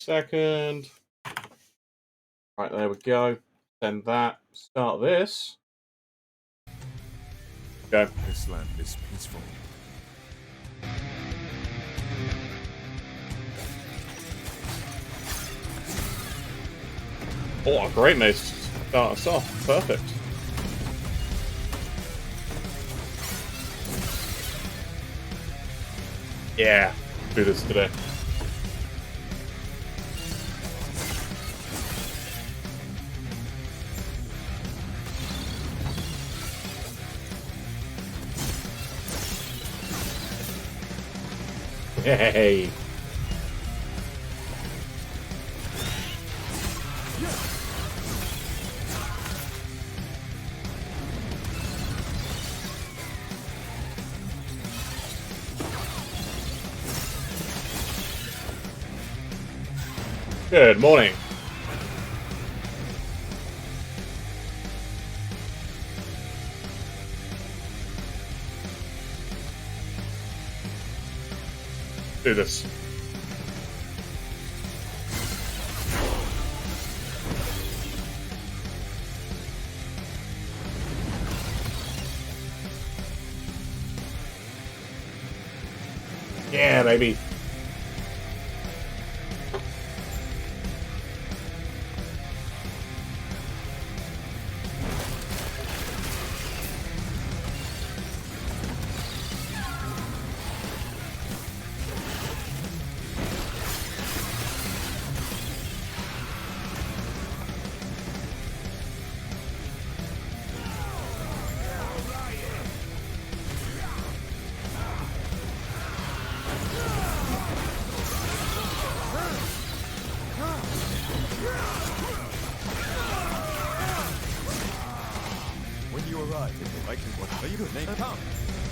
Second. Right, there we go. Send that. Start this. Go. This land is peaceful. Oh, great mace. Start us off. Perfect. Yeah. Do this today. Hey. Good morning. Do this. Yeah, baby.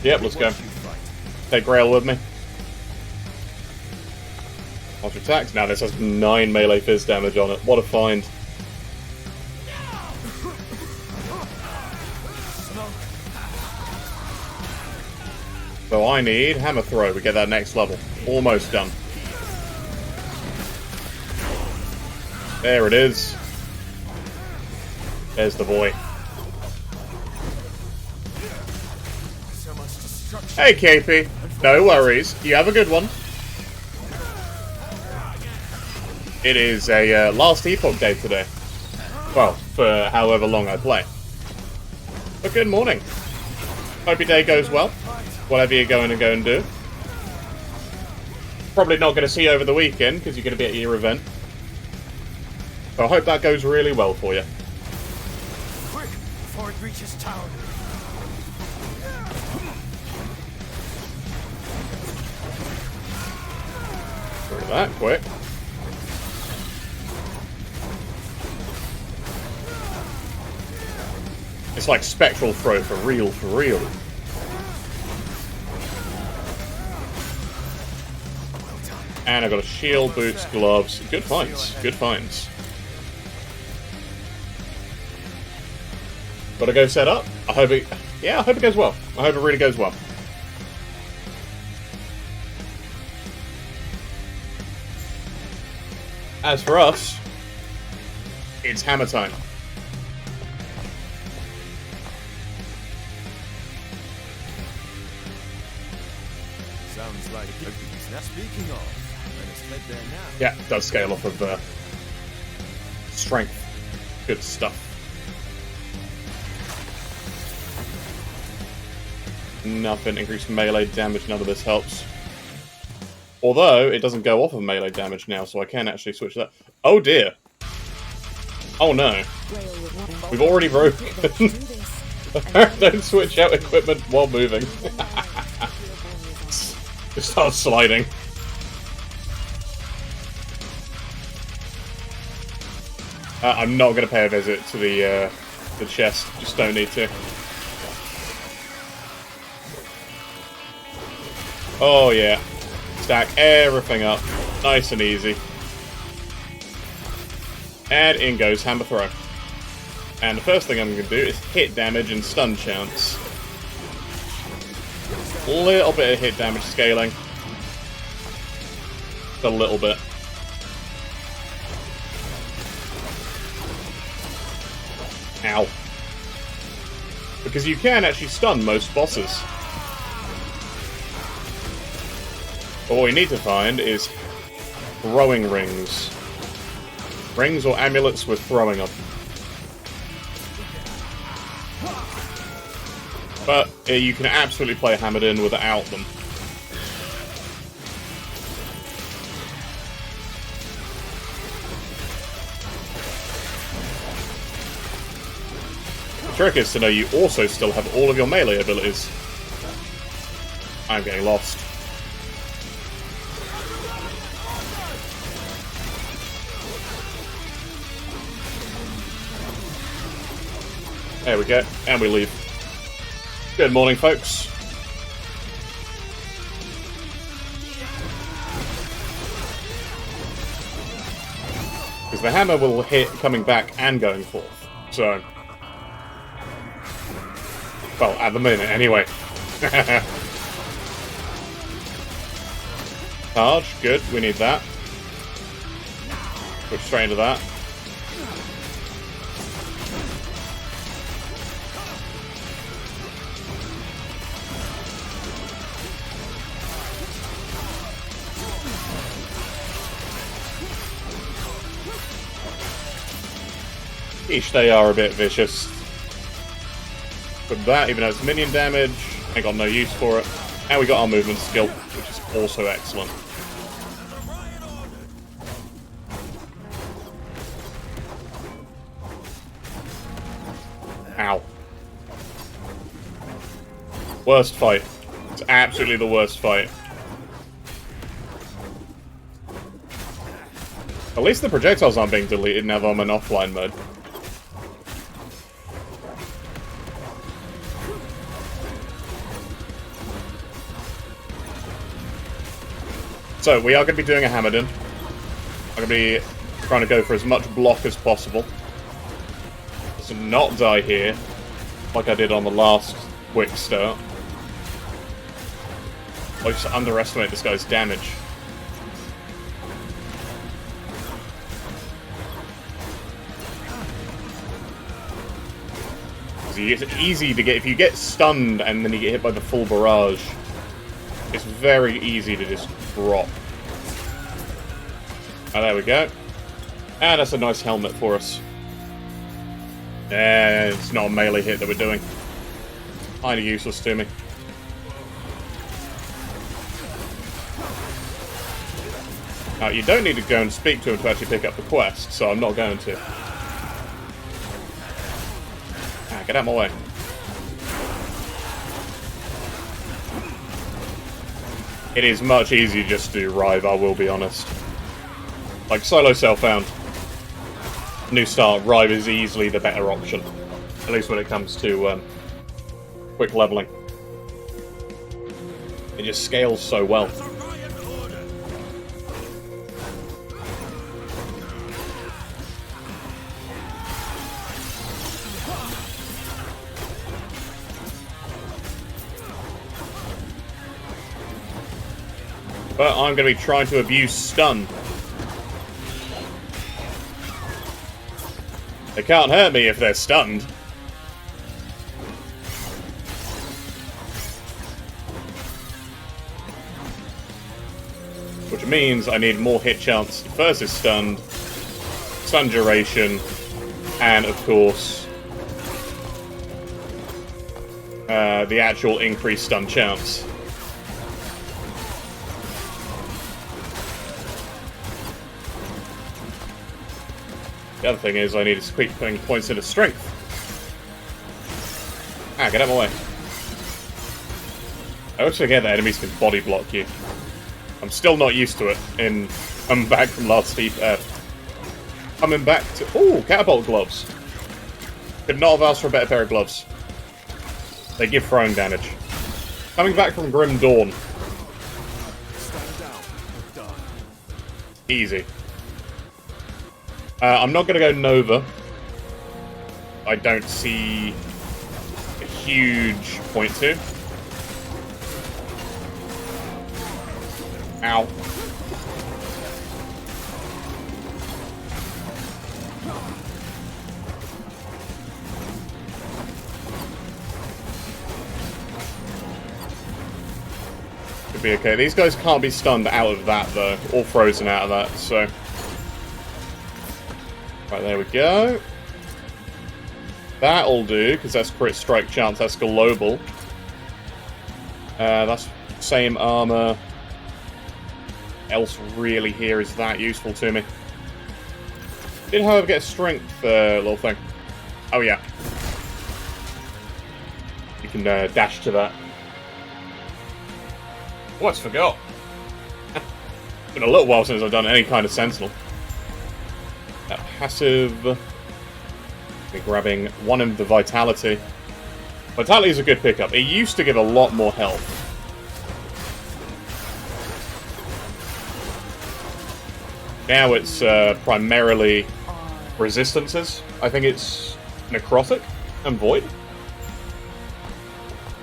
Yep, let's go. Take Grail with me. Ultra attacks. Now this has 9 melee fizz damage on it. What a find. So I need Hammer Throw. We get that next level. Almost done. There it is. There's the boy. Hey, KP. No worries. You have a good one. It is a last Epoch day today. Well, for however long I play. But good morning. Hope your day goes well. Whatever you're going to go and do. Probably not going to see you over the weekend because you're going to be at your event. So I hope that goes really well for you. Quick, before it reaches town. Through that quick. It's like Spectral Throw for real, for real. And I've got a shield, boots, gloves. Good finds. Good finds. Gotta go set up. I hope it... Yeah, I hope it goes well. I hope it really goes well. As for us, it's hammer time. Sounds like cookies. Now, speaking of, let us head there now. Yeah, it does scale off of strength. Good stuff. Nothing. Increased melee damage. None of this helps. Although, it doesn't go off of melee damage now, so I can actually switch that. Oh dear. Oh no. We've already broken. Don't switch out equipment while moving. Just start sliding. I'm not going to pay a visit to the chest. Just don't need to. Oh yeah. Stack everything up. Nice and easy. And in goes Hammer Throw. And the first thing I'm going to do is hit damage and stun chance. Little bit of hit damage scaling. Just a little bit. Ow. Because you can actually stun most bosses. But what we need to find is throwing rings. Rings or amulets with throwing on them. But you can absolutely play Hammerdin without them. The trick is to know you also still have all of your melee abilities. I'm getting lost. There we go, and we leave. Good morning, folks. Because the hammer will hit coming back and going forth. So... well, at the minute, anyway. Charge, good, we need that. Switch straight into that. Each they are a bit vicious. With that, even though it's minion damage, ain't got no use for it. And we got our movement skill, which is also excellent. Ow. Worst fight. It's absolutely the worst fight. At least the projectiles aren't being deleted now that I'm in offline mode. So, we are going to be doing a Hammerdin. I'm going to be trying to go for as much block as possible. To not die here, like I did on the last quick start. I just underestimate this guy's damage. It's easy to get, if you get stunned and then you get hit by the full barrage, it's very easy to just drop. Oh, there we go. And that's a nice helmet for us. It's not a melee hit that we're doing. Kinda useless to me. Now, you don't need to go and speak to him to actually pick up the quest, so I'm not going to. Ah, get out of my way. It is much easier just to do Rive, I will be honest. Like, solo self-found. New start, Rive is easily the better option. At least when it comes to quick leveling. It just scales so well. But I'm going to be trying to abuse stun. They can't hurt me if they're stunned. Which means I need more hit chance versus stunned, stun duration, and of course, the actual increased stun chance. The other thing is I need to keep putting points into strength. Ah, get out of my way. I always forget that enemies can body block you. I'm still not used to it in coming back from last coming back to... Ooh, catapult gloves. Could not have asked for a better pair of gloves. They give throwing damage. Coming back from Grim Dawn. Easy. I'm not going to go Nova. I don't see a huge point to. Ow. be okay. These guys can't be stunned out of that, though. Or frozen out of that, so... Right, there we go. That'll do, because that's crit strike chance. That's global. That's same armor. Else really here is that useful to me. Did, however, get a strength little thing. Oh, yeah. You can dash to that. What's forgot? It's been a little while since I've done any kind of Sentinel. Passive. Be grabbing one of the Vitality. Vitality is a good pickup. It used to give a lot more health. Now it's primarily resistances. I think it's Necrotic and Void.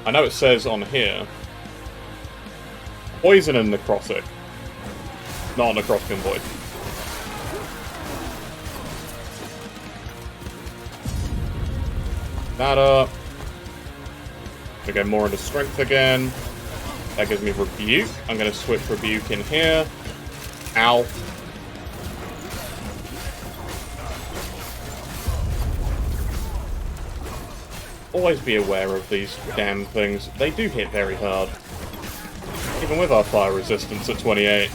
I know it says on here Poison and Necrotic. Not Necrotic and Void. That up. We go more into Strength again. That gives me Rebuke. I'm going to switch Rebuke in here. Ow. Always be aware of these damn things. They do hit very hard. Even with our fire resistance at 28.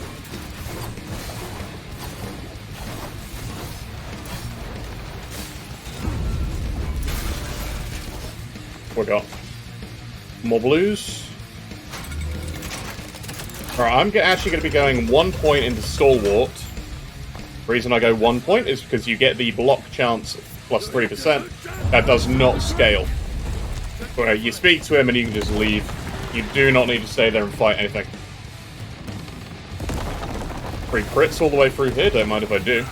We got more blues. Alright, I'm actually going to be going 1 point into Stalwart. The reason I go 1 point is because you get the block chance plus 3%. That does not scale. Where you speak to him and you can just leave. You do not need to stay there and fight anything. 3 crits all the way through here, don't mind if I do.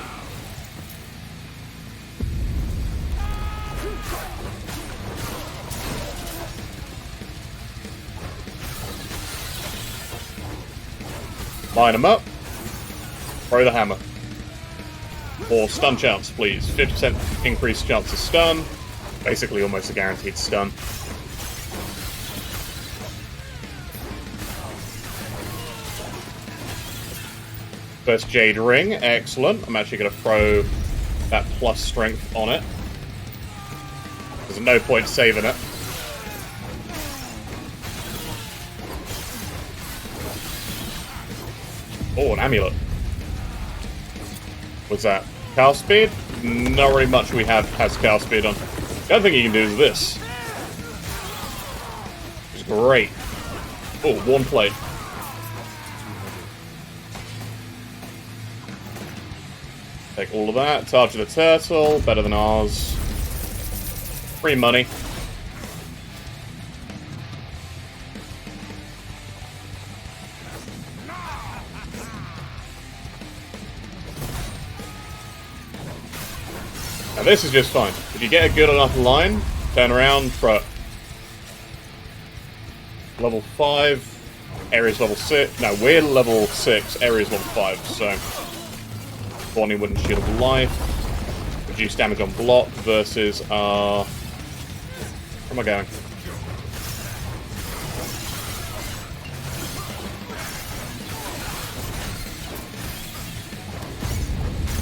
Line them up. Throw the hammer. Or stun chance, please. 50% increased chance of stun. Basically almost a guaranteed stun. First Jade Ring, excellent. I'm actually going to throw that plus strength on it. There's no point saving it. Oh, an amulet. What's that? Cast speed? Not very much we have has cast speed on. The other thing you can do is this. It's great. Oh, one plate. Take all of that. Charge of the turtle. Better than ours. Free money. Now this is just fine. If you get a good enough line, turn around, throw it. Level 5, area's level 6. No, we're level 6, area's level 5, so... Bonnie wouldn't shield of life. Reduce damage on block versus our... Where am I going?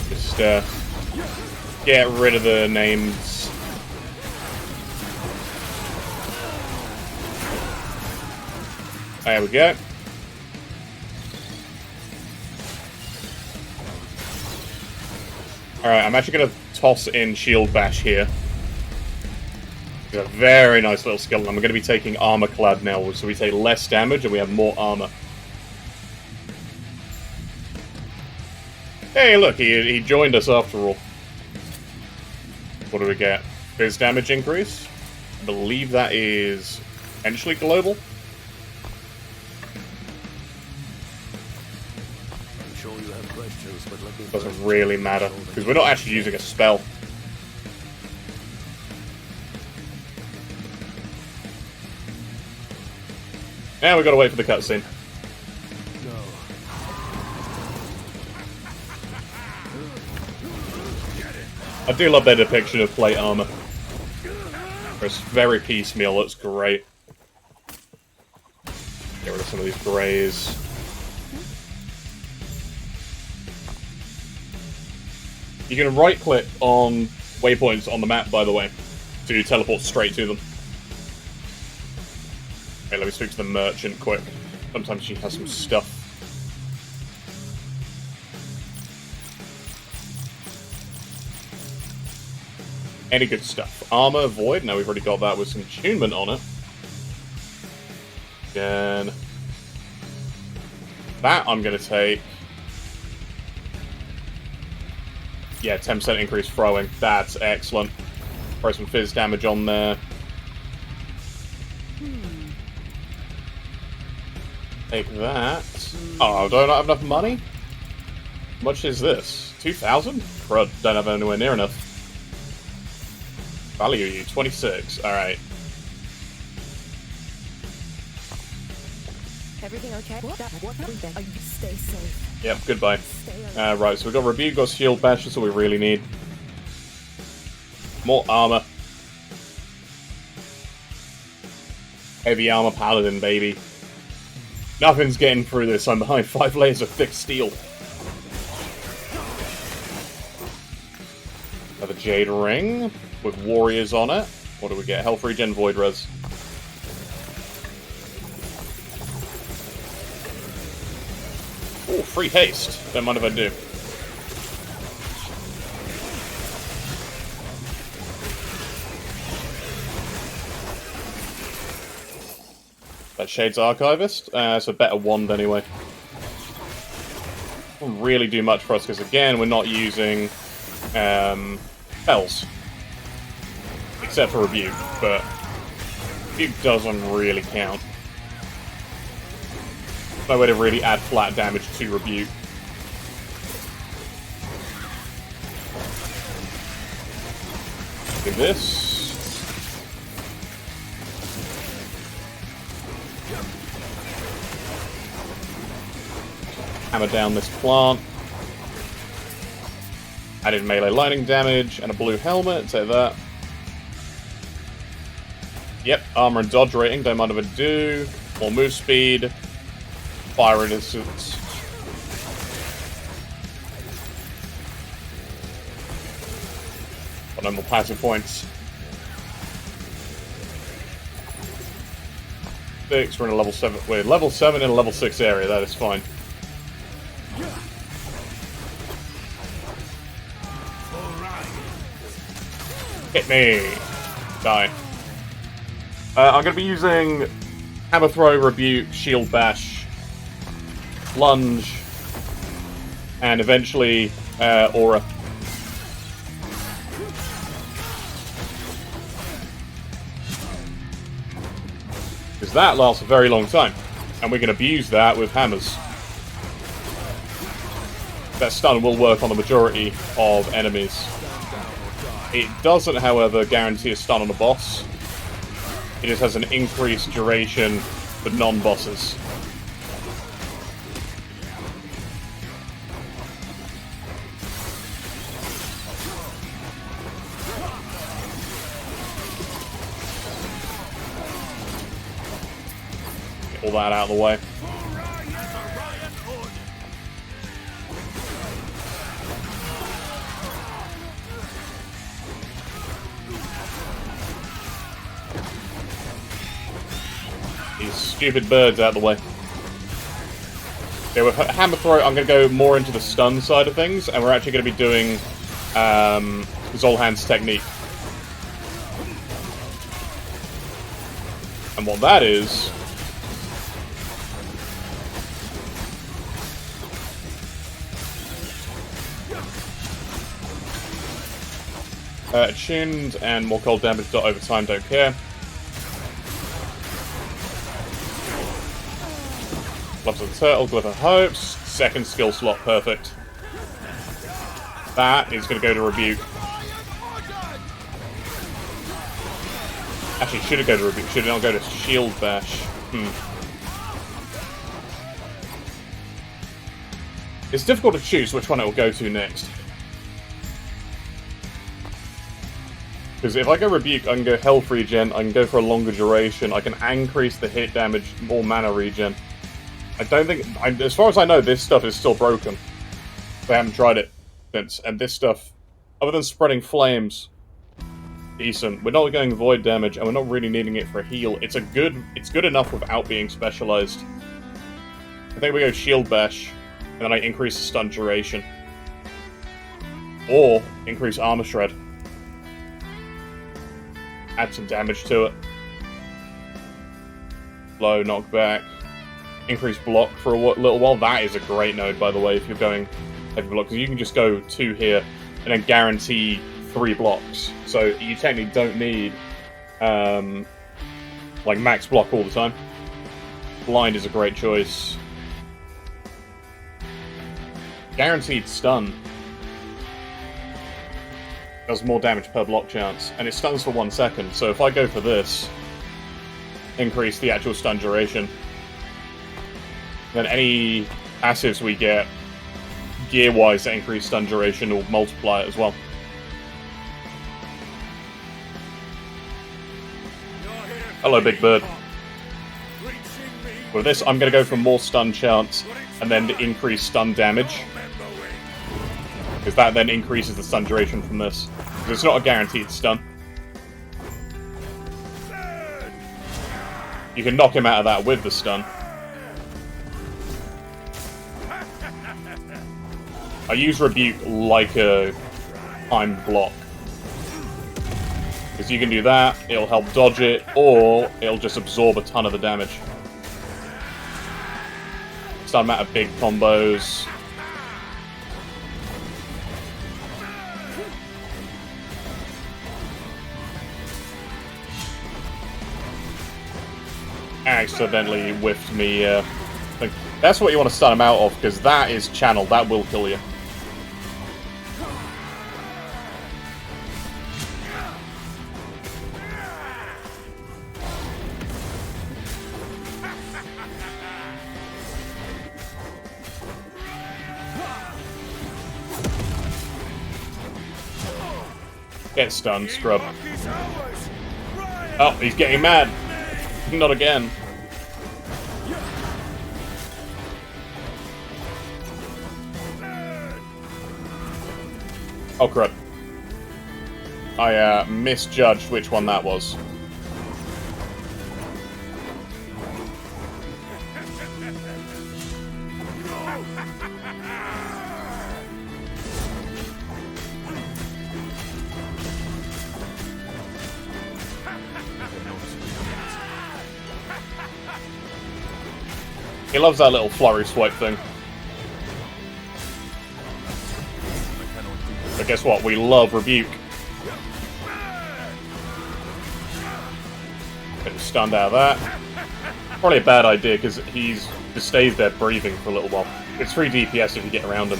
Just, get rid of the names. There we go. Alright, I'm actually going to toss in Shield Bash here. It's a very nice little skill, and I'm going to be taking Armor Clad now, so we take less damage and we have more armor. Hey, look, he joined us after all. What do we get? Biz damage increase. I believe that is potentially global. I'm sure you have questions, but let me... Doesn't really matter, because we're not actually using a spell. Now we've got to wait for the cutscene. I do love their depiction of plate armor. It's very piecemeal, it's great. Get rid of Get some of these greys. You can right-click on waypoints on the map, by the way, to teleport straight to them. Okay, let me speak to the merchant quick. Sometimes she has some stuff. Any good stuff? Armor, Void. No, we've already got that with some attunement on it. Again. That I'm going to take. Yeah, 10% increase throwing. That's excellent. Throw some fizz damage on there. Take that. Oh, do I not have enough money? How much is this? 2,000? Crud, don't have anywhere near enough. Value you, 26. Alright. Everything okay? Stay safe. Yep, goodbye. Right, so we've got Rebuke, got Shield Bash, that's all we really need. More armor. Heavy armor paladin, baby. Nothing's getting through this, I'm behind 5 layers of thick steel. Another Jade Ring with warriors on it. What do we get? Health regen, Void Res. Oh, free haste. Don't mind if I do. That Shade's Archivist. It's a better wand anyway. Won't really do much for us because again we're not using spells. Except for Rebuke, but Rebuke doesn't really count. No way to really add flat damage to Rebuke. Do this. Hammer down this plant. Added melee lightning damage and a blue helmet. Take that. Yep, armor and dodge rating. Don't mind if I do. More move speed. Fire resistance. Got no more passive points. 6. We're in a level 7. We're level 7 in a level 6 area. That is fine. Hit me. Die. I'm going to be using Hammer Throw, Rebuke, Shield Bash, Lunge, and eventually Aura. Because that lasts a very long time, and we can abuse that with hammers. That stun will work on the majority of enemies. It doesn't, however, guarantee a stun on a boss. It just has an increased duration for non-bosses. Get all that out of the way. These stupid birds out of the way. Okay, with Hammer Throw, I'm going to go more into the stun side of things, and we're actually going to be doing Zolhan's technique. And what that is... attuned and more cold damage dot over time, don't care. Gloves of the Turtle, Glyph of Hopes. Second skill slot, perfect. That is going to go to Rebuke. Actually, should it go to Rebuke? Should it not go to Shield Bash? It's difficult to choose which one it will go to next. Because if I go Rebuke, I can go Health Regen, I can go for a longer duration, I can increase the hit damage, more mana regen. I don't think... as far as I know, this stuff is still broken. They haven't tried it since. And this stuff, other than spreading flames, decent. We're not going void damage, and we're not really needing it for a heal. It's good enough without being specialized. I think we go Shield Bash, and then I increase the stun duration. Or increase Armor Shred. Add some damage to it. Low knockback. Increase block for a little while. That is a great node, by the way, if you're going heavy block, because you can just go 2 here, and then guarantee 3 blocks. So you technically don't need, like, max block all the time. Blind is a great choice. Guaranteed stun does more damage per block chance, and it stuns for 1 second, so if I go for this, increase the actual stun duration, then any passives we get, gear-wise, that increase stun duration will multiply it as well. Hello, Big Bird. With this, I'm going to go for more stun chance, and then the increased stun damage. Because that then increases the stun duration from this. Because it's not a guaranteed stun. You can knock him out of that with the stun. I use Rebuke like a timed block. Because you can do that, it'll help dodge it, or it'll just absorb a ton of the damage. Stun out of big combos. Accidentally whiffed me. Thing. That's what you want to stun him out of, because that is channel. That will kill you. Get stunned, scrub. Oh, he's getting mad. Not again. Oh, crud. I misjudged which one that was. He loves that little flurry swipe thing. But guess what? We love Rebuke. Getting stunned out of that. Probably a bad idea, because he just stays there breathing for a little while. It's free DPS if you get around him.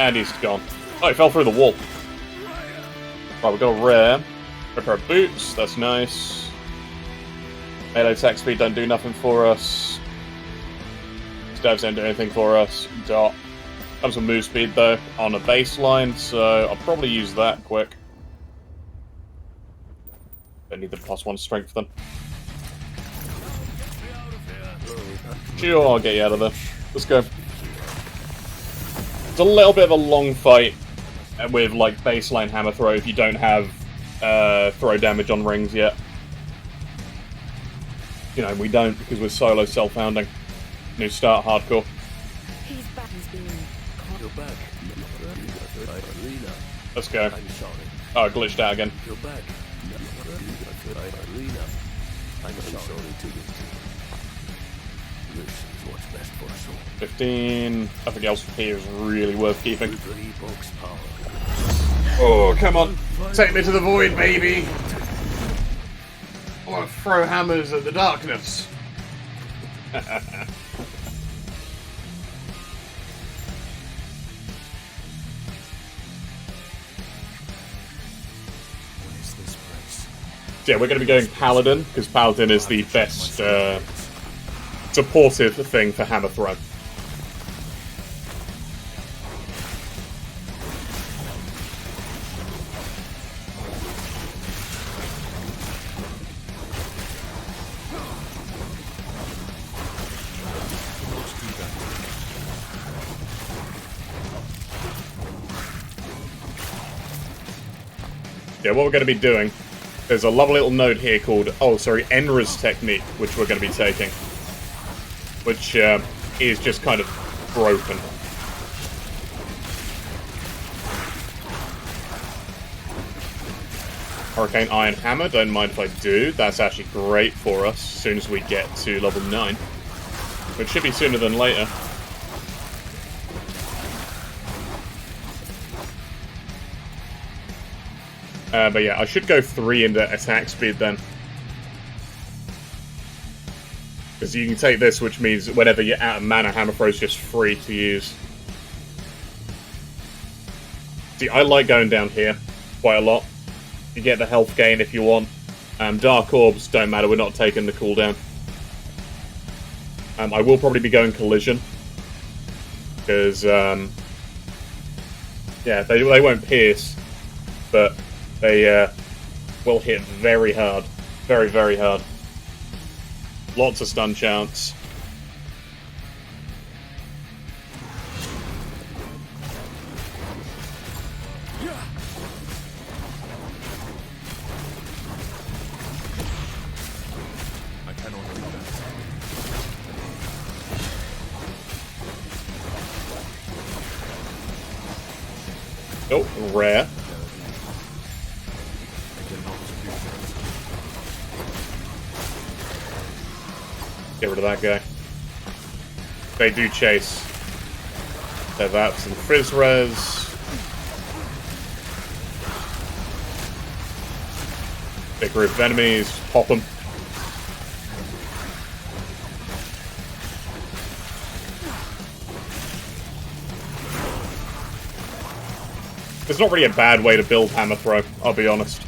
And he's gone. Oh, he fell through the wall. Right, we've got a rare. Repair boots, that's nice. Melee attack speed don't do nothing for us. Stabs don't do anything for us. Dot. Comes with move speed though, on a baseline, so I'll probably use that quick. Don't need the +1 strength then. Sure, I'll get you out of there. Let's go. It's a little bit of a long fight with like baseline hammer throw if you don't have throw damage on rings yet. You know, we don't because we're solo self-founding. New start hardcore. He's back. He's being You're back. Let's go. I'm sorry. Oh, I glitched out again. You're back. I'm sorry to you. This is what's best for us all. 15. Nothing else here is really worth keeping. Epoch's power. Oh, come on. Take me to the void, baby. I want to throw hammers at the darkness. Yeah, we're going to be going Paladin, because Paladin is the best supportive thing for hammer throw. Yeah, what we're going to be doing, there's a lovely little note here called, Enra's technique, which we're going to be taking. Which is just kind of broken. Hurricane Iron Hammer, don't mind if I do. That's actually great for us as soon as we get to level 9. Which should be sooner than later. But yeah, I should go 3 into attack speed then. Because you can take this, which means whenever you're out of mana, Hammer Throw is just free to use. See, I like going down here quite a lot. You get the health gain if you want. Dark Orbs don't matter, we're not taking the cooldown. I will probably be going Collision. Because, yeah, they won't pierce. But they will hit very hard. Very, very hard. Lots of stun chance. I cannot do that. Oh, rare. Get rid of that guy. They do chase. So that's some Frizz Res. Big group of enemies. Pop them. It's not really a bad way to build Hammer Throw, I'll be honest.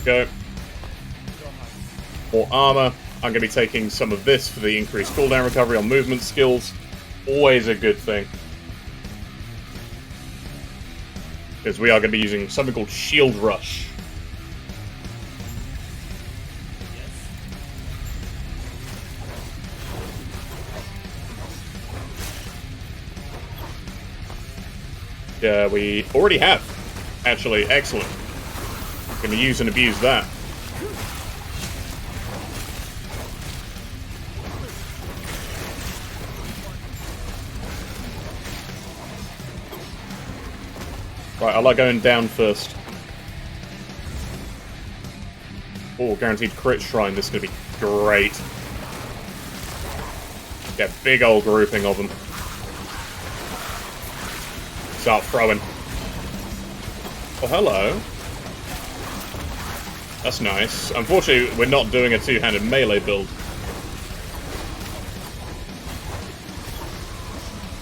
Go. More armor. I'm going to be taking some of this for the increased cooldown recovery on movement skills. Always a good thing. Because we are going to be using something called Shield Rush. Yeah, we already have. Actually, excellent. Going to use and abuse that. Right, I like going down first. Oh, guaranteed crit shrine. This is going to be great. Get big old grouping of them. Start throwing. Oh, hello. That's nice. Unfortunately, we're not doing a two-handed melee build.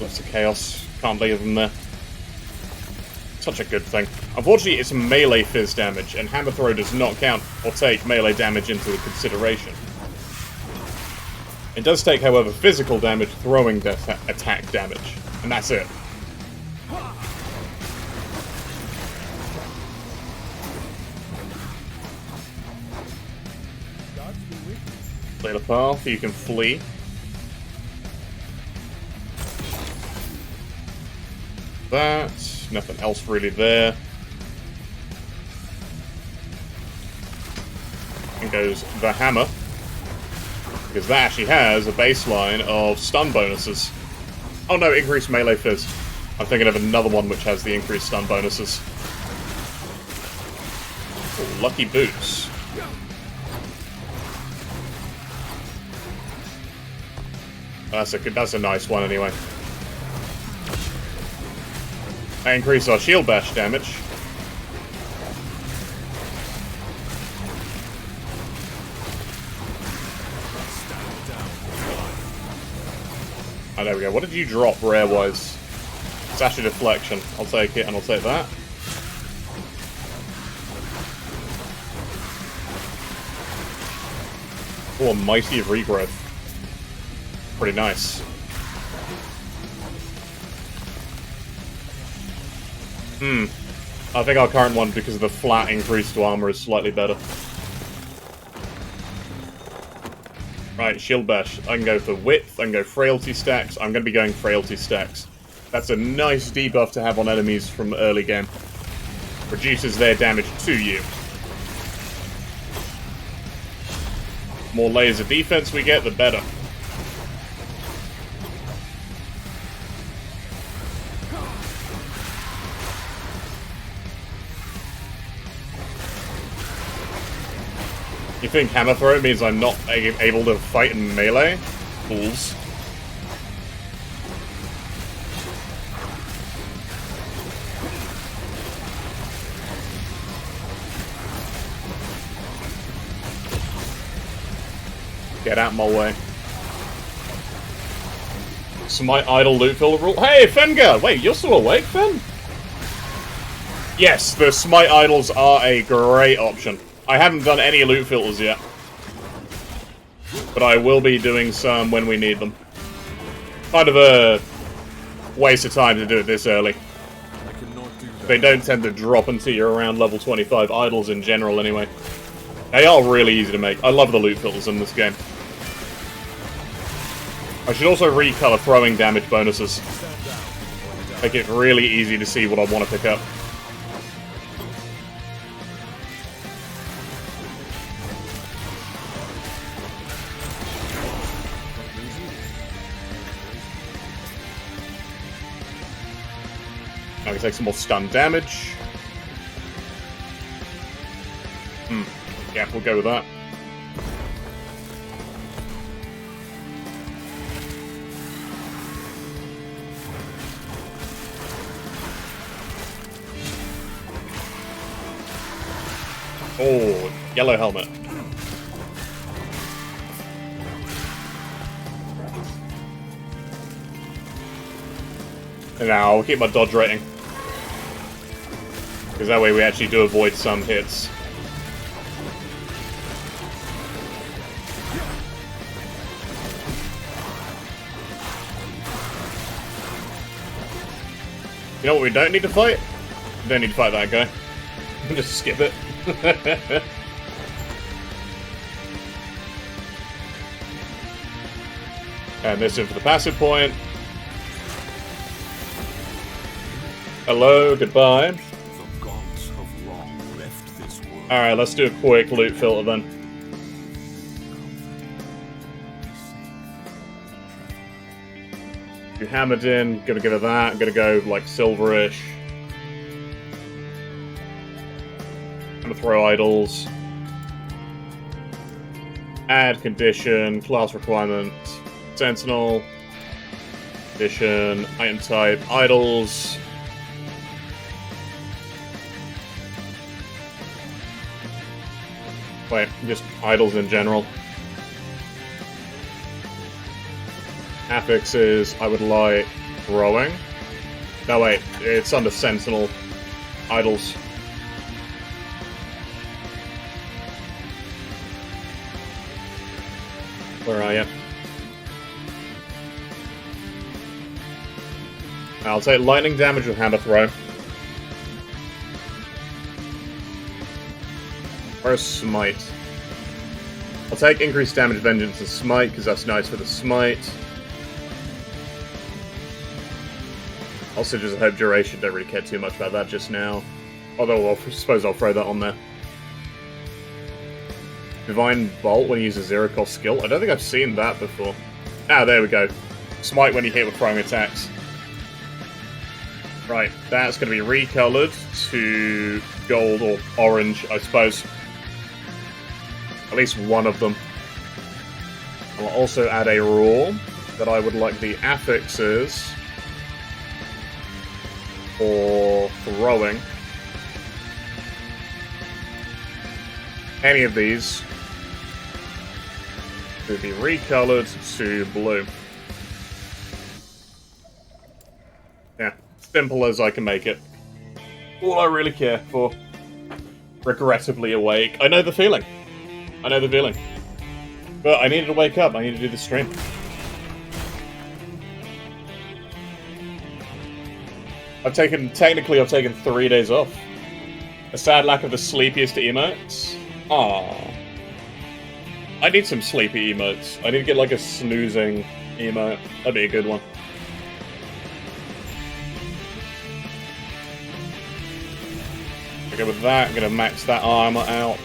Lots of chaos. Can't leave them there. Such a good thing. Unfortunately, it's melee fizz damage, and Hammer Throw does not count or take melee damage into consideration. It does take, however, physical damage throwing attack damage, and that's it. Clear the path, you can flee. That. Nothing else really there. And goes the hammer. Because that actually has a baseline of stun bonuses. Oh no, increased melee fizz. I'm thinking of another one which has the increased stun bonuses. Ooh, lucky boots. That's a nice one anyway. I increase our shield bash damage. Oh, there we go. What did you drop rare-wise? It's actually deflection. I'll take it, and I'll take that. Oh, a Mighty of Regrowth. Pretty nice. I think our current one, because of the flat increase to armor, is slightly better. Right, shield bash. I can go for width, I can go frailty stacks. I'm going to be going frailty stacks. That's a nice debuff to have on enemies from the early game. Reduces their damage to you. More layers of defense we get, the better. You think hammer throw means I'm not able to fight in melee? Fools. Get out my way. Smite idle loot fill rule. Hey, Fengar! Wait, you're still awake, Fen? Yes, the smite idols are a great option. I haven't done any loot filters yet. But I will be doing some when we need them. Kind of a waste of time to do it this early. They don't tend to drop until you're around level 25, idols in general anyway. They are really easy to make. I love the loot filters in this game. I should also recolor throwing damage bonuses. Make it really easy to see what I want to pick up. I can take some more stun damage. Yeah, we'll go with that. Oh, yellow helmet. And now I'll keep my dodge rating. Because that way we actually do avoid some hits. You know what we don't need to fight? We don't need to fight that guy. Just skip it. And this in for the passive point. Hello, goodbye. Alright, let's do a quick loot filter then. You hammered in, gonna give it that, gonna go like silverish. Gonna throw idols. Add condition, class requirement, sentinel, condition, item type, idols. Wait, just idols in general. Affixes, I would like throwing. No, wait, it's under sentinel. Idols. Where are you? I'll take lightning damage with hammer throw. Or smite. I'll take increased damage, vengeance, and smite, because that's nice for the smite. Also just hope duration, don't really care too much about that just now. Although I suppose I'll throw that on there. Divine Bolt when you use a zero-cost skill. I don't think I've seen that before. Ah, there we go. Smite when you hit with throwing attacks. Right, that's going to be recolored to gold or orange, I suppose. At least one of them. I'll also add a rule that I would like the affixes for throwing. Any of these to be recolored to blue. Yeah, simple as I can make it. All I really care for. Regrettably awake. I know the feeling. I know the feeling. But I needed to wake up. I needed to do the stream. I've taken 3 days off. A sad lack of the sleepiest emotes. Aww. I need some sleepy emotes. I need to get like a snoozing emote. That'd be a good one. Okay, with that, I'm gonna max that armor out.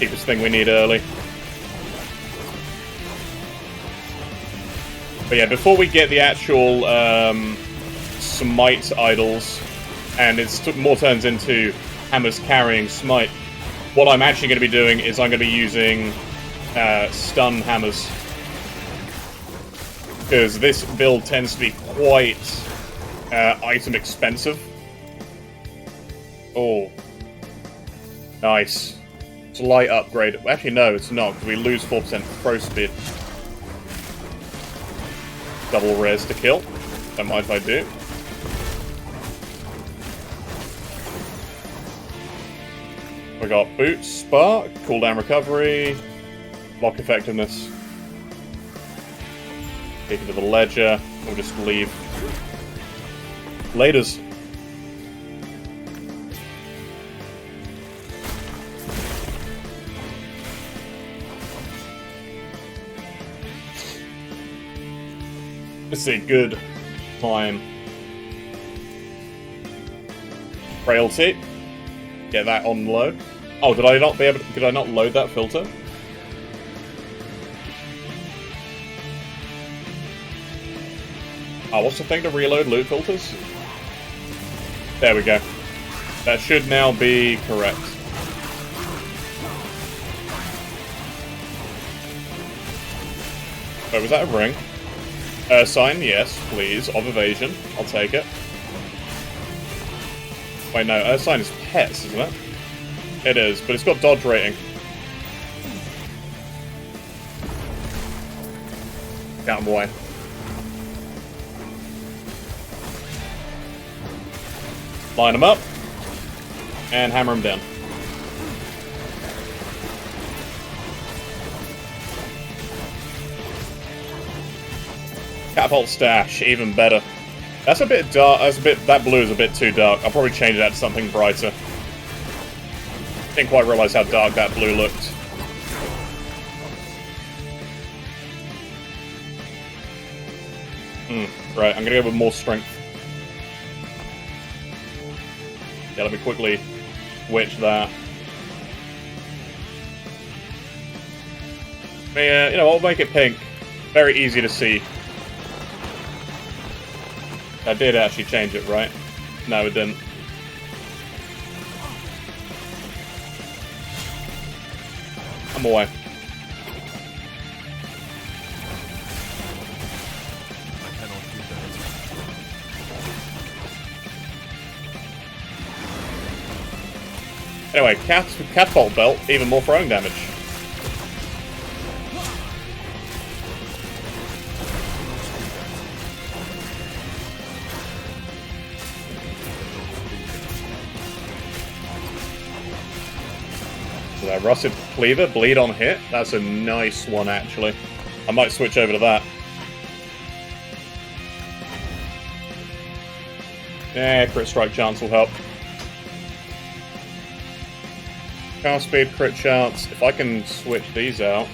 Cheapest thing we need early. But yeah, before we get the actual smite idols, and it more turns into hammers carrying smite, what I'm actually going to be doing is I'm going to be using stun hammers. Because this build tends to be quite item expensive. Oh. Nice. It's a light upgrade. Actually, no, it's not, because we lose 4% throw speed. Double res to kill. Don't mind if I do. We got boots, spark, cooldown recovery, block effectiveness. Take it to the ledger. We'll just leave. Laters. This is a good time. Frailty. Get that on load. Oh, did I not be able to, did I not load that filter? Oh, what's the thing to reload loot filters? There we go. That should now be correct. Oh, was that a ring? Sign, yes, please. Of evasion. I'll take it. Wait, no, sign is pets, isn't it? It is, but it's got dodge rating. Get him away. Line him up. And hammer him down. Catapult stash, even better. That's a bit dark. That blue is a bit too dark. I'll probably change that to something brighter. Didn't quite realize how dark that blue looked. Right, I'm gonna go with more strength. Yeah, let me quickly switch that. Yeah, you know, I'll make it pink. Very easy to see. I did actually change it, right? No, it didn't. I'm away. Anyway, catapult belt, even more throwing damage. So that rusted cleaver, bleed on hit. That's a nice one, actually. I might switch over to that. Yeah, crit strike chance will help. Cast speed, crit chance. If I can switch these out.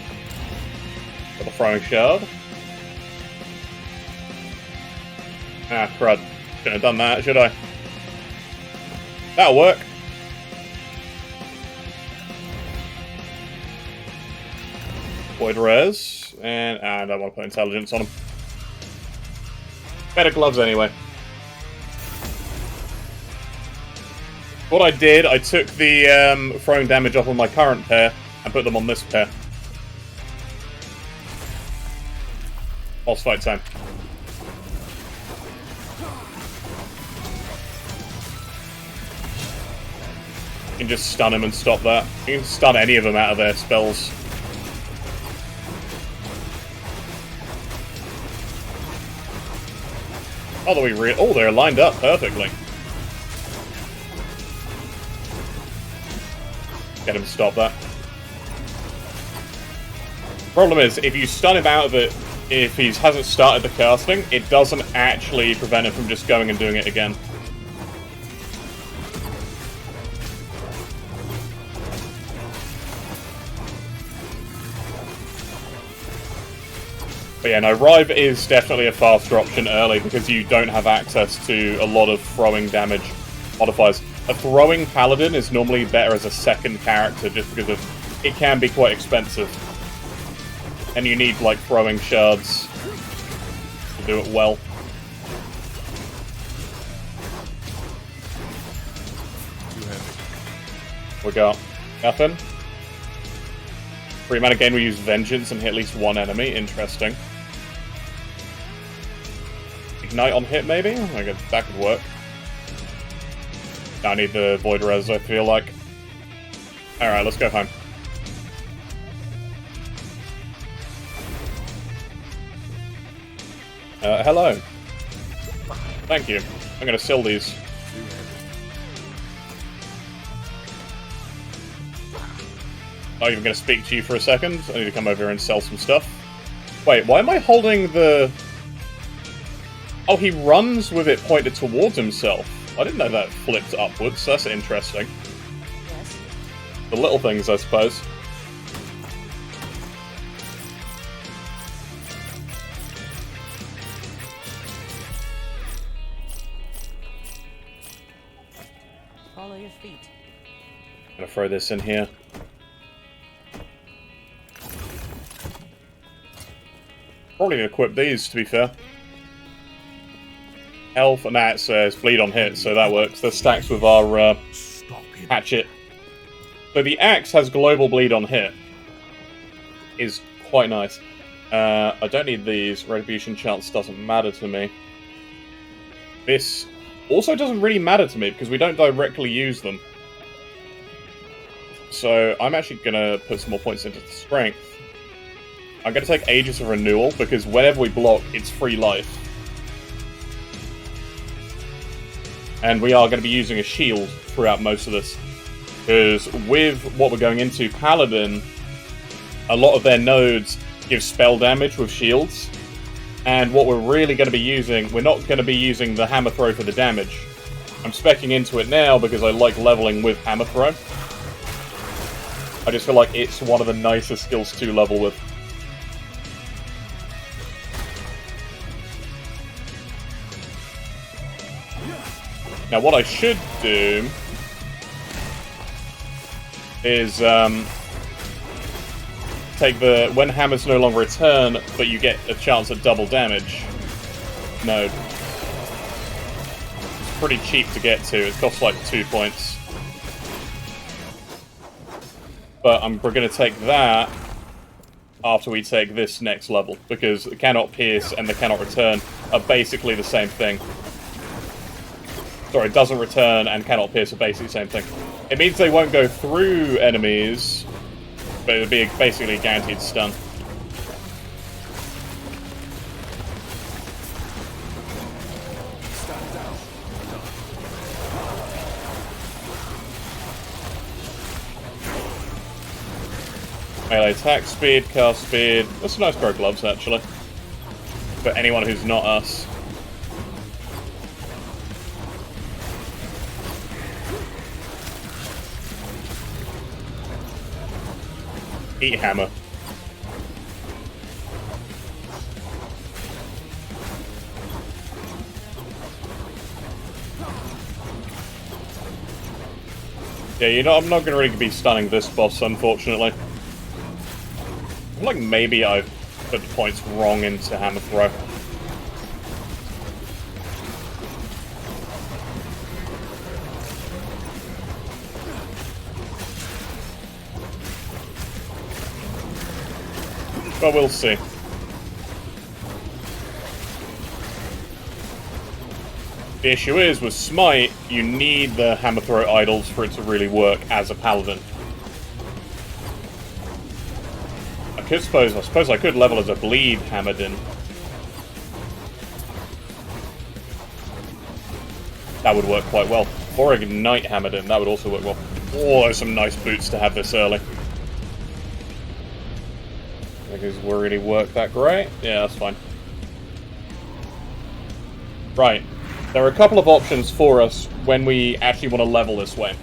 Got the throwing shard. Ah, crud. Shouldn't have done that, should I? That'll work. Void res. And I don't want to put intelligence on them. Better gloves anyway. What I did, I took the throwing damage off of my current pair and put them on this pair. Boss fight time. You can just stun him and stop that. You can stun any of them out of their spells. Oh, they're lined up perfectly. Get him to stop that. Problem is, if you stun him out of it, if he hasn't started the casting, it doesn't actually prevent him from just going and doing it again. But yeah, no, Rive is definitely a faster option early because you don't have access to a lot of throwing damage modifiers. A throwing paladin is normally better as a second character just because it can be quite expensive. And you need, like, throwing shards to do it well. Too heavy. We got nothing. 3 mana gain, we use Vengeance and hit at least one enemy. Interesting. Ignite on hit, maybe? I guess that could work. I need the Void Res, I feel like. Alright, let's go home. Hello. Thank you. I'm gonna sell these. Too heavy. Not even gonna speak to you for a second. I need to come over here and sell some stuff. Wait, why am I holding the... Oh, he runs with it pointed towards himself. I didn't know that flipped upwards. That's interesting. Yes. The little things, I suppose. Follow your feet. I'm gonna throw this in here. Probably gonna equip these, to be fair. Health, and that says bleed on hit, so that works. That stacks with our hatchet. So the axe has global bleed on hit. Is quite nice. I don't need these. Retribution chance doesn't matter to me. This also doesn't really matter to me because we don't directly use them. So I'm actually going to put some more points into the strength. I'm going to take Aegis of Renewal because whenever we block, it's free life. And we are going to be using a shield throughout most of this. Because with what we're going into, Paladin, a lot of their nodes give spell damage with shields. And what we're really going to be using, we're not going to be using the Hammer Throw for the damage. I'm speccing into it now because I like leveling with Hammer Throw. I just feel like it's one of the nicest skills to level with. Now what I should do is take the when hammers no longer return, but you get a chance at double damage node. It's pretty cheap to get to. It costs like 2 points. But we're going to take that after we take this next level, because the Cannot Pierce and the Cannot Return are basically the same thing. Sorry, Doesn't Return and Cannot Pierce are basically the same thing. It means they won't go through enemies, but it'll be basically a guaranteed stun. Stand down. Melee attack speed, cast speed. That's a nice pair of gloves, actually. For anyone who's not us. Eat hammer. Yeah, you know, I'm not going to really be stunning this boss, unfortunately. I feel like maybe I've put the points wrong into Hammer Throw. But we'll see. The issue is, with Smite, you need the Hammer Throw idols for it to really work as a Paladin. I suppose I could level as a Bleed Hammerdin. That would work quite well. Or Ignite Hammerdin, that would also work well. Oh, there's some nice boots to have this early. Because will really work that great? Yeah, that's fine. Right. There are a couple of options for us when we actually want to level this way.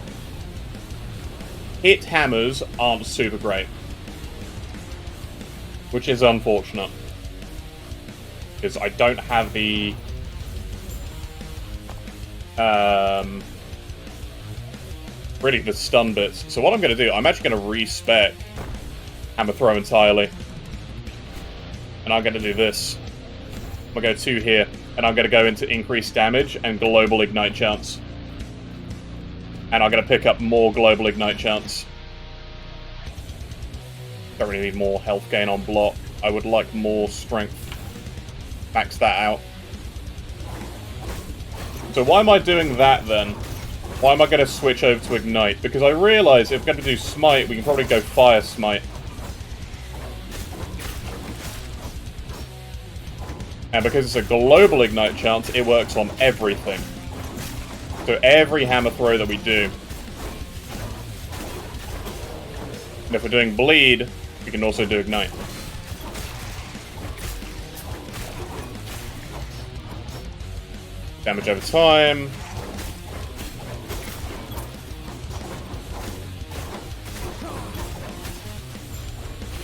Hit hammers aren't super great. Which is unfortunate. Because I don't have the... really, the stun bits. So what I'm going to do, I'm actually going to respec Hammer Throw entirely. And I'm going to do this. I'm going to go 2 here, and I'm going to go into increased damage and global ignite chance. And I'm going to pick up more global ignite chance. Don't really need more health gain on block. I would like more strength. Max that out. So why am I doing that then? Why am I going to switch over to ignite? Because I realise if we're going to do smite, we can probably go fire smite. And because it's a global ignite chance, it works on everything. So every hammer throw that we do. And if we're doing bleed, we can also do ignite. Damage over time.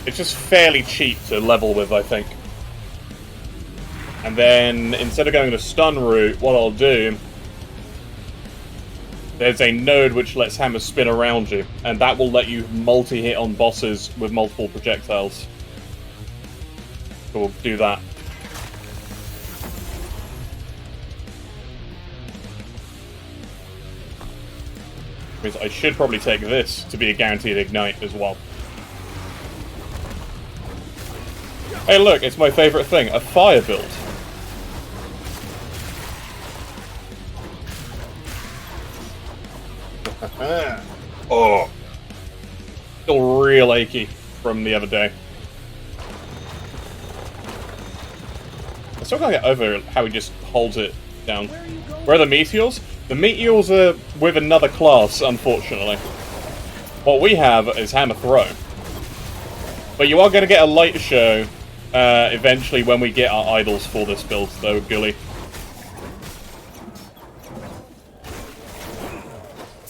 It's just fairly cheap to level with, I think. And then, instead of going the stun route, what I'll do... There's a node which lets hammers spin around you, and that will let you multi-hit on bosses with multiple projectiles. So we'll do that. Because I should probably take this to be a guaranteed ignite as well. Hey look, it's my favourite thing, a fire build. Oh. Still real achy from the other day. I still can't get over how he just holds it down. Where are the meteors? The meteors are with another class, unfortunately. What we have is Hammer Throw. But you are going to get a light show eventually when we get our idols for this build, though, Gully.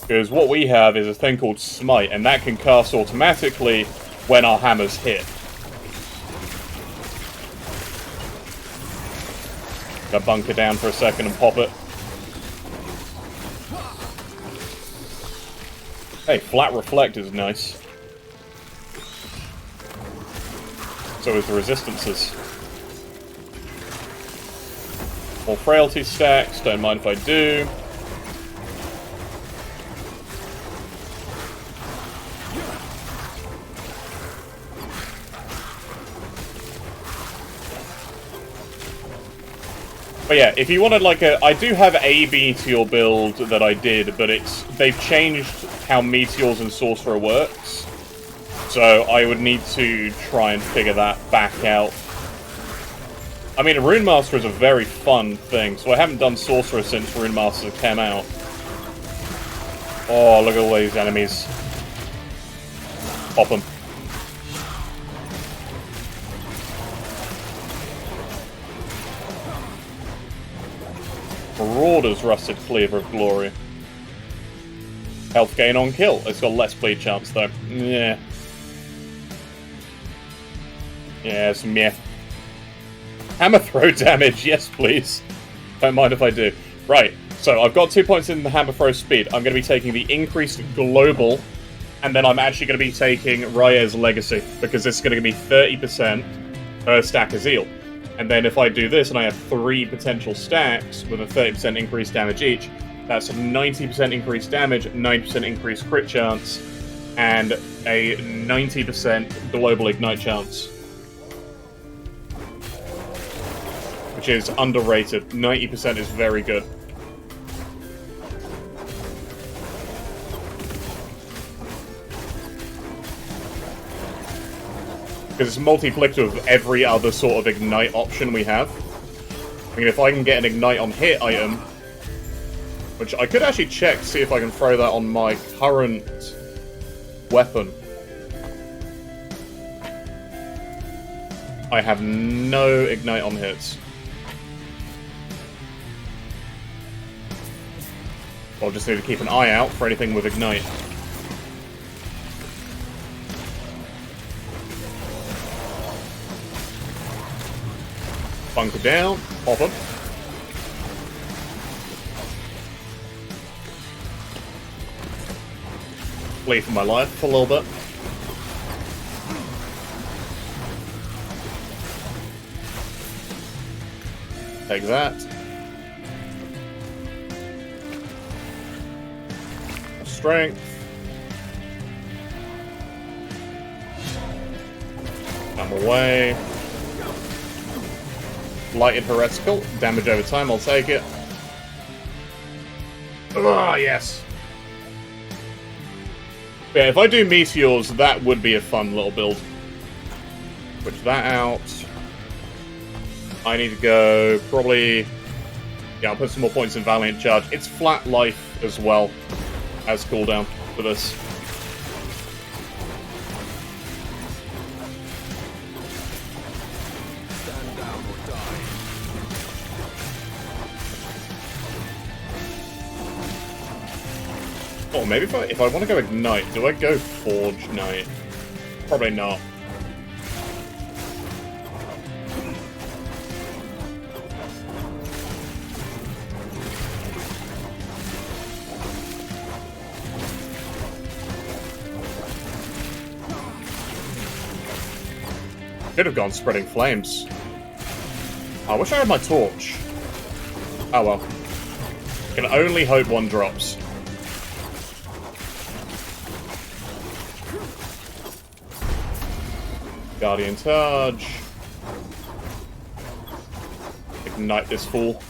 Because what we have is a thing called Smite, and that can cast automatically when our hammers hit. Gonna bunker down for a second and pop it. Hey, flat reflect is nice. So is the resistances. More frailty stacks, don't mind if I do. But yeah, if you wanted like a... I do have a Meteor build that I did, but they've changed how Meteors and Sorcerer works. So I would need to try and figure that back out. I mean, Rune Master is a very fun thing, so I haven't done Sorcerer since Rune Master came out. Oh, look at all these enemies. Pop them. Marauder's Rusted Cleaver of Glory. Health gain on kill. It's got less bleed chance, though. Yeah. Yeah, it's meh. Hammer throw damage, yes please. Don't mind if I do. Right, so I've got 2 points in the hammer throw speed. I'm going to be taking the increased global, and then I'm actually going to be taking Rayez's Legacy, because it's going to give me 30% per stack of Zeal. And then if I do this, and I have 3 potential stacks with a 30% increased damage each, that's 90% increased damage, 90% increased crit chance, and a 90% global ignite chance. Which is underrated. 90% is very good. Because it's multi-afflicted with every other sort of ignite option we have. I mean, if I can get an ignite on hit item, which I could actually check to see if I can throw that on my current weapon. I have no ignite on hits. I'll just need to keep an eye out for anything with ignite. Bunker down. Pop him. Flee for my life for a little bit. Take that. Strength. I'm away. Lighted heretical. Damage over time, I'll take it. Ah, yes. Yeah, if I do meteors, that would be a fun little build. Switch that out. I need to go probably... Yeah, I'll put some more points in Valiant Charge. It's flat life as well as cooldown for this. Stand down or die. Oh, maybe if I want to go Ignite, do I go Forge Knight? Probably not. Could have gone Spreading Flames. I wish I had my torch. Oh well. Can only hope one drops. Guardian Charge. Ignite this fool.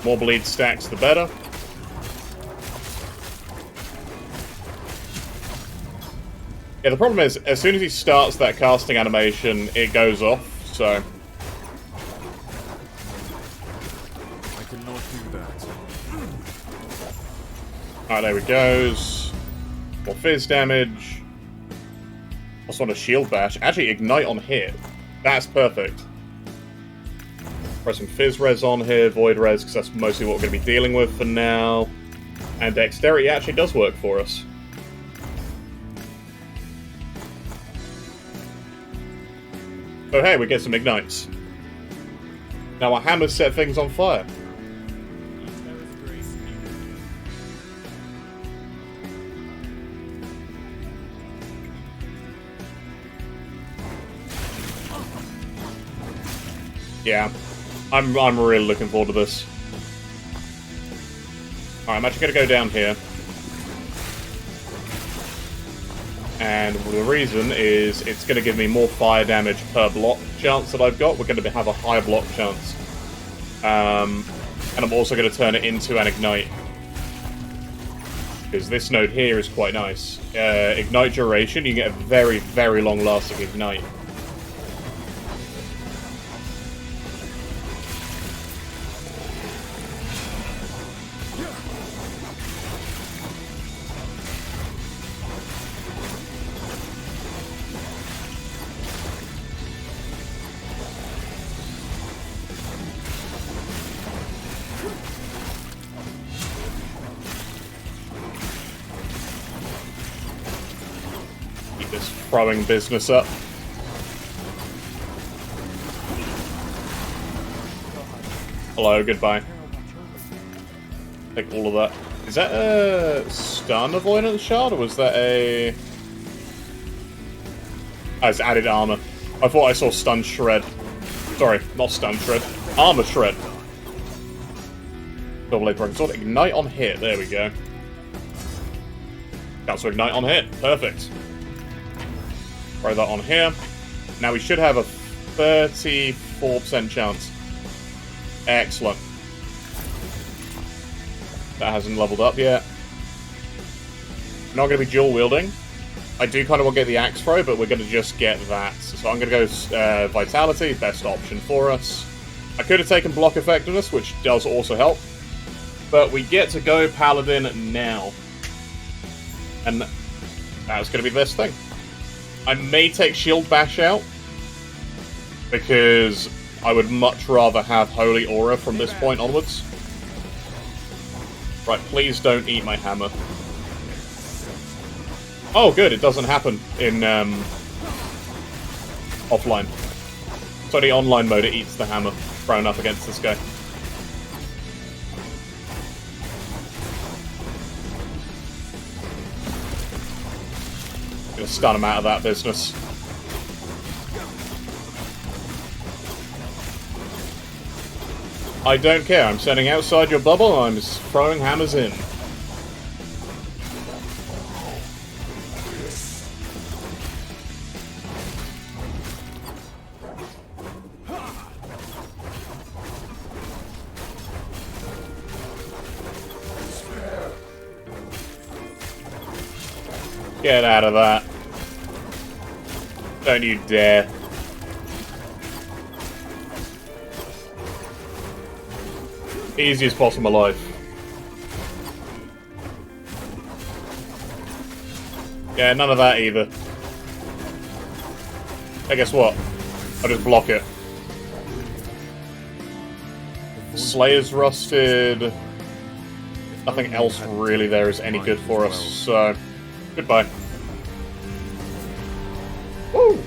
More bleed stacks, the better. Yeah, the problem is, as soon as he starts that casting animation, it goes off, so... I cannot do that. Alright, there he goes. More fizz damage. Also want a shield bash. Actually, ignite on hit. That's perfect. Press some fizz res on here, void res, because that's mostly what we're going to be dealing with for now. And dexterity actually does work for us. So hey, we get some ignites. Now our hammers set things on fire. Yeah, I'm really looking forward to this. Alright, I'm actually going to go down here. And the reason is it's going to give me more fire damage per block chance that I've got. We're going to have a higher block chance. And I'm also going to turn it into an Ignite. Because this node here is quite nice. Ignite duration, you get a very, very long lasting Ignite. Keep this throwing business up. Hello, goodbye. Take all of that. Is that a stun avoidance shard, or was that a... Oh, it's added armor. I thought I saw stun shred. Sorry, not stun shred. Armor shred. Double-blade broken sword. Ignite on hit. There we go. Cancel ignite on hit. Perfect. Throw that on here. Now we should have a 34% chance. Excellent. That hasn't leveled up yet. Not going to be dual wielding. I do kind of want to get the axe throw, but we're going to just get that. So I'm going to go Vitality, best option for us. I could have taken block effectiveness, which does also help. But we get to go Paladin now. And that's going to be the best thing. I may take Shield Bash out, because I would much rather have Holy Aura from this point onwards. Right, please don't eat my hammer. Oh, good, it doesn't happen in offline. So the online mode, it eats the hammer thrown up against this guy. Gonna stun him out of that business. I don't care, I'm standing outside your bubble, I'm just throwing hammers in. Get out of that. Don't you dare. Easiest boss in my life. Yeah, none of that either. Hey, guess what? I'll just block it. Slayer's rusted. Nothing else really there is any good for us, so goodbye. Woo!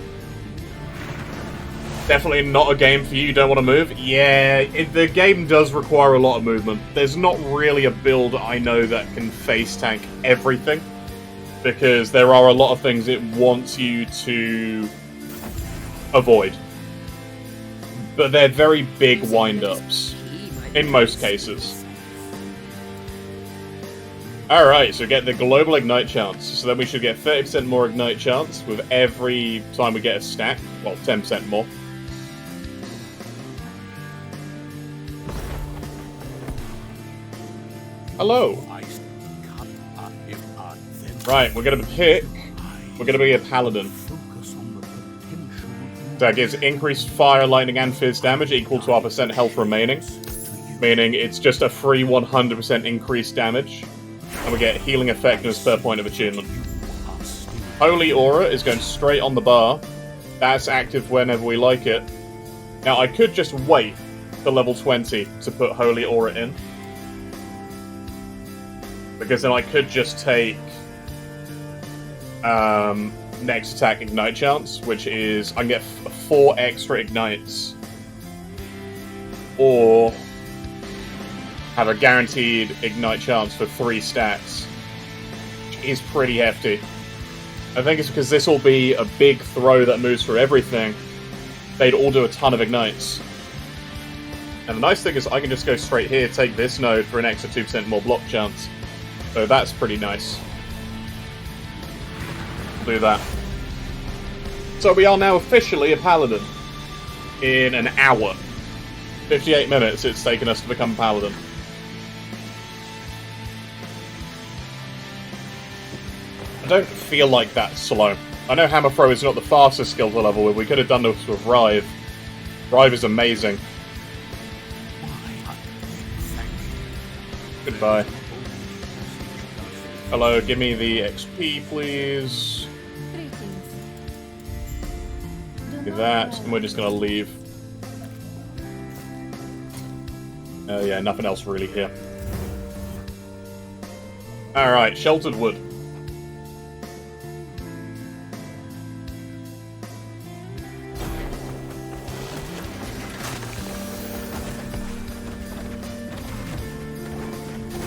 Definitely not a game for you, don't want to move? Yeah, the game does require a lot of movement. There's not really a build I know that can face tank everything, because there are a lot of things it wants you to avoid. But they're very big wind-ups, in most cases. Alright, so get the global ignite chance. So then we should get 30% more ignite chance with every time we get a stack. Well, 10% more. Hello. Right, we're gonna pick. We're gonna be a paladin. That gives increased fire, lightning, and fizz damage equal to our percent health remaining. Meaning it's just a free 100% increased damage. And we get healing effectiveness per point of attunement. Holy Aura is going straight on the bar. That's active whenever we like it. Now, I could just wait for level 20 to put Holy Aura in. Because then I could just take next attack ignite chance, which is I can get 4 extra ignites. Or have a guaranteed ignite chance for 3 stacks. Which is pretty hefty. I think it's because this will be a big throw that moves through everything. They'd all do a ton of ignites. And the nice thing is I can just go straight here, take this node for an extra 2% more block chance. So that's pretty nice. We'll do that. So we are now officially a paladin. In an hour. 58 minutes it's taken us to become paladin. I don't feel like that's slow. I know Hammer Throw is not the fastest skill to level with. We could have done this with Rive. Rive is amazing. Goodbye. Hello, give me the XP, please. Do that, and we're just gonna leave. Yeah, nothing else really here. Alright, Sheltered Wood.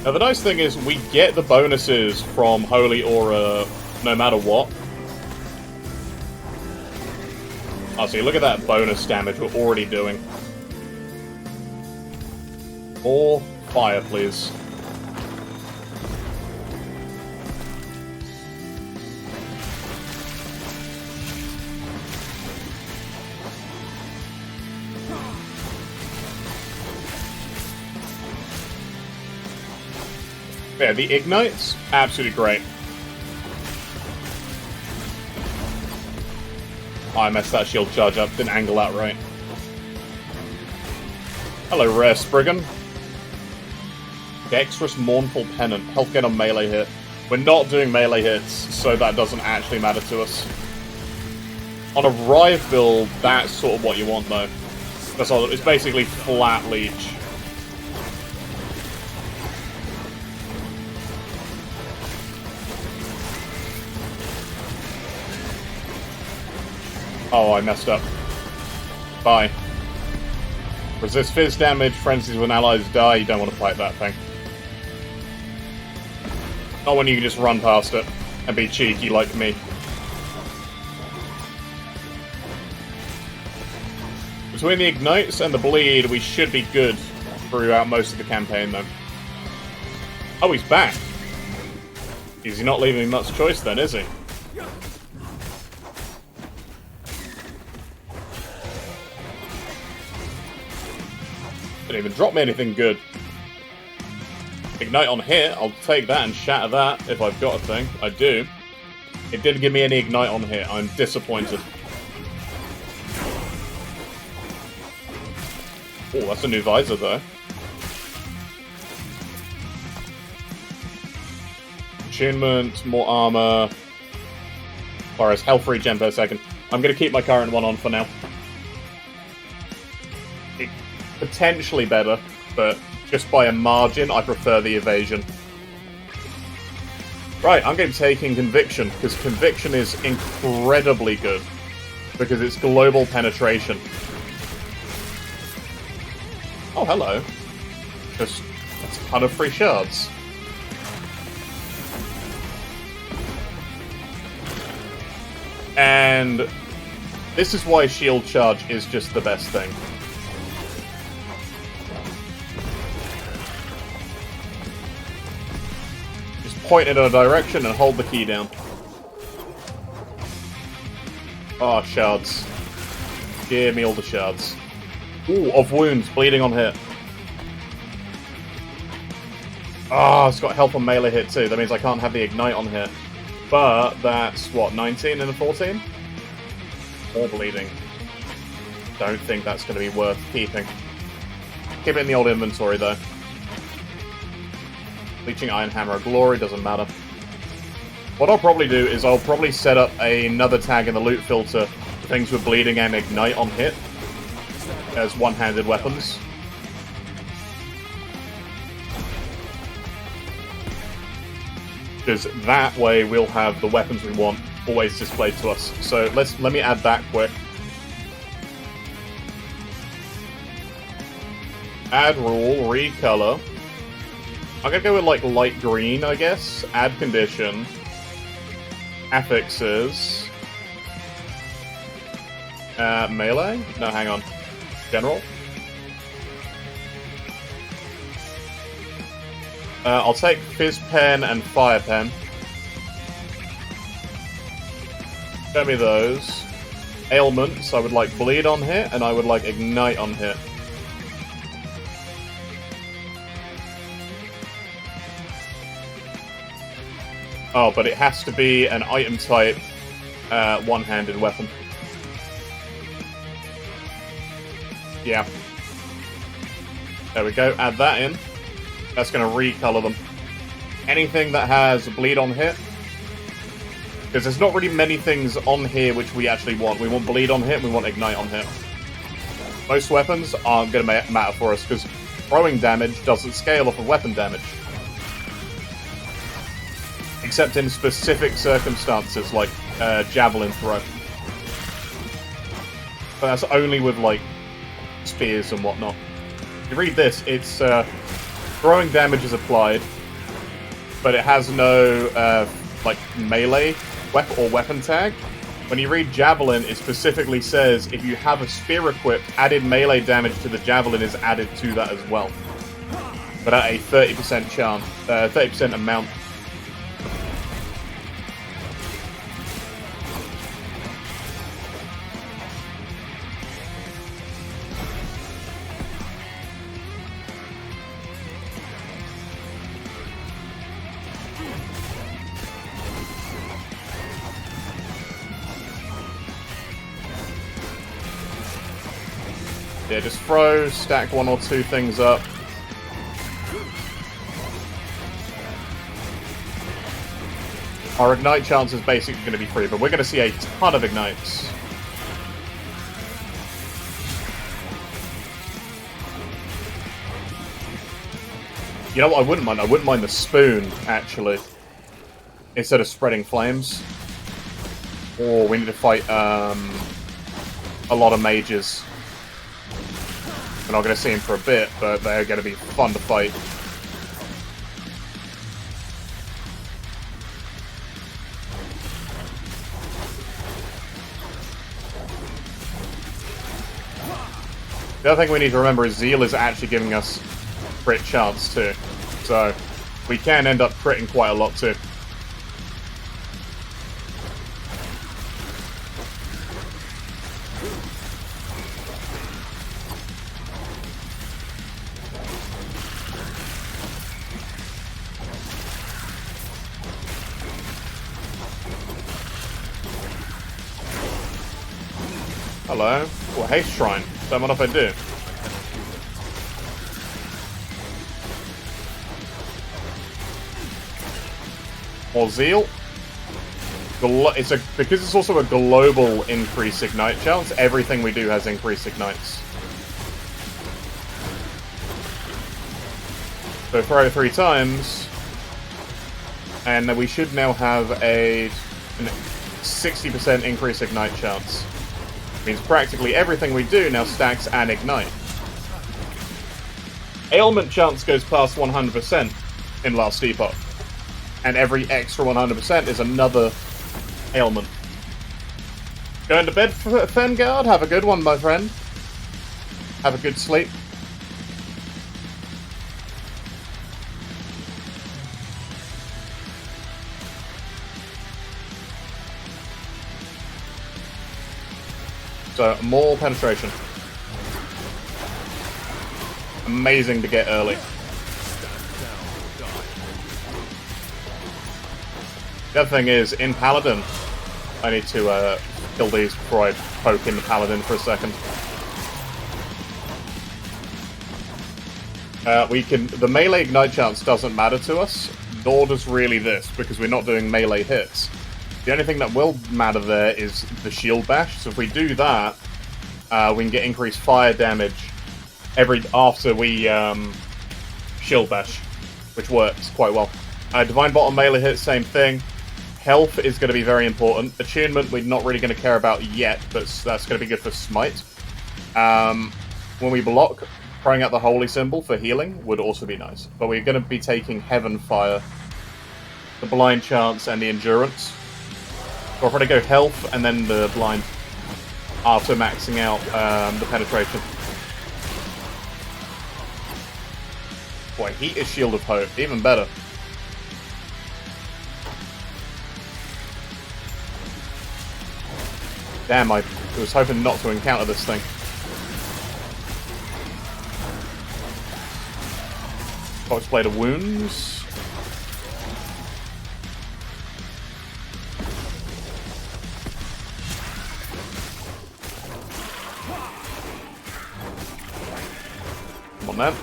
Now the nice thing is we get the bonuses from Holy Aura no matter what. Oh, see, look at that bonus damage we're already doing. More fire, please. Yeah, the ignites, absolutely great. Oh, I messed that shield charge up, didn't angle that right. Hello, Rare Spriggan. Dexterous Mournful Pennant, health gain on melee hit. We're not doing melee hits, so that doesn't actually matter to us. On a Rive build, that's sort of what you want, though. That's all. It's basically flat leech. Oh, I messed up. Bye. Resist fizz damage, frenzies when allies die. You don't want to fight that thing. Not when you can just run past it and be cheeky like me. Between the ignites and the bleed, we should be good throughout most of the campaign, though. Oh, he's back. He's not leaving me much choice then, is he? Didn't even drop me anything good. Ignite on hit, I'll take that and shatter that if I've got a thing. I do. It didn't give me any ignite on hit. I'm disappointed. Oh, that's a new visor, though. Attunement, more armor. Whereas health regen per second. I'm going to keep my current one on for now. It's potentially better, but just by a margin, I prefer the evasion. Right, I'm going to be taking Conviction, because Conviction is incredibly good. Because it's global penetration. Oh, hello. Just a ton of free shards. And this is why shield charge is just the best thing. Just point it in a direction and hold the key down. Oh, shards. Give me all the shards. Ooh, of wounds, bleeding on hit. Ah, it's got health on melee hit too. That means I can't have the ignite on hit. But that's, what, 19 and a 14? More bleeding. Don't think that's going to be worth keeping. Keep it in the old inventory, though. Bleaching Iron Hammer of Glory, doesn't matter. What I'll probably do is I'll probably set up another tag in the loot filter for things with bleeding and ignite on hit as one-handed weapons. Because that way we'll have the weapons we want always displayed to us. So let me add that quick. Add rule, recolor. I'm gonna go with like light green, I guess. Add condition. Affixes. Melee? No, hang on. General? I'll take Fizz Pen and Fire Pen. Show me those. Ailments, I would like Bleed on hit, and I would like Ignite on hit. Oh, but it has to be an item type, one-handed weapon. Yeah. There we go, add that in. That's going to recolor them. Anything that has bleed on hit. Because there's not really many things on here which we actually want. We want bleed on hit, we want ignite on hit. Most weapons aren't going to matter for us, because throwing damage doesn't scale off of weapon damage. Except in specific circumstances, like javelin throw. But that's only with, like, spears and whatnot. If you read this, it's throwing damage is applied, but it has no like melee weapon tag. When you read javelin, it specifically says if you have a spear equipped, added melee damage to the javelin is added to that as well, but at a 30% chance, 30% amount. Yeah, just throw, stack one or two things up. Our ignite chance is basically going to be free, but we're going to see a ton of ignites. You know what I wouldn't mind? I wouldn't mind the spoon, actually. Instead of spreading flames. Or we need to fight, a lot of mages. We're not going to see them for a bit, but they're going to be fun to fight. The other thing we need to remember is Zeal is actually giving us crit chance too. So we can end up critting quite a lot too. Hello. Oh, haste shrine. Don't mind if I do. More Zeal. Because it's also a global increase ignite chance, everything we do has increased ignites. So throw it 3 times, and we should now have a 60% increase ignite chance. Means practically everything we do now stacks and ignite. Ailment chance goes past 100% in last Epoch. And every extra 100% is another ailment. Going to bed, Fengard? Have a good one, my friend. Have a good sleep. So, more penetration. Amazing to get early. The other thing is, in Paladin, I need to kill these before I poke in the Paladin for a second. The melee ignite chance doesn't matter to us, nor does really this, because we're not doing melee hits. The only thing that will matter there is the shield bash. So if we do that, we can get increased fire damage after we shield bash, which works quite well. Divine Bottom melee hit, same thing. Health is going to be very important. Attunement, we're not really going to care about yet, but that's going to be good for smite. When we block, throwing out the holy symbol for healing would also be nice. But we're going to be taking Heaven Fire, the blind chance, and the endurance. So I'll probably go health and then the blind after maxing out the penetration. Boy, heat is Shield of Hope, even better. Damn, I was hoping not to encounter this thing. Fox Blade of Wounds. Come on, then.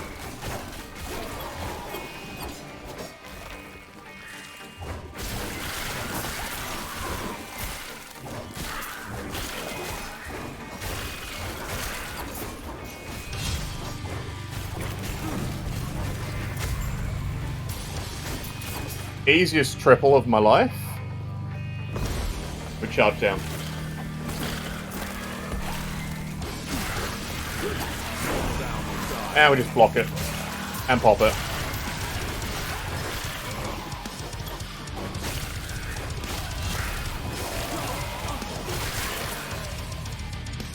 Easiest triple of my life. We charge down. And we just block it. And pop it.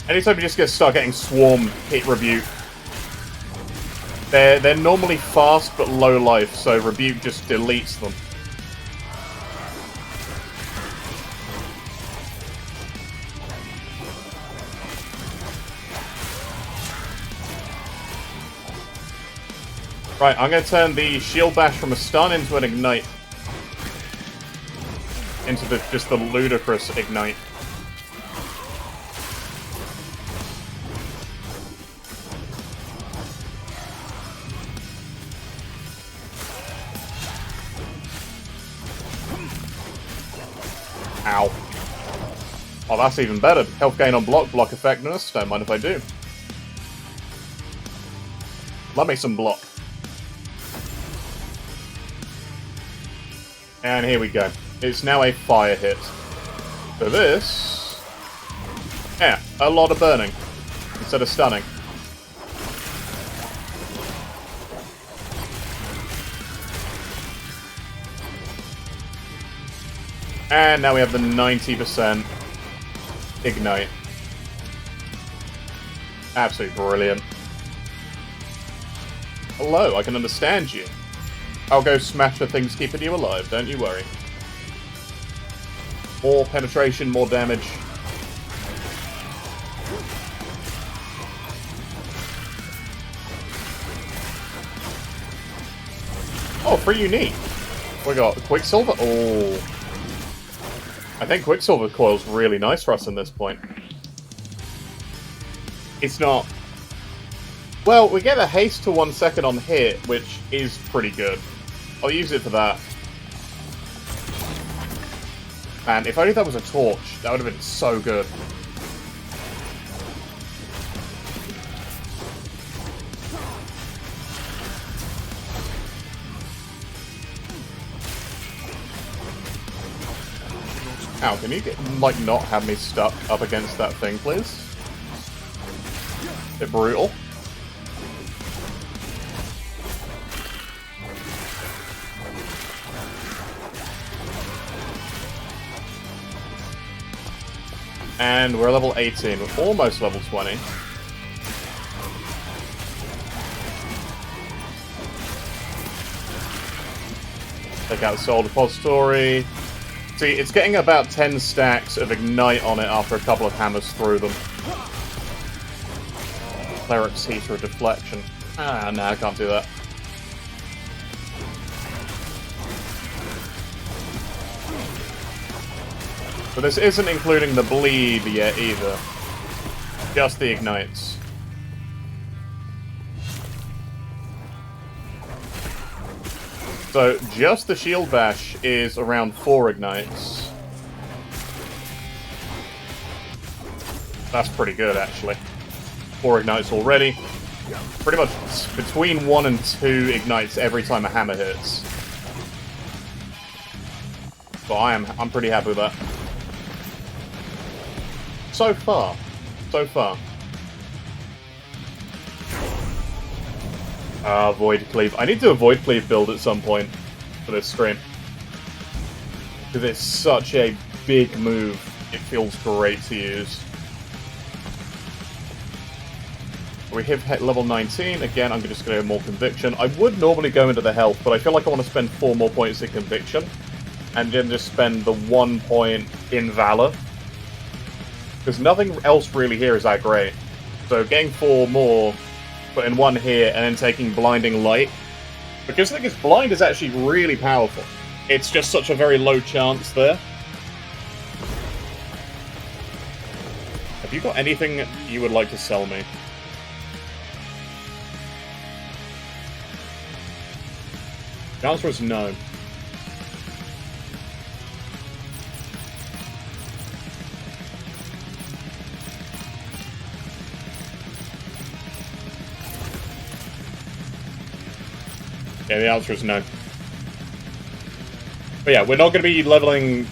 Anytime you just start getting swarmed, hit Rebuke. They're normally fast but low life, so Rebuke just deletes them. Right, I'm going to turn the Shield Bash from a stun into an Ignite. Into just the ludicrous Ignite. Ow. Oh, that's even better. Health gain on block, block effectiveness. Don't mind if I do. Love me some block. And here we go. It's now a fire hit. So this... Yeah, a lot of burning instead of stunning. And now we have the 90% ignite. Absolutely brilliant. Hello, I can understand you. I'll go smash the things keeping you alive, don't you worry. More penetration, more damage. Oh, free unique. We got Quicksilver. Oh. I think Quicksilver Coil's really nice for us in this point. It's not... Well, we get a haste to 1 second on hit, which is pretty good. I'll use it for that. Man, if only that was a torch, that would have been so good. Ow, can you, like, not have me stuck up against that thing, please? Bit brutal. And we're level 18. We're almost level 20. Take out Soul Depository. See, it's getting about 10 stacks of Ignite on it after a couple of hammers through them. Cleric's Heater of Deflection. Ah, no, I can't do that. So this isn't including the bleed yet either. Just the ignites. So just the shield bash is around 4 ignites. That's pretty good actually. 4 ignites already. Pretty much between 1 and 2 ignites every time a hammer hits. So I'm pretty happy with that. So far. So far. Void Cleave. I need to avoid Cleave build at some point for this stream. Because it's such a big move. It feels great to use. We hit level 19. Again, I'm just going to have more Conviction. I would normally go into the health, but I feel like I want to spend 4 more points in Conviction. And then just spend the 1 point in Valor. Because nothing else really here is that great. So getting 4 more, putting 1 here, and then taking Blinding Light. Because I think its Blind is actually really powerful. It's just such a very low chance there. Have you got anything you would like to sell me? The answer is no. Yeah, the answer is no. But yeah, we're not going to be leveling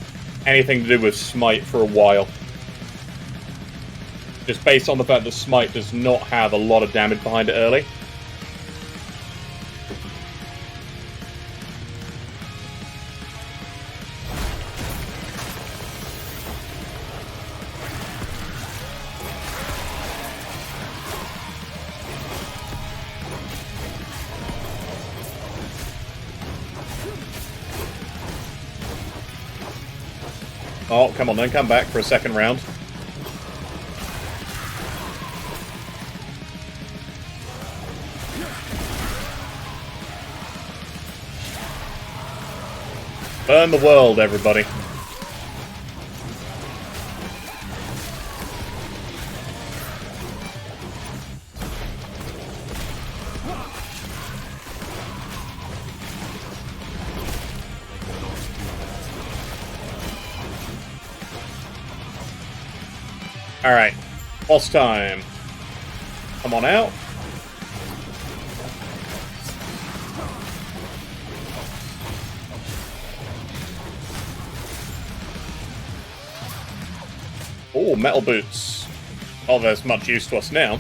anything to do with Smite for a while. Just based on the fact that Smite does not have a lot of damage behind it early. Oh, come on then, come back for a second round. Burn the world, everybody. Alright, boss time. Come on out. Oh, metal boots. Oh, there's much use to us now.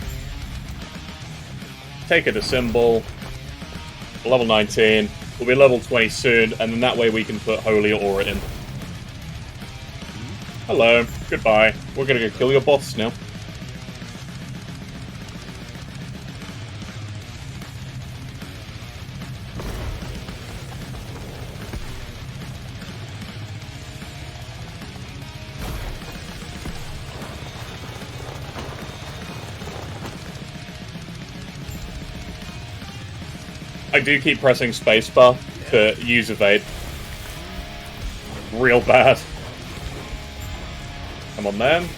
Take it to symbol. Level 19. We'll be level 20 soon, and then that way we can put Holy Aura in. Hello. Goodbye. We're gonna go kill your boss now. I do keep pressing spacebar to use evade. Real bad. Come on, then.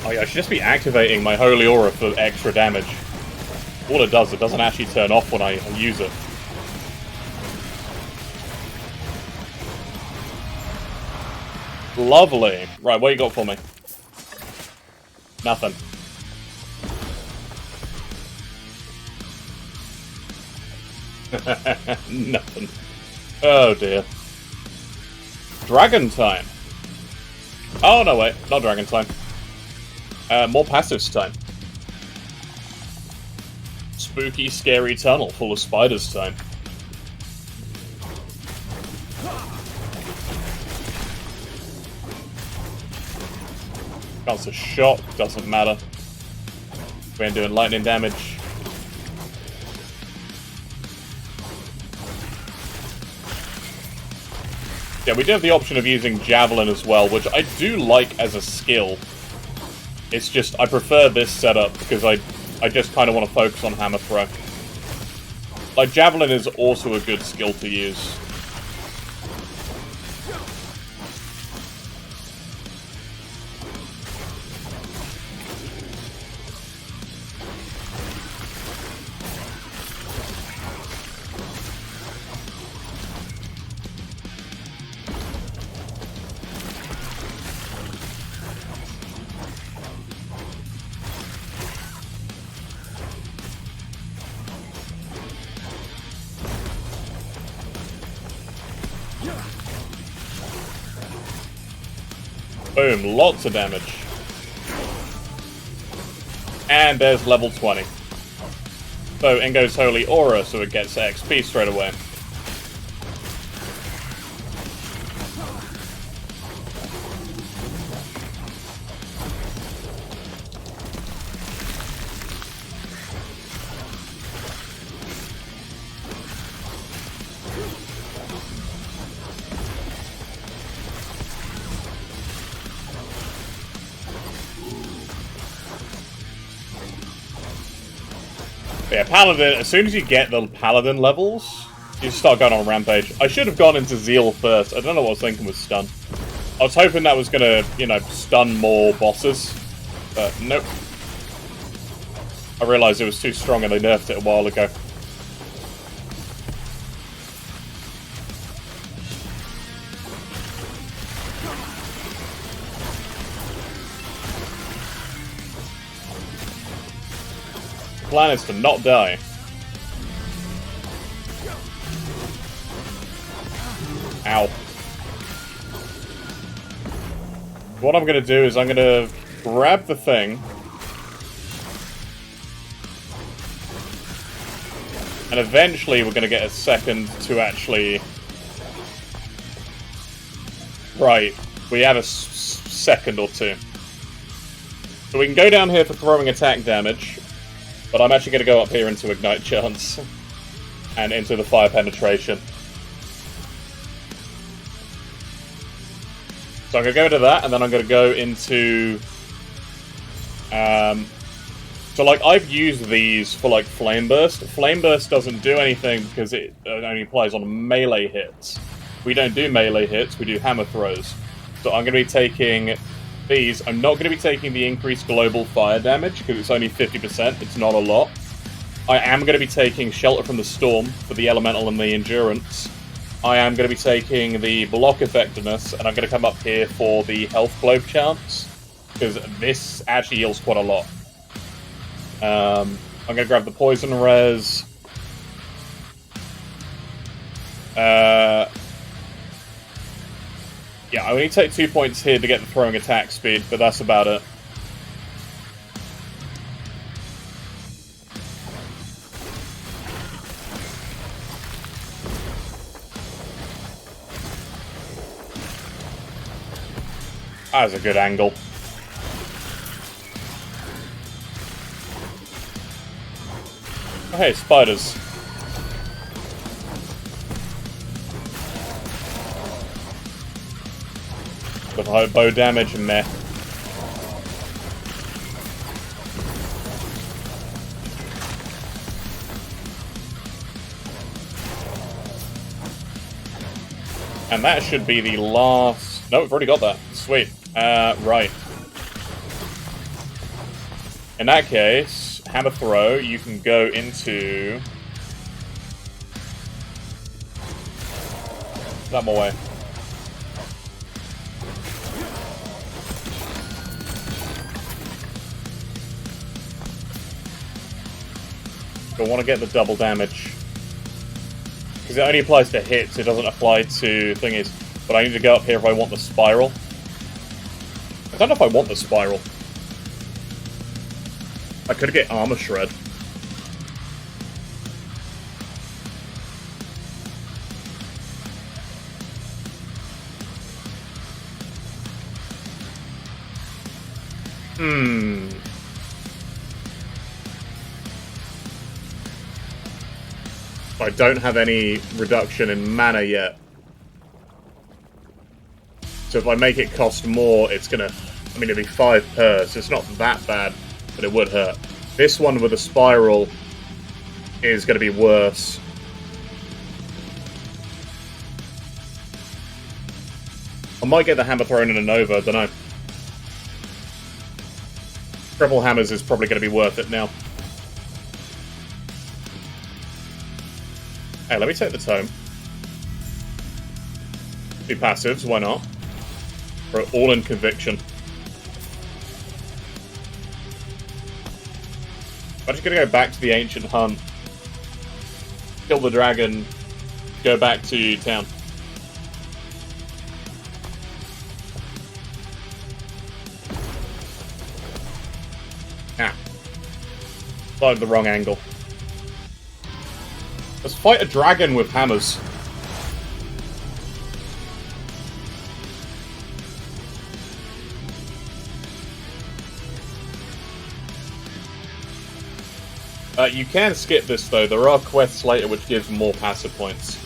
Oh yeah, I should just be activating my Holy Aura for extra damage. All it doesn't actually turn off when I use it. Lovely. Right, what you got for me? Nothing. Nothing. Oh dear. Dragon time. Oh no, wait, not dragon time. More passives time. Spooky, scary tunnel full of spiders time. Chance of shock, doesn't matter. We ain't doing lightning damage. Yeah, we do have the option of using Javelin as well, which I do like as a skill. It's just, I prefer this setup because I just kind of want to focus on Hammer Throw. Like, Javelin is also a good skill to use. Boom, lots of damage. And there's level 20. So in goes Holy Aura, so it gets XP straight away. But yeah, Paladin, as soon as you get the Paladin levels, you just start going on Rampage. I should have gone into Zeal first. I don't know what I was thinking with Stun. I was hoping that was gonna, you know, stun more bosses. But nope. I realised it was too strong and they nerfed it a while ago. Plan is to not die. Ow. What I'm going to do is I'm going to grab the thing. And eventually we're going to get a second to actually... Right. We have a second or two. So we can go down here for throwing attack damage. But I'm actually going to go up here into Ignite Chance. And into the Fire Penetration. So I'm going to go into that, and then I'm going to go into... So, like, I've used these for, like, Flame Burst. Flame Burst doesn't do anything because it only applies on melee hits. We don't do melee hits, we do hammer throws. So I'm going to be taking... these. I'm not going to be taking the increased global fire damage because it's only 50%. It's not a lot. I am going to be taking Shelter from the Storm for the Elemental and the Endurance. I am going to be taking the block effectiveness, and I'm going to come up here for the health globe chance, because this actually heals quite a lot. I'm going to grab the poison res. Yeah, I only take 2 points here to get the throwing attack speed, but that's about it. That was a good angle. Oh, hey, spiders. Got high bow damage, meh. And that should be the last... No, we've already got that. Sweet. Right. In that case, hammer throw, you can go into... that more way. Don't want to get the double damage. Because it only applies to hits, it doesn't apply to thingies. But I need to go up here if I want the spiral. I don't know if I want the spiral. I could get armor shred. I don't have any reduction in mana yet. So if I make it cost more, it's gonna... I mean, it'd be 5 per, so it's not that bad, but it would hurt. This one with a spiral is gonna be worse. I might get the hammer thrown in a Nova, I don't know. Triple hammers is probably gonna be worth it now. Hey, let me take the tome. Do passives, why not? We're all in conviction. I'm just gonna go back to the ancient hunt. Kill the dragon. Go back to town. Ah. Started the wrong angle. Let's fight a dragon with hammers. You can skip this though, there are quests later which gives more passive points.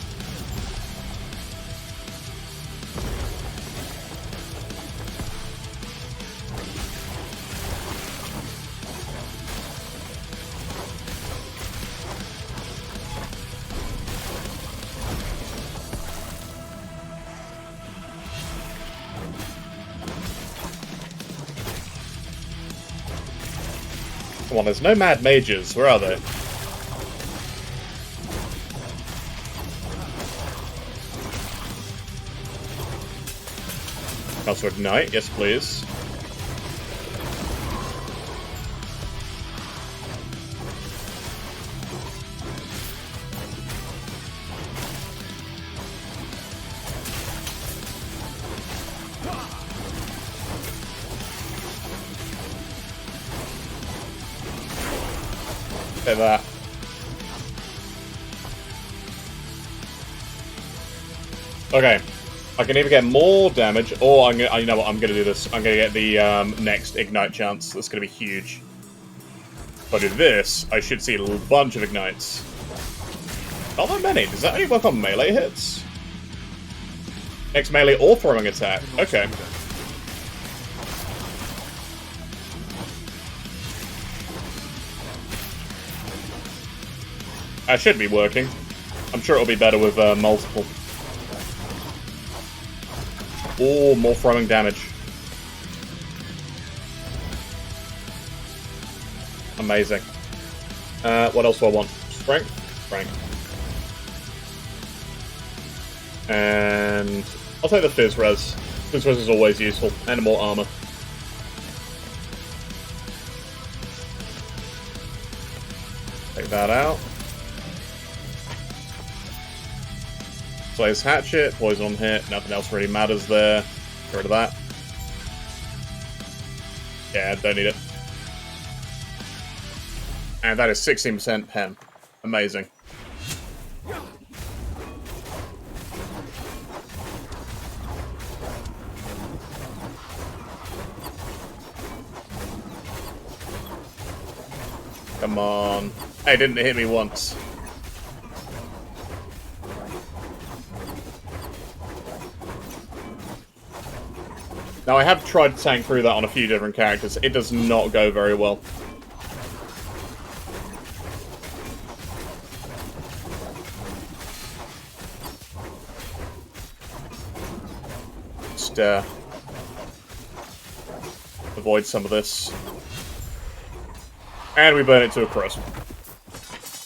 Come on, there's no mad mages. Where are they? Also ignite, yes please. Look at that. Okay, I can either get more damage, or you know what? I'm gonna do this. I'm gonna get the next ignite chance. That's gonna be huge. If I do this, I should see a little bunch of ignites. Not that many. Does that only work on melee hits? Next melee or throwing attack. Okay. That should be working. I'm sure it'll be better with multiple. Oh, more throwing damage. Amazing. What else do I want? Strength? Strength. And I'll take the Fizz Res. Fizz Res is always useful, and more armor. Take that out. Slayer's Hatchet, poison on hit, nothing else really matters there. Get rid of that. Yeah, don't need it. And that is 16% pen. Amazing. Come on. Hey, didn't hit me once. Now, I have tried to tank through that on a few different characters. It does not go very well. Just, avoid some of this. And we burn it to a crisp.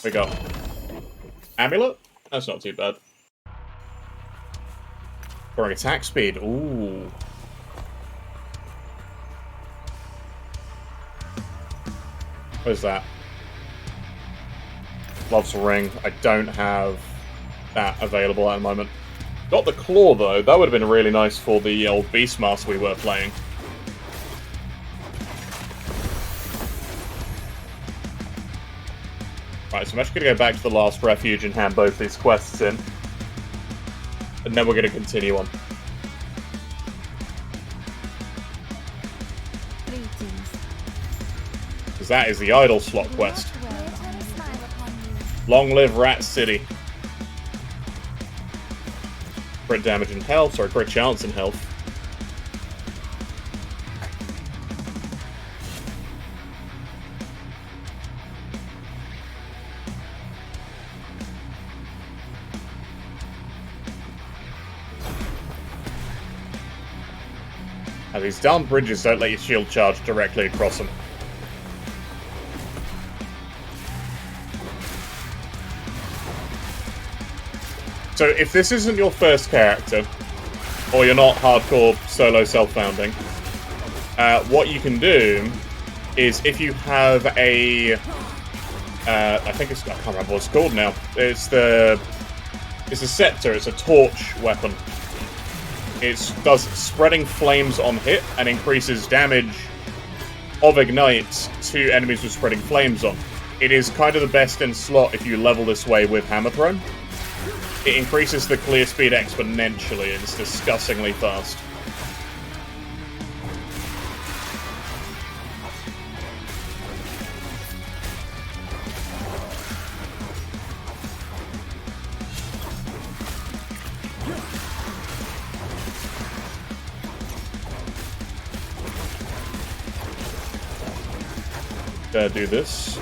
We go. Amulet? That's not too bad. Growing attack speed. Ooh. What is that? Love's Ring. I don't have that available at the moment. Got the Claw, though. That would have been really nice for the old Beastmaster we were playing. Right, so I'm actually going to go back to the last refuge and hand both these quests in. And then we're going to continue on. Because that is the Idol slot quest. Long live Rat City. Crit damage and health, sorry, crit chance and health. Now, these down bridges don't let your shield charge directly across them. So if this isn't your first character, or you're not hardcore solo self-founding, what you can do is if you have a... I can't remember what it's called now. It's a scepter, it's a torch weapon. It does spreading flames on hit and increases damage of ignite to enemies with spreading flames on. It is kind of the best in slot if you level this way with Hammer Thrown. It increases the clear speed exponentially. It's disgustingly fast. Do this.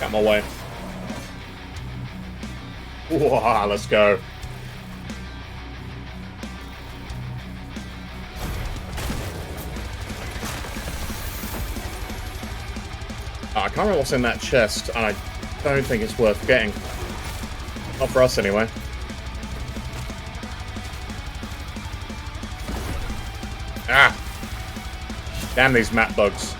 Got my way. Wow, let's go. I can't remember what's in that chest, and I don't think it's worth getting. Not for us, anyway. Ah! Damn these map bugs.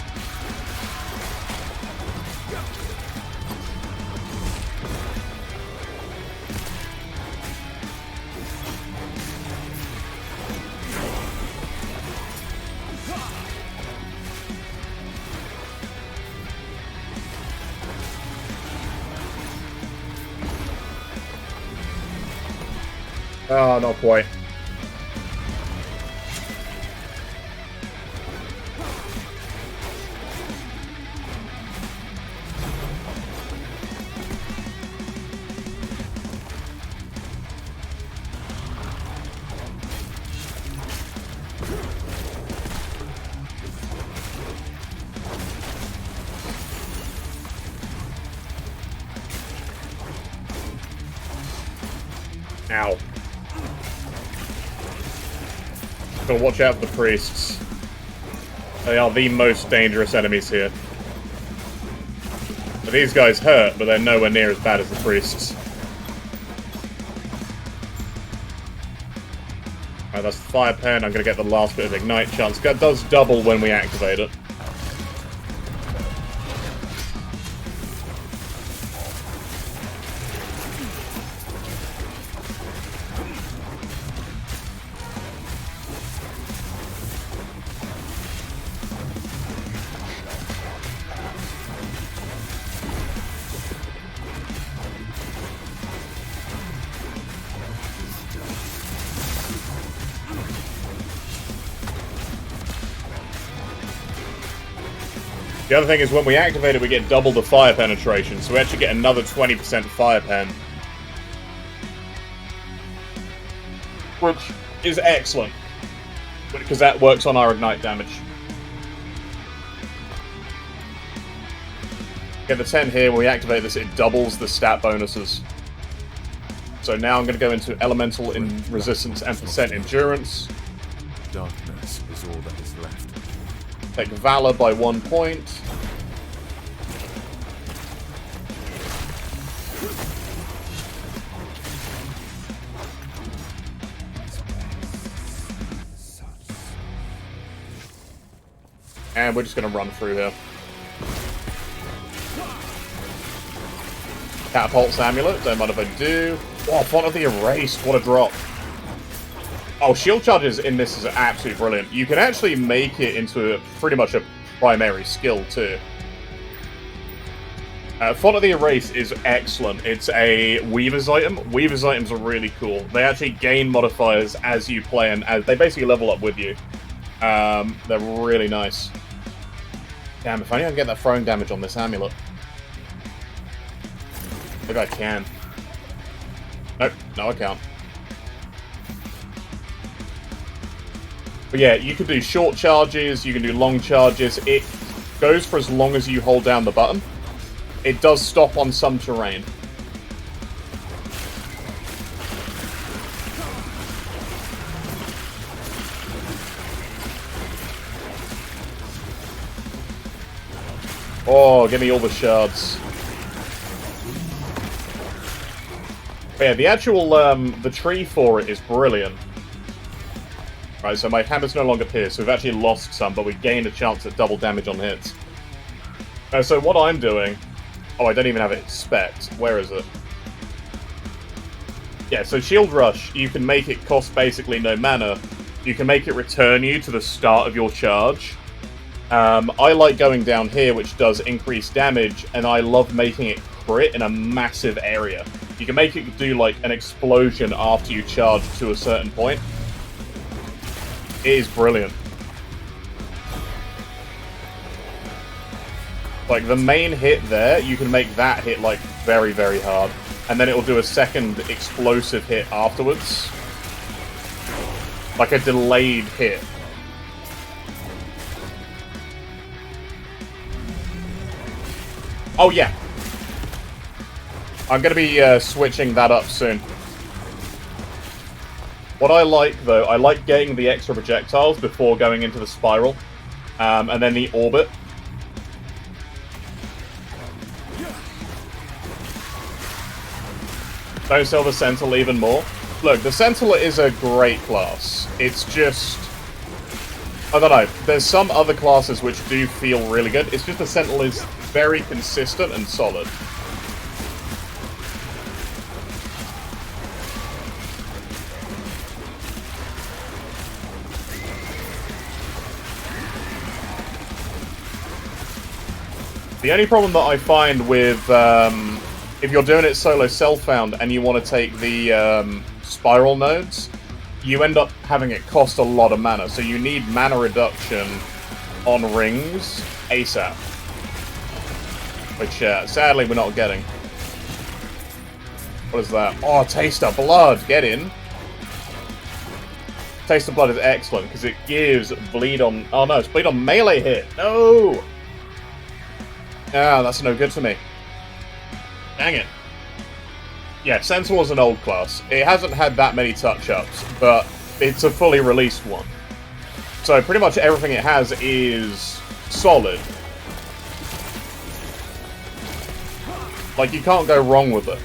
Oh, not quite. Ow. Gotta watch out for the priests. They are the most dangerous enemies here. But these guys hurt, but they're nowhere near as bad as the priests. Alright, that's the fire pen. I'm going to get the last bit of ignite chance. That does double when we activate it. The other thing is when we activate it, we get double the fire penetration, so we actually get another 20% fire pen. Which is excellent, because that works on our ignite damage. Get the 10 here, when we activate this, it doubles the stat bonuses. So now I'm going to go into elemental in resistance and percent endurance. Darkness is all that is left. Take Valor by 1 point. And we're just going to run through here. Catapult's Amulet, don't mind if I do. Oh, Font of the Erased, what a drop. Oh, shield charges in this is absolutely brilliant. You can actually make it into pretty much a primary skill, too. Font of the Erase is excellent. It's a Weaver's item. Weaver's items are really cool. They actually gain modifiers as you play, and as they basically level up with you. They're really nice. Damn, if only I can get that throwing damage on this amulet. Maybe I can. Nope, no I can't. But yeah, you can do short charges, you can do long charges. It goes for as long as you hold down the button. It does stop on some terrain. Oh, give me all the shards. But yeah, the actual, the tree for it is brilliant. Right, so my hammer's no longer pierced, so we've actually lost some, but we gained a chance at double damage on hits. So what I'm doing... Oh, I don't even have it spec'd. Where is it? Yeah, so Shield Rush, you can make it cost basically no mana. You can make it return you to the start of your charge. I like going down here, which does increased damage, and I love making it crit in a massive area. You can make it do, like, an explosion after you charge to a certain point. It is brilliant. Like, the main hit there, you can make that hit, like, very, very hard. And then it will do a second explosive hit afterwards. Like a delayed hit. Oh, yeah. I'm going to be switching that up soon. What I like, though, I like getting the extra projectiles before going into the spiral. And then the orbit. Don't sell the Sentinel even more. Look, the Sentinel is a great class. It's just... I don't know. There's some other classes which do feel really good. It's just the Sentinel is very consistent and solid. The only problem that I find with... if you're doing it solo self-found and you want to take the spiral nodes, you end up having it cost a lot of mana. So you need mana reduction on rings ASAP. Which, sadly, we're not getting. What is that? Oh, Taste of Blood! Get in! Taste of Blood is excellent, because it gives bleed on... Oh no, it's bleed on melee hit! No! Ah, that's no good for me. Dang it. Yeah, Sentinel is an old class. It hasn't had that many touch-ups, but it's a fully released one. So pretty much everything it has is solid. Like, you can't go wrong with it.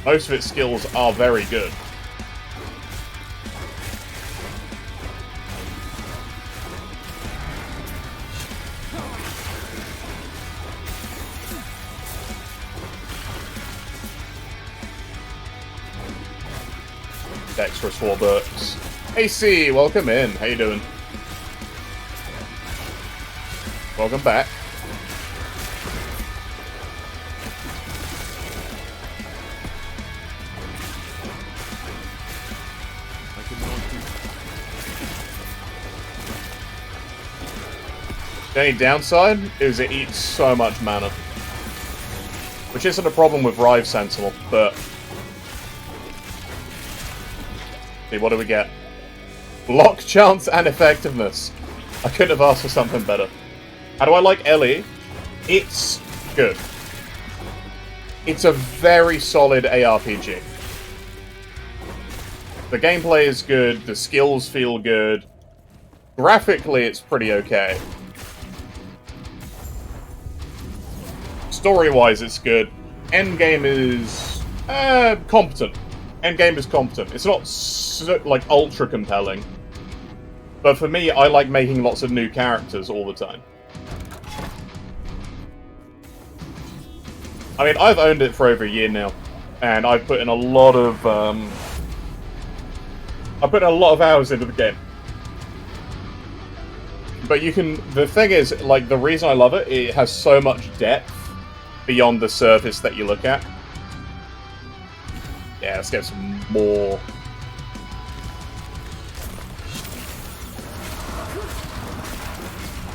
Most of its skills are very good. Extra 4 books. Hey C, welcome in. How you doing? Welcome back. The only downside is it eats so much mana. Which isn't a problem with Rive Sentinel, but... See, what do we get? Block chance and effectiveness. I couldn't have asked for something better. How do I like Ellie? It's good. It's a very solid ARPG. The gameplay is good, the skills feel good. Graphically, it's pretty okay. Story-wise, it's good. Endgame is... competent. Endgame is competent. It's not, like, ultra compelling. But for me, I like making lots of new characters all the time. I mean, I've owned it for over a year now. And I've put in a lot of, I've put in a lot of hours into the game. But you can... The thing is, like, the reason I love it, it has so much depth beyond the surface that you look at. Yeah, let's get some more.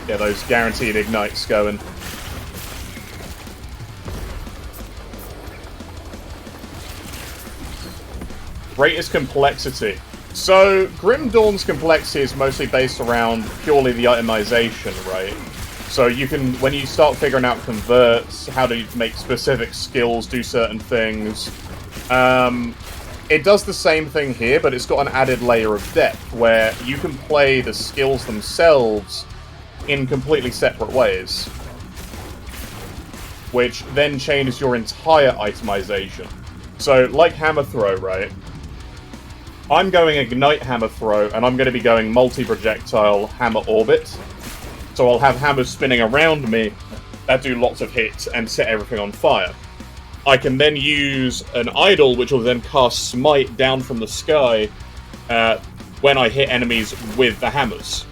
Yeah, those guaranteed ignites going. Greatest complexity. So, Grim Dawn's complexity is mostly based around purely the itemization, right? So you can, when you start figuring out converts, how to make specific skills do certain things, it does the same thing here, but it's got an added layer of depth, where you can play the skills themselves in completely separate ways. Which then changes your entire itemization. So, like Hammer Throw, right? I'm going Ignite Hammer Throw, and I'm going to be going multi-projectile Hammer Orbit. So I'll have hammers spinning around me that do lots of hits and set everything on fire. I can then use an idol, which will then cast Smite down from the sky when I hit enemies with the hammers.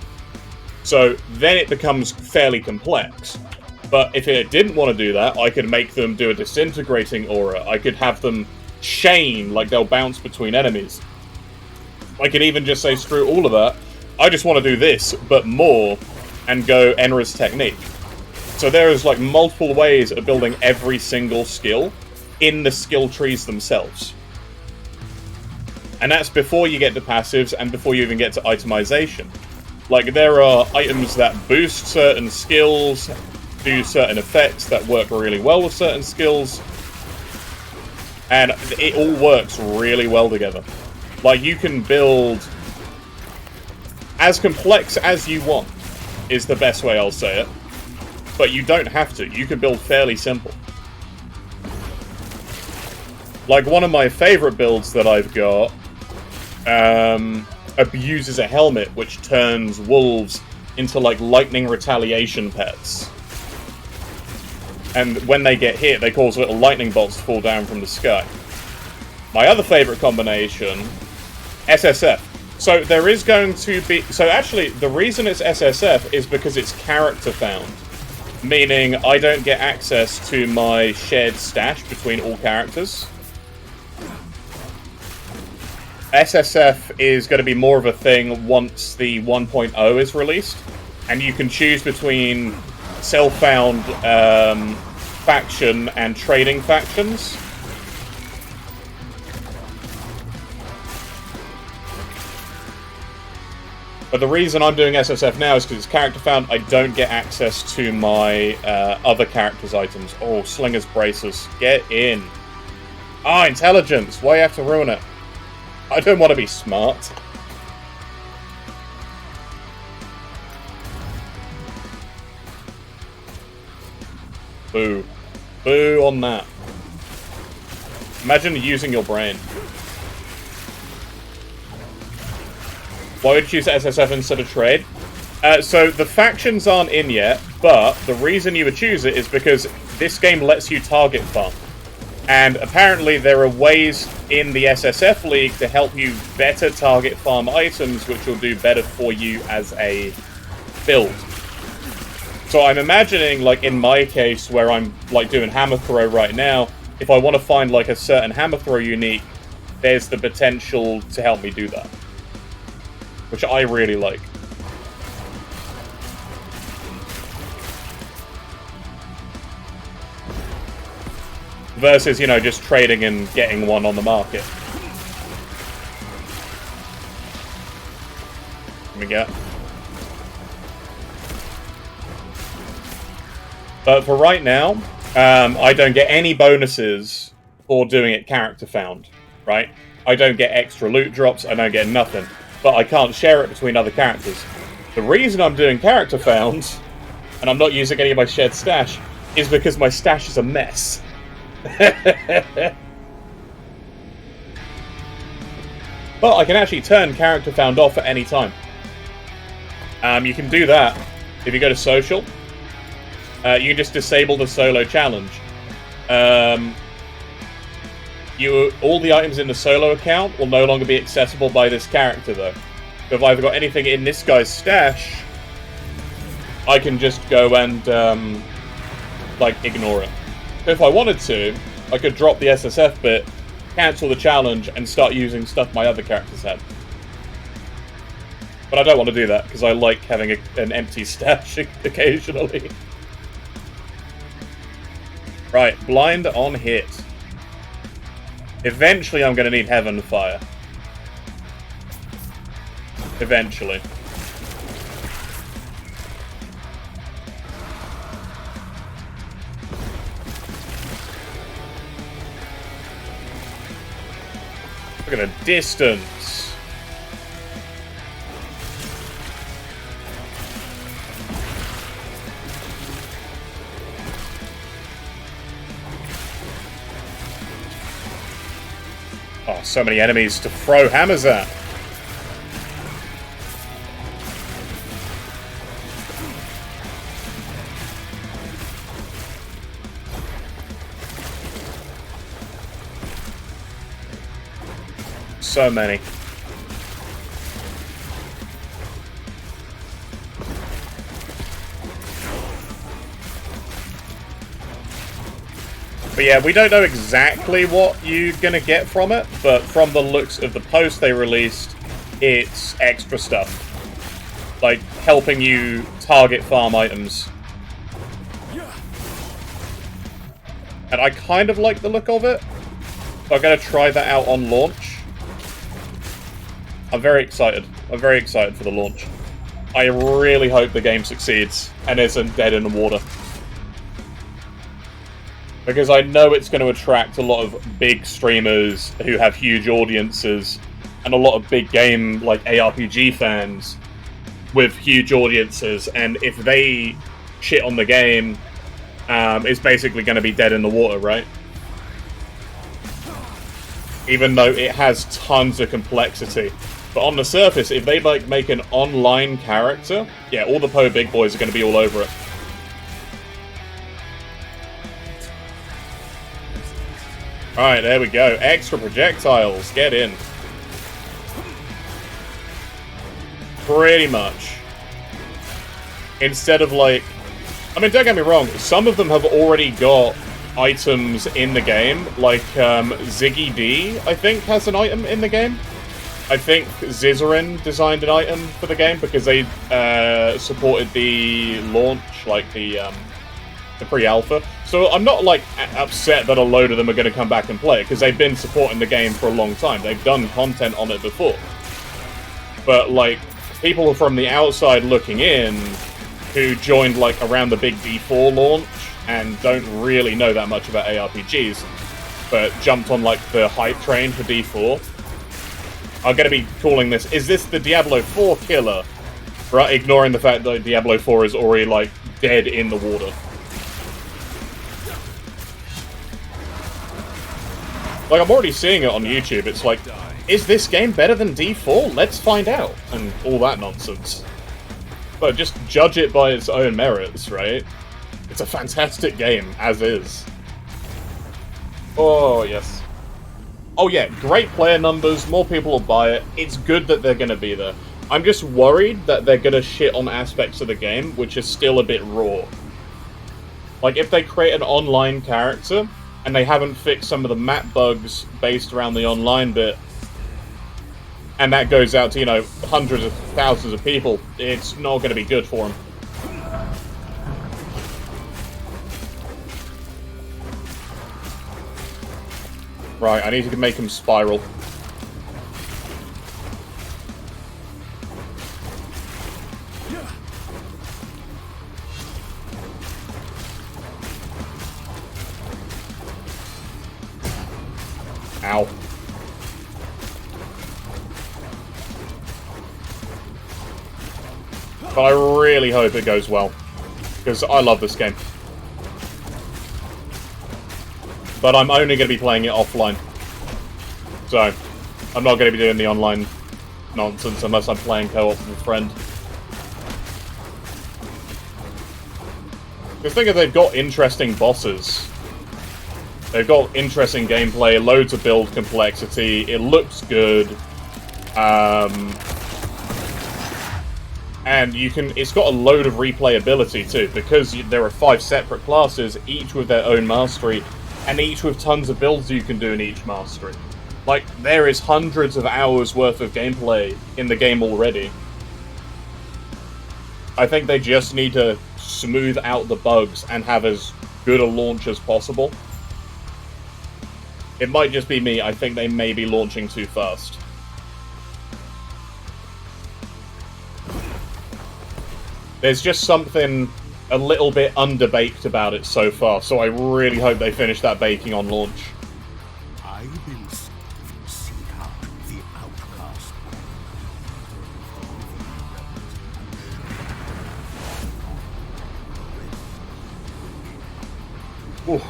So then it becomes fairly complex. But if it didn't want to do that, I could make them do a disintegrating aura. I could have them chain, like they'll bounce between enemies. I could even just say, screw all of that. I just want to do this, but more, and go Enra's technique. So there is like multiple ways of building every single skill in the skill trees themselves. And that's before you get to passives and before you even get to itemization. Like, there are items that boost certain skills, do certain effects that work really well with certain skills, and it all works really well together. Like, you can build as complex as you want, is the best way I'll say it. But you don't have to. You can build fairly simple. Like, one of my favorite builds that I've got abuses a helmet which turns wolves into, like, lightning retaliation pets. And when they get hit, they cause little lightning bolts to fall down from the sky. My other favorite combination, SSF. So there is going to be... So actually, the reason it's SSF is because it's character found. Meaning, I don't get access to my shared stash between all characters. SSF is going to be more of a thing once the 1.0 is released. And you can choose between self-found faction and trading factions. But the reason I'm doing SSF now is because it's character found. I don't get access to my other characters' items. Oh, Slinger's Braces. Get in. Ah, intelligence. Why you have to ruin it? I don't want to be smart. Boo. Boo on that. Imagine using your brain. Why would you choose SSF instead of trade? So the factions aren't in yet, but the reason you would choose it is because this game lets you target farm. And apparently there are ways in the SSF League to help you better target farm items, which will do better for you as a build. So I'm imagining, like in my case, where I'm like doing hammer throw right now, if I want to find like a certain hammer throw unique, there's the potential to help me do that. Which I really like. Versus, you know, just trading and getting one on the market. Let me get. But for right now, I don't get any bonuses for doing it character found, right? I don't get extra loot drops, I don't get nothing. But I can't share it between other characters. The reason I'm doing character found, and I'm not using any of my shared stash, is because my stash is a mess. But I can actually turn character found off at any time. You can do that if you go to social. You can just disable the solo challenge. All the items in the solo account will no longer be accessible by this character, though. So if I've got anything in this guy's stash, I can just go and like ignore it. So if I wanted to, I could drop the SSF bit, cancel the challenge, and start using stuff my other characters had. But I don't want to do that, because I like having an empty stash occasionally. Right, blind on hit. Eventually I'm going to need Heaven Fire. Eventually. Look at the distance. Oh, so many enemies to throw hammers at. So many. But yeah, we don't know exactly what you're gonna get from it, but from the looks of the post they released, it's extra stuff. Like, helping you target farm items. And I kind of like the look of it, so I'm gonna try that out on launch. I'm very excited. I'm very excited for the launch. I really hope the game succeeds and isn't dead in the water. Because I know it's going to attract a lot of big streamers who have huge audiences and a lot of big game, like ARPG fans with huge audiences. And if they shit on the game, it's basically going to be dead in the water, right? Even though it has tons of complexity. But on the surface, if they like make an online character, yeah, all the Po big boys are going to be all over it. Alright, there we go. Extra projectiles. Get in. Pretty much. Instead of like... I mean, don't get me wrong. Some of them have already got items in the game. Like, Ziggy D, I think, has an item in the game. I think Zizarin designed an item for the game because they supported the launch, like the pre-alpha. So I'm not like upset that a load of them are going to come back and play it because they've been supporting the game for a long time. They've done content on it before. But like people from the outside looking in who joined like around the big D4 launch and don't really know that much about ARPGs, but jumped on like the hype train for D4. I'm going to be calling this, is this the Diablo 4 killer? Right, ignoring the fact that Diablo 4 is already, like, dead in the water. Like, I'm already seeing it on YouTube. It's like, is this game better than D4? Let's find out. And all that nonsense. But just judge it by its own merits, right? It's a fantastic game, as is. Oh, yes. Oh yeah, great player numbers, more people will buy it. It's good that they're going to be there. I'm just worried that they're going to shit on aspects of the game, which is still a bit raw. Like, if they create an online character, and they haven't fixed some of the map bugs based around the online bit, and that goes out to, you know, hundreds of thousands of people, it's not going to be good for them. Right, I need to make him spiral. Ow. But I really hope it goes well, because I love this game. But I'm only going to be playing it offline. So, I'm not going to be doing the online nonsense unless I'm playing co-op with a friend. The thing is, they've got interesting bosses. They've got interesting gameplay, loads of build complexity, it looks good. And it's got a load of replayability too, because there are 5 separate classes, each with their own mastery, and each with tons of builds you can do in each mastery. Like, there is hundreds of hours worth of gameplay in the game already. I think they just need to smooth out the bugs and have as good a launch as possible. It might just be me, I think they may be launching too fast. There's just something a little bit underbaked about it so far, so I really hope they finish that baking on launch. I will seek out the outcast. Oof.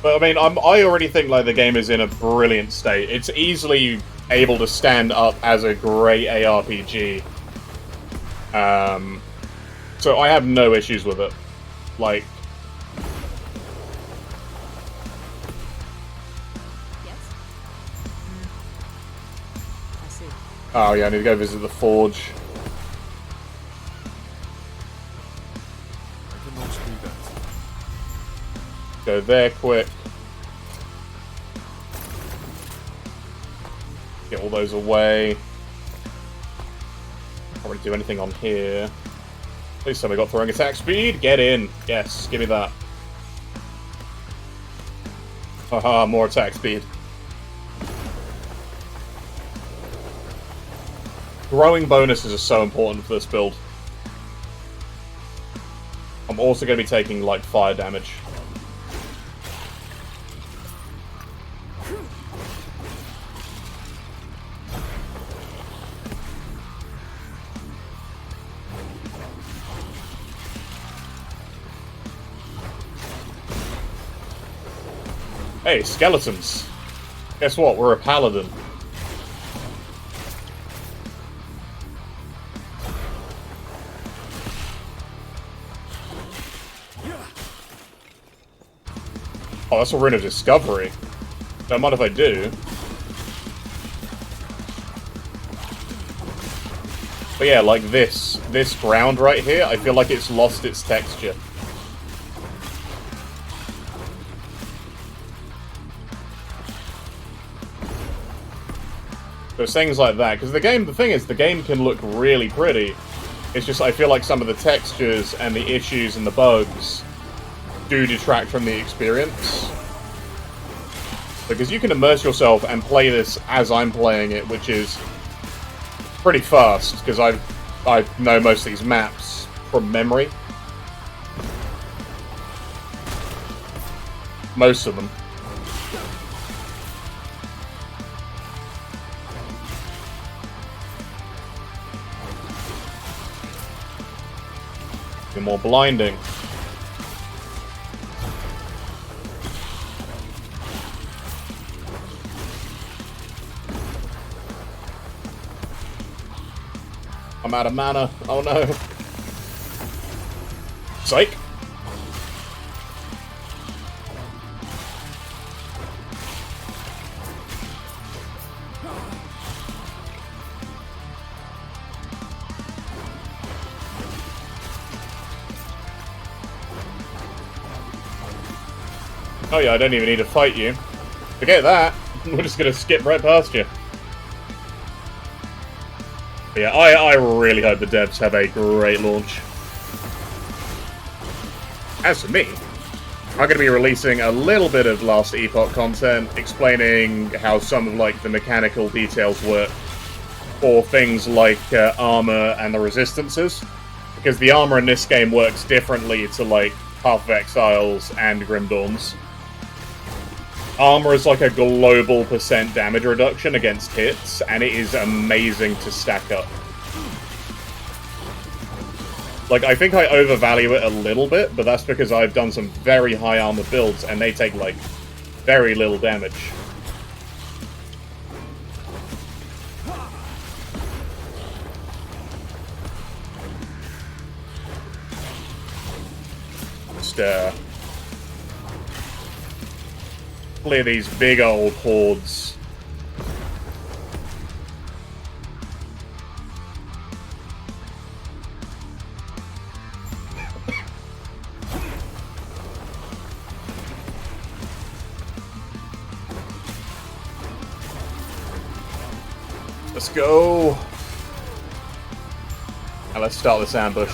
But I mean, I already think like the game is in a brilliant state. It's easily able to stand up as a great ARPG. So I have no issues with it. Like, Yes? I see. oh yeah, I need to go visit the forge. I cannot do that. Go there quick. Get all those away. Can't really do anything on here. At least somebody got throwing attack speed. Get in. Yes, give me that. Haha, more attack speed. Growing bonuses are so important for this build. I'm also going to be taking, like, fire damage. Hey, skeletons. Guess what? We're a paladin. Oh, that's a rune of discovery. Don't mind if I do. But yeah, like this ground right here, I feel like it's lost its texture. There's things like that, because the thing is, the game can look really pretty. It's just, I feel like some of the textures and the issues and the bugs do detract from the experience. Because you can immerse yourself and play this as I'm playing it, which is pretty fast, because I know most of these maps from memory. Most of them. You're more blinding. I'm out of mana. Oh no. Psych. Oh yeah, I don't even need to fight you. Forget that. We're just gonna skip right past you. But yeah, I really hope the devs have a great launch. As for me, I'm going to be releasing a little bit of Last Epoch content, explaining how some of like the mechanical details work for things like armor and the resistances, because the armor in this game works differently to like Path of Exiles and Grim Dawns. Armor is like a global % damage reduction against hits, and it is amazing to stack up. Like, I think I overvalue it a little bit, but that's because I've done some very high armor builds, and they take, like, very little damage. Just, clear these big old hordes. Let's go. Now let's start this ambush.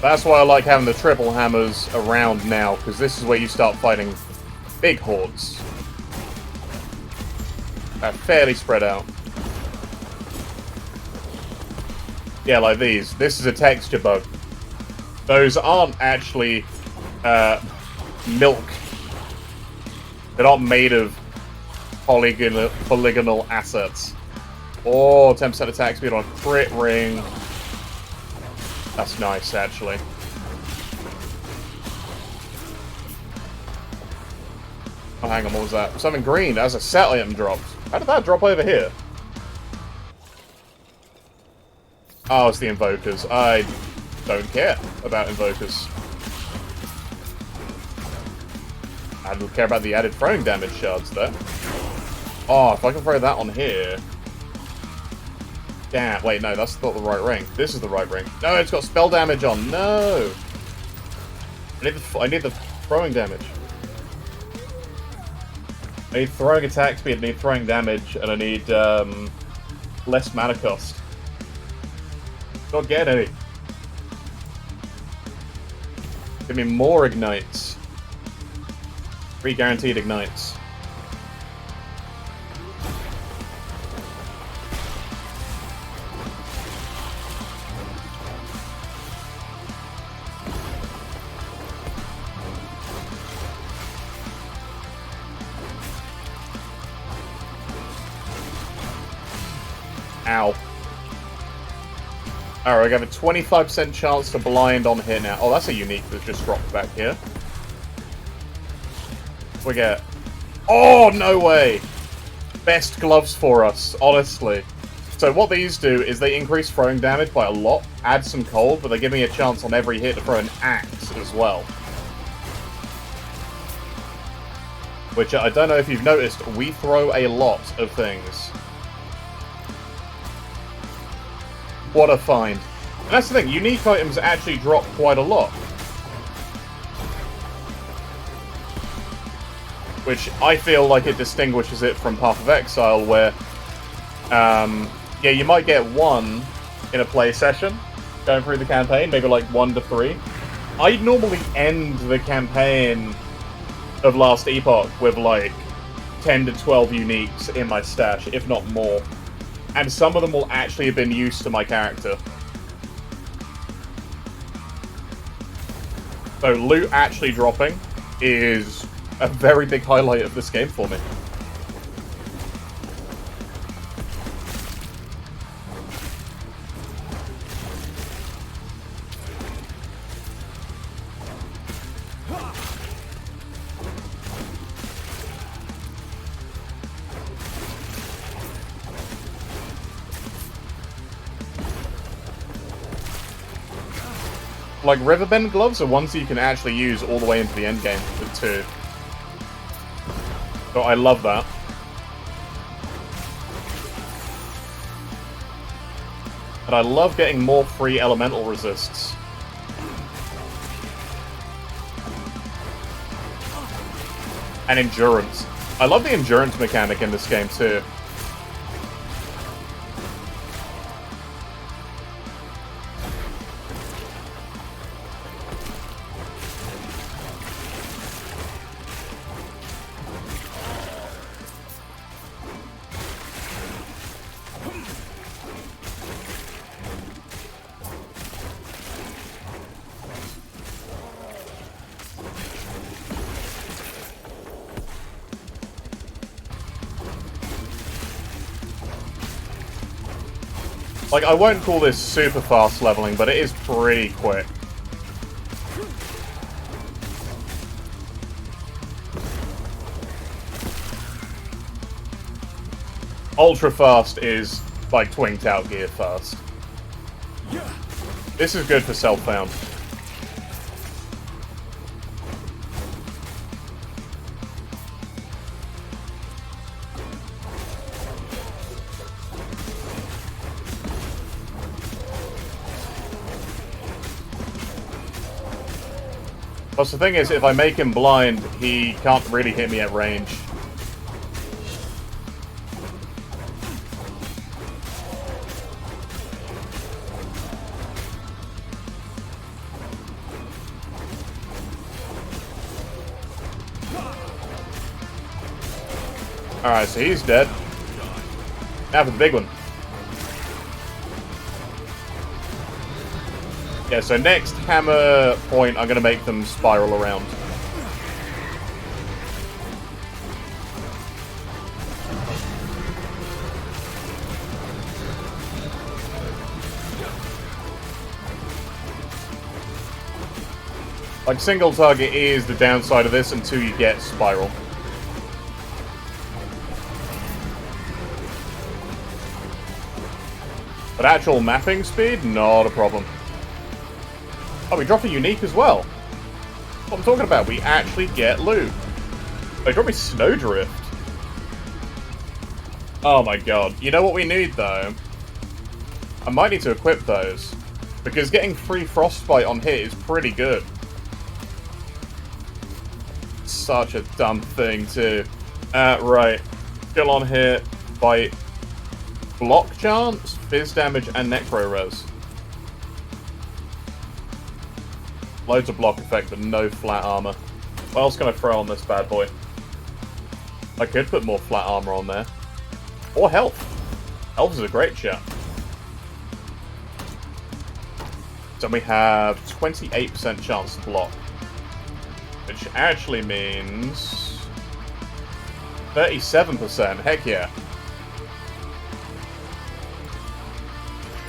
That's why I like having the triple hammers around now, because this is where you start fighting big hordes. They're fairly spread out. Yeah, like these. This is a texture bug. Those aren't actually milk. They're not made of polygonal assets. Oh, 10% attack speed on a crit ring. That's nice, actually. Oh, hang on, what was that? Something green. As a set item dropped. How did that drop over here? Oh, it's the invokers. I don't care about invokers. I don't care about the added throwing damage shards, though. Oh, if I can throw that on here... Damn, wait, no, that's not the right ring. This is the right ring. No, it's got spell damage on. No! I need the throwing damage. I need throwing attack speed, I need throwing damage, and I need less mana cost. Not get any. Give me more ignites. 3 guaranteed ignites. Ow. Alright, I have a 25% chance to blind on hit now. Oh, that's a unique that just dropped back here. We get... Oh, no way! Best gloves for us, honestly. So what these do is they increase throwing damage by a lot, add some cold, but they give me a chance on every hit to throw an axe as well. Which, I don't know if you've noticed, we throw a lot of things. What a find. And that's the thing, unique items actually drop quite a lot. Which I feel like it distinguishes it from Path of Exile, where, yeah, you might get 1 in a play session, going through the campaign, maybe like 1 to 3. I'd normally end the campaign of Last Epoch with like 10 to 12 uniques in my stash, if not more. And some of them will actually have been used to my character. So loot actually dropping is a very big highlight of this game for me. Like, Riverbend gloves are ones that you can actually use all the way into the end game too. So I love that. And I love getting more free elemental resists. And endurance. I love the endurance mechanic in this game too. Like, I won't call this super fast leveling, but it is pretty quick. Ultra fast is, like, twinked out gear fast. This is good for self-found. Plus, the thing is, if I make him blind, he can't really hit me at range. Alright, so he's dead. Now for the big one. Yeah, so next hammer point, I'm going to make them spiral around. Like, single target is the downside of this until you get spiral. But actual mapping speed, not a problem. Oh, we drop a unique as well. What I'm talking about, we actually get loot. They drop me Snowdrift. Oh my god. You know what we need, though? I might need to equip those. Because getting free Frostbite on hit is pretty good. Such a dumb thing, too. Right. Skill on hit, bite, block chance, fizz damage, and necro res. Loads of block effect, but no flat armor. What else can I throw on this bad boy? I could put more flat armor on there. Or health. Health is a great shot. So we have 28% chance to block. Which actually means 37%. Heck yeah.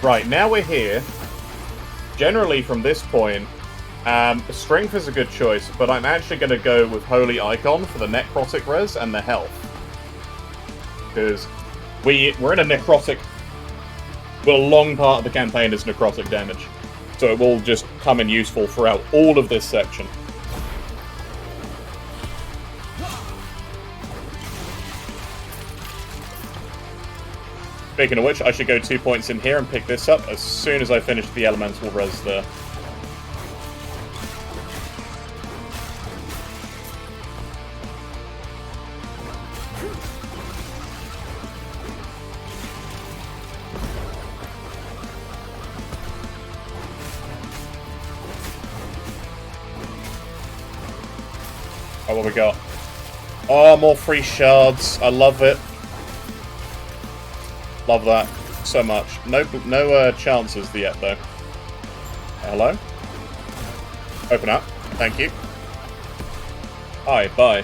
Right, now we're here. Generally, from this point, strength is a good choice, but I'm actually going to go with Holy Icon for the necrotic res and the health. Because we're in a necrotic... Well, a long part of the campaign is necrotic damage. So it will just come in useful throughout all of this section. Speaking of which, I should go 2 points in here and pick this up as soon as I finish the elemental res there. Oh, what we got? Oh, more free shards. I love it. Love that so much. No chances yet, though. Hello? Open up. Thank you. Hi, bye.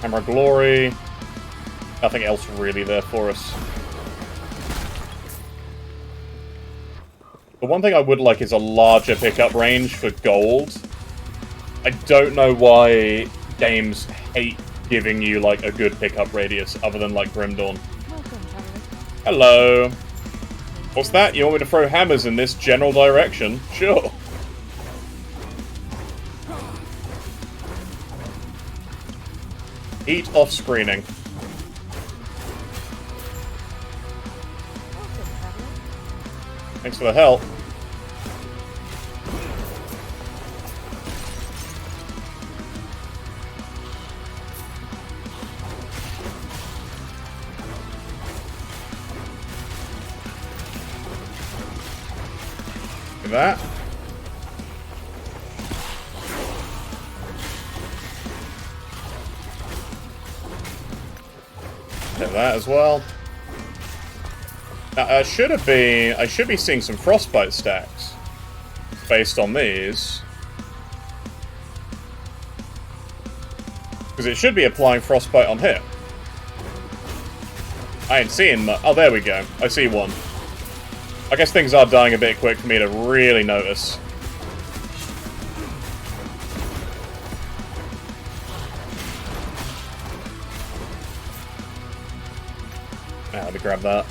Hammer of Glory. Nothing else really there for us. The one thing I would like is a larger pickup range for gold. I don't know why games hate giving you, like, a good pickup radius, other than, like, Grim Dawn. Welcome, traveler. Hello. What's that? You want me to throw hammers in this general direction? Sure. Eat off screening. Welcome, traveler. Thanks for the help. Do that. Do that as well. Now, I should be seeing some frostbite stacks based on these. Because it should be applying frostbite on here. I ain't seeing much. Oh, there we go. I see one. I guess things are dying a bit quick for me to really notice. Now to grab that.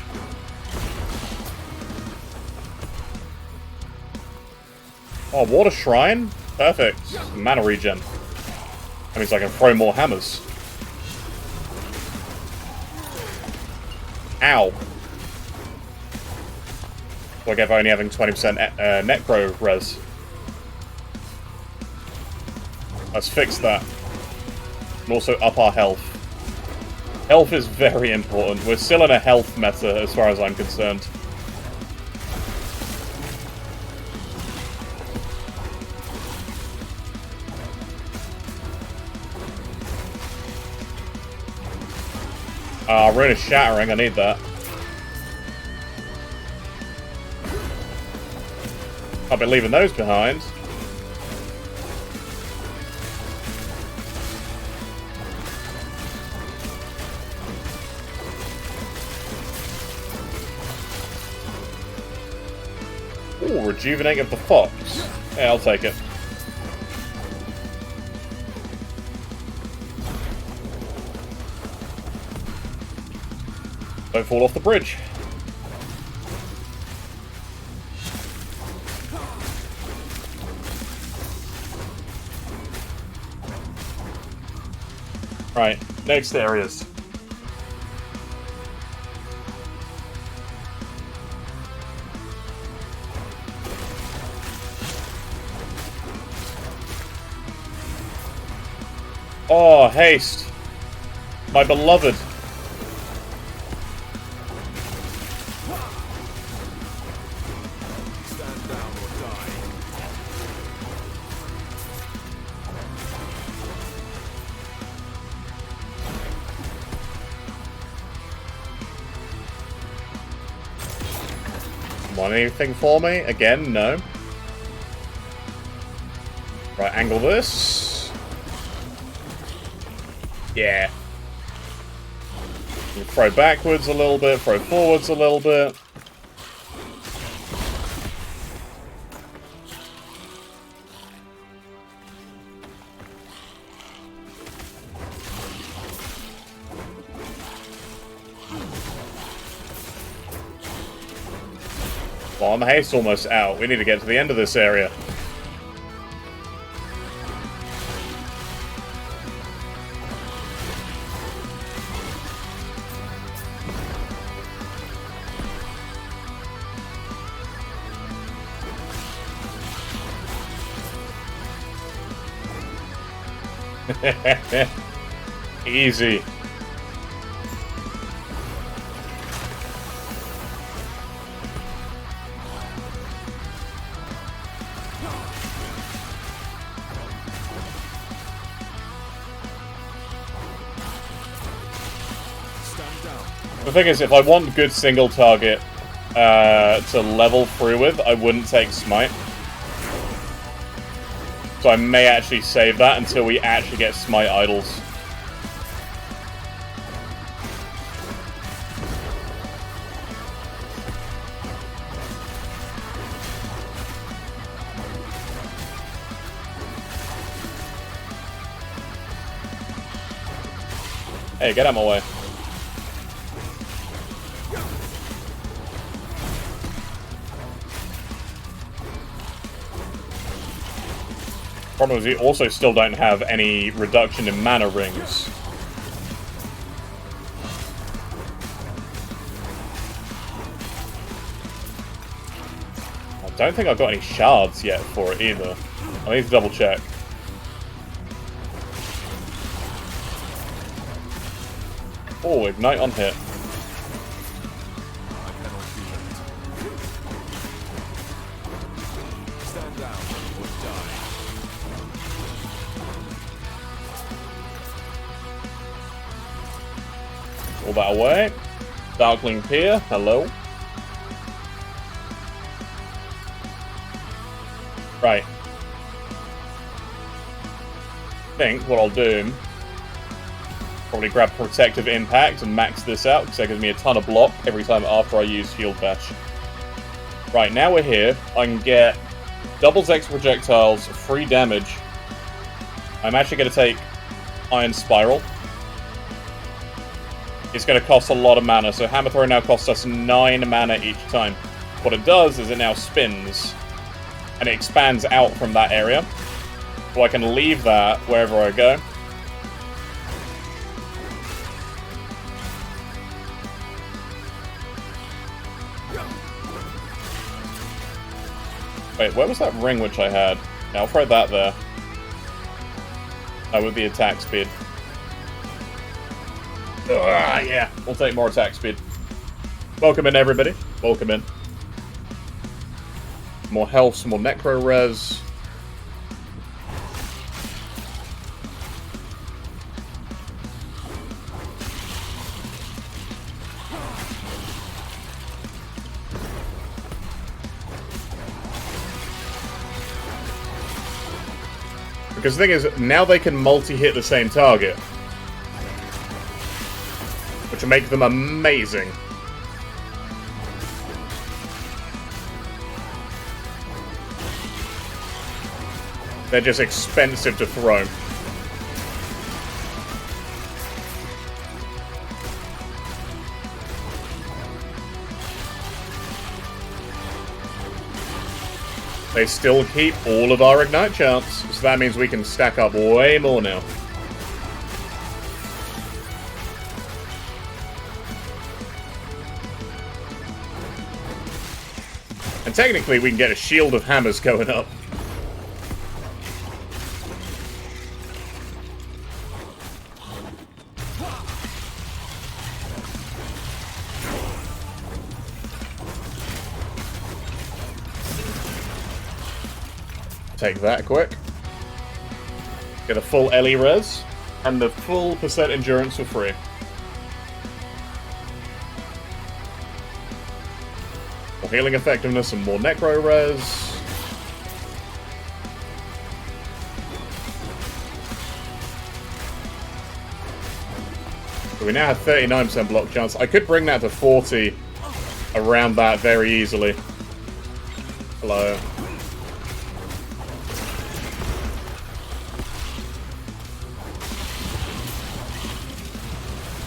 Oh, water shrine? Perfect. Mana regen. That means I can throw more hammers. Ow. So I get for only having 20% necro res. Let's fix that. And also up our health. Health is very important. We're still in a health meta as far as I'm concerned. Rune is shattering, I need that. I've been leaving those behind. Ooh, rejuvenate of the fox. Yeah, I'll take it. Don't fall off the bridge. Right, next areas. Oh, haste. My beloved. Stand down or die. Want anything for me? Again, no. Right, angle this. Yeah. Throw backwards a little bit, throw forwards a little bit. Well, my haste's almost out. We need to get to the end of this area. Easy. Stand down. The thing is, if I want good single target to level through with, I wouldn't take Smite. So I may actually save that until we actually get Smite idols. Hey, get out of my way. Problem is, we also still don't have any reduction in mana rings. I don't think I've got any shards yet for it either. I need to double check. Oh, ignite on hit. I cannot do that. Stand down or die. All that away. Darkling Pier, hello. Right. I think what I'll do, probably grab Protective Impact and max this out, because that gives me a ton of block every time after I use Shield Bash. Right, now we're here. I can get doubles X projectiles, free damage. I'm actually going to take Iron Spiral. It's going to cost a lot of mana, so Hammer Throw now costs us 9 mana each time. What it does is it now spins, and it expands out from that area. So I can leave that wherever I go. Wait, where was that ring which I had? Yeah, I'll throw that there. That would be attack speed. Yeah, we'll take more attack speed. Welcome in, everybody. Welcome in. More health, some more necro res. Because the thing is, now they can multi-hit the same target. Which will make them amazing. They're just expensive to throw. They still keep all of our Ignite chance, so that means we can stack up way more now. And technically we can get a shield of hammers going up. Take that quick. Get a full Ellie res, and the full percent endurance for free. More healing effectiveness and more necro res. So we now have 39% block chance. I could bring that to 40 around that very easily. Hello.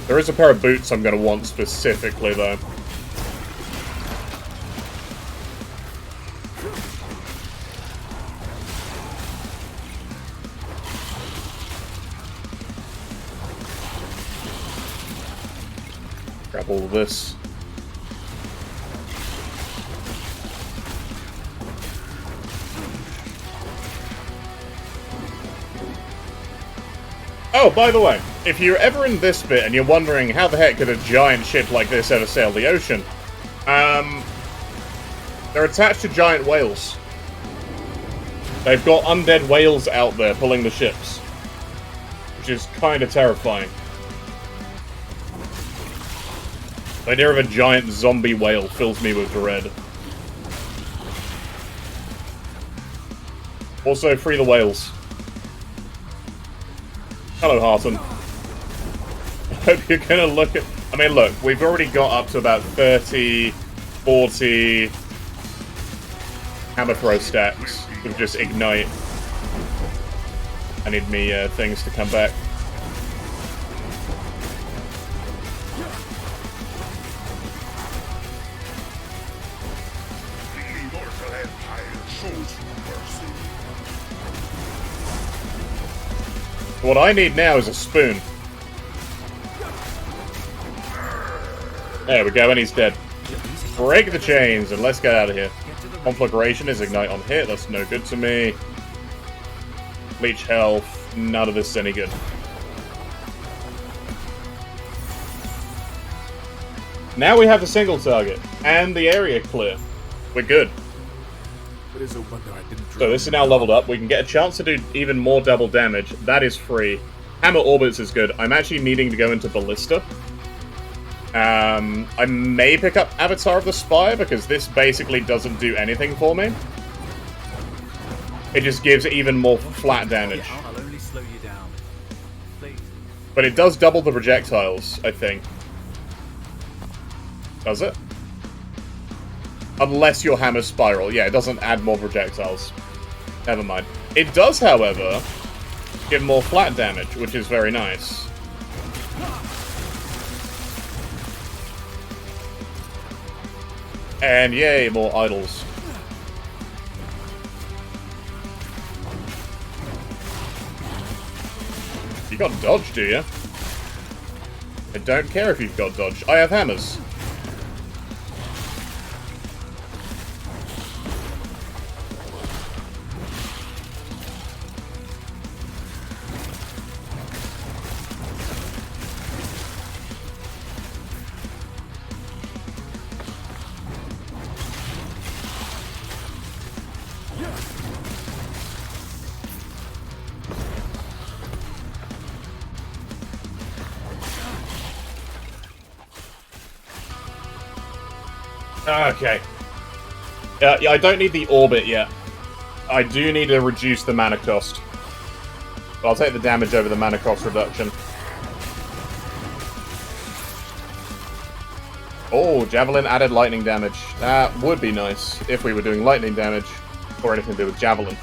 There is a pair of boots I'm going to want specifically, though. Grab all of this. Oh, by the way, if you're ever in this bit and you're wondering how the heck could a giant ship like this ever sail the ocean, they're attached to giant whales. They've got undead whales out there pulling the ships, which is kind of terrifying. The idea of a giant zombie whale fills me with dread. Also, free the whales. Hello, Harton. I hope you're gonna look at... I mean, look, we've already got up to about 30, 40 hammer throw stacks with just Ignite. I need me things to come back. What I need now is a spoon. There we go, and he's dead. Break the chains, and let's get out of here. Conflagration is Ignite on hit, that's no good to me. Leech health, none of this is any good. Now we have a single target, and the area clear. We're good. It is a wonder I didn't So this is now leveled up. We can get a chance to do even more double damage. That is free. Hammer Orbits is good. I'm actually needing to go into Ballista. I may pick up Avatar of the Spire, because this basically doesn't do anything for me. It just gives even more flat damage. I'll only slow you down. Please. But it does double the projectiles, I think. Does it? Unless your hammer spiral. Yeah, it doesn't add more projectiles. Never mind. It does, however, give more flat damage, which is very nice. And yay, more idols. You got dodge, do you? I don't care if you've got dodge. I have hammers. Okay. Yeah, I don't need the orbit yet. I do need to reduce the mana cost. But I'll take the damage over the mana cost reduction. Oh, Javelin added lightning damage. That would be nice if we were doing lightning damage or anything to do with Javelin.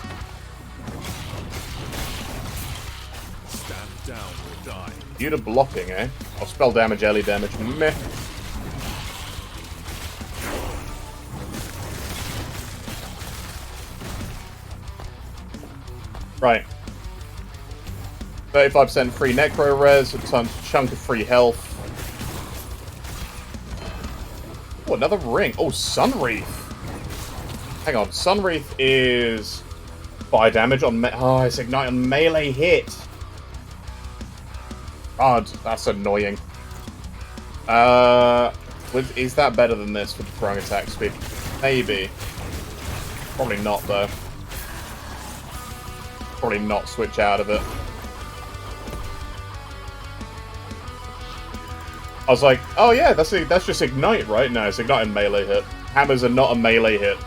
Stand down or die. Due to blocking, eh? I'll spell damage, early damage. Meh. Right. 35% free necro res, a chunk of free health. Oh, another ring. Oh, Sunwreath. Hang on, Sunwreath is fire damage on oh, it's ignite on melee hit. God, that's annoying. Is that better than this for throwing attack speed? Maybe. Probably not, though. Probably not switch out of it. I was like, oh yeah, that's just Ignite, right? No, it's Ignite and melee hit. Hammers are not a melee hit.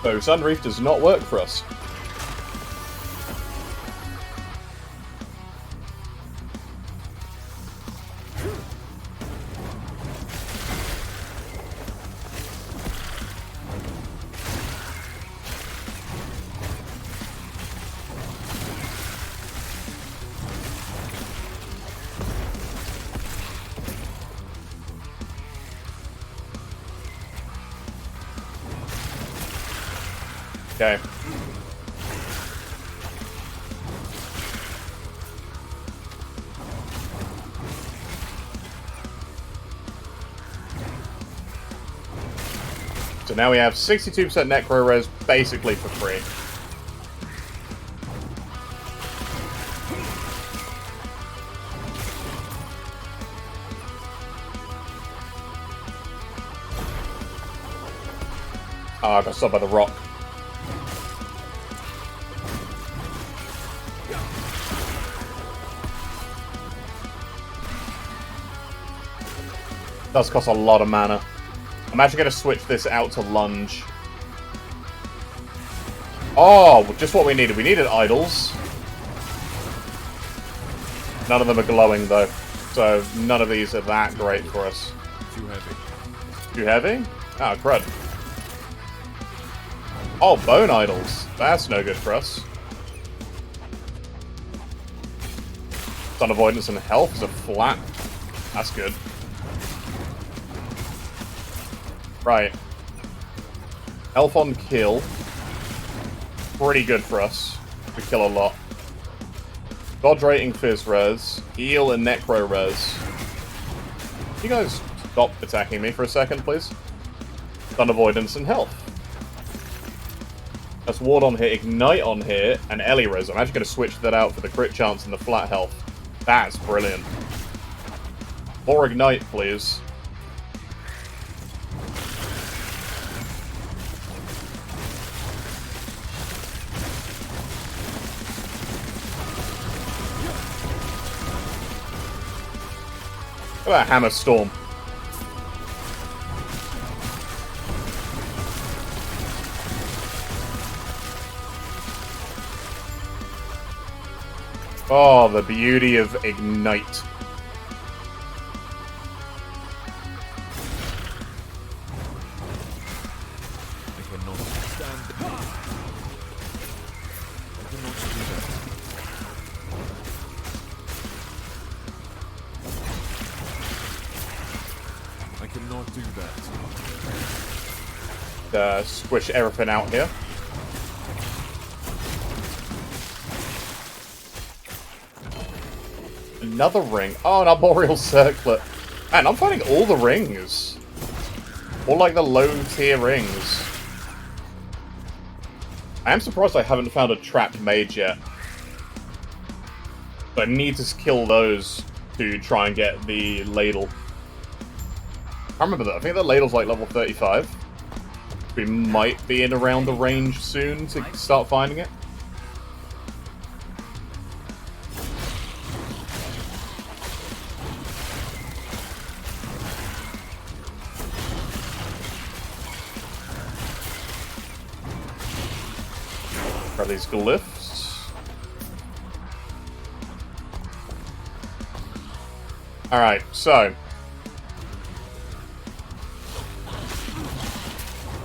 So Sunwreath does not work for us. Okay. So now we have 62% necro res basically for free. Oh, I got stopped by the rock. Does cost a lot of mana. I'm actually going to switch this out to lunge. Oh, just what we needed. We needed idols. None of them are glowing, though. So none of these are that great for us. Too heavy. Too heavy? Ah, crud. Oh, bone idols. That's no good for us. Stun avoidance and health is a flat. That's good. Right. Health on kill. Pretty good for us. We kill a lot. Dodge rating Fizz res. Heal and Necro res. You guys stop attacking me for a second, please? Stun avoidance and health. That's Ward on here, Ignite on here, and Ellie res. I'm actually going to switch that out for the crit chance and the flat health. That's brilliant. More Ignite, please. Look at that Hammer Storm. Oh, the beauty of Ignite. I cannot stand. I cannot do that. I cannot do that. Squish everything out here. Another ring. Oh, an Arboreal Circlet. Man, I'm finding all the rings. All like the low tier rings. I am surprised I haven't found a trapped mage yet. But I need to kill those to try and get the ladle. I remember that. I think the ladle's like level 35. We might be in around the range soon to start finding it. Grab these glyphs. Alright, so.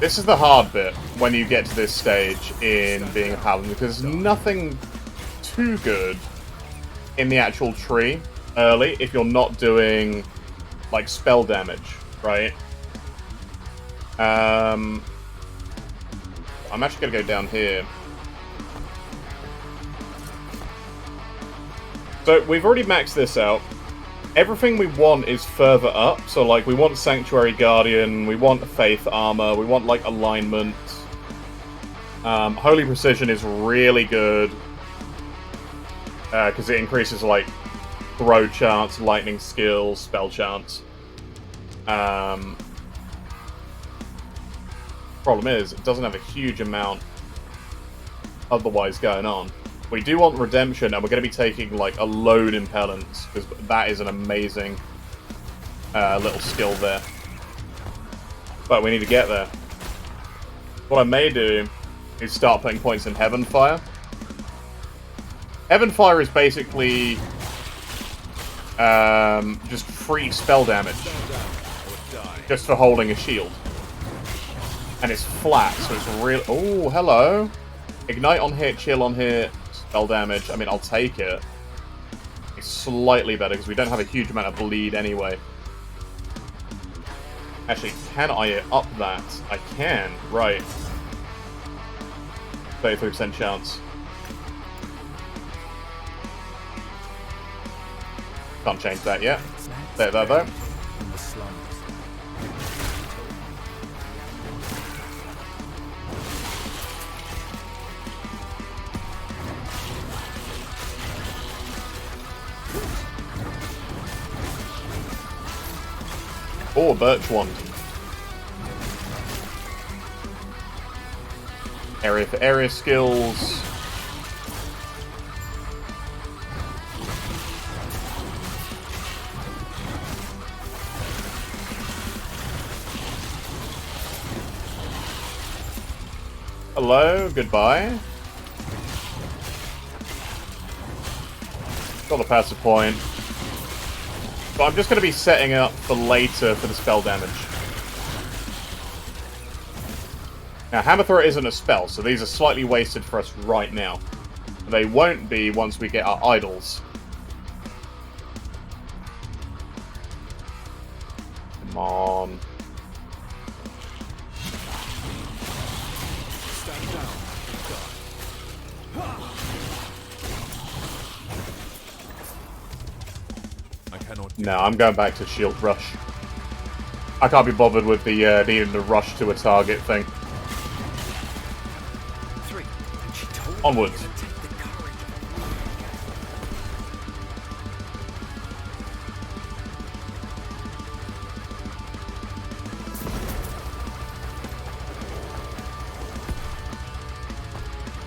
This is the hard bit when you get to this stage in being a paladin, because there's nothing too good in the actual tree early if you're not doing, like, spell damage, right? I'm actually going to go down here. So, we've already maxed this out. Everything we want is further up, so like we want Sanctuary Guardian, we want Faith Armor, we want like Alignment. Holy Precision is really good because it increases like throw chance, lightning skills, spell chance. Problem is, it doesn't have a huge amount otherwise going on. We do want Redemption, and we're going to be taking, like, a load Impellence, because that is an amazing little skill there. But we need to get there. What I may do is start putting points in Heaven Fire. Heaven Fire is basically just free spell damage, just for holding a shield. And it's flat, so it's real. Oh, hello. Ignite on hit, chill on hit. Spell damage, I mean, I'll take it. It's slightly better, because we don't have a huge amount of bleed anyway. Actually, can I up that? I can, right. 33% chance. Can't change that yet. There, though. In the slums. Oh, Birch Wand. Area for area skills. Hello, goodbye. Got the passive point. But I'm just going to be setting up for later for the spell damage. Now, Hammer Throw isn't a spell, so these are slightly wasted for us right now. They won't be once we get our idols. Come on. Stand down. I cannot. No, I'm going back to Shield Rush. I can't be bothered with the needing to rush to a target thing. 3. And she told me Onwards. to take the courage.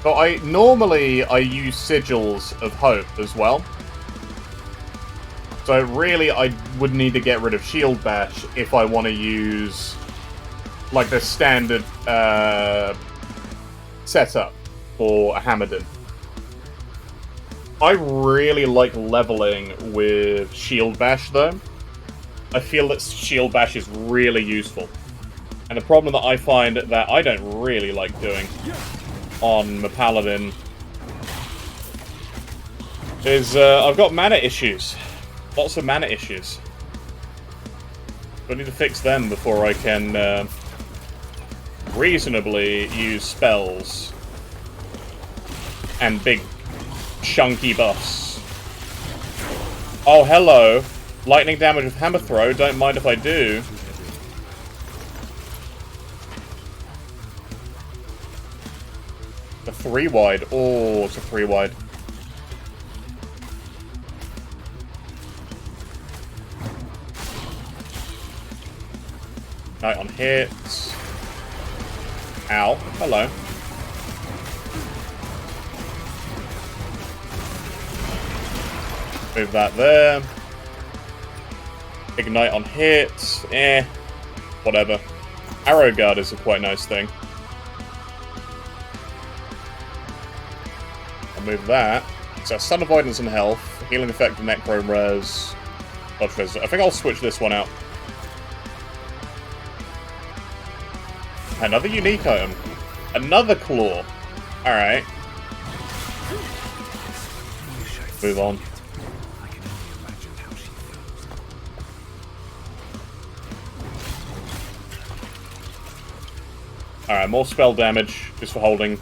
So normally I use Sigils of Hope as well. So really I would need to get rid of Shield Bash if I want to use like the standard setup for a Hammerdin. I really like leveling with Shield Bash though. I feel that Shield Bash is really useful. And the problem that I find that I don't really like doing on my Paladin is I've got mana issues. Lots of mana issues. I need to fix them before I can reasonably use spells and big chunky buffs. Oh, hello. Lightning damage with Hammer Throw. Don't mind if I do. A 3-wide. Oh, it's a 3-wide. Night on hits. Ow. Hello. Move that there. Ignite on hits. Whatever. Arrow Guard is a quite nice thing. Move that. So Stun Avoidance and Health, Healing Effect and Necro Res, Dodge Res. I think I'll switch this one out. Another unique item. Another Claw. Alright. Move on. I can only imagine how she feels. Alright, more spell damage, just for holding.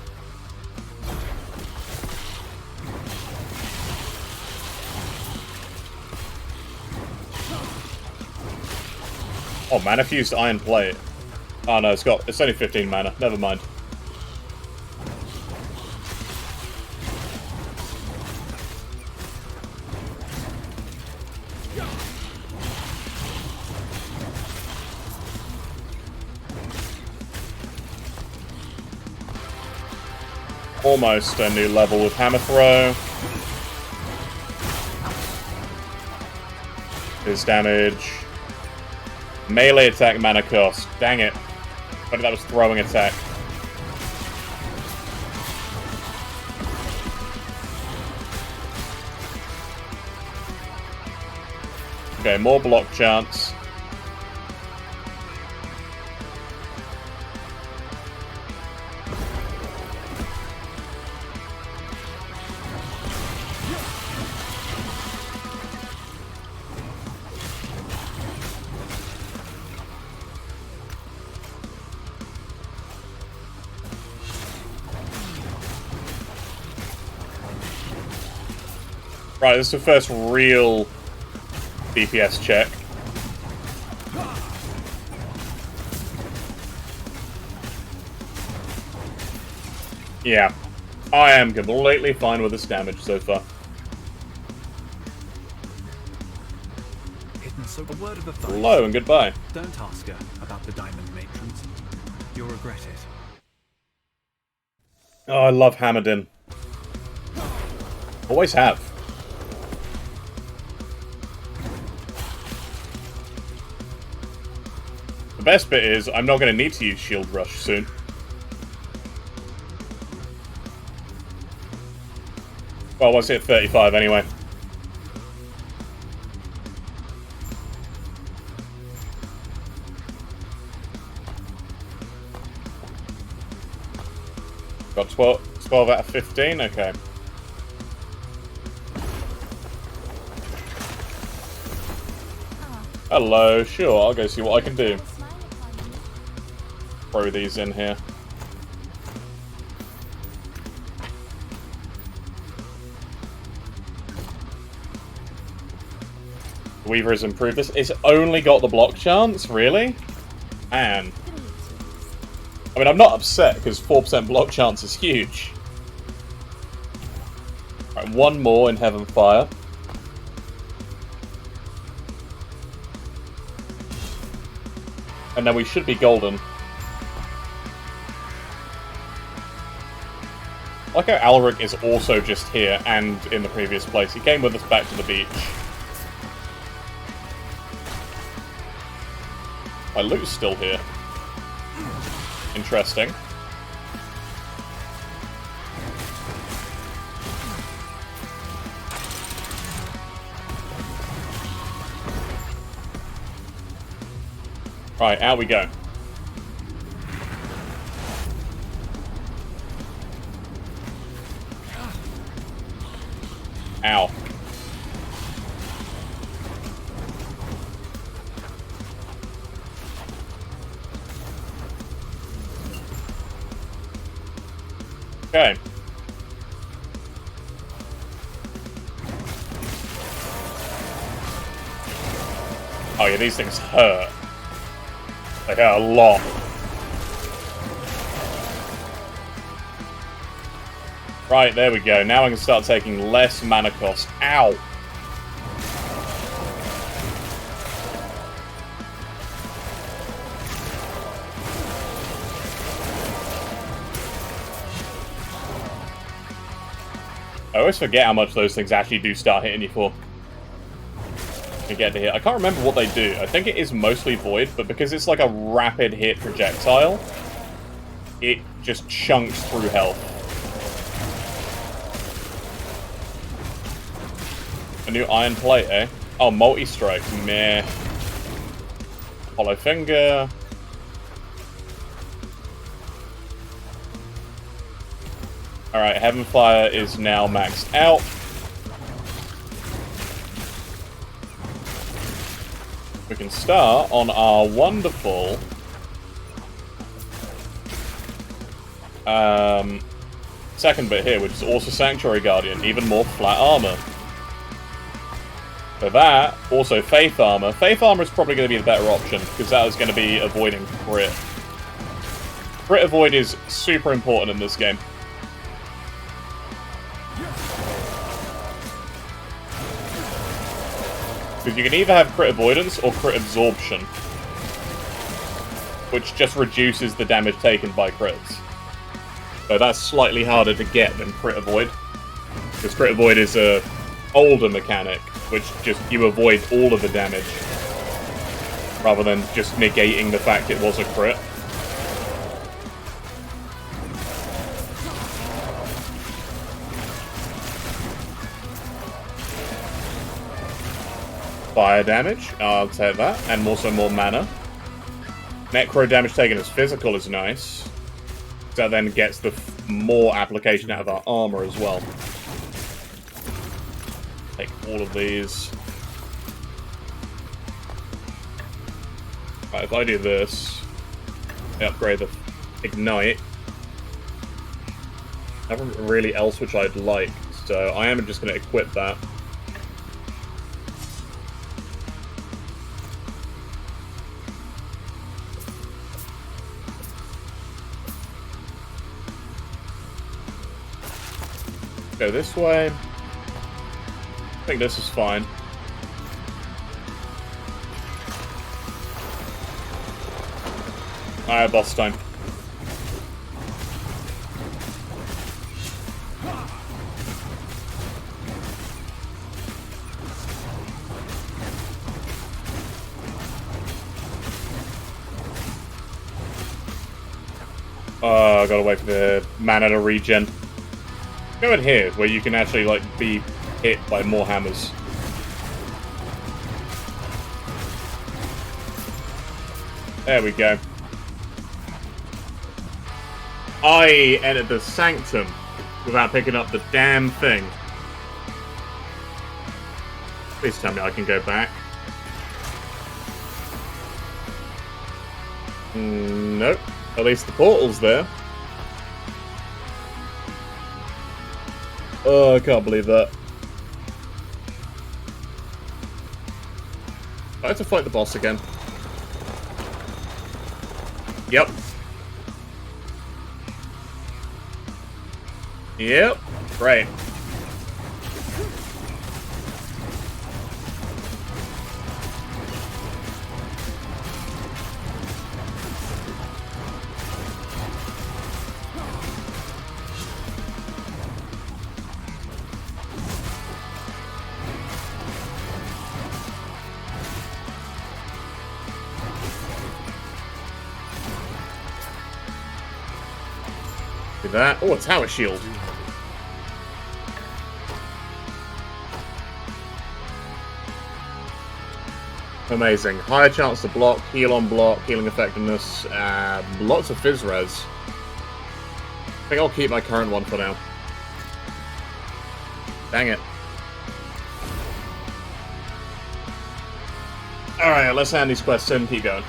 Oh, Mana Fused Iron Plate. Oh no, it's only 15 mana. Never mind. Almost a new level with Hammer Throw. His damage. Melee attack mana cost. Dang it. But that was throwing attack. Okay, more block chance. Right, this is the first real DPS check. Yeah, I am completely fine with this damage so far. Hidden so a word of advice. Hello and goodbye. Don't ask her about the diamond matrons. You'll regret it. Oh, I love Hammerdin. Always have. The best bit is, I'm not going to need to use Shield Rush soon. Well, once I hit 35 anyway. Got 12 out of 15, okay. Hello, sure, I'll go see what I can do. Throw these in here. Weaver has improved this. It's only got the block chance, really? Man. I mean, I'm not upset, because 4% block chance is huge. Right, one more in Heaven Fire. And then we should be golden. I like how Alric is also just here and in the previous place. He came with us back to the beach. My loot's still here. Interesting. Right, out we go. Ow. Okay. Oh yeah, these things hurt. They hurt a lot. Right, there we go. Now I can start taking less mana cost. Ow! I always forget how much those things actually do start hitting you for. To get to hit. I can't remember what they do. I think it is mostly void, but because it's like a rapid hit projectile, it just chunks through health. A new iron plate, eh? Oh, multi-strike. Meh. Hollow finger. Alright, Heaven Fire is now maxed out. We can start on our wonderful second bit here, which is also Sanctuary Guardian, even more flat armor. So that, also Faith Armor. Faith Armor is probably going to be the better option, because that is going to be avoiding crit. Crit avoid is super important in this game. Because you can either have crit avoidance or crit absorption, which just reduces the damage taken by crits. So that's slightly harder to get than crit avoid, because crit avoid is a older mechanic, which just you avoid all of the damage, rather than just negating the fact it was a crit. Fire damage, I'll take that, and also more mana. Necro damage taken as physical is nice. That then gets the more application out of our armor as well. Take all of these. Right, if I do this, I upgrade the Ignite. Nothing really else which I'd like, so I am just going to equip that. Go this way. I think this is fine. Alright, boss time. Oh, I gotta wait for the mana to regen. Go in here, where you can actually, like, be hit by more hammers. There we go. I entered the Sanctum without picking up the damn thing. Please tell me I can go back. Nope. At least the portal's there. Oh, I can't believe that. I have to fight the boss again. Yep. Yep. Great. Do that. Oh, a tower shield. Amazing. Higher chance to block, heal on block, healing effectiveness, lots of fizz res. I think I'll keep my current one for now. Dang it. Alright, let's hand these quests in and keep going.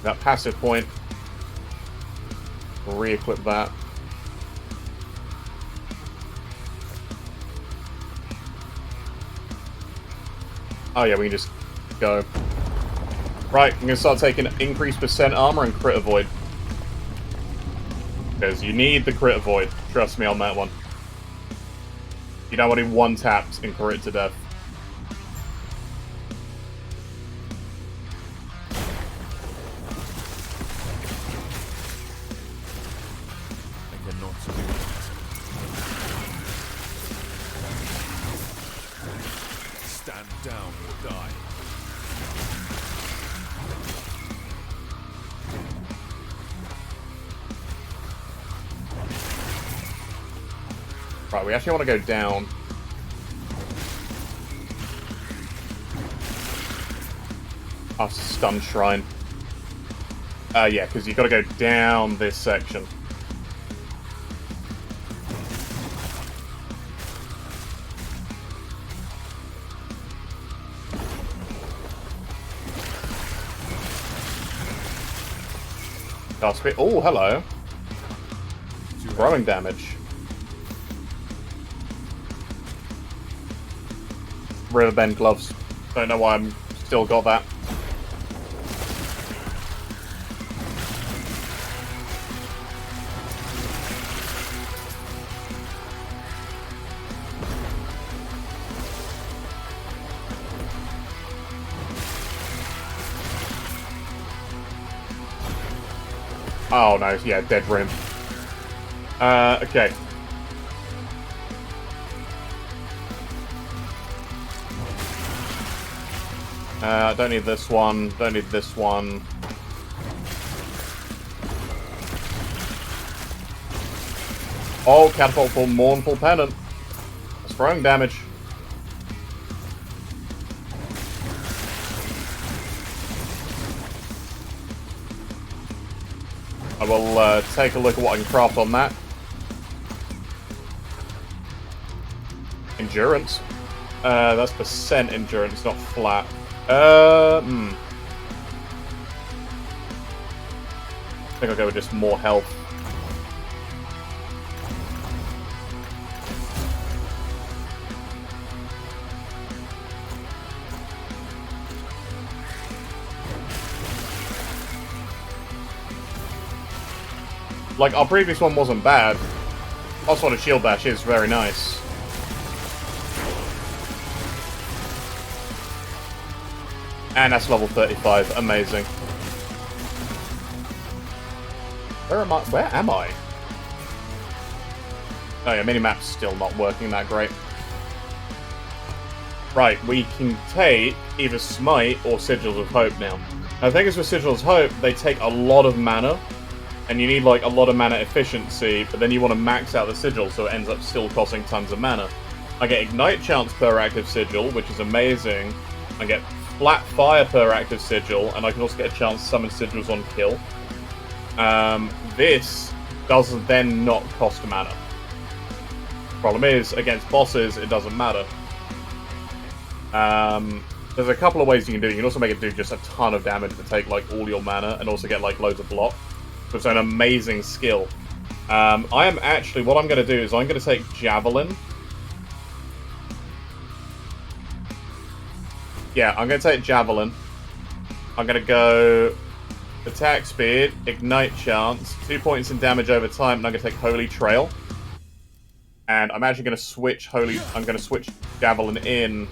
That passive point. Re-equip that. Oh yeah, we can just go. Right, I'm gonna start taking increased percent armor and crit avoid. Because you need the crit avoid. Trust me on that one. You don't want to one taps and crit to death. I cannot do it. Stand down or die. Right, we actually want to go down. Oh, stun shrine. Yeah, because you've got to go down this section. Oh, hello. Growing damage. Riverbend gloves. Don't know why I'm still got that. Oh no, yeah, dead rim. Okay. Don't need this one, don't need this one. Oh, catapult for Mournful Pennant. That's throwing damage. I will take a look at what I can craft on that. Endurance. That's percent endurance, not flat. I think I'll go with just more health. Like, our previous one wasn't bad. Also, the shield bash is very nice. And that's level 35. Amazing. Where am I? Where am I? Oh yeah, minimap's still not working that great. Right, we can take either Smite or Sigils of Hope now. Now, the thing is with Sigils of Hope, they take a lot of mana, and you need like a lot of mana efficiency, but then you want to max out the Sigil, so it ends up still costing tons of mana. I get Ignite Chance per active Sigil, which is amazing. I get Flat Fire per active Sigil, and I can also get a chance to summon Sigils on kill. This does then not cost mana. Problem is, against bosses, it doesn't matter. There's a couple of ways you can do it. You can also make it do just a ton of damage to take like all your mana, and also get like loads of block. So it's an amazing skill. What I'm going to do is I'm going to take Javelin. Yeah, I'm going to take Javelin. I'm going to go Attack Speed, Ignite Chance, 2 points in damage over time, and I'm going to take Holy Trail. And I'm actually going to switch I'm going to switch Javelin in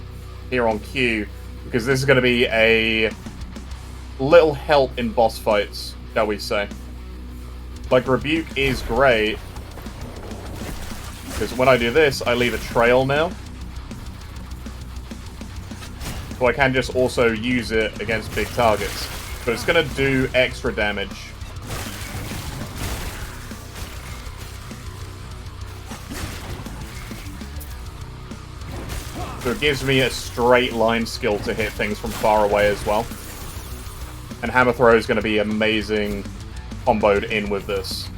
here on Q, because this is going to be a little help in boss fights, shall we say. Like, Rebuke is great, because when I do this, I leave a trail now. So I can just also use it against big targets. But it's going to do extra damage. So it gives me a straight line skill to hit things from far away as well. And Hammer Throw is going to be amazing comboed in with this.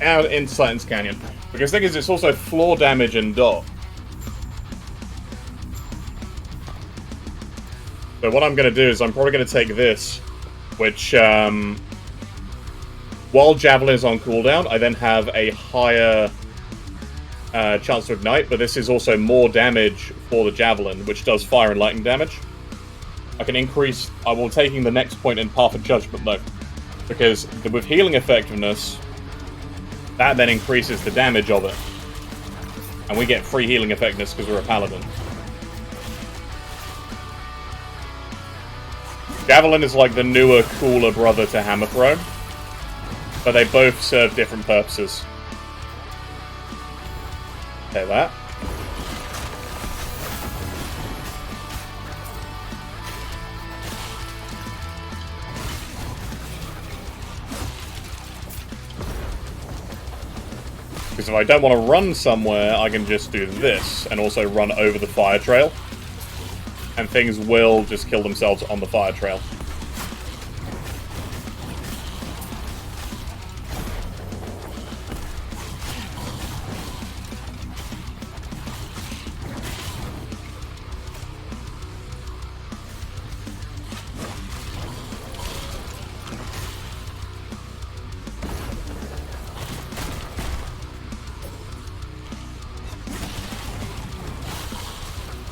Out into Titan's Canyon. Because the thing is, it's also floor damage and dot. So what I'm going to do is I'm probably going to take this, which, while Javelin is on cooldown, I then have a higher chance to ignite, but this is also more damage for the Javelin, which does fire and lightning damage. I can increase... I will taking the next point in Path of Judgment, though, because with healing effectiveness, that then increases the damage of it. And we get free healing effectiveness because we're a paladin. Javelin is like the newer, cooler brother to Hammer Throw, but they both serve different purposes. Okay, that. Because if I don't want to run somewhere, I can just do this, and also run over the fire trail. And things will just kill themselves on the fire trail.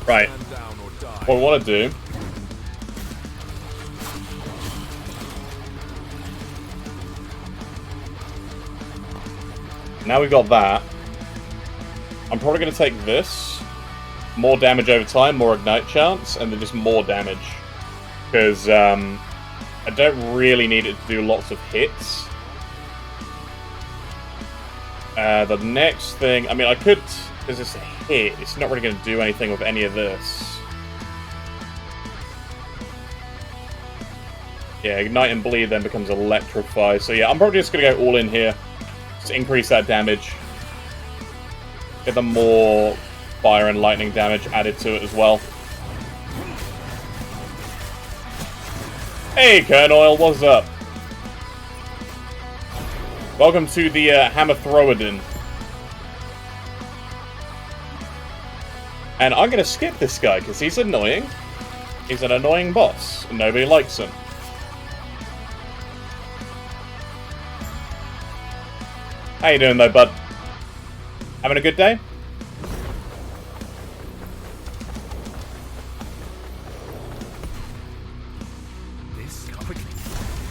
Right. What we want to do now we've got that. I'm probably going to take this. More damage over time, more ignite chance, and then just more damage. Because I don't really need it to do lots of hits. The next thing... I mean, I could... Because it's a hit, it's not really going to do anything with any of this. Yeah, Ignite and Bleed then becomes Electrify. So yeah, I'm probably just going to go all in here. Just increase that damage. Get the more fire and lightning damage added to it as well. Hey, Kernoil, what's up? Welcome to the Hammer Throwadin. And I'm going to skip this guy, because he's annoying. He's an annoying boss, and nobody likes him. How you doing, though, bud? Having a good day? This quickly.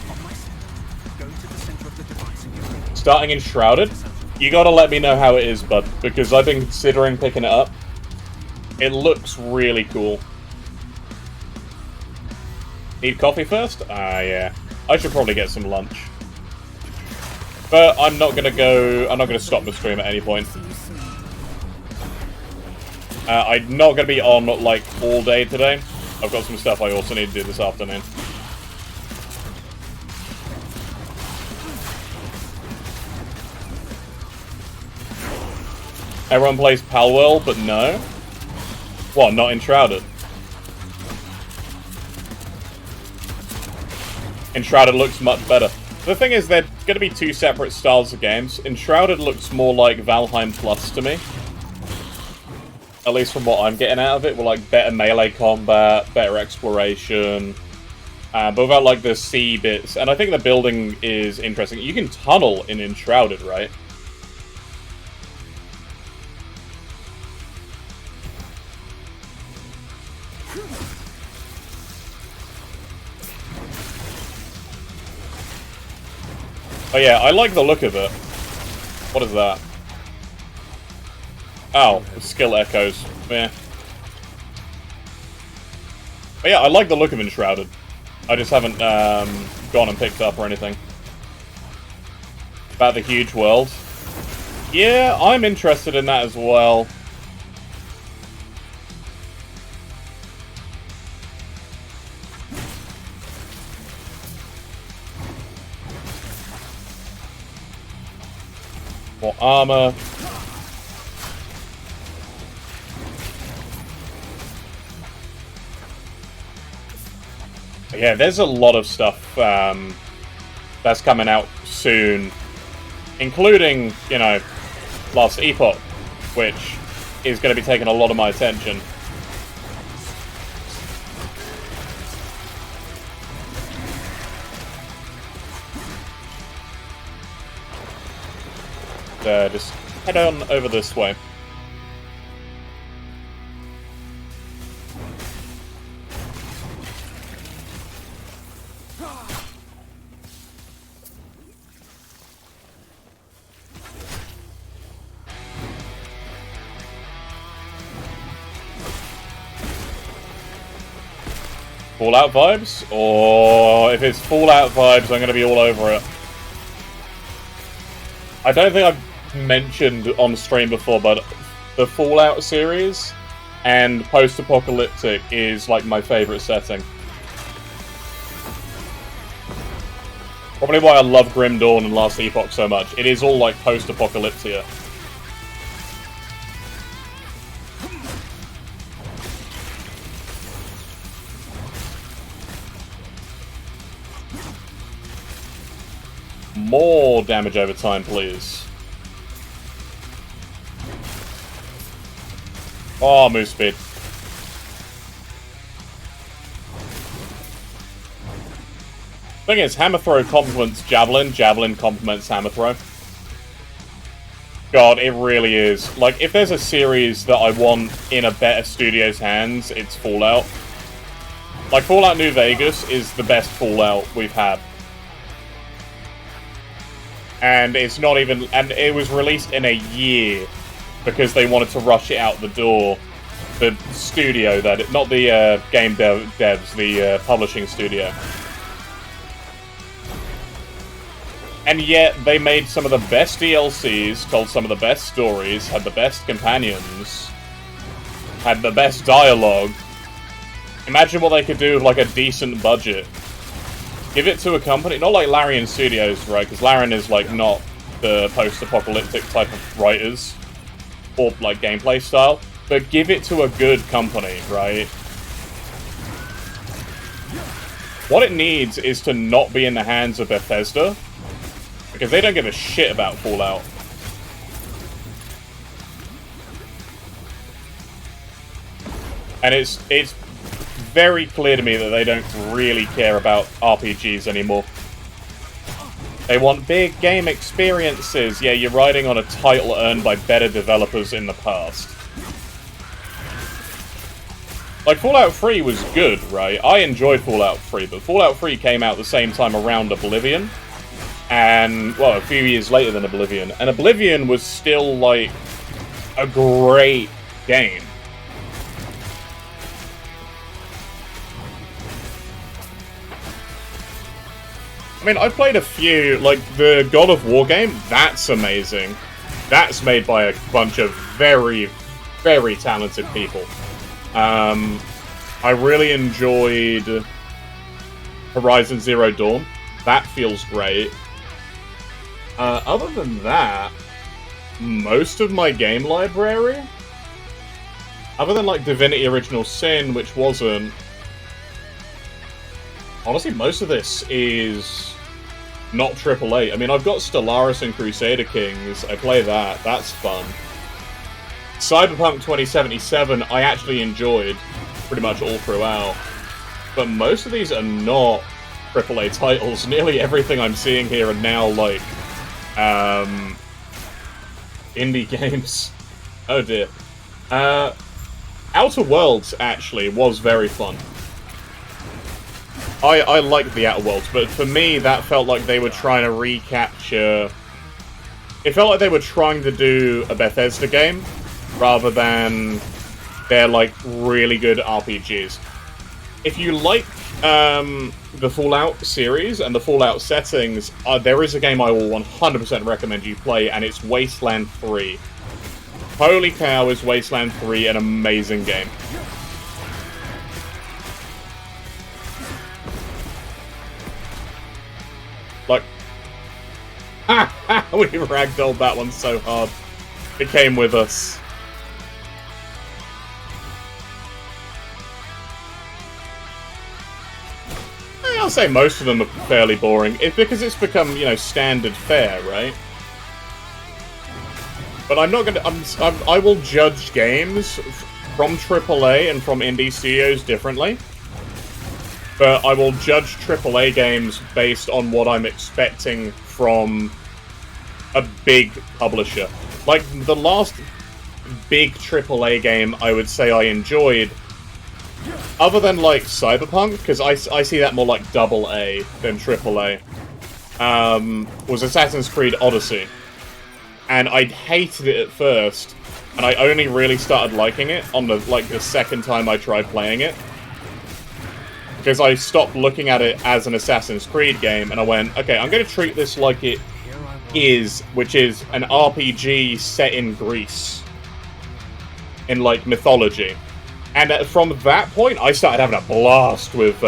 On my center. Go to the center of the device and you're ready. Starting Enshrouded? You gotta let me know how it is, bud, because I've been considering picking it up. It looks really cool. Need coffee first? Ah, yeah. I should probably get some lunch. But I'm not gonna stop the stream at any point. I'm not gonna be on, like, all day today. I've got some stuff I also need to do this afternoon. Everyone plays Palworld, but no. What, not Enshrouded? Enshrouded looks much better. The thing is, they're going to be two separate styles of games. Enshrouded looks more like Valheim Plus to me. At least from what I'm getting out of it. With, like, better melee combat, better exploration. But without, like, the sea bits. And I think the building is interesting. You can tunnel in Enshrouded, right? Oh yeah, I like the look of it. What is that? Oh, skill echoes. Yeah. But yeah, I like the look of Enshrouded. I just haven't gone and picked up or anything. About the huge world. Yeah, I'm interested in that as well. More armor. Yeah, there's a lot of stuff that's coming out soon, including, you know, Last Epoch, which is going to be taking a lot of my attention. Just head on over this way. Fallout vibes? Or if it's Fallout vibes, I'm going to be all over it. I don't think I've mentioned on stream before, but the Fallout series and post-apocalyptic is like my favorite setting. Probably why I love Grim Dawn and Last Epoch so much. It is all like post-apocalyptia. More damage over time, please. Oh, move speed. Thing is, hammer throw complements javelin, javelin complements hammer throw. God, it really is. Like, if there's a series that I want in a better studio's hands, it's Fallout. Like, Fallout New Vegas is the best Fallout we've had. And it's not even... And it was released in a year because they wanted to rush it out the door. The studio, not the game devs, the publishing studio. And yet, they made some of the best DLCs, told some of the best stories, had the best companions, had the best dialogue. Imagine what they could do with, like, a decent budget. Give it to a company, not like Larian Studios, right? Because Larian is, like, not the post-apocalyptic type of writers or, like, gameplay style. But give it to a good company, right? What it needs is to not be in the hands of Bethesda, because they don't give a shit about Fallout. And it's very clear to me that they don't really care about RPGs anymore. They want big game experiences. Yeah, you're riding on a title earned by better developers in the past. Like, Fallout 3 was good, right? I enjoyed Fallout 3, but Fallout 3 came out the same time around Oblivion. And, well, a few years later than Oblivion. And Oblivion was still, like, a great game. I mean, I've played a few, like, the God of War game, that's amazing. That's made by a bunch of very, very talented people. I really enjoyed Horizon Zero Dawn. That feels great. Other than that, most of my game library, other than, like, Divinity Original Sin, which wasn't... Honestly, most of this is not AAA. I mean, I've got Stellaris and Crusader Kings. I play that. That's fun. Cyberpunk 2077, I actually enjoyed pretty much all throughout. But most of these are not AAA titles. Nearly everything I'm seeing here are now, like, indie games. Oh dear. Outer Worlds, actually, was very fun. I liked the Outer Worlds, but for me, that felt like they were trying to recapture... It felt like they were trying to do a Bethesda game, rather than their, like, really good RPGs. If you like the Fallout series and the Fallout settings, there is a game I will 100% recommend you play, and it's Wasteland 3. Holy cow, is Wasteland 3 an amazing game. Like, we ragdolled that one so hard. It came with us. I'll say most of them are fairly boring. It's because it's become, you know, standard fare, right? But I'm not gonna... I will judge games from AAA and from indie studios differently. But I will judge AAA games based on what I'm expecting from a big publisher. Like, the last big AAA game I would say I enjoyed, other than, like, Cyberpunk, because I see that more like AA than AAA, was Assassin's Creed Odyssey. And I hated it at first, and I only really started liking it on the second time I tried playing it. Because I stopped looking at it as an Assassin's Creed game, and I went, okay, I'm going to treat this like it is, which is an RPG set in Greece. In, like, mythology. And from that point, I started having a blast with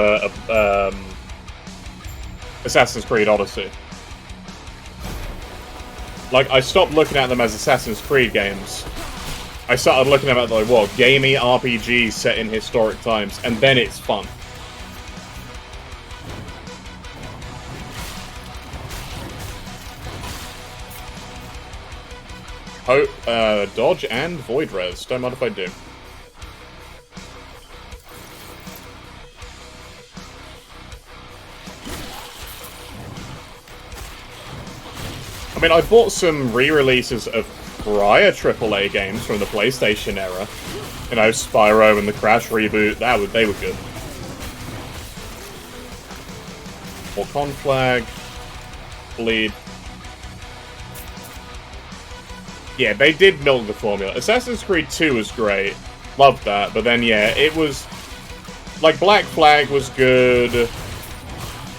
Assassin's Creed Odyssey. Like, I stopped looking at them as Assassin's Creed games. I started looking at them like, what, gamey RPGs set in historic times, and then it's fun. Dodge and Void Res. Don't mind if I do. I mean, I bought some re-releases of prior AAA games from the PlayStation era. You know, Spyro and the Crash reboot. They were good. More Conflag. Bleed. Yeah, they did milk the formula. Assassin's Creed 2 was great. Loved that. But then, yeah, it was... Like, Black Flag was good.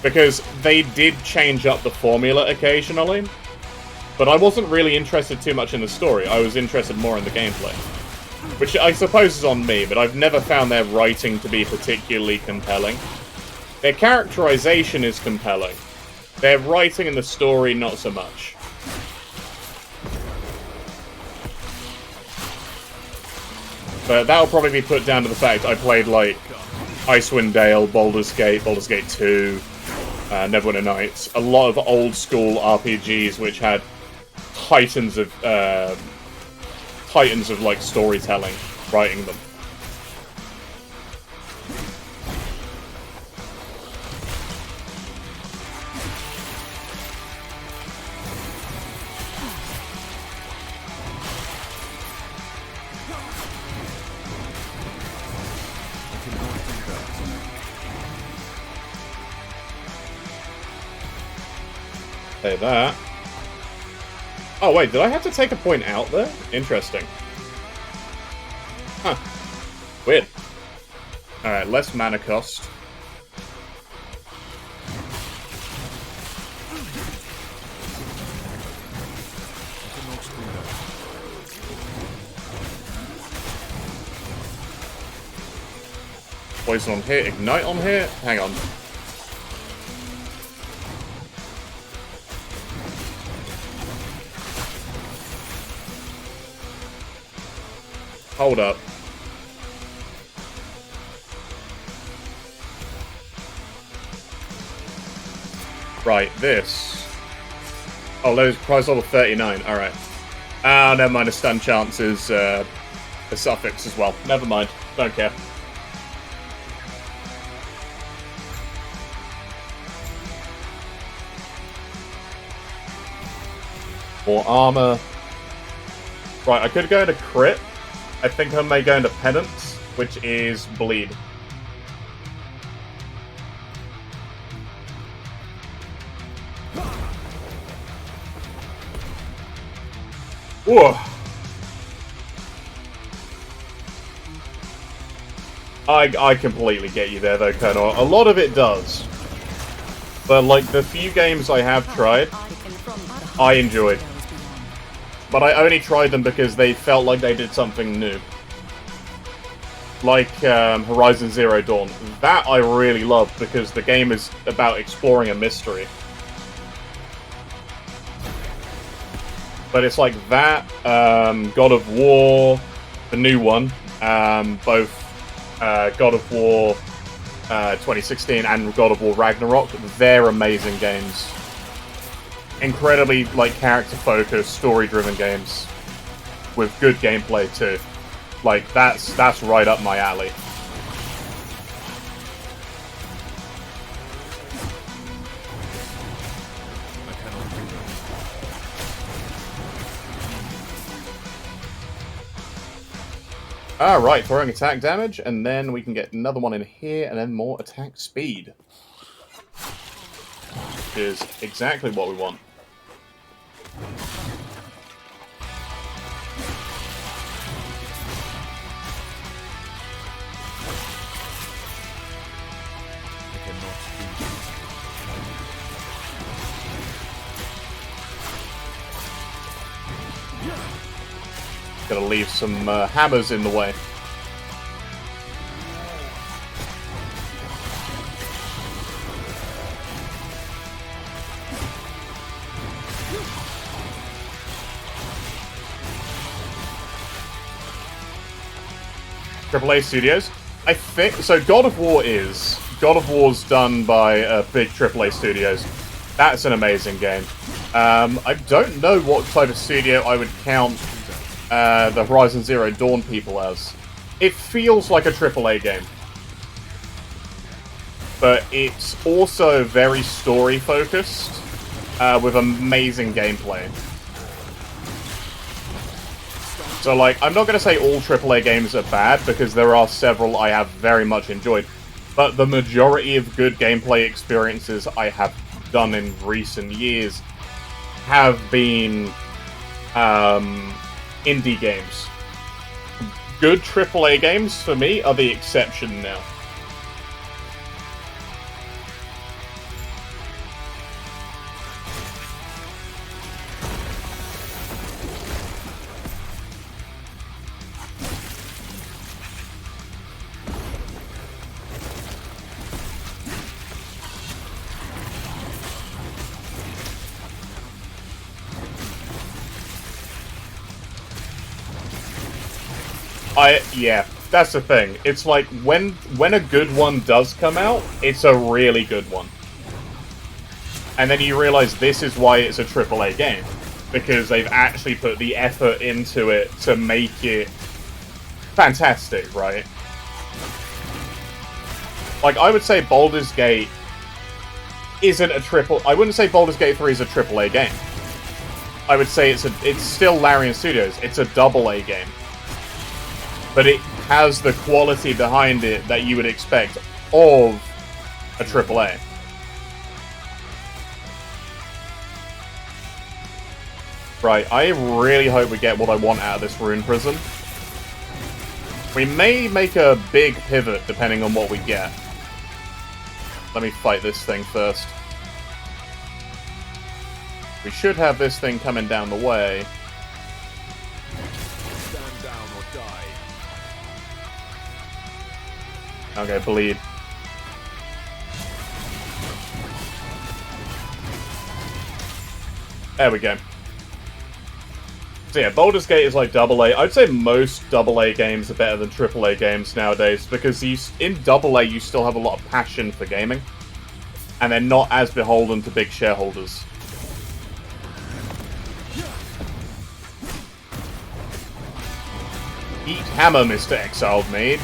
Because they did change up the formula occasionally. But I wasn't really interested too much in the story. I was interested more in the gameplay. Which I suppose is on me, but I've never found their writing to be particularly compelling. Their characterization is compelling. Their writing and the story, not so much. But that'll probably be put down to the fact I played, like, Icewind Dale, Baldur's Gate 2, Neverwinter Nights. A lot of old-school RPGs which had titans of, like, storytelling writing them. Say that. Oh wait, did I have to take a point out there? Interesting. Huh. Weird. Alright, less mana cost. Poison on here, ignite on here. Hang on. Hold up. Right, this. Oh, those prize level 39. Alright. Ah, never mind. A stun chance is a suffix as well. Never mind. Don't care. More armor. Right, I could go into crit. I think I may go into penance, which is bleed. Whoa. I completely get you there, though, Colonel. A lot of it does. But, like, the few games I have tried, I enjoyed. But I only tried them because they felt like they did something new. Like Horizon Zero Dawn. That I really loved because the game is about exploring a mystery. But it's like that, God of War, the new one, both God of War 2016 and God of War Ragnarok, they're amazing games. Incredibly, like, character-focused, story-driven games with good gameplay too. Like, that's right up my alley. Alright, throwing attack damage, and then we can get another one in here, and then more attack speed. Which is exactly what we want. Gonna leave some hammers in the way. AAA Studios. I think so. God of War's done by big AAA studios. That's an amazing game. I don't know what type of studio I would count the Horizon Zero Dawn people as. It feels like a AAA game. But it's also very story-focused, with amazing gameplay. So, like, I'm not going to say all AAA games are bad, because there are several I have very much enjoyed. But the majority of good gameplay experiences I have done in recent years have been indie games. Good AAA games, for me, are the exception now. Yeah, that's the thing. It's like, when a good one does come out, it's a really good one. And then you realize this is why it's a AAA game. Because they've actually put the effort into it to make it fantastic, right? Like, I would say Baldur's Gate isn't a I wouldn't say Baldur's Gate 3 is a AAA game. I would say it's still Larian Studios. It's a AA game. But it has the quality behind it that you would expect of a AAA. Right, I really hope we get what I want out of this Rune Prison. We may make a big pivot depending on what we get. Let me fight this thing first. We should have this thing coming down the way. Stand down or die. Okay, bleed. There we go. So yeah, Baldur's Gate is like AA. I'd say most AA games are better than AAA games nowadays, because in AA you still have a lot of passion for gaming, and they're not as beholden to big shareholders. Eat hammer, Mr. Exiled Mage.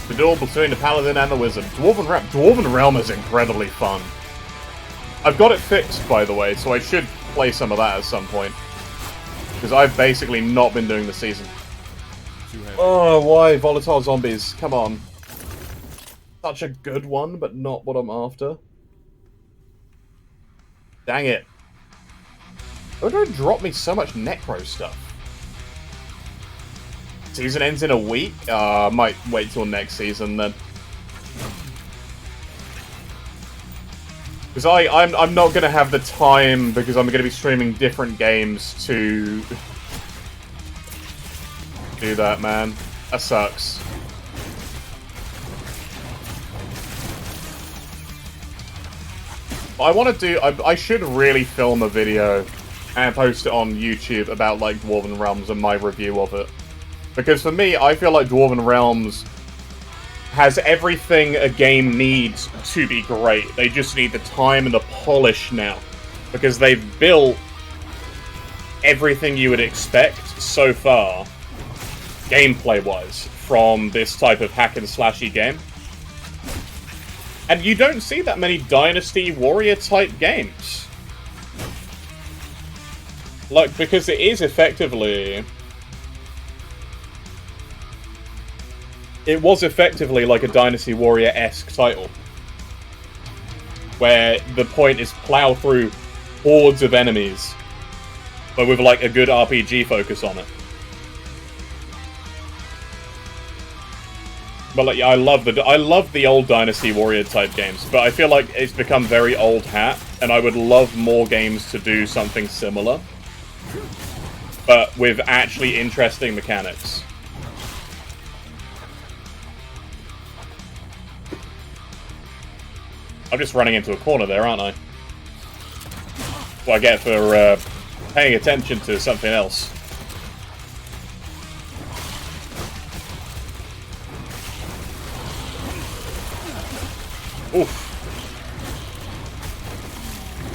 The duel between the Paladin and the Wizard. Dwarven Realm is incredibly fun. I've got it fixed, by the way, so I should play some of that at some point. Because I've basically not been doing the season. Oh, why? Volatile Zombies. Come on. Such a good one, but not what I'm after. Dang it. Why do it drop me so much Necro stuff? Season ends in a week? I might wait till next season then. Because I'm not going to have the time, because I'm going to be streaming different games to do that, man. That sucks. I want to do... I should really film a video and post it on YouTube about, like, Dwarven Realms and my review of it. Because for me, I feel like Dwarven Realms has everything a game needs to be great. They just need the time and the polish now. Because they've built everything you would expect so far, gameplay-wise, from this type of hack-and-slashy game. And you don't see that many Dynasty Warrior-type games. Like, because it is effectively... It was effectively like a Dynasty Warrior-esque title. Where the point is plow through hordes of enemies, but with like a good RPG focus on it. But like, yeah, I love the old Dynasty Warrior type games, but I feel like it's become very old hat, and I would love more games to do something similar, but with actually interesting mechanics. I'm just running into a corner there, aren't I? What I get for paying attention to something else. Oof.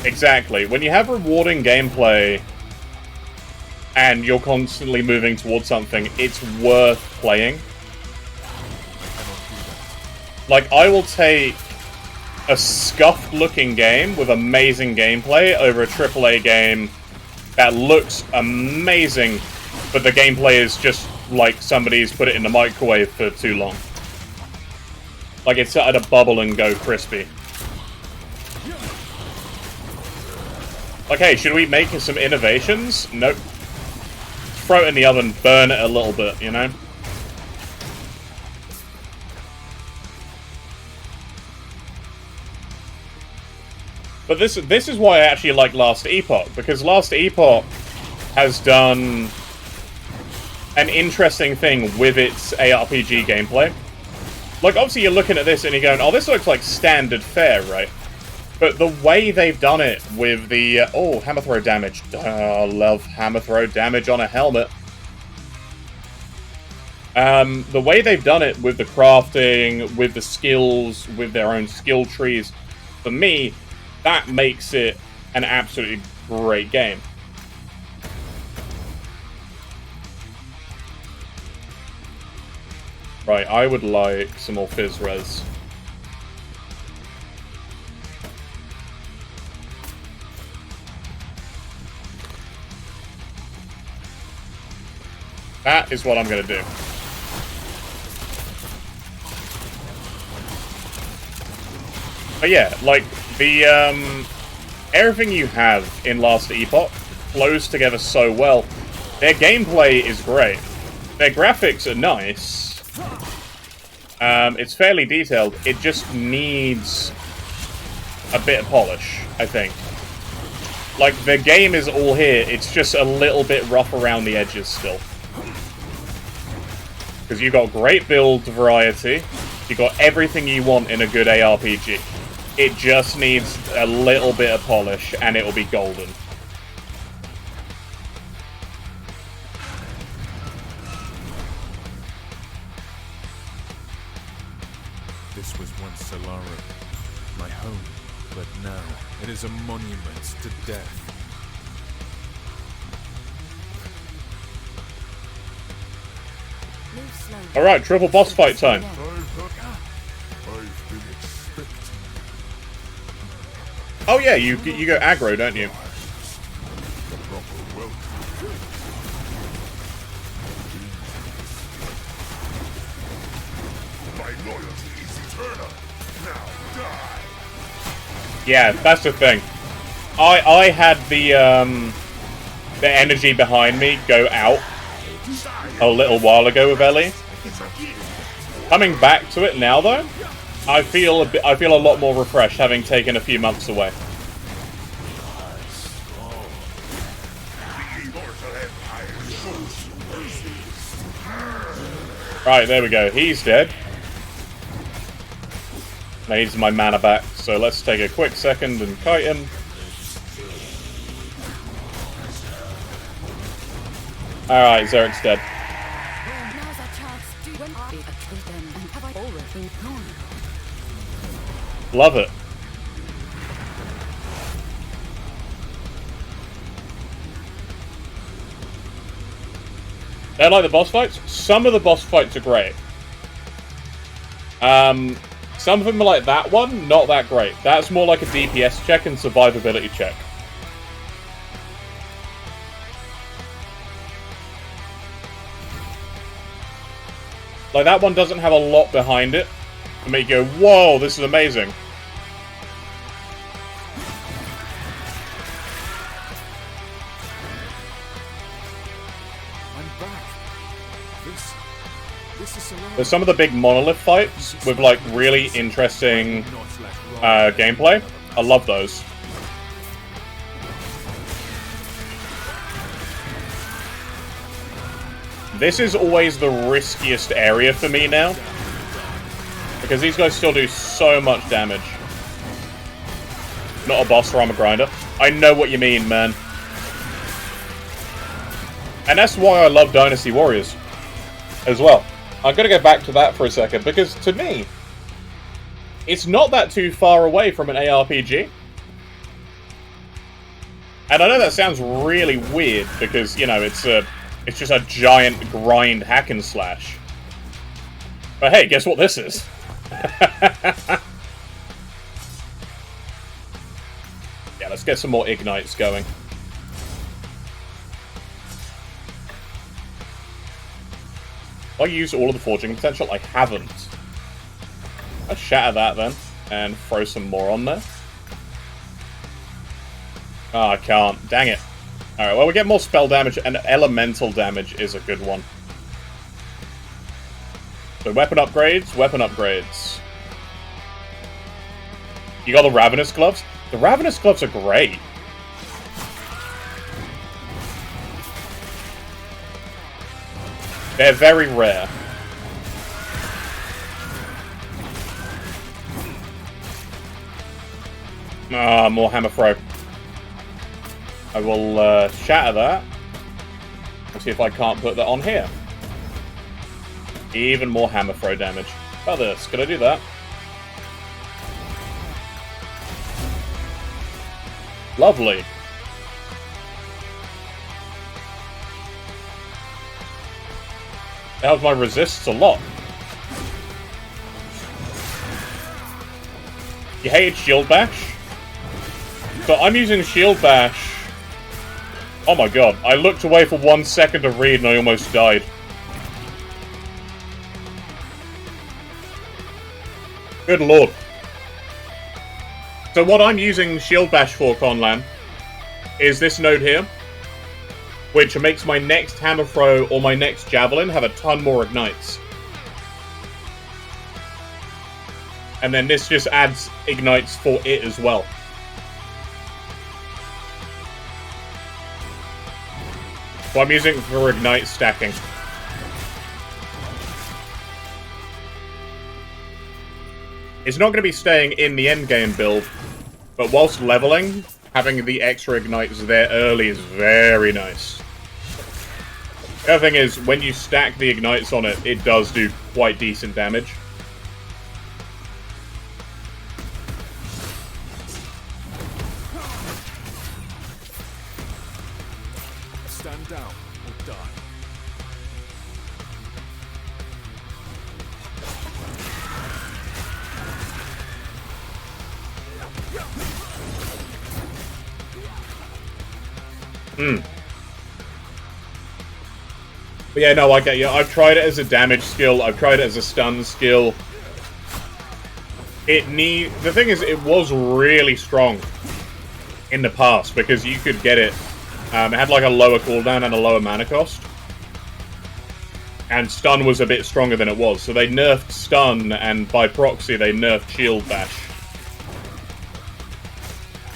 Exactly. When you have rewarding gameplay and you're constantly moving towards something, it's worth playing. Like, I will take a scuffed-looking game with amazing gameplay over a AAA game that looks amazing, but the gameplay is just like somebody's put it in the microwave for too long. Like it's at a bubble and go crispy. Like, hey, should we make some innovations? Nope. Throw it in the oven, burn it a little bit, you know? But this is why I actually like Last Epoch, because Last Epoch has done an interesting thing with its ARPG gameplay. Like, obviously you're looking at this and you're going, oh, this looks like standard fare, right? But the way they've done it with the... oh, hammer throw damage. I love hammer throw damage on a helmet. The way they've done it with the crafting, with the skills, with their own skill trees, for me, that makes it an absolutely great game. Right, I would like some more Fizz Res. That is what I'm gonna do. But yeah, like, the, everything you have in Last Epoch flows together so well. Their gameplay is great. Their graphics are nice. It's fairly detailed. It just needs a bit of polish, I think. Like, the game is all here. It's just a little bit rough around the edges still. Because you've got great build variety. You've got everything you want in a good ARPG. It just needs a little bit of polish, and it'll be golden. This was once Solara, my home, but now it is a monument to death. Move slowly. Alright, triple boss fight time. I've been expecting Oh yeah, you go aggro, don't you? the proper welcome. My loyalty is eternal. Now die. Yeah, that's the thing. I had the energy behind me go out a little while ago with Ellie. Coming back to it now, though, I feel a lot more refreshed, having taken a few months away. Right, there we go. He's dead. Needs my mana back, so let's take a quick second and kite him. Alright, Zerek's dead. Now's our chance. When I killed them, and have I already gone? Love it. I like the boss fights. Some of the boss fights are great. Some of them are like that one, not that great. That's more like a DPS check and survivability check. Like, that one doesn't have a lot behind it to make you go, whoa, this is amazing. I'm back. This is Solara. There's some of the big monolith fights with, like, really interesting gameplay. I love those. This is always the riskiest area for me now, because these guys still do so much damage. Not a boss or I'm a grinder. I know what you mean, man. And that's why I love Dynasty Warriors as well. I'm going to go back to that for a second, because to me, it's not that too far away from an ARPG. And I know that sounds really weird, because, you know, it's just a giant grind hack and slash. But hey, guess what this is? Yeah, let's get some more ignites going. Have I used all of the forging potential? I haven't. Let's shatter that then, and throw some more on there. Oh, I can't. Dang it. Alright, well, we get more spell damage, and elemental damage is a good one. So, weapon upgrades, weapon upgrades. You got the Ravenous Gloves? The Ravenous Gloves are great. They're very rare. Ah, more hammer throw. I will shatter that. Let's see if I can't put that on here. Even more hammer throw damage. How about this? Could I do that? Lovely. That helps my resists a lot. You hated Shield Bash? So I'm using Shield Bash. Oh my god, I looked away for 1 second to read and I almost died. Good lord. So what I'm using Shield Bash for, Conlan, is this node here. which makes my next hammer throw or my next javelin have a ton more ignites. And then this just adds ignites for it as well. So I'm using it for ignite stacking. It's not going to be staying in the endgame build, but whilst leveling, having the extra ignites there early is very nice. The other thing is, when you stack the ignites on it, it does do quite decent damage. Stand down or die. But yeah, no, I get you. I've tried it as a damage skill. I've tried it as a stun skill. The thing is, it was really strong in the past because you could get it. It had like a lower cooldown and a lower mana cost. And stun was a bit stronger than it was. So they nerfed stun, and by proxy they nerfed shield bash.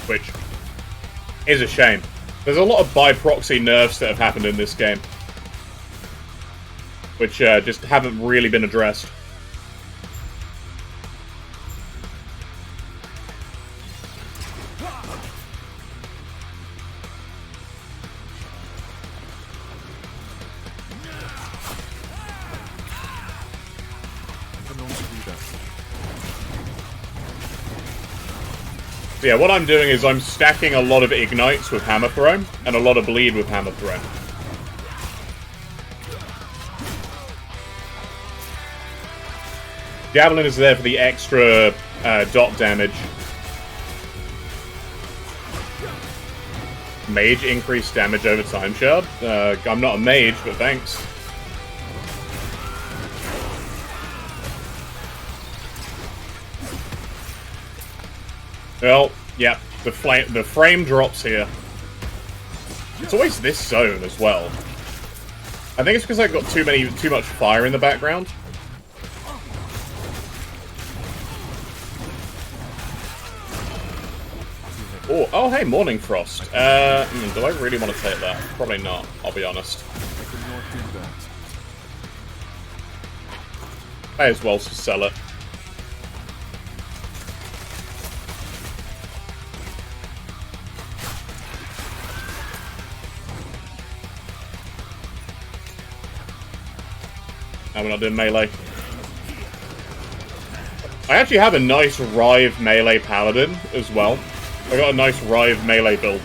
Which is a shame. There's a lot of by proxy nerfs that have happened in this game. Which just haven't really been addressed. So yeah, what I'm doing is I'm stacking a lot of ignites with hammer throw and a lot of bleed with hammer throw. Javelin is there for the extra dot damage. Mage increased damage over time shard. I'm not a mage, but thanks. Well, yeah, the frame drops here. It's always this zone as well. I think it's because I've got too much fire in the background. Oh, hey, Morning Frost. Do I really want to take that? Probably not, I'll be honest. I cannot do that. May as well just sell it. No, we're not doing melee. I actually have a nice Rive melee paladin as well. I got a nice Rive melee build.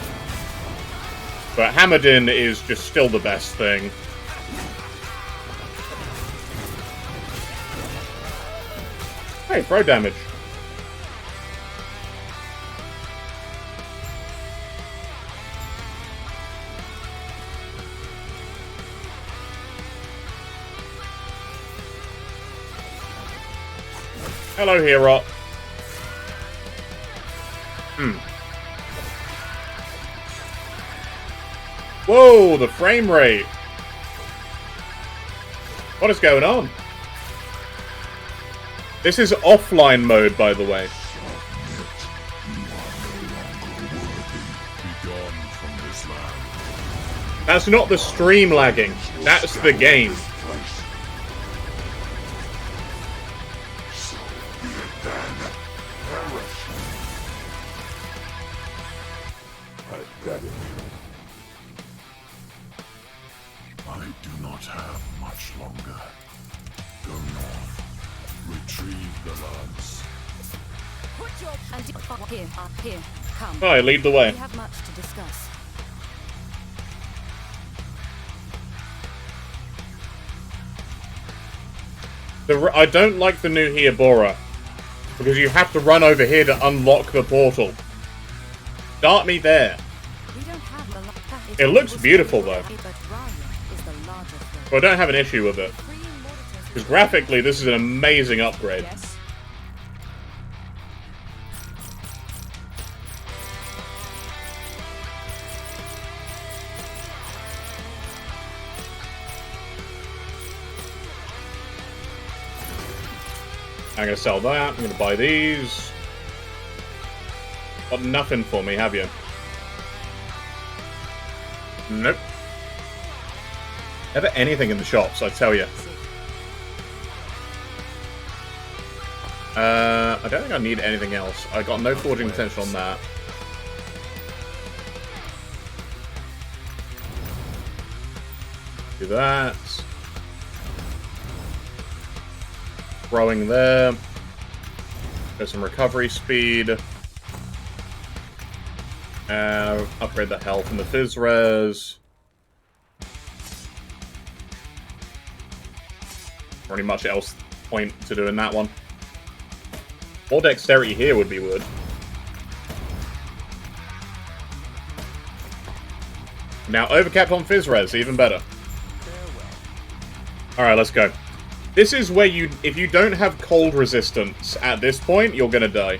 But Hammerdin is just still the best thing. Hey, throw damage. Hello, hero. Whoa, the frame rate. What is going on? This is offline mode, by the way. That's not the stream lagging. That's the game. I do not have much longer. Go north. Retrieve the lance. Put your and here. Come. Alright, lead the way. We have much to discuss. I don't like the new Hiabora, because you have to run over here to unlock the portal. Start me there. We don't have the It looks beautiful, though. But Raya is the largest one. But I don't have an issue with it. Three monitors Because graphically, this is an amazing upgrade. Yes. I'm gonna sell that. I'm gonna buy these. Got nothing for me, have you? Nope. Never anything in the shops, I tell you. I don't think I need anything else. I got no forging potential on that. Do that. Growing there. There's some recovery speed. Upgrade the health and the fizz res. Not really much else point to do in that one. More dexterity here would be good. Now overcapped on fizz res, even better. Alright, let's go. This is where if you don't have cold resistance at this point, you're gonna die.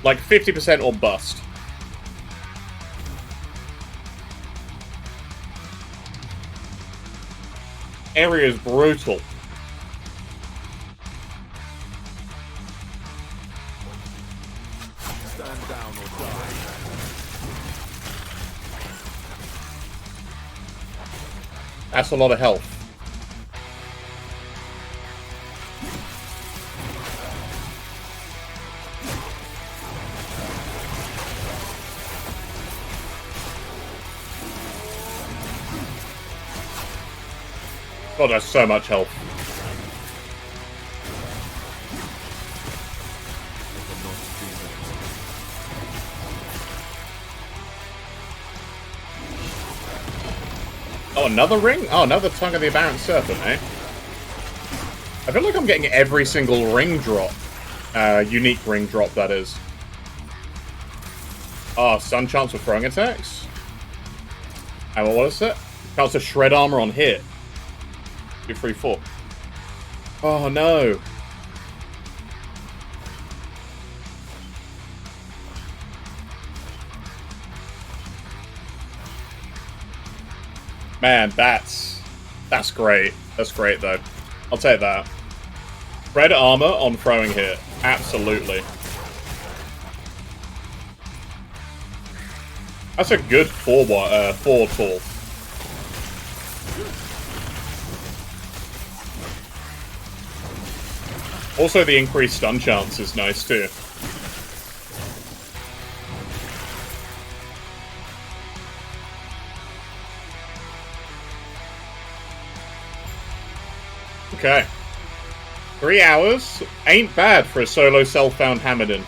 Like 50% or bust. Area is brutal. Stand down or die. That's a lot of health. God, that's so much health. Oh, another ring? Oh, another Tongue of the Aberrant Serpent, eh? I feel like I'm getting every single ring drop. Unique ring drop, that is. Oh, stun chance for throwing attacks? And what is it? Chance to shred armor on hit. 2, 3, 4. Oh, no. Man, that's great. That's great, though. I'll take that. Red armor on throwing hit. Absolutely. That's a good 4 tool. Also, the increased stun chance is nice, too. Okay. 3 hours. Ain't bad for a solo self-found Hammerdin.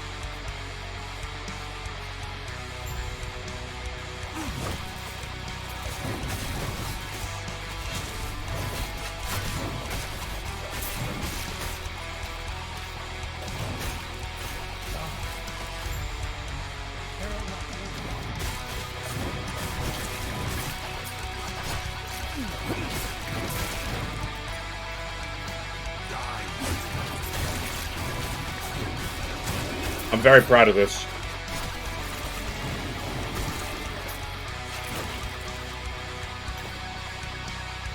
I'm very proud of this.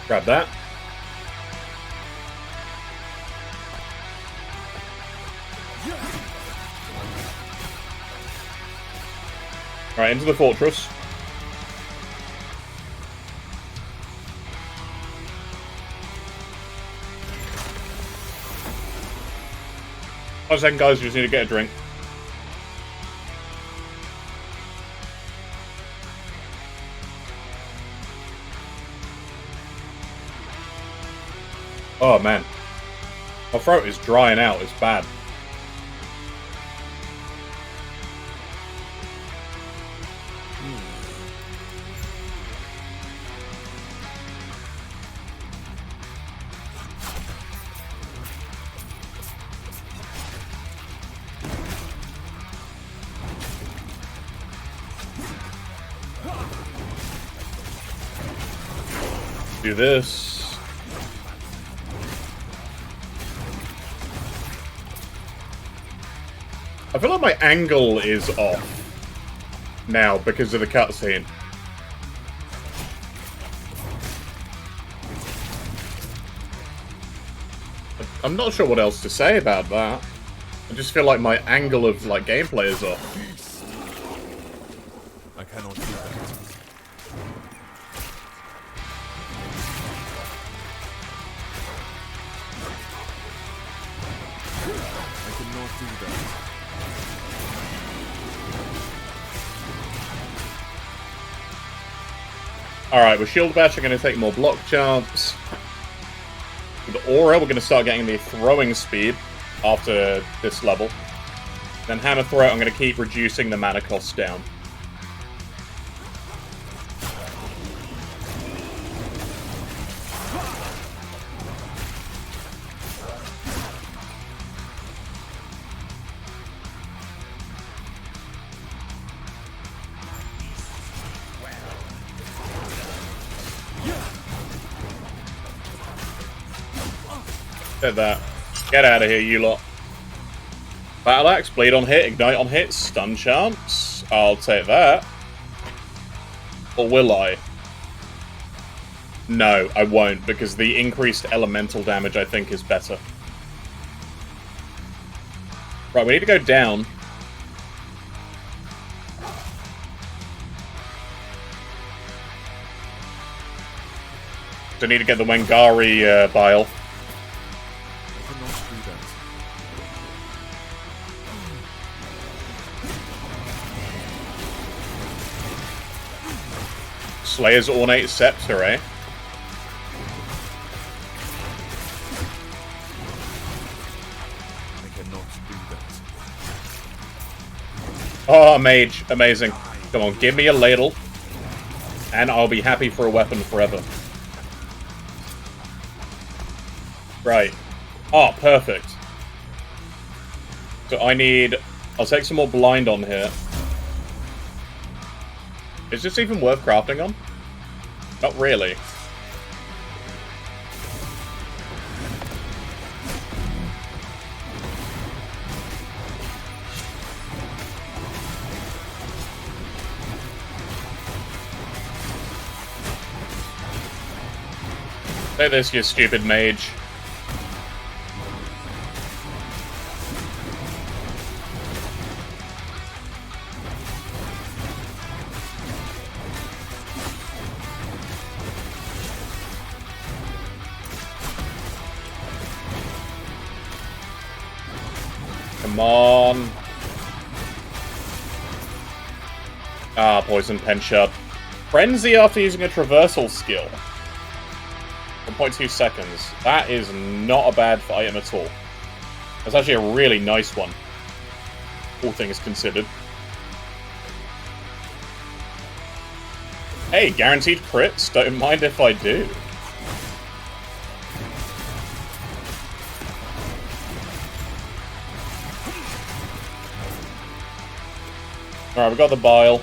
Grab that. Alright, into the fortress. One second, guys, just need to get a drink. Oh, man. My throat is drying out. It's bad. Do this. I feel like my angle is off now because of the cutscene. I'm not sure what else to say about that. I just feel like my angle of like gameplay is off. I cannot do that. I cannot do that. Alright, with Shield Bash, I'm going to take more block chance. With Aura, we're going to start getting the throwing speed after this level. Then Hammer Throw, I'm going to keep reducing the mana cost down. Get that. Get out of here, you lot. Battle Axe, Bleed on hit, Ignite on hit, Stun chance. I'll take that. Or will I? No, I won't, because the increased elemental damage, I think, is better. Right, we need to go down. So I need to get the Wengari Bile. I cannot do that. Slayer's Ornate Scepter, eh? I cannot do that. Oh, Mage. Amazing. Come on, give me a ladle. And I'll be happy for a weapon forever. Right. Oh, perfect. So I need... I'll take some more blind on here. Is this even worth crafting on? Not really. Say this, you stupid mage. Come on. Ah, Poison Pen Shot. Frenzy after using a traversal skill. 1.2 seconds. That is not a bad item at all. That's actually a really nice one. All things considered. Hey, guaranteed crits. Don't mind if I do. Alright, we got the bile.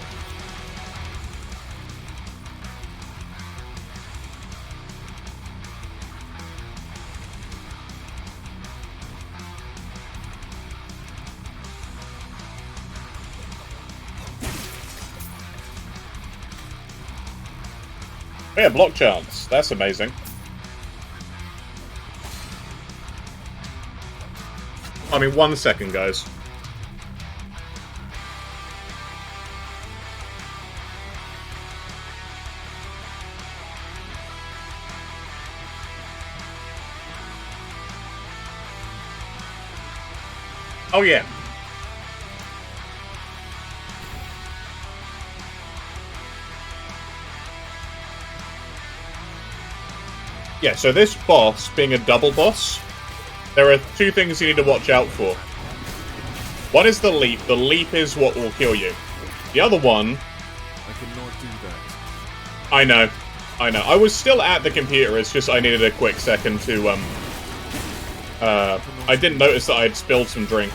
Oh yeah, block chance. That's amazing. I mean, 1 second, guys. Oh yeah. Yeah, so this boss, being a double boss, there are two things you need to watch out for. One is the leap. The leap is what will kill you. The other one... I cannot do that. I know. I was still at the computer, it's just I needed a quick second to, I didn't notice that I had spilled some drink.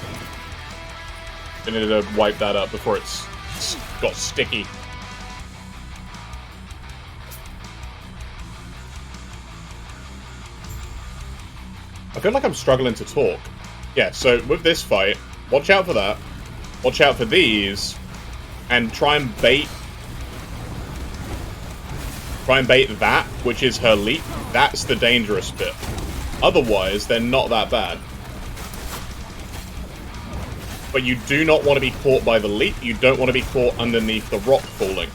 I needed to wipe that up before it's got sticky. I feel like I'm struggling to talk. Yeah, so with this fight, watch out for that. Watch out for these. And try and bait that, which is her leap. That's the dangerous bit. Otherwise, they're not that bad. But you do not want to be caught by the leap. You don't want to be caught underneath the rock falling.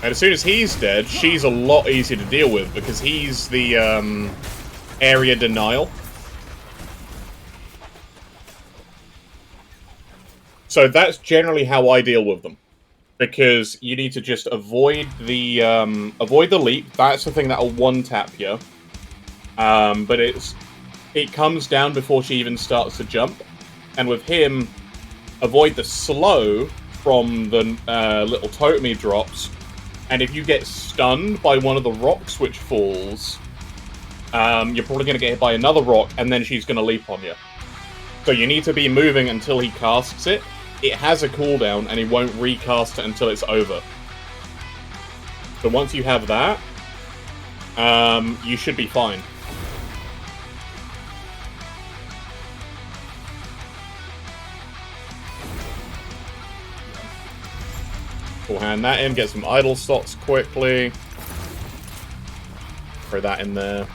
And as soon as he's dead, she's a lot easier to deal with because he's the area denial. So that's generally how I deal with them. Because you need to just avoid the leap. That's the thing that'll one-tap you. But it comes down before she even starts to jump. And with him, avoid the slow from the little totem drops. And if you get stunned by one of the rocks which falls, you're probably going to get hit by another rock, and then she's going to leap on you. So you need to be moving until he casts it. It has a cooldown, and he won't recast it until it's over. So once you have that, you should be fine. We'll hand that in, get some idle slots quickly. Throw that in there.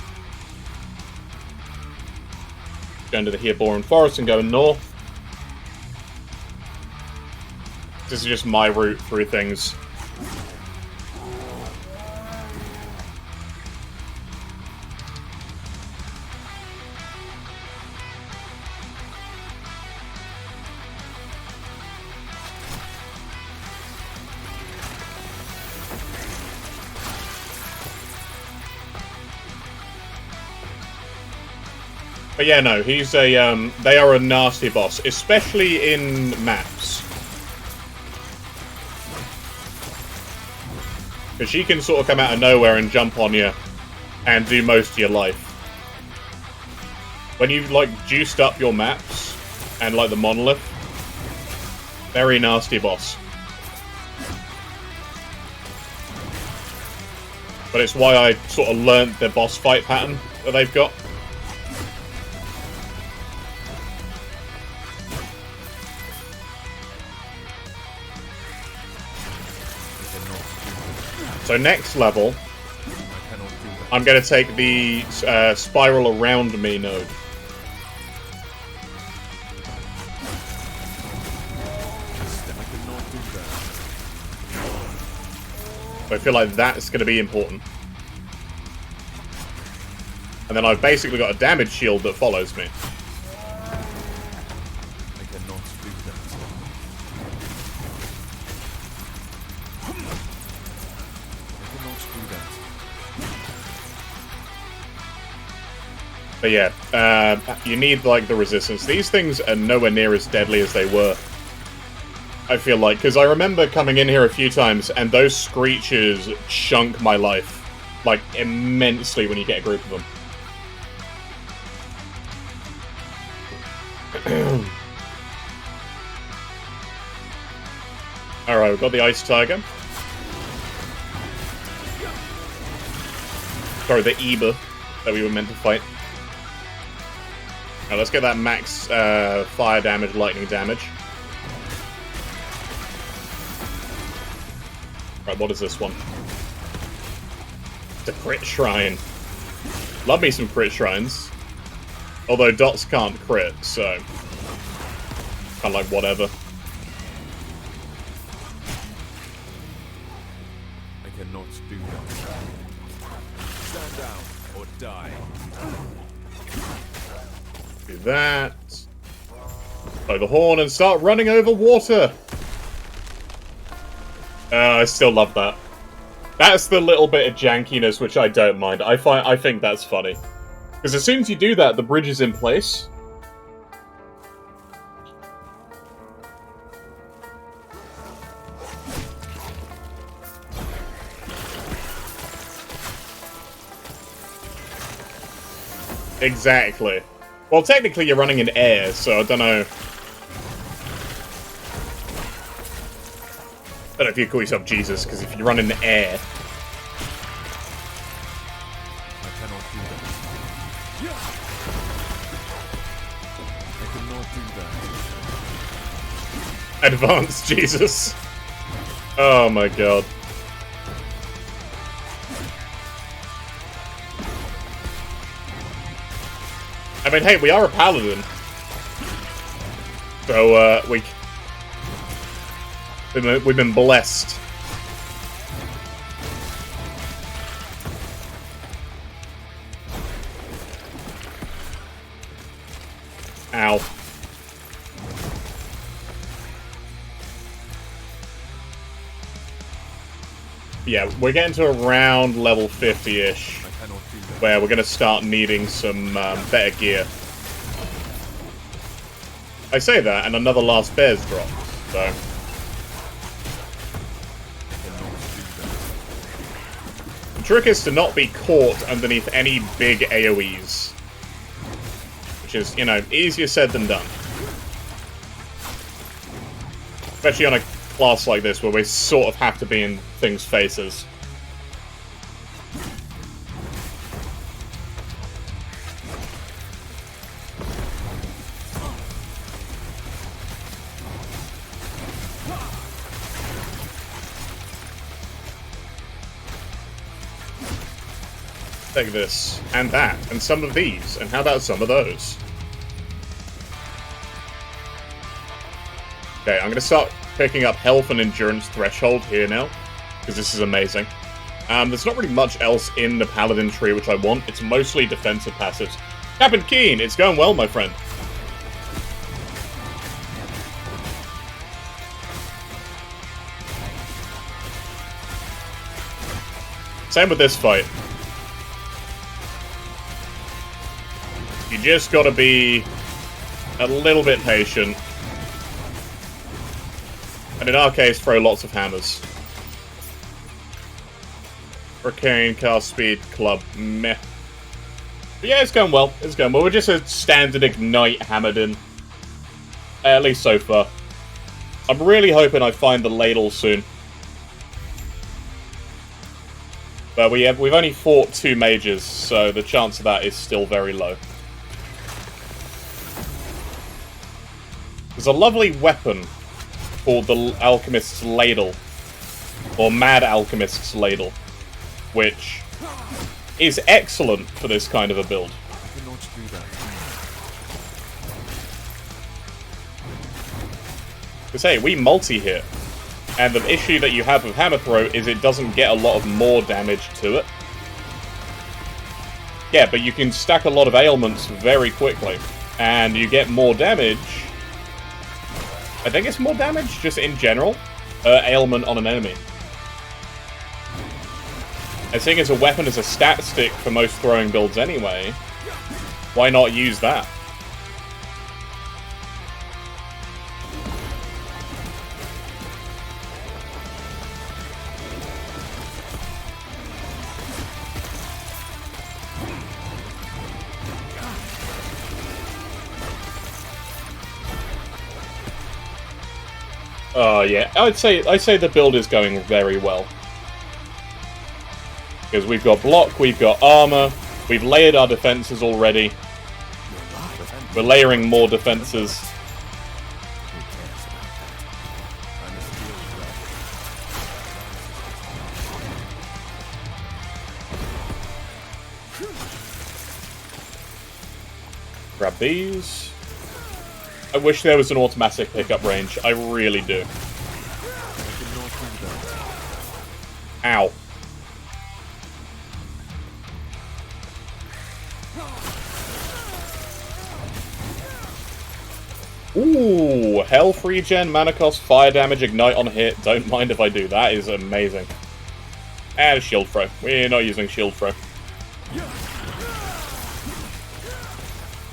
Go into the Hereborn Forest and go north. This is just my route through things. But yeah, no, he's a, they are a nasty boss, especially in maps. Because she can sort of come out of nowhere and jump on you and do most of your life. When you've, like, juiced up your maps and, like, the monolith, very nasty boss. But it's why I sort of learnt the boss fight pattern that they've got. So next level, I'm going to take the spiral around me node. So I feel like that's going to be important. And then I've basically got a damage shield that follows me. But yeah, you need, like, the resistance. These things are nowhere near as deadly as they were, I feel like. Because I remember coming in here a few times, and those screeches chunk my life, like, immensely when you get a group of them. Alright, we've got the Ice Tiger. Sorry, the Eba that we were meant to fight. Now let's get that max fire damage, lightning damage. Right, what is this one? The crit shrine. Love me some crit shrines. Although dots can't crit, so kind of like whatever. I cannot do that. Stand down or die. Do that. Blow the horn and start running over water. I still love that. That's the little bit of jankiness which I don't mind. I think that's funny. Because as soon as you do that, the bridge is in place. Exactly. Well, technically you're running in air, so I don't know. I don't know if you call yourself Jesus, because if you run in the air... I cannot do that. I cannot do that. Advanced Jesus. Oh my god. I mean, hey, we are a paladin. So, we've been blessed. Ow. Yeah, we're getting to around level 50-ish, where we're going to start needing some better gear. I say that, and another Last Bear's dropped, so... The trick is to not be caught underneath any big AoEs. Which is, you know, easier said than done. Especially on a class like this, where we sort of have to be in things' faces. Take this, and that, and some of these, and how about some of those? Okay, I'm gonna start picking up health and endurance threshold here now, because this is amazing. There's not really much else in the paladin tree which I want. It's mostly defensive passives. Captain Keen, it's going well, my friend. Same with this fight. You just gotta be a little bit patient. And in our case, throw lots of hammers. Arcane, cast speed, club, meh. But yeah, it's going well. It's going well. We're just a standard Ignite Hammerdin. At least so far. I'm really hoping I find the ladle soon. But we've only fought 2 mages, so the chance of that is still very low. There's a lovely weapon called the Alchemist's Ladle, or Mad Alchemist's Ladle, which is excellent for this kind of a build. I cannot do that. Because hey, we multi-hit, and the issue that you have with Hammer Throw is it doesn't get a lot of more damage to it. Yeah, but you can stack a lot of ailments very quickly, and you get more damage. I think it's more damage, just in general, ailment on an enemy. And seeing as a weapon is a stat stick for most throwing builds anyway, why not use that? Yeah, I'd say the build is going very well. Because we've got block, we've got armor, we've layered our defenses already. We're layering more defenses. Grab these. I wish there was an automatic pickup range. I really do. Ow. Ooh, health regen, mana cost, fire damage, ignite on hit. Don't mind if I do. That is amazing. And shield throw. We're not using shield throw.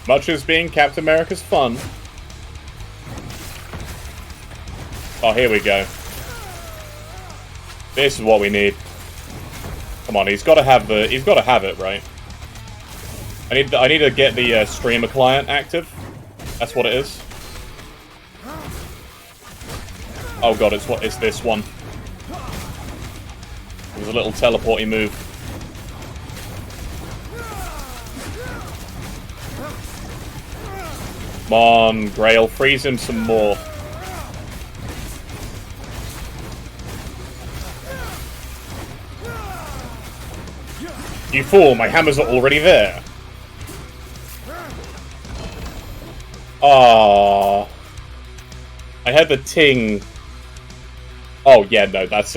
Much as being Captain America's fun. Oh, here we go. This is what we need. Come on, he's got to have it, right? I need to get the streamer client active. That's what it is. Oh god, it's this one. There's a little teleporty move. Come on, Grail, freeze him some more. You fool, my hammers are already there. Ah, I had the ting. Oh yeah, no, that's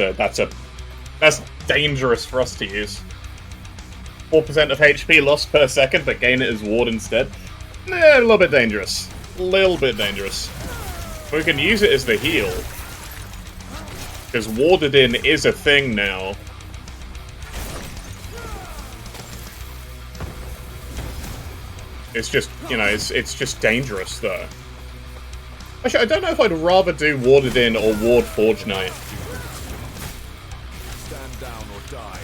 dangerous for us to use. 4% of HP lost per second, but gain it as ward instead. A little bit dangerous. A little bit dangerous. But we can use it as the heal. Because warded in is a thing now. It's just, you know, it's just dangerous, though. Actually, I don't know if I'd rather do warded in or ward Forge Knight. Stand down or die.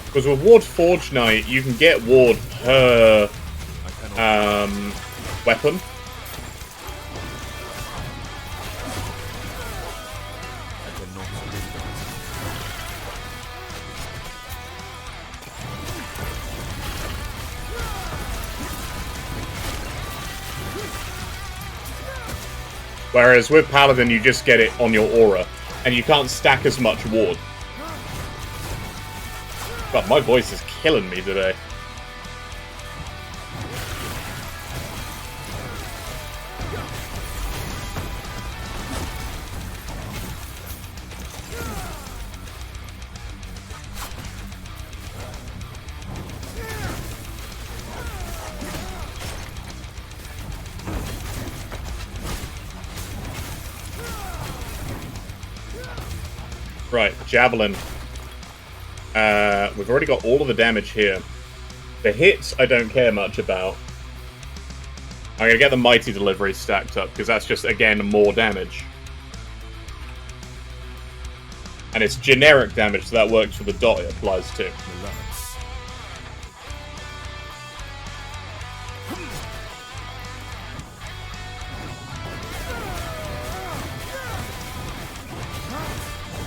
Because with ward Forge Knight, you can get ward per weapon. I cannot believe that. Whereas with Paladin, you just get it on your aura, and you can't stack as much ward. God, my voice is killing me today. Right, Javelin. We've already got all of the damage here. The hits, I don't care much about. I'm going to get the Mighty Delivery stacked up, because that's just, again, more damage. And it's generic damage, so that works for the dot it applies to. Relax.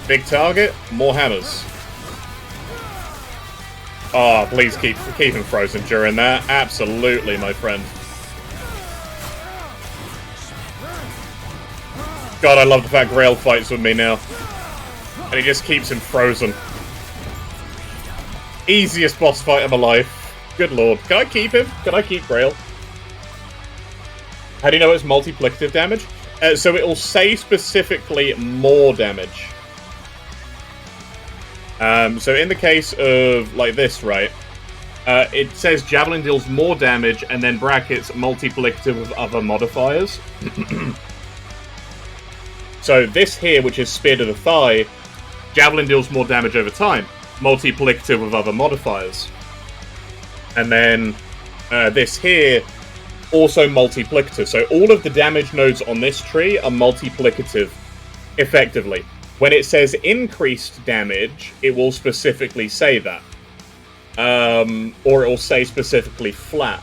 Big target, more hammers. Oh, please keep him frozen during that. Absolutely, my friend. God, I love the fact Grail fights with me now. And he just keeps him frozen. Easiest boss fight of my life. Good lord. Can I keep him? Can I keep Grail? How do you know it's multiplicative damage? So it will say specifically more damage. So in the case of, like this, right, it says Javelin deals more damage, and then brackets multiplicative of other modifiers. So this here, which is Spear to the Thigh, Javelin deals more damage over time, multiplicative of other modifiers. And then this here, also multiplicative. So all of the damage nodes on this tree are multiplicative, effectively. When it says increased damage, it will specifically say that. Or it will say specifically flat.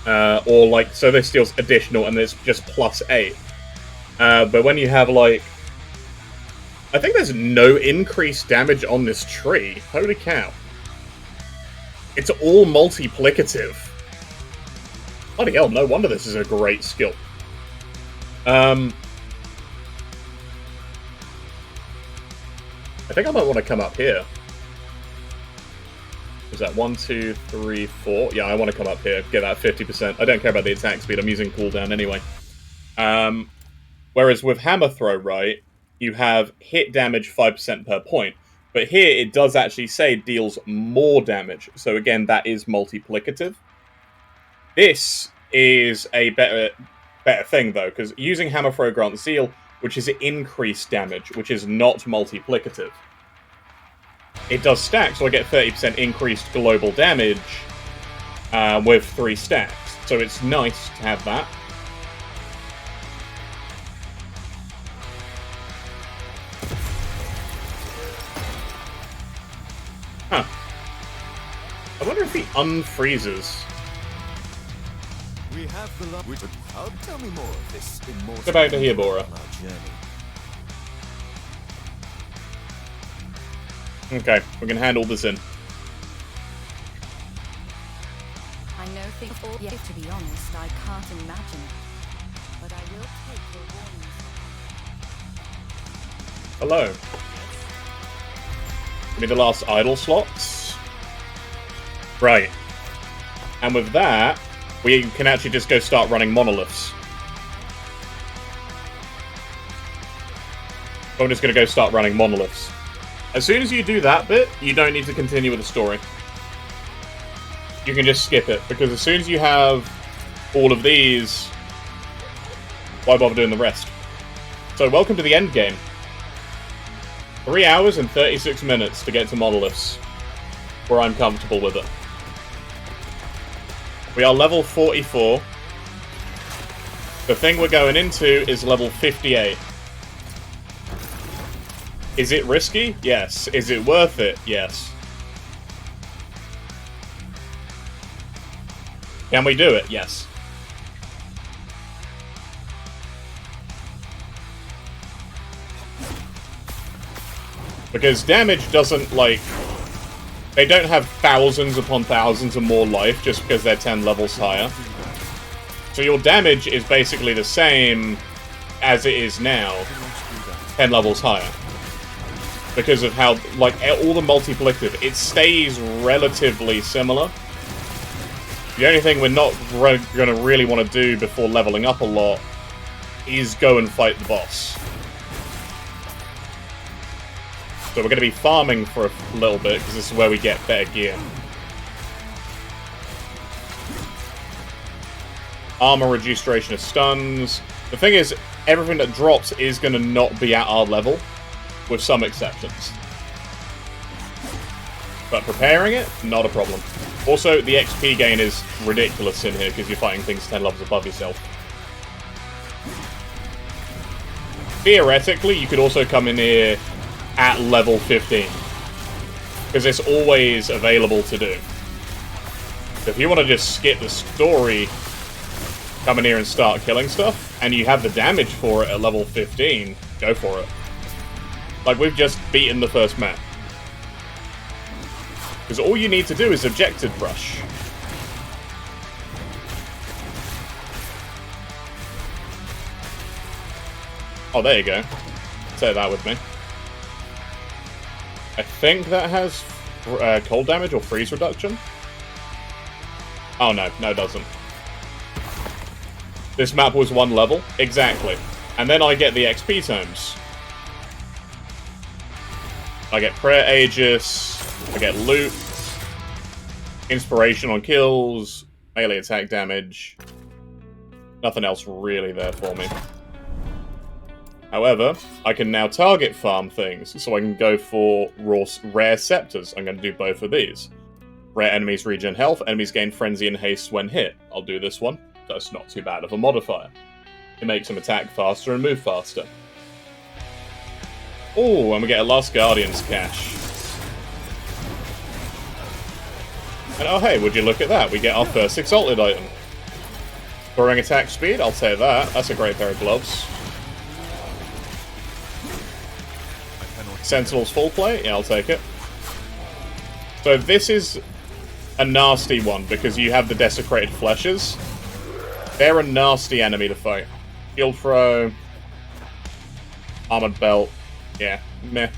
Or like, so this deals additional and it's just +8. But when you have like... I think there's no increased damage on this tree. Holy cow. It's all multiplicative. Bloody hell, no wonder this is a great skill. I think I might want to come up here. Is that 1, 2, 3, 4? Yeah, I want to come up here, get that 50%. I don't care about the attack speed, I'm using cooldown anyway. Whereas with Hammer Throw, right, you have hit damage 5% per point. But here, it does actually say it deals more damage. So again, that is multiplicative. This is a better thing, though, because using Hammer Throw grants Zeal, which is increased damage, which is not multiplicative. It does stack, so I get 30% increased global damage with 3 stacks. So it's nice to have that. Huh. I wonder if he unfreezes. We have the love. Tell me more of this immortal. Go back to here, Bora. Okay, we can handle this in. I know things all yet, to be honest, I can't imagine. But I will take your warnings. Hello. Give me the last idle slots. Right. And with that, we can actually just go start running monoliths. I'm just going to go start running monoliths. As soon as you do that bit, you don't need to continue with the story. You can just skip it, because as soon as you have all of these, why bother doing the rest? So, welcome to the end game. 3 hours and 36 minutes to get to monoliths, where I'm comfortable with it. We are level 44. The thing we're going into is level 58. Is it risky? Yes. Is it worth it? Yes. Can we do it? Yes. Because damage doesn't, like... They don't have thousands upon thousands of more life just because they're 10 levels higher. So your damage is basically the same as it is now, 10 levels higher. Because of how, like, all the multiplicative, it stays relatively similar. The only thing we're not going to really want to do before leveling up a lot is go and fight the boss. So we're going to be farming for a little bit, because this is where we get better gear. Armor, reduced duration of stuns. The thing is, everything that drops is going to not be at our level, with some exceptions. But preparing it, not a problem. Also, the XP gain is ridiculous in here, because you're fighting things 10 levels above yourself. Theoretically, you could also come in here at level 15. Because it's always available to do. So if you want to just skip the story, come in here and start killing stuff, and you have the damage for it at level 15, go for it. Like, we've just beaten the first map. Because all you need to do is objective brush. Oh, there you go. Say that with me. I think that has cold damage or freeze reduction. Oh no, no it doesn't. This map was 1 level. Exactly. And then I get the XP tomes. I get Prayer Aegis, I get loot, inspiration on kills, melee attack damage. Nothing else really there for me. However, I can now target farm things, so I can go for rare scepters. I'm going to do both of these. Rare enemies regen health, enemies gain frenzy and haste when hit. I'll do this one. That's not too bad of a modifier. It makes them attack faster and move faster. Oh, and we get a Last Guardian's cache. And oh hey, would you look at that? We get our first exalted item. Growing attack speed, I'll take that. That's a great pair of gloves. Sentinel's full plate? Yeah, I'll take it. So this is a nasty one, because you have the Desecrated Fleshes. They're a nasty enemy to fight. Shield throw. Armored belt. Yeah, meh.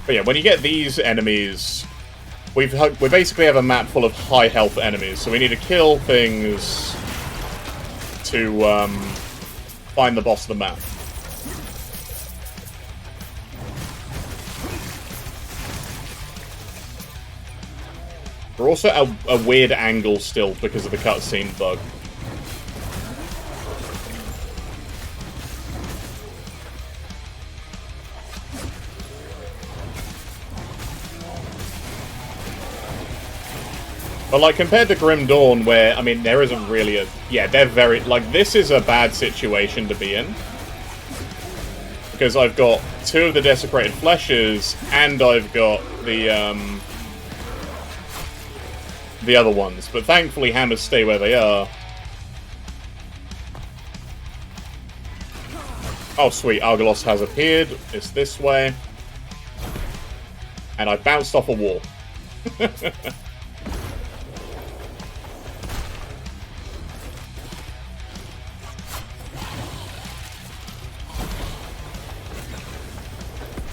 But yeah, when you get these enemies, we basically have a map full of high health enemies, so we need to kill things to find the boss of the map. We're also at a weird angle still because of the cutscene bug. But, like, compared to Grim Dawn, where, I mean, there isn't really a... Yeah, they're very... Like, this is a bad situation to be in. Because I've got 2 of the Desecrated Fleshes, and I've got the other ones. But thankfully, hammers stay where they are. Oh, sweet. Argolos has appeared. It's this way. And I bounced off a wall.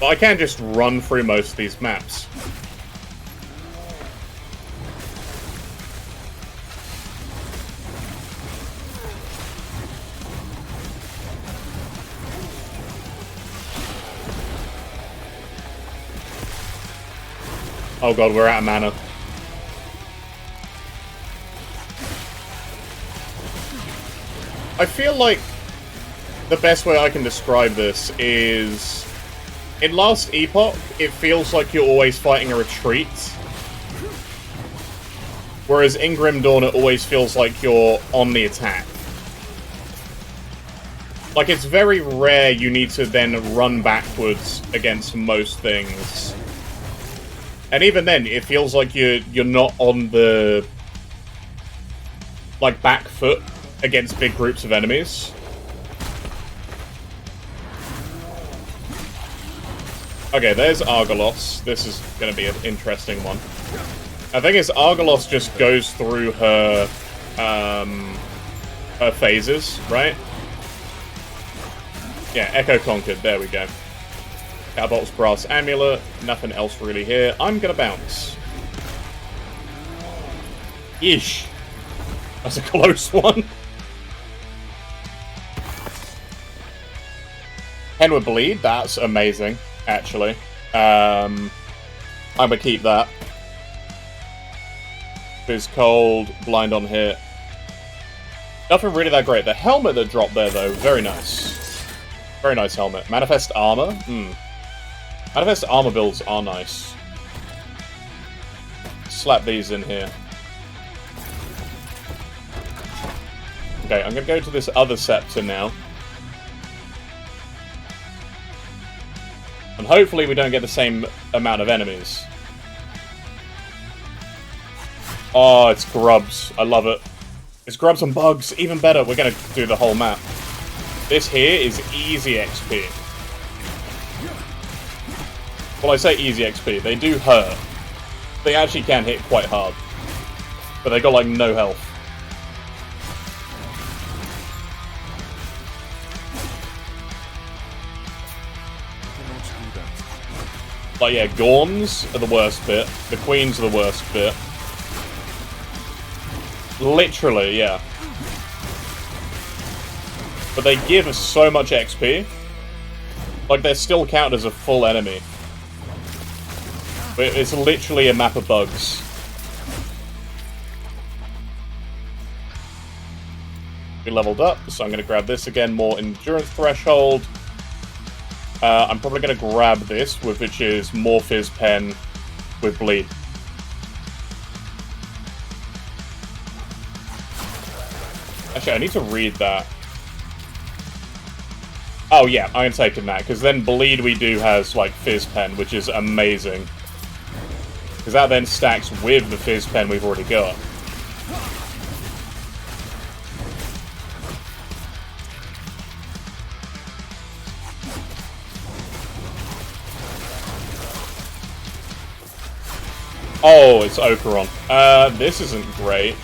But I can just run through most of these maps. Oh god, we're out of mana. I feel like the best way I can describe this is... in Last Epoch, it feels like you're always fighting a retreat. Whereas in Grim Dawn, it always feels like you're on the attack. Like, it's very rare you need to then run backwards against most things. And even then, it feels like you're not on the... like, back foot against big groups of enemies. Okay, there's Argolos. This is going to be an interesting one. I think it's Argolos just goes through her phases, right? Yeah, Echo Conquered. There we go. Catapult's Brass Amulet. Nothing else really here. I'm going to bounce. Yeesh. That's a close one. Henwood Bleed. That's amazing. Actually, I'm gonna keep that. Fizz Cold, Blind on Hit. Nothing really that great. The helmet that dropped there, though, very nice. Very nice helmet. Manifest Armor? Manifest Armor builds are nice. Slap these in here. Okay, I'm gonna go to this other scepter now. And hopefully we don't get the same amount of enemies. Oh, it's grubs. I love it. It's grubs and bugs. Even better. We're going to do the whole map. This here is easy XP. Well, I say easy XP. They do hurt. They actually can hit quite hard. But they got, like, no health. Like, yeah, Gorns are the worst bit. The Queens are the worst bit. Literally, yeah. But they give us so much XP. Like, they're still counted as a full enemy. But it's literally a map of bugs. We leveled up, so I'm going to grab this again. More Endurance Threshold. I'm probably going to grab this, which is more Fizz Pen with Bleed. Actually, I need to read that. Oh yeah, I'm taking that, because then Bleed we do has, like, Fizz Pen, which is amazing. Because that then stacks with the Fizz Pen we've already got. Oh, it's Ocaron. This isn't great.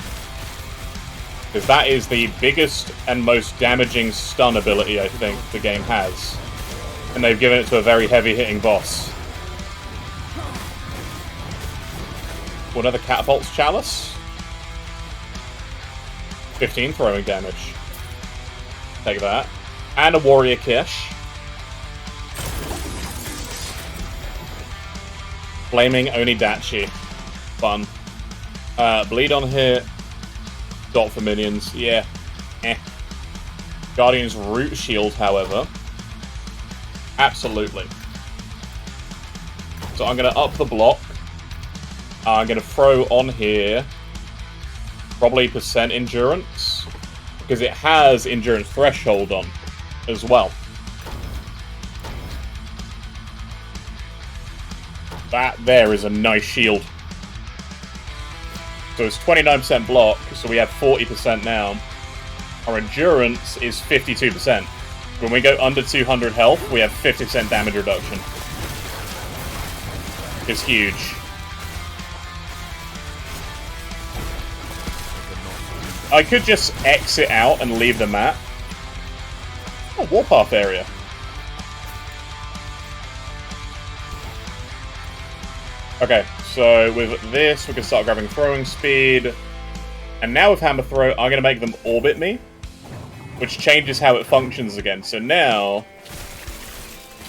Because that is the biggest and most damaging stun ability I think the game has. And they've given it to a very heavy-hitting boss. Another Catapult's Chalice. 15 throwing damage. Take that. And a Warrior Kish. Flaming Onidachi. Fun. Bleed on hit. Dot for minions. Yeah. Eh. Guardian's Root Shield, however. Absolutely. So I'm going to up the block. I'm going to throw on here probably percent endurance. Because it has endurance threshold on as well. That there is a nice shield. So it's 29% block, so we have 40% now. Our endurance is 52%. When we go under 200 health, we have 50% damage reduction. It's huge. I could just exit out and leave the map. Oh, Warpath area. Okay, so with this, we can start grabbing throwing speed. And now with Hammer Throw, I'm going to make them orbit me, which changes how it functions again. So now,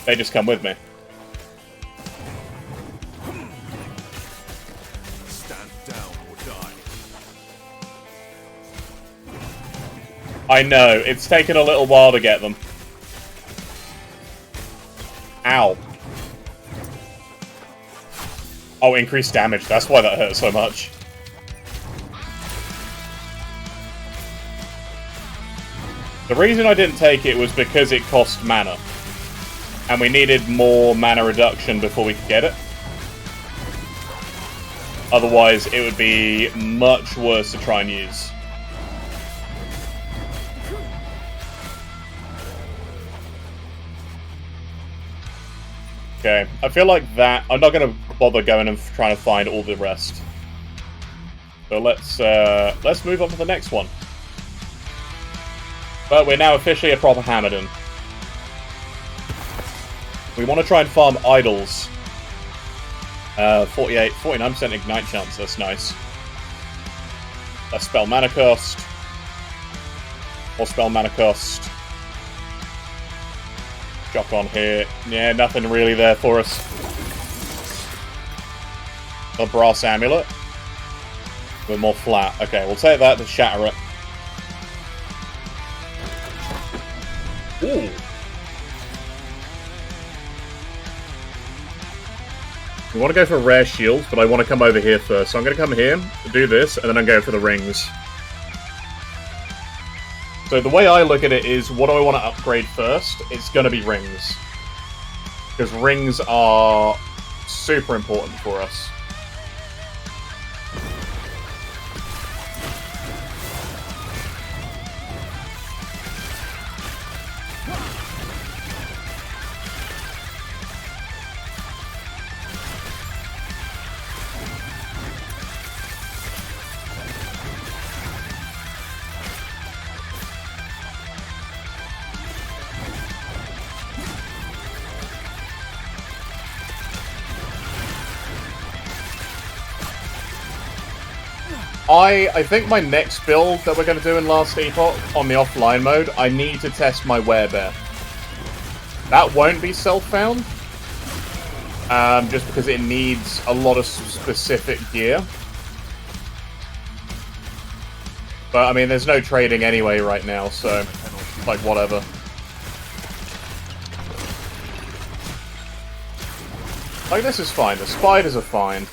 they just come with me. Stand down or die. I know, it's taken a little while to get them. Ow. Oh, increased damage. That's why that hurt so much. The reason I didn't take it was because it cost mana. And we needed more mana reduction before we could get it. Otherwise, it would be much worse to try and use. Okay, I feel like that... I'm not going to bother going and trying to find all the rest. So let's move on to the next one. But we're now officially a proper Hammerdin. We want to try and farm idols. 49% ignite chance, that's nice. Less spell mana cost. More spell mana cost. Jock on here. Yeah, nothing really there for us. A brass amulet. But more flat. Okay, we'll take that to shatter it. Ooh. We want to go for rare shields, but I want to come over here first. So I'm going to come here, do this, and then I'm going for the rings. So the way I look at it is, what do I want to upgrade first? It's going to be rings. Because rings are super important for us. I think my next build that we're going to do in Last Epoch, on the offline mode, I need to test my werebear. That won't be self-found, just because it needs a lot of specific gear. But, I mean, there's no trading anyway right now, so, like, whatever. Like, this is fine. The spiders are fine.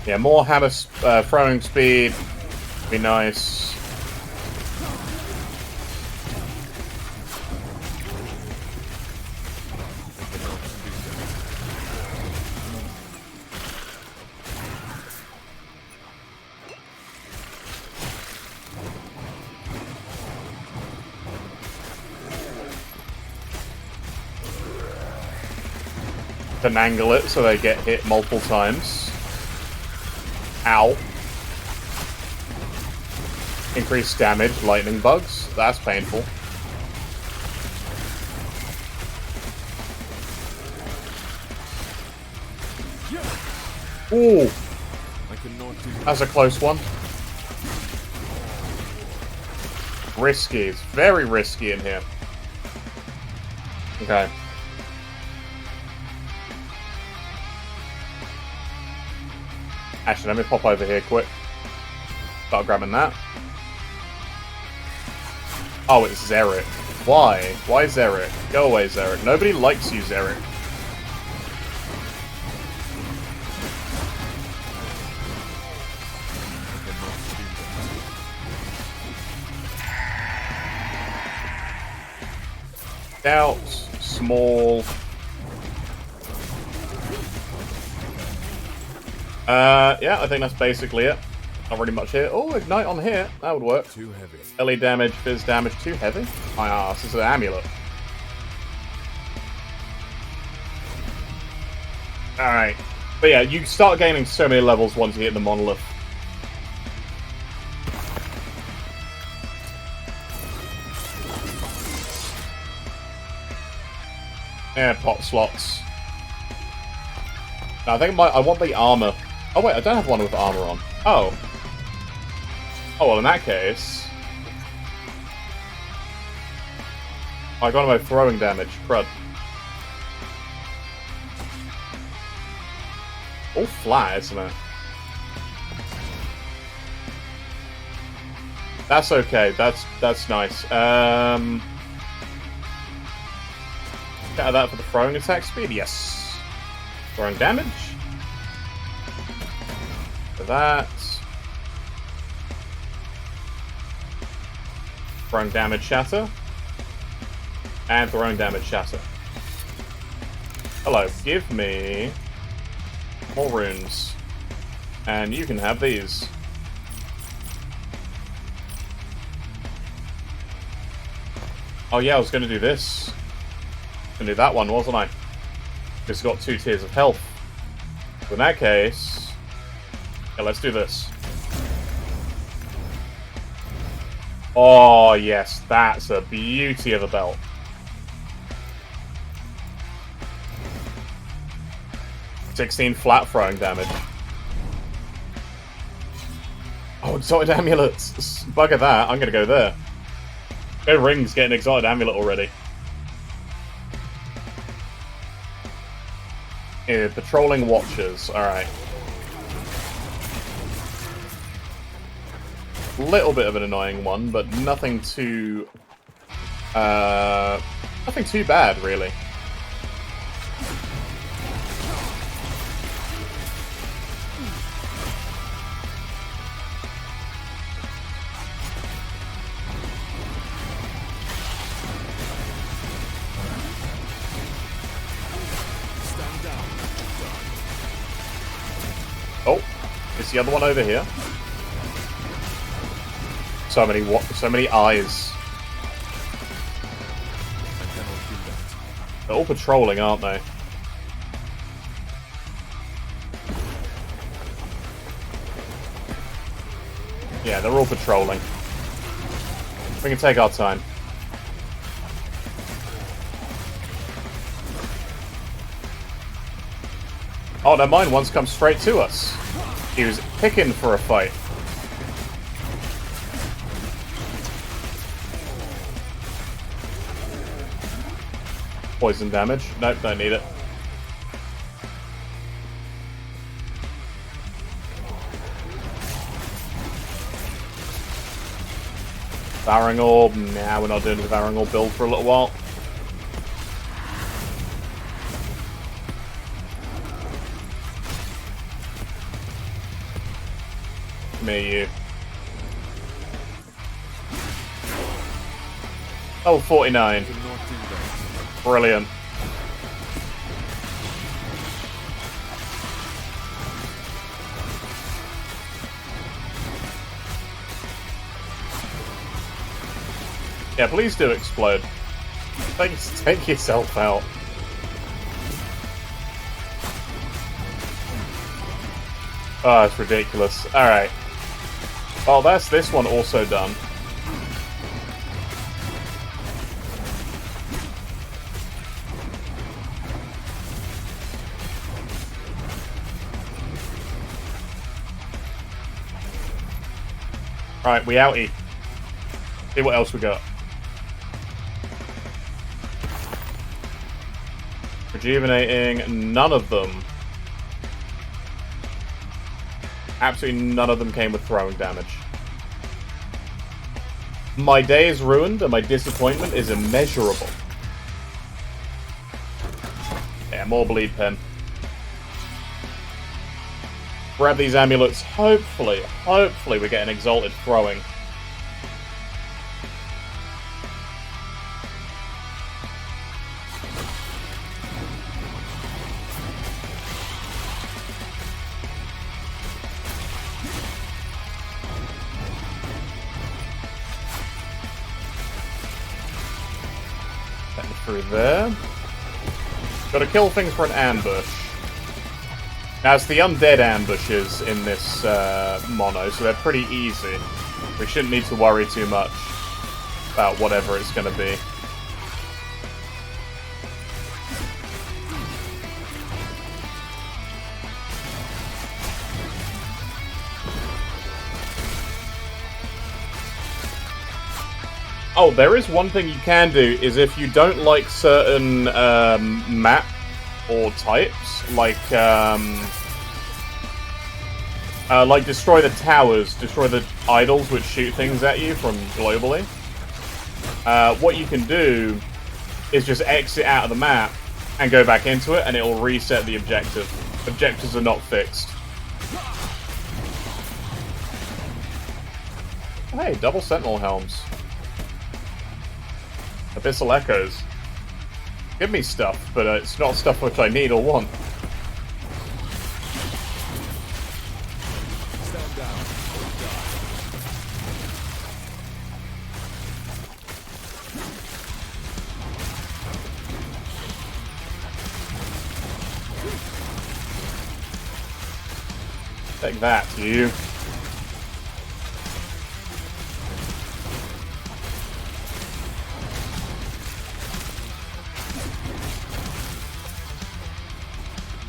Yeah, more hammer throwing speed would be nice. Then angle it so they get hit multiple times. Ow. Increased damage, lightning bugs. That's painful. Ooh. That's a close one. Risky. It's very risky in here. Okay. Actually, let me pop over here quick. Start grabbing that. Oh, it's Xeric. Why? Why Xeric? Go away, Xeric. Nobody likes you, Xeric. Stout, small. Yeah, I think that's basically it. Not really much here. Oh, ignite on here. That would work. Too heavy. LE damage, fizz damage, too heavy. My ass, this is an amulet. Alright. But yeah, you start gaining so many levels once you hit the monolith. Yeah, pot slots. No, I think I want the armor. Oh wait, I don't have one with armor on. Oh. Oh, well in that case... I got my throwing damage. Crud. All flat, isn't it? That's okay. That's nice. Get out of that for the throwing attack speed. Yes. Throwing damage. For that. Throwing damage shatter. And throwing damage shatter. Hello. Give me more runes. And you can have these. Oh yeah, I was going to do this. Gonna do that one, wasn't I? It's got 2 tiers of health. So in that case... Yeah, let's do this. Oh yes, that's a beauty of a belt. $16 flat throwing damage. Oh, exotic amulets! Bugger that, I'm gonna go there. Go rings, get an exotic amulet already. Yeah, patrolling watchers, alright. Little bit of an annoying one, but nothing too... nothing too bad, really. Oh, is the other one over here? So many eyes. They're all patrolling, aren't they? Yeah, they're all patrolling. We can take our time. Oh, never mind, one's come straight to us. He was picking for a fight. Poison damage. Nope, don't need it. Devouring Orb. Nah, we're not doing the Devouring Orb build for a little while. Me, you. Oh, 49. Brilliant. Yeah, please do explode. Take yourself out. Oh, it's ridiculous. Alright. Oh, that's this one also done. Right, we outie. See what else we got. Rejuvenating, none of them. Absolutely none of them came with throwing damage. My day is ruined and my disappointment is immeasurable. Yeah, more bleed pen. Grab these amulets. Hopefully we get an exalted throwing. Getting through there. Gotta kill things for an ambush. Now, it's the undead ambushes in this mono, so they're pretty easy. We shouldn't need to worry too much about whatever it's going to be. Oh, there is one thing you can do, is if you don't like certain map or types, like destroy the towers, destroy the idols which shoot things at you from globally. What you can do is just exit out of the map and go back into it, and it will reset the objective. Objectives are not fixed. Hey, double sentinel helms. Abyssal Echoes. Give me stuff, but it's not stuff which I need or want. Stand down or die. Take that, you.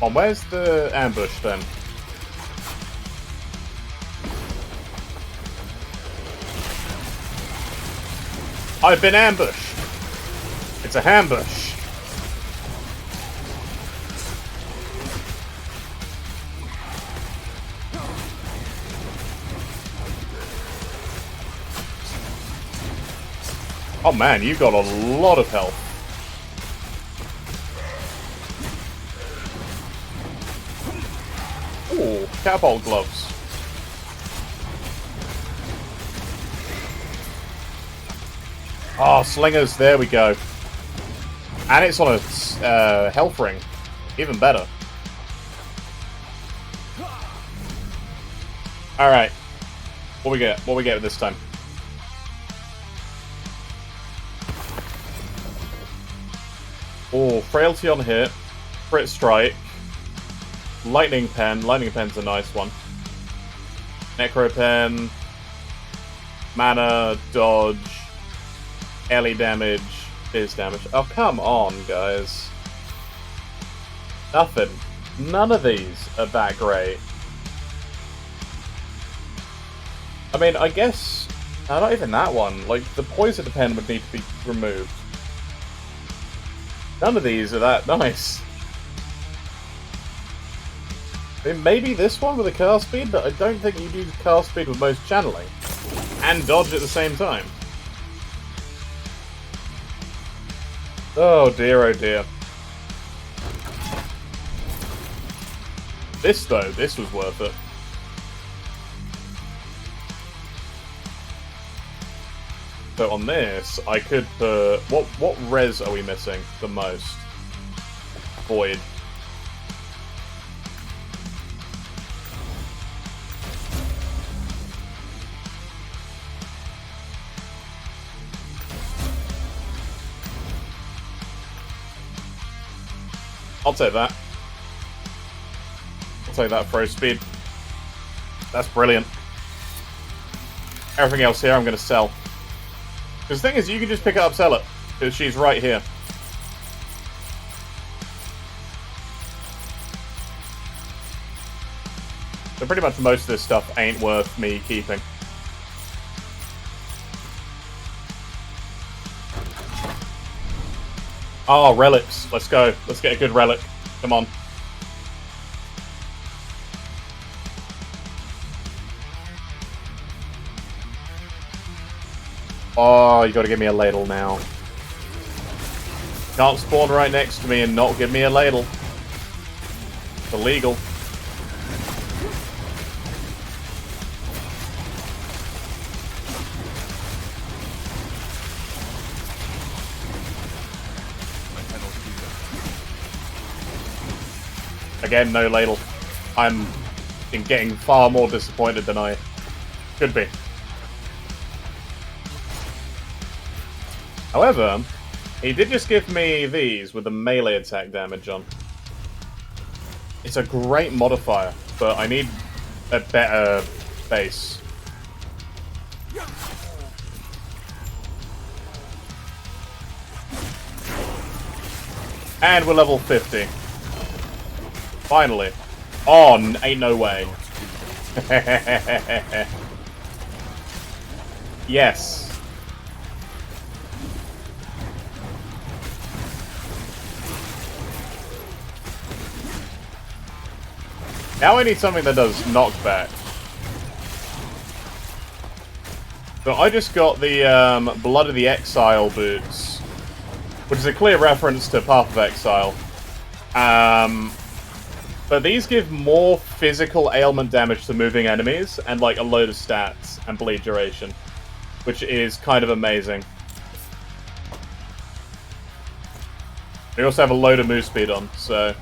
Oh, where's the ambush then? I've been ambushed. It's a hambush. Oh man, you got a lot of health. Ooh, catapult gloves. Oh, slingers, there we go. And it's on a health ring. Even better. Alright. What we get? What we get this time? Oh, frailty on hit. Crit strike. Lightning pen. Lightning pen's a nice one. Necro pen. Mana, dodge. Ellie damage. Biz damage. Oh, come on, guys. Nothing. None of these are that great. I mean, I guess... not even that one. Like, the poison pen would need to be removed. None of these are that nice. I mean, maybe this one with a cast speed, but I don't think you'd use cast speed with most channeling. And dodge at the same time. Oh dear, oh dear. This, though, this was worth it. So on this, I could put... What res are we missing the most? Void. I'll take that. I'll take that throw speed. That's brilliant. Everything else here I'm going to sell. Because the thing is, you can just pick it up, sell it. Because she's right here. So pretty much most of this stuff ain't worth me keeping. Oh, relics. Let's go. Let's get a good relic. Come on. Oh, you gotta give me a ladle now. Can't spawn right next to me and not give me a ladle. It's illegal. Again, no ladle. I'm getting far more disappointed than I could be. However, he did just give me these with the melee attack damage on. It's a great modifier, but I need a better base. And we're level 50. Finally. Oh, ain't no way. Yes. Now I need something that does knockback. So I just got the Blood of the Exile boots, which is a clear reference to Path of Exile. But these give more physical ailment damage to moving enemies, and like a load of stats and bleed duration, which is kind of amazing. We also have a load of move speed on, so...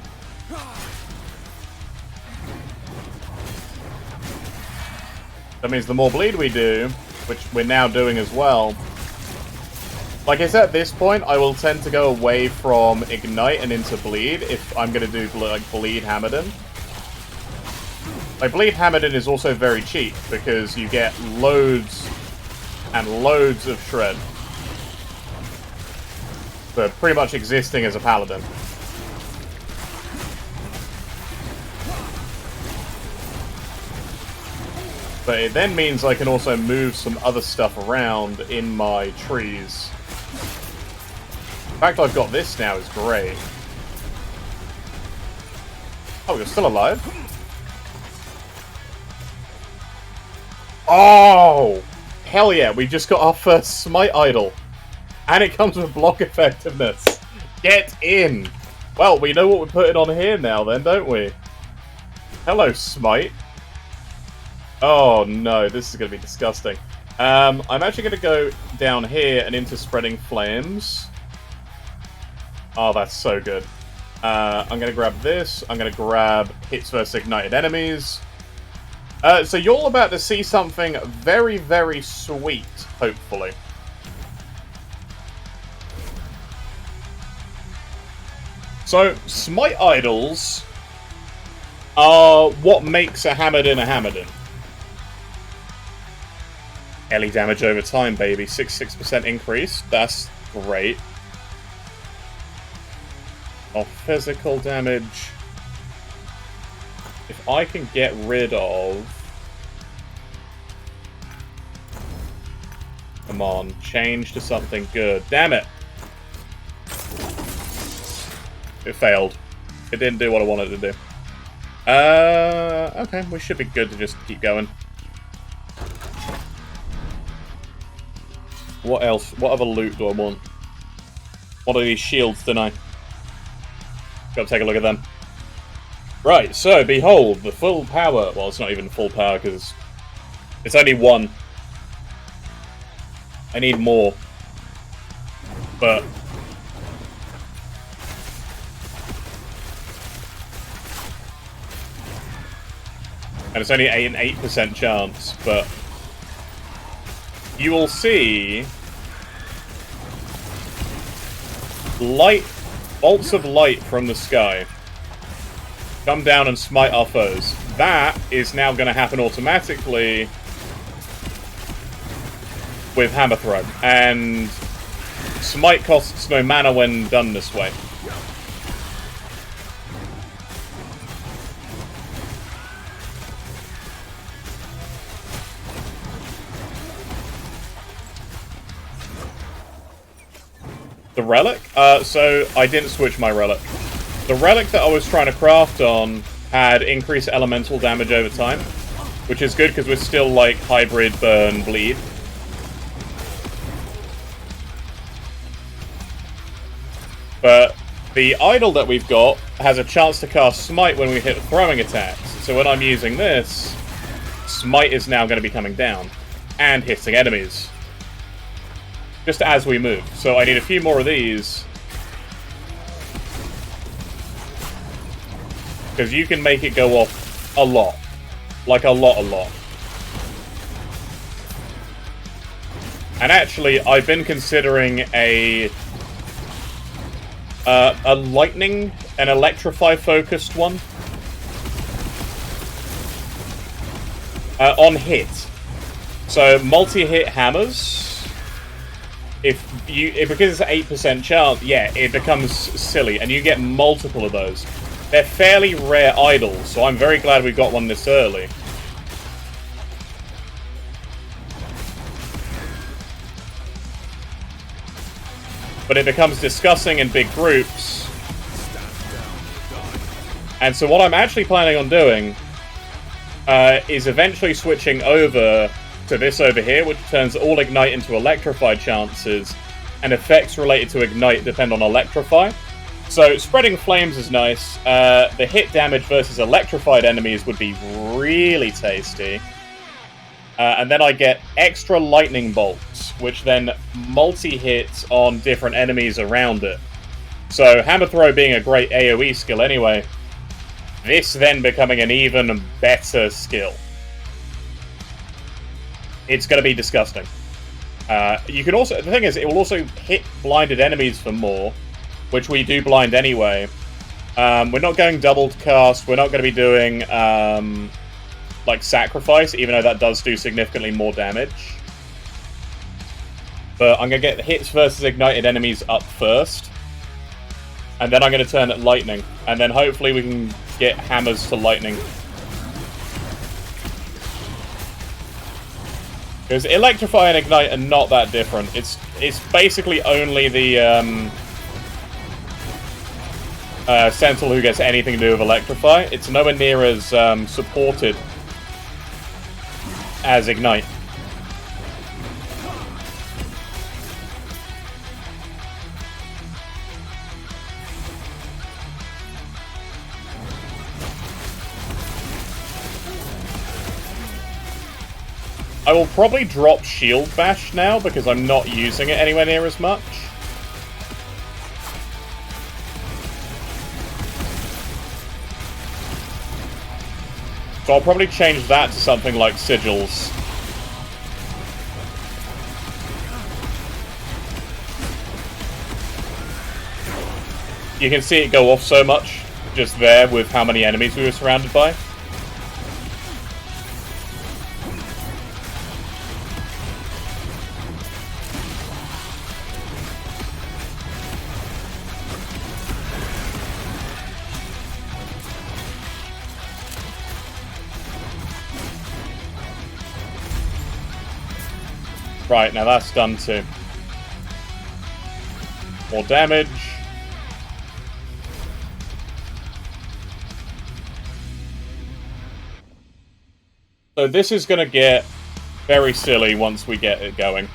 That means the more bleed we do, which we're now doing as well. Like I said, at this point, I will tend to go away from Ignite and into Bleed if I'm going to do, like, Bleed Hammerdin. Like, Bleed Hammerdin is also very cheap, because you get loads and loads of Shred. For pretty much existing as a Paladin. But it then means I can also move some other stuff around in my trees. The fact I've got this now is great. Oh, you're still alive? Oh! Hell yeah, we just got our first Smite Idol. And it comes with block effectiveness. Get in! Well, we know what we're putting on here now then, don't we? Hello, Smite. Oh no, this is going to be disgusting. I'm actually going to go down here and into Spreading Flames. Oh, that's so good. I'm going to grab this. I'm going to grab Hits versus Ignited Enemies. So you're all about to see something very, very sweet, hopefully. So, Smite Idols are what makes a Hammerdin a Hammerdin. Ellie damage over time, baby. 66% increase. That's great. Of physical damage. If I can get rid of... Come on, change to something good. Damn it! It failed. It didn't do what I wanted to do. Okay, we should be good to just keep going. What else? What other loot do I want? What are these shields, don't I? Gotta take a look at them. Right, so, behold, the full power... Well, it's not even full power, because it's only one. I need more. But... And it's only an 8% chance, but... You will see... bolts of light from the sky come down and smite our foes. That is now going to happen automatically with Hammer Throw. And smite costs no mana when done this way. The relic? So I didn't switch my relic. The relic that I was trying to craft on had increased elemental damage over time, which is good because we're still like hybrid, burn, bleed. But the idol that we've got has a chance to cast smite when we hit throwing attacks. So when I'm using this, smite is now going to be coming down and hitting enemies. Just as we move. So I need a few more of these. Because you can make it go off a lot. Like a lot. And actually, I've been considering a lightning, an electrify focused one. On hit. So multi-hit hammers, because it's an 8% chance, yeah, it becomes silly, and you get multiple of those. They're fairly rare idols, so I'm very glad we got one this early. But it becomes disgusting in big groups. And so what I'm actually planning on doing is eventually switching over to this over here, which turns all Ignite into Electrify chances, and effects related to Ignite depend on Electrify. So Spreading Flames is nice. The hit damage versus electrified enemies would be really tasty. And then I get extra Lightning Bolts, which then multi-hit on different enemies around it. So Hammer Throw being a great AoE skill anyway, this then becoming an even better skill. It's going to be disgusting. You can also... The thing is, it will also hit blinded enemies for more, which we do blind anyway. We're not going double cast. We're not going to be doing, like, Sacrifice, even though that does do significantly more damage. But I'm going to get the hits versus ignited enemies up first. And then I'm going to turn it lightning. And then hopefully we can get hammers to lightning. Because Electrify and Ignite are not that different. It's basically only the Sentinel who gets anything to do with Electrify. It's nowhere near as supported as Ignite. I will probably drop Shield Bash now, because I'm not using it anywhere near as much. So I'll probably change that to something like Sigils. You can see it go off so much, just there, with how many enemies we were surrounded by. Right, now that's done too. More damage. So this is going to get very silly once we get it going.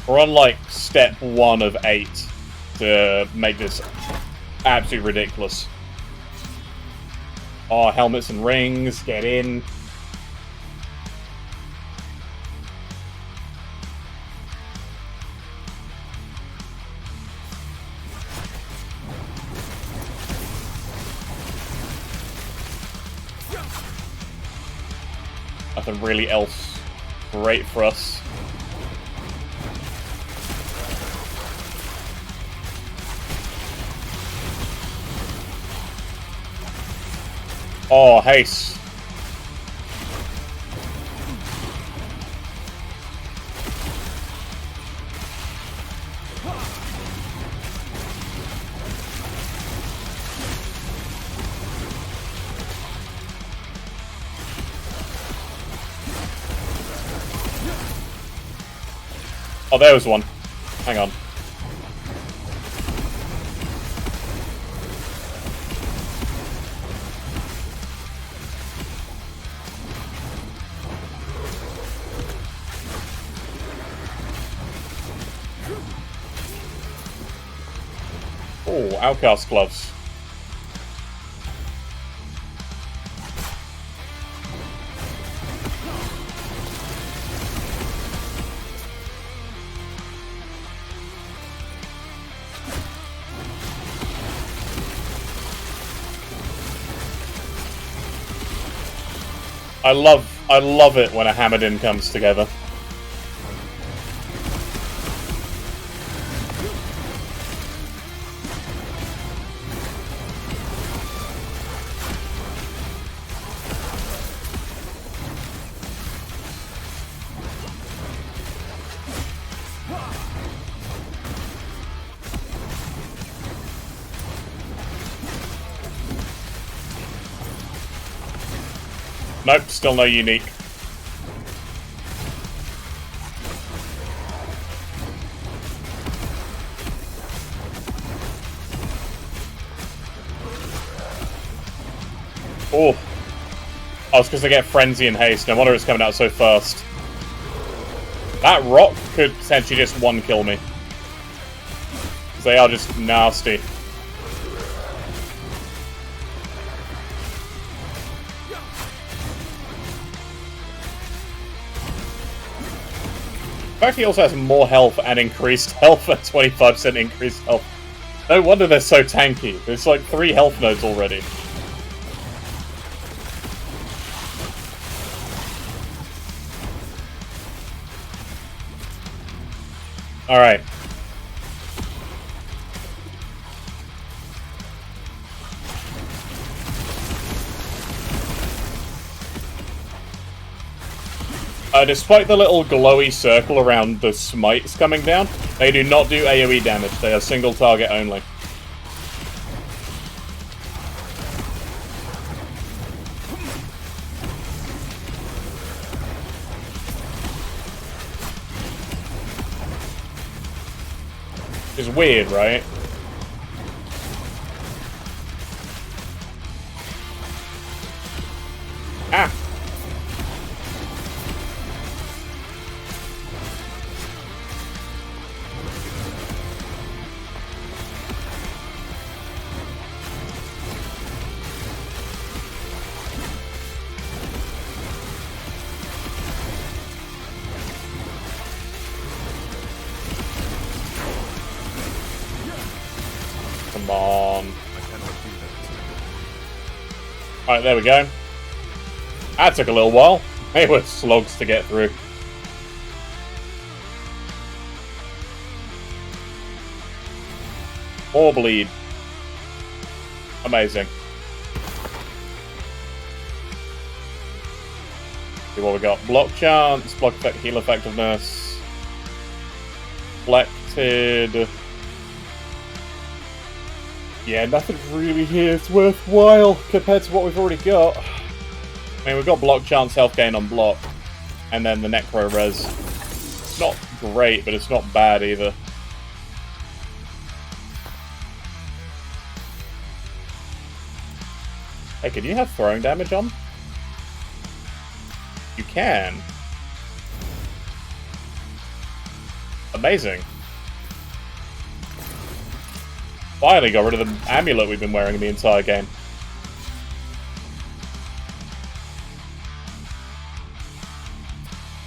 We're on, like, step 1 of 8 to make this absolutely ridiculous. Oh, helmets and rings, get in. Nothing really else great for us. Oh, haste. Oh, there was one. Hang on. Oh, Outcast gloves. I love it when a Hammerdin comes together. Nope, still no unique. Oh. Oh, it's because I get Frenzy and Haste. No wonder it's coming out so fast. That rock could potentially just one-kill me. Because they are just nasty. In fact, he also has more health and increased health and 25% increased health. No wonder they're so tanky. There's like 3 health nodes already. Alright. Despite the little glowy circle around the smites coming down, they do not do AoE damage. They are single target only. It's weird, right? Ah! Come on. Alright, there we go. That took a little while. They were slogs to get through. More bleed. Amazing. See what we got. Block chance, block effect, heal effectiveness. Reflected. Yeah, nothing really here is worthwhile compared to what we've already got. I mean, we've got block chance, health gain on block, and then the necro res. It's not great, but it's not bad either. Hey, can you have throwing damage on? You can. Amazing. Finally got rid of the amulet we've been wearing the entire game.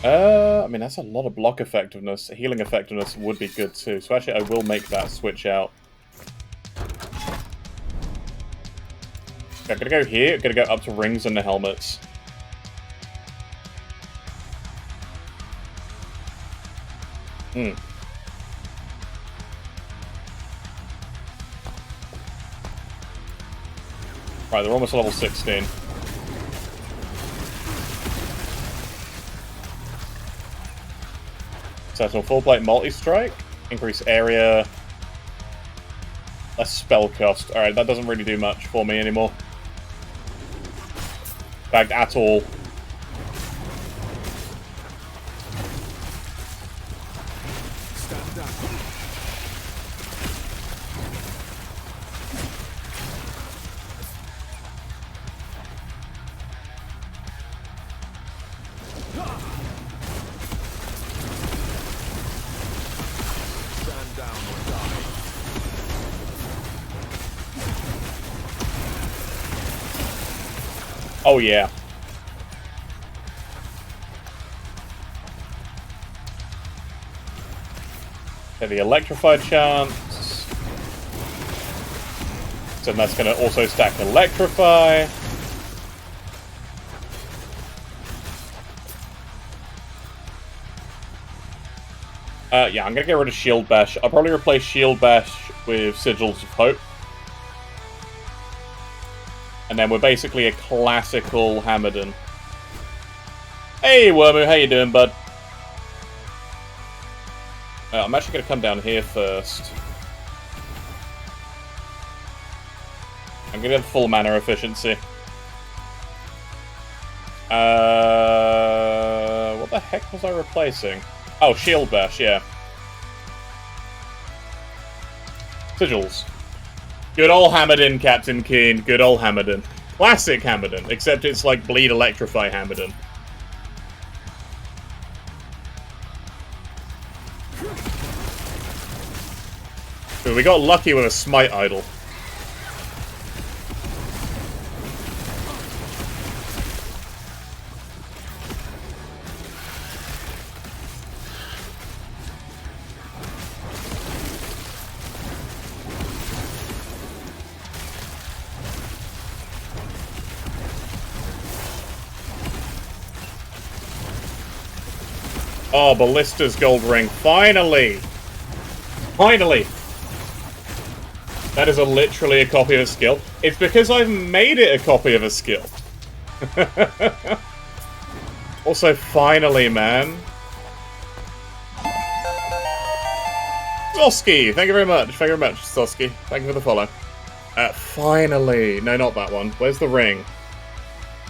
I mean, that's a lot of block effectiveness. Healing effectiveness would be good too. So actually, I will make that switch out. Okay, I'm gonna go here. I'm gonna go up to rings and the helmets. Right, they're almost level 16. Sentinel full plate multi-strike. Increase area. Less spell cost. Alright, that doesn't really do much for me anymore. In fact, at all. Stand down. Oh yeah. Okay, the electrified chance. So that's going to also stack electrify. Yeah, I'm going to get rid of Shield Bash. I'll probably replace Shield Bash with Sigils of Hope. And then we're basically a classical Hammerdin. Hey, Wormu, how you doing, bud? I'm actually going to come down here first. I'm going to get full mana efficiency. What the heck was I replacing? Oh, Shield Bash, yeah. Sigils. Good old Hammerdin, Captain Keen. Good old Hammerdin. Classic Hammerdin, except it's like Bleed Electrify Hammerdin. So we got lucky with a Smite Idol. Oh, Ballista's Gold Ring. Finally! Finally! That is literally a copy of a skill. It's because I've made it a copy of a skill. Also, finally, man. Zoski! Thank you very much. Thank you very much, Zoski. Thank you for the follow. Finally. No, not that one. Where's the ring?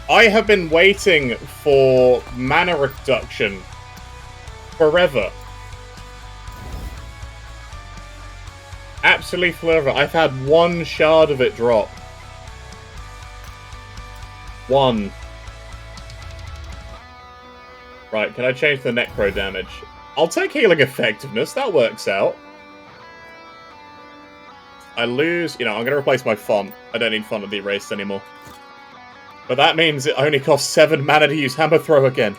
I have been waiting for mana reduction forever. Absolutely forever. I've had one shard of it drop. One. Right, can I change the necro damage? I'll take healing effectiveness. That works out. I lose... You know, I'm going to replace my font. I don't need font to be erased anymore. But that means it only costs 7 mana to use Hammer Throw again.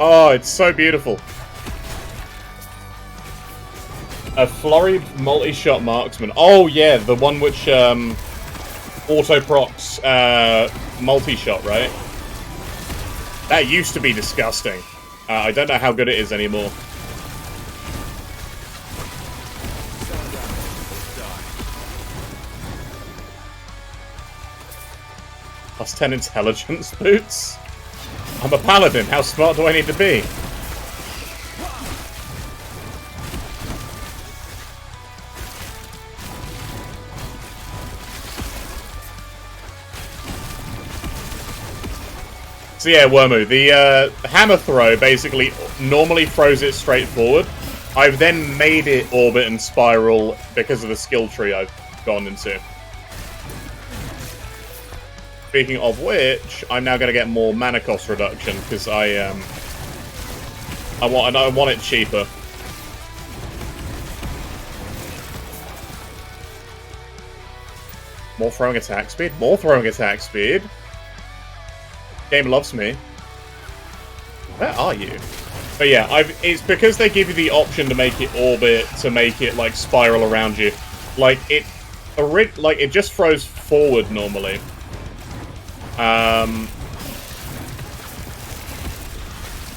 Oh, it's so beautiful. A flurried multi-shot marksman. Oh yeah, the one which auto-procs multi-shot, right? That used to be disgusting. I don't know how good it is anymore. Plus 10 intelligence boots? I'm a paladin, how smart do I need to be? So yeah, Wormu, the hammer throw basically normally throws it straight forward. I've then made it orbit and spiral because of the skill tree I've gone into. Speaking of which, I'm now going to get more mana cost reduction because I want it cheaper. More throwing attack speed. More throwing attack speed. Game loves me. Where are you? But yeah, it's because they give you the option to make it orbit, to make it like spiral around you. Like it just throws forward normally.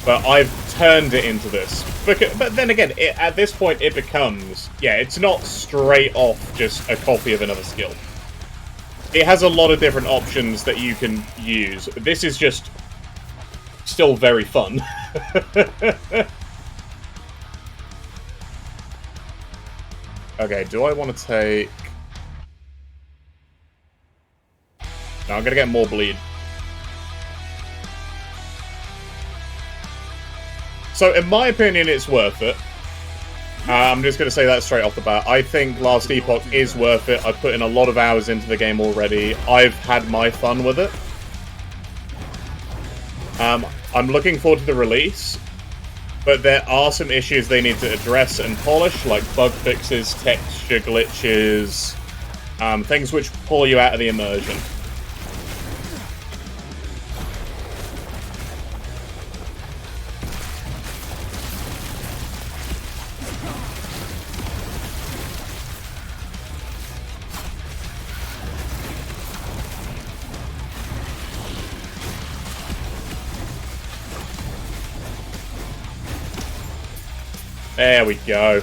But I've turned it into this. But then again, at this point it becomes... Yeah, it's not straight off just a copy of another skill. It has a lot of different options that you can use. This is just still very fun. Okay, do I want to take... No, I'm going to get more bleed. So, in my opinion, it's worth it. I'm just going to say that straight off the bat. I think Last Epoch is worth it. I've put in a lot of hours into the game already. I've had my fun with it. I'm looking forward to the release, but there are some issues they need to address and polish, like bug fixes, texture glitches, things which pull you out of the immersion. There we go.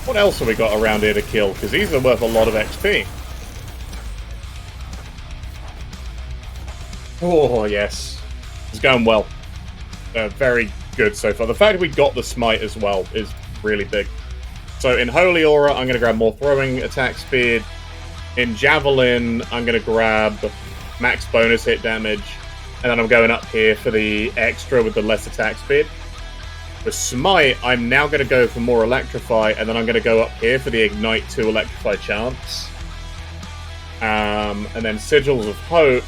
What else have we got around here to kill? Because these are worth a lot of XP. Oh, yes. It's going well. Very good so far. The fact that we got the smite as well is really big. So in Holy Aura, I'm going to grab more throwing attack speed. In Javelin, I'm going to grab max bonus hit damage. And then I'm going up here for the extra with the less attack speed. For Smite, I'm now going to go for more Electrify, and then I'm going to go up here for the Ignite 2 Electrify chance. And then Sigils of Hope,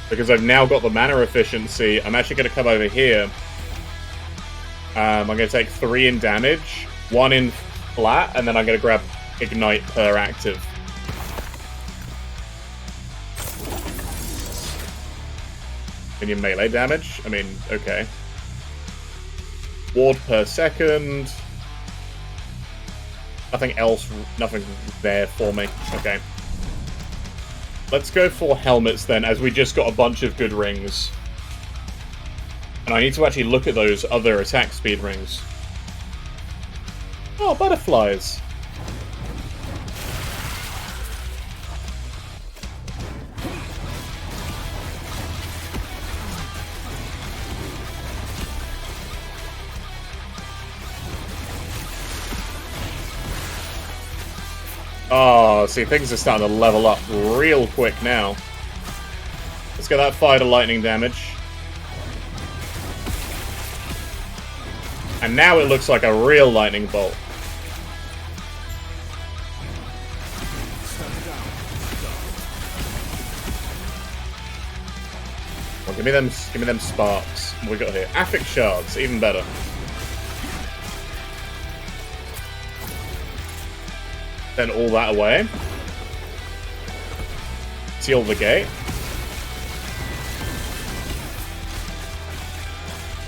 because I've now got the mana efficiency, I'm actually going to come over here. I'm going to take 3 in damage, 1 in flat, and then I'm going to grab Ignite per active. Minion melee damage? I mean, okay. Ward per second. Nothing else, nothing there for me. Okay. Let's go for helmets then, as we just got a bunch of good rings. And I need to actually look at those other attack speed rings. Oh, butterflies. Oh, see, things are starting to level up real quick now. Let's get that fire to lightning damage. And now it looks like a real lightning bolt. Well, give me them sparks. What we got here? Affix shards, even better. Then all that away. Seal the gate.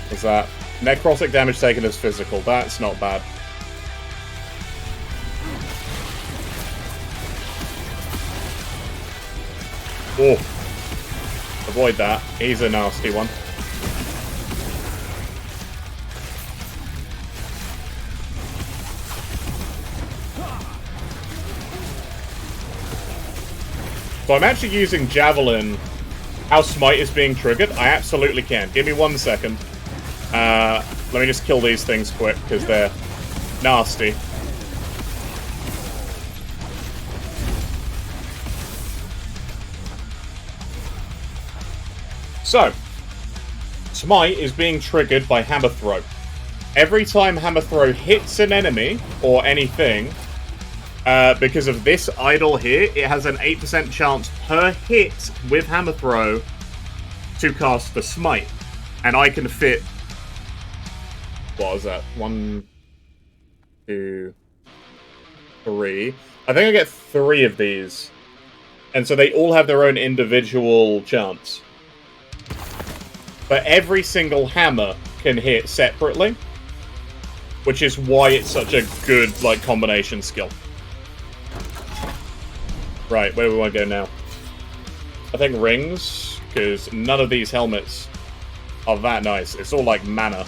What's that? Necrotic damage taken as physical. That's not bad. Oh. Avoid that. He's a nasty one. So I'm actually using Javelin. How Smite is being triggered? I absolutely can. Give me 1 second. Let me just kill these things quick, because they're nasty. So, Smite is being triggered by Hammer Throw. Every time Hammer Throw hits an enemy, or anything, because of this idol here, it has an 8% chance per hit with Hammer Throw to cast the Smite. And I can fit... What was that? 1, 2, 3. I think I get 3 of these. And so they all have their own individual chance. But every single hammer can hit separately. Which is why it's such a good, like, combination skill. Right, where do we want to go now? I think rings, because none of these helmets are that nice. It's all like mana.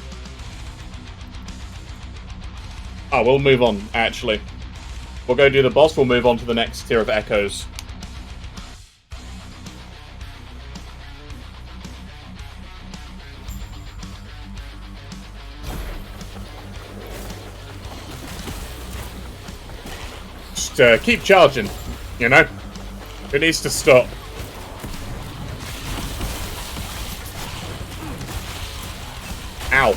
Oh, we'll move on, actually. We'll go do the boss, we'll move on to the next tier of echoes. Just keep charging. You know? It needs to stop. Ow.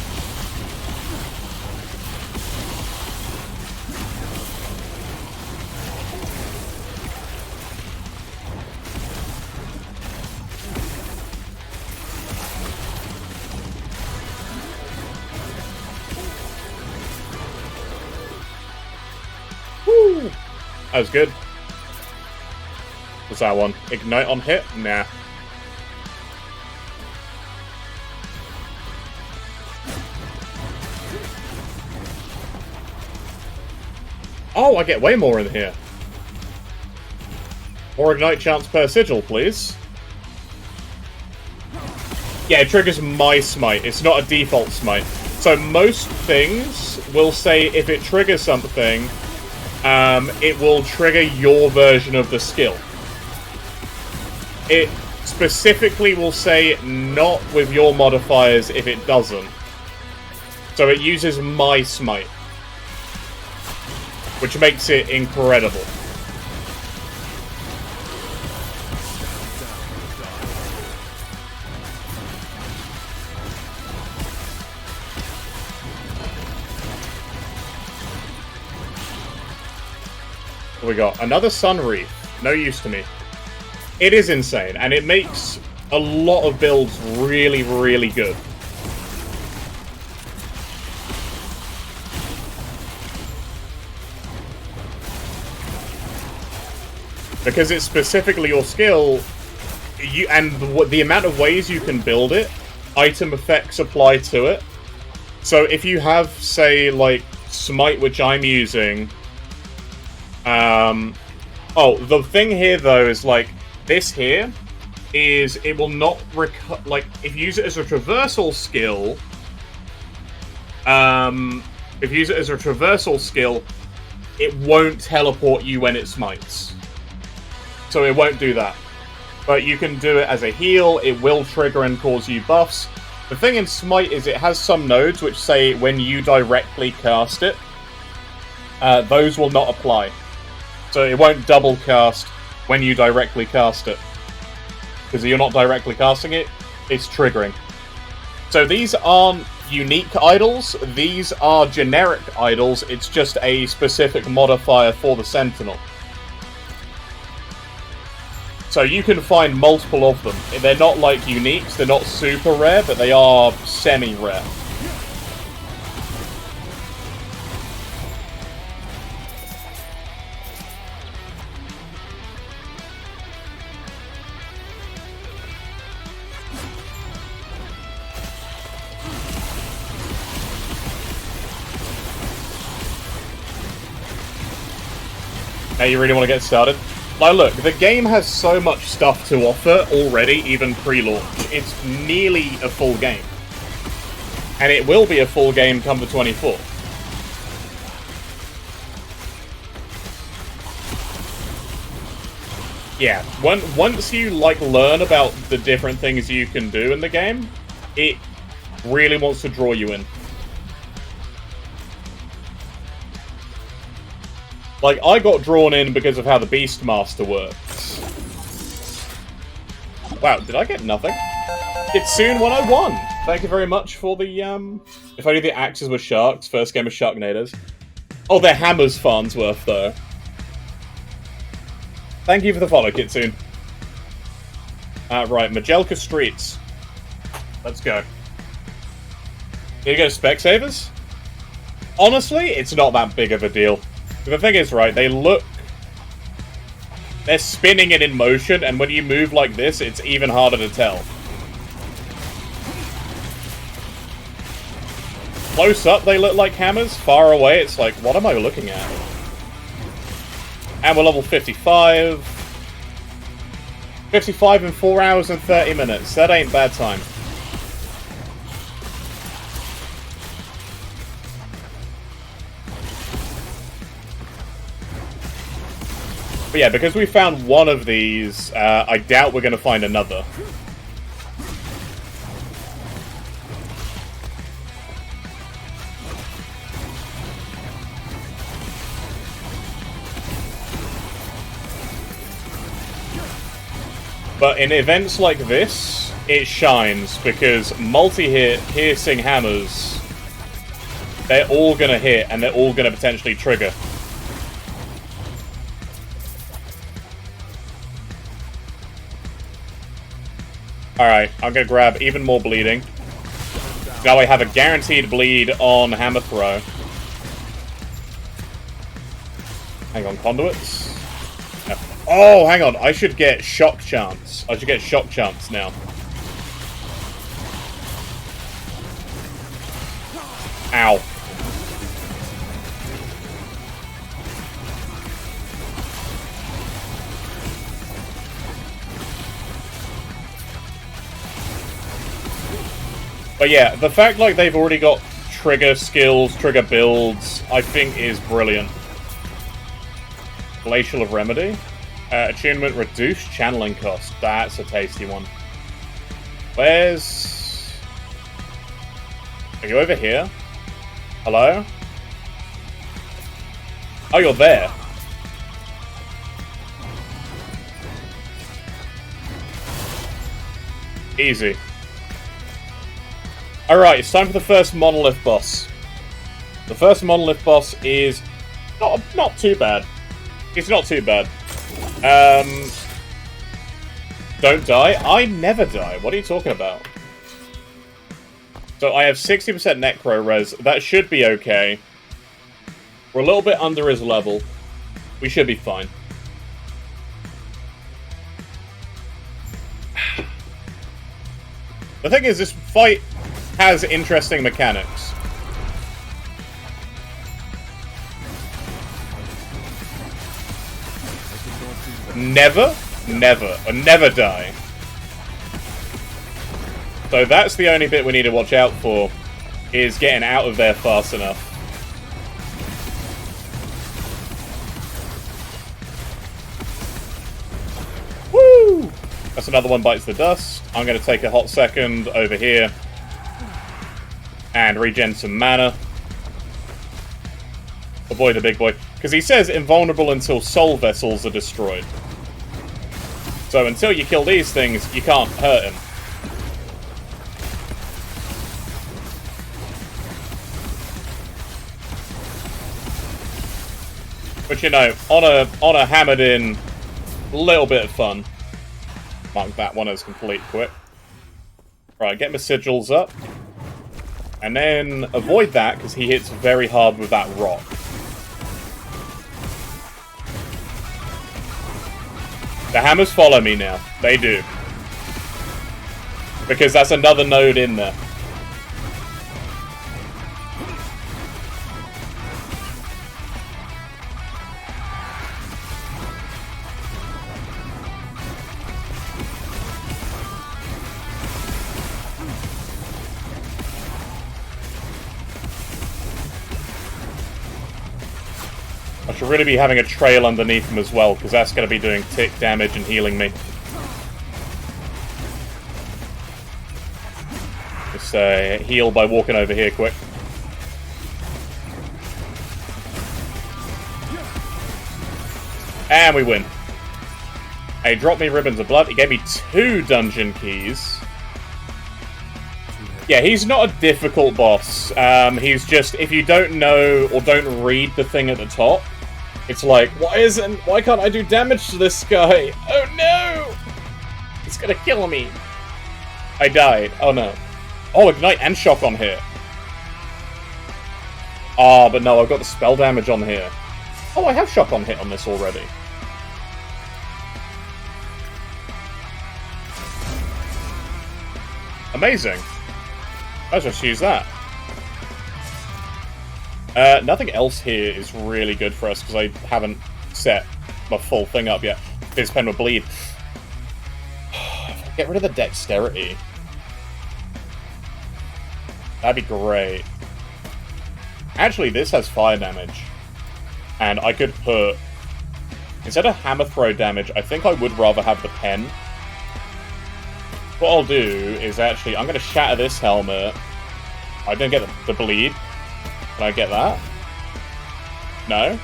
Woo! That was good. What's that one? Ignite on hit? Nah. Oh, I get way more in here. More ignite chance per sigil, please. Yeah, it triggers my smite. It's not a default smite. So most things will say if it triggers something, it will trigger your version of the skill. It specifically will say not with your modifiers if it doesn't. So it uses my smite, which makes it incredible. What we got? Another Sun Wreath. No use to me. It is insane, and it makes a lot of builds really, really good. Because it's specifically your skill, and the amount of ways you can build it, item effects apply to it. So if you have, say, like, Smite, which I'm using... oh, the thing here, though, is, like, this here is it will not like, if you use it as a traversal skill, it won't teleport you when it smites. So it won't do that. But you can do it as a heal, it will trigger and cause you buffs. The thing in Smite is it has some nodes which say when you directly cast it, those will not apply. So it won't double cast when you directly cast it. Because you're not directly casting it, it's triggering. So these aren't unique idols, these are generic idols, it's just a specific modifier for the Sentinel. So you can find multiple of them. They're not like uniques, they're not super rare, but they are semi-rare. Hey, you really want to get started? Like, look, the game has so much stuff to offer already, even pre-launch. It's nearly a full game. And it will be a full game come the 24th. Yeah, once you, like, learn about the different things you can do in the game, it really wants to draw you in. Like, I got drawn in because of how the Beastmaster works. Wow, did I get nothing? Kitsune 101! Thank you very much for the, If only the axes were sharks, first game of Sharknadoes. Oh, they're hammers, Farnsworth, though. Thank you for the follow, Kitsune. Right, Majelka Streets. Let's go. Here you go, Specsavers? Honestly, it's not that big of a deal. The thing is, right, they're spinning and in motion, and when you move like this, it's even harder to tell. Close up, they look like hammers. Far away, it's like, what am I looking at? And we're level 55. 55 in 4 hours and 30 minutes. That ain't bad time. But yeah, because we found one of these, I doubt we're going to find another. But in events like this, it shines, because multi-hit, piercing hammers, they're all going to hit, and they're all going to potentially trigger. Alright, I'm gonna grab even more bleeding. Now I have a guaranteed bleed on Hammer Throw. Hang on, conduits? No. Oh, hang on, I should get Shock Chance. I should get Shock Chance now. Ow. But yeah, the fact, like, they've already got trigger skills, trigger builds, I think is brilliant. Glacial of Remedy. Attunement reduced channeling cost. That's a tasty one. Where's... Are you over here? Hello? Oh, you're there. Easy. Alright, it's time for the first monolith boss. The first monolith boss is not too bad. It's not too bad. Don't die? I never die. What are you talking about? So I have 60% necro res. That should be okay. We're a little bit under his level. We should be fine. The thing is, this fight has interesting mechanics. Never die. So that's the only bit we need to watch out for, is getting out of there fast enough. Woo! That's another one bites the dust. I'm going to take a hot second over here and regen some mana. Avoid the big boy. Because he says invulnerable until soul vessels are destroyed. So until you kill these things, you can't hurt him. Which, you know, on a Hammerdin, little bit of fun. Mark that one as complete quick. Right, get my sigils up. And then avoid that, because he hits very hard with that rock. The hammers follow me now. They do. Because that's another node in there. I should really be having a trail underneath him as well, because that's going to be doing tick damage and healing me. Just heal by walking over here quick. And we win. He dropped me ribbons of blood. He gave me 2 dungeon keys. Yeah, he's not a difficult boss. He's just, if you don't know or don't read the thing at the top, it's like, why can't I do damage to this guy? Oh no! It's gonna kill me. I died. Oh no. Oh, ignite and shock on here. Ah, but no, I've got the spell damage on here. Oh, I have shock on hit on this already. Amazing. Let's just use that. Nothing else here is really good for us, because I haven't set my full thing up yet. This pen will bleed. Get rid of the dexterity. That'd be great. Actually, this has fire damage. And I could put... Instead of hammer throw damage, I think I would rather have the pen. What I'll do is actually... I'm going to shatter this helmet. I don't get the bleed. Can I get that? No?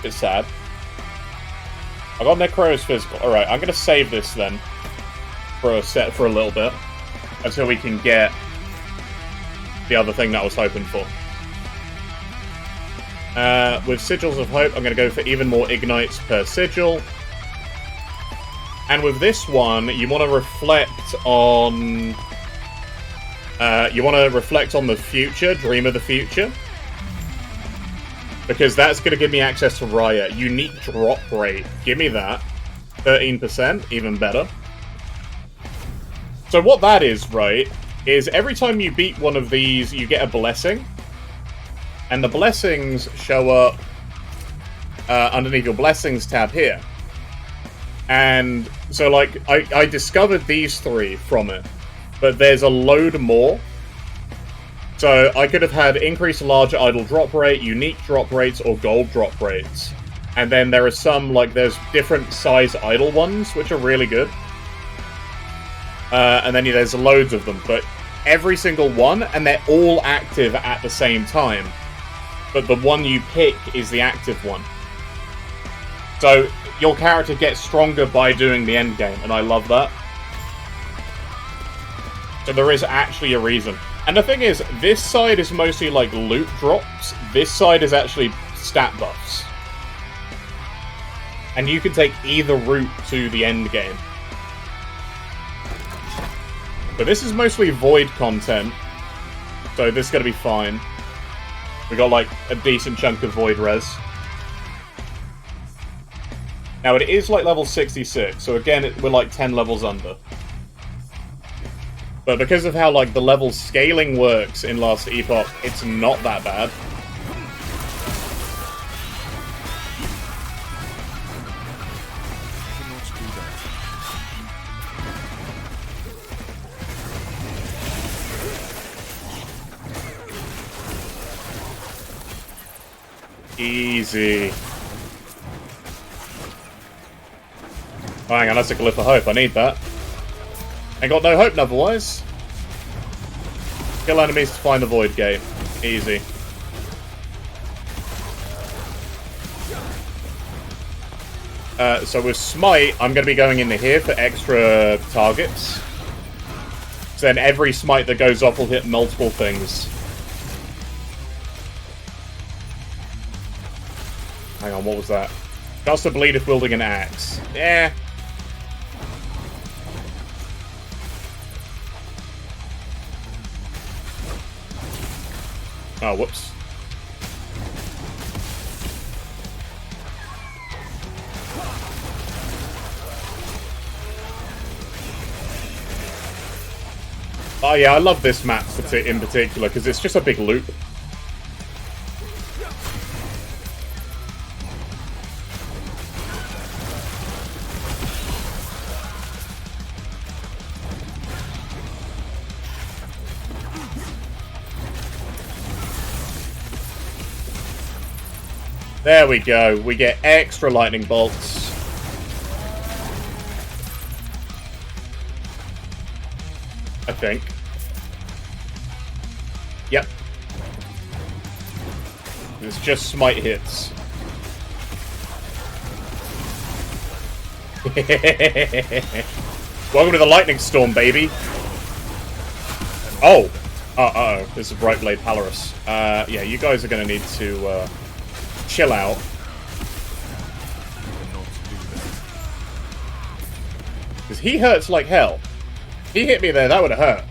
It's sad. I got Necro's physical. Alright, I'm going to save this then. For a little bit. Until we can get the other thing that I was hoping for. With Sigils of Hope, I'm going to go for even more ignites per sigil. And with this one, you want to reflect on... the future, dream of the future. Because that's going to give me access to Riot. Unique drop rate. Give me that. 13%, even better. So what that is, right, is every time you beat one of these, you get a blessing. And the blessings show up underneath your blessings tab here. And so, like, I discovered these 3 from it. But there's a load more. So I could have had increased large idle drop rate, unique drop rates, or gold drop rates. And then there are some, like, there's different size idle ones, which are really good. And then there's loads of them. But every single one, and they're all active at the same time. But the one you pick is the active one. So your character gets stronger by doing the end game, and I love that. So there is actually a reason. And the thing is, this side is mostly like loot drops. This side is actually stat buffs. And you can take either route to the end game. But this is mostly void content. So this is going to be fine. We got like a decent chunk of void res. Now it is like level 66, so again we're like 10 levels under. But because of how like the level scaling works in Last Epoch, it's not that bad. Easy. Oh, hang on, that's a glyph of hope. I need that. Ain't got no hope otherwise. Kill enemies to find the void gate. Easy. So with Smite, I'm going to be going into here for extra targets. So then every Smite that goes off will hit multiple things. Hang on, what was that? Just to bleed if wielding an axe. Yeah. Oh, whoops. Oh yeah, I love this map in particular, because it's just a big loop. There we go. We get extra lightning bolts. I think. Yep. It's just smite hits. Welcome to the lightning storm, baby. Oh. Uh-oh. This is Brightblade Palaris. Yeah, you guys are going to need to, chill out. Because he hurts like hell. If he hit me there, that would have hurt.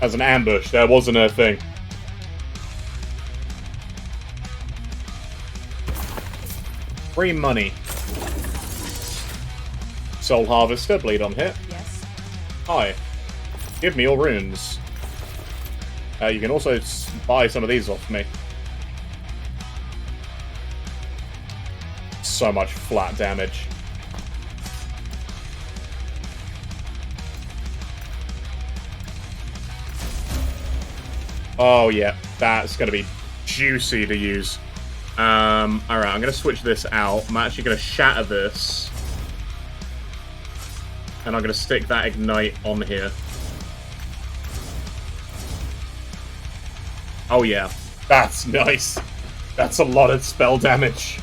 As an ambush, there wasn't a thing. Free money. Soul Harvester, bleed on hit. Yes. Hi. Give me your runes. You can also buy some of these off me. So much flat damage. Oh yeah, that's gonna be juicy to use. Alright, I'm gonna switch this out. I'm actually gonna shatter this. And I'm gonna stick that ignite on here. Oh yeah, that's nice. That's a lot of spell damage.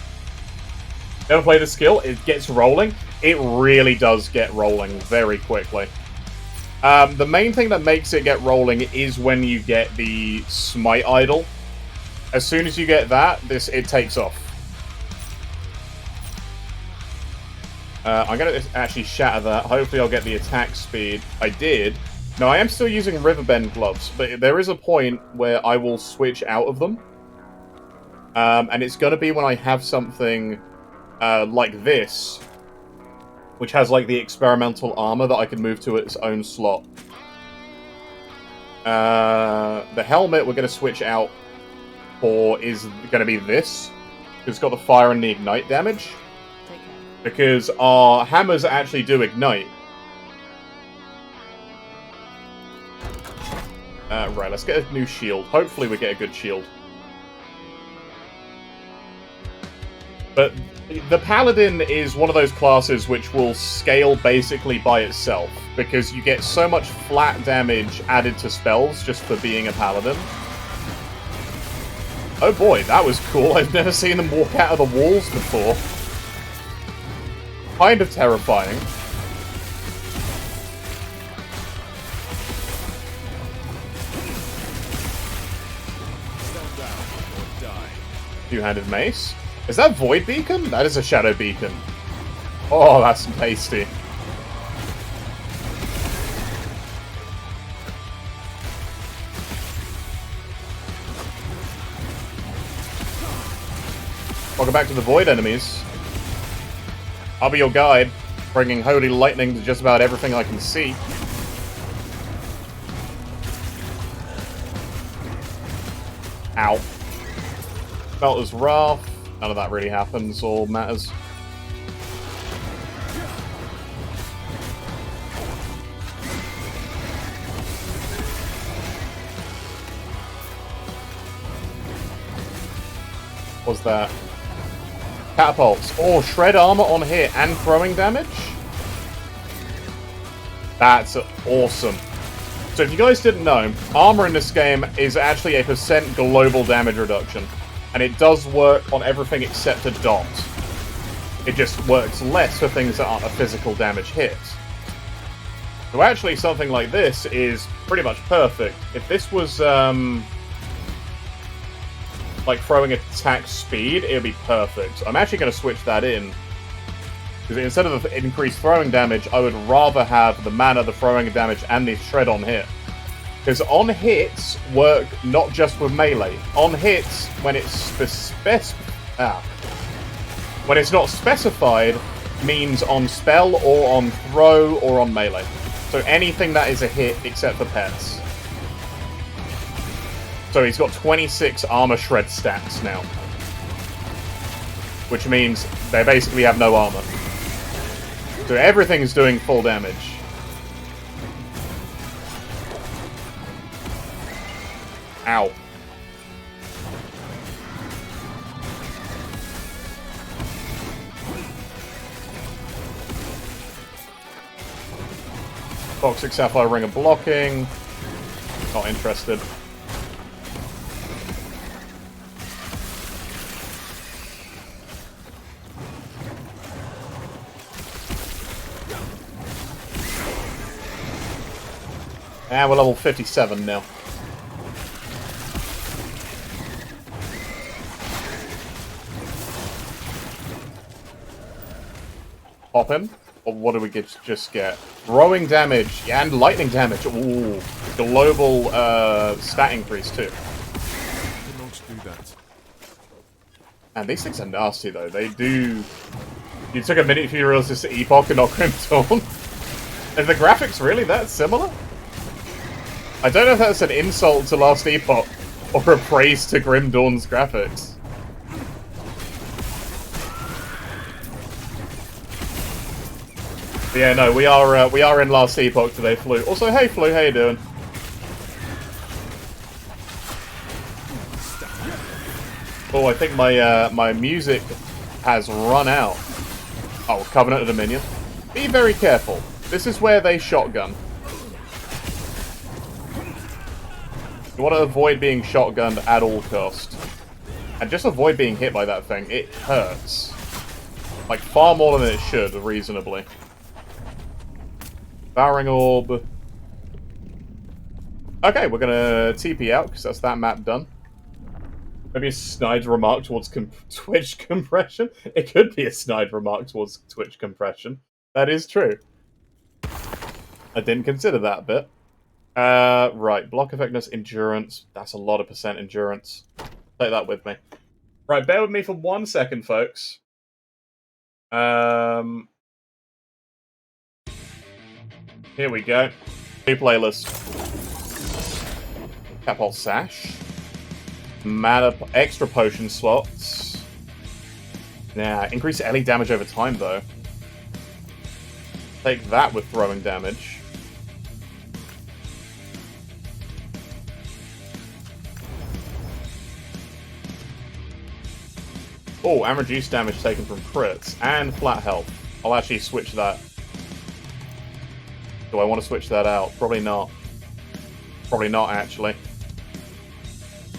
Never play the skill, it gets rolling. It really does get rolling very quickly. The main thing that makes it get rolling is when you get the Smite Idol. As soon as you get that, it takes off. I'm going to actually shatter that. Hopefully I'll get the attack speed. I did. No, I am still using Riverbend gloves, but there is a point where I will switch out of them. And it's going to be when I have something like this, which has like the experimental armor that I can move to its own slot. The helmet we're going to switch out for is going to be this. It's got the fire and the ignite damage. Because our hammers actually do ignite. Right, let's get a new shield. Hopefully we get a good shield. But the Paladin is one of those classes which will scale basically by itself, because you get so much flat damage added to spells just for being a Paladin. Oh boy, that was cool. I've never seen them walk out of the walls before. Kind of terrifying. Stand down or die. Two-handed mace. Is that Void Beacon? That is a Shadow Beacon. Oh, that's tasty. Welcome back to the Void enemies. I'll be your guide, bringing holy lightning to just about everything I can see. Ow. Smelter's Wrath. None of that really happens or matters. What's that? Catapults. Oh, shred armor on hit and throwing damage? That's awesome. So if you guys didn't know, armor in this game is actually a % global damage reduction. And it does work on everything except a dot. It just works less for things that aren't a physical damage hit. So actually something like this is pretty much perfect. If this was like throwing attack speed, it would be perfect. I'm actually going to switch that in. Because instead of the increased throwing damage, I would rather have the mana, the throwing damage, and the shred on hit. Because on hits work not just with melee. On hits, when it's when it's not specified, means on spell or on throw or on melee. So anything that is a hit except for pets. So he's got 26 armor shred stats now. Which means they basically have no armor. So everything's doing full damage. Ow. Toxic Sapphire Ring of blocking. Not interested. And we're level 57 now. Pop him? Or what do we just get? Throwing damage and lightning damage. Ooh. Global stat increase too. Don't do that. And these things are nasty though. They do... You took a minute for you to realize this is Epoch and not Grim Dawn. Are the graphics really that similar? I don't know if that's an insult to Last Epoch or a praise to Grim Dawn's graphics. But yeah, no, we are in Last Epoch today, Flu. Also, hey Flu, how you doing? Oh, I think my music has run out. Oh, Covenant of Dominion. Be very careful. This is where they shotgun. You want to avoid being shotgunned at all cost. And just avoid being hit by that thing. It hurts. Like, far more than it should, reasonably. Devouring Orb. Okay, we're gonna TP out, because that's that map done. Maybe a snide remark towards Twitch compression? It could be a snide remark towards Twitch compression. That is true. I didn't consider that bit. Right, block effectiveness, endurance. That's a lot of % endurance. Take that with me. Right, bear with me for 1 second, folks. Here we go. New playlist. Catapult Sash. Mana, extra potion slots. Nah, increase LE damage over time, though. Take that with throwing damage. Oh, and reduced damage taken from crits. And flat health. I'll actually switch that. Do I want to switch that out? Probably not. Probably not, actually.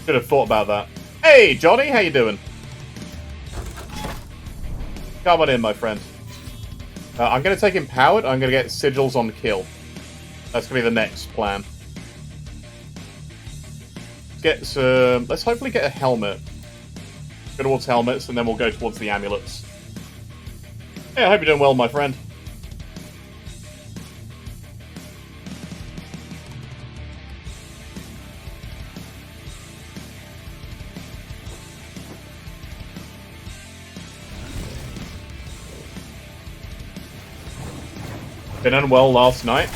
Should have thought about that. Hey, Johnny, how you doing? Come on in, my friend. I'm going to take Empowered. I'm going to get Sigils on kill. That's going to be the next plan. Get some... Let's hopefully get a helmet. Go towards helmets, and then we'll go towards the amulets. Yeah, I hope you're doing well, my friend. Been unwell last night.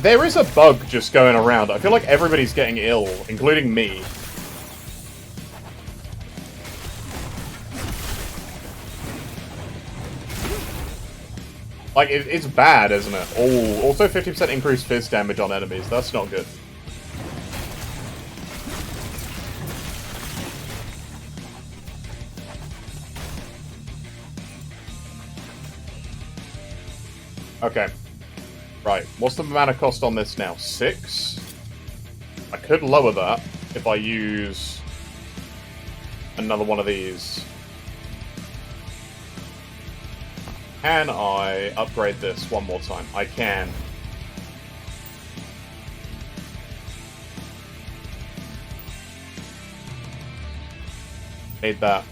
There is a bug just going around. I feel like everybody's getting ill, including me. Like, it's bad, isn't it? Oh, also 50% increased fizz damage on enemies. That's not good. Okay. Right, what's the mana cost on this now? 6? I could lower that if I use another one of these. Can I upgrade this one more time? I can. Need that.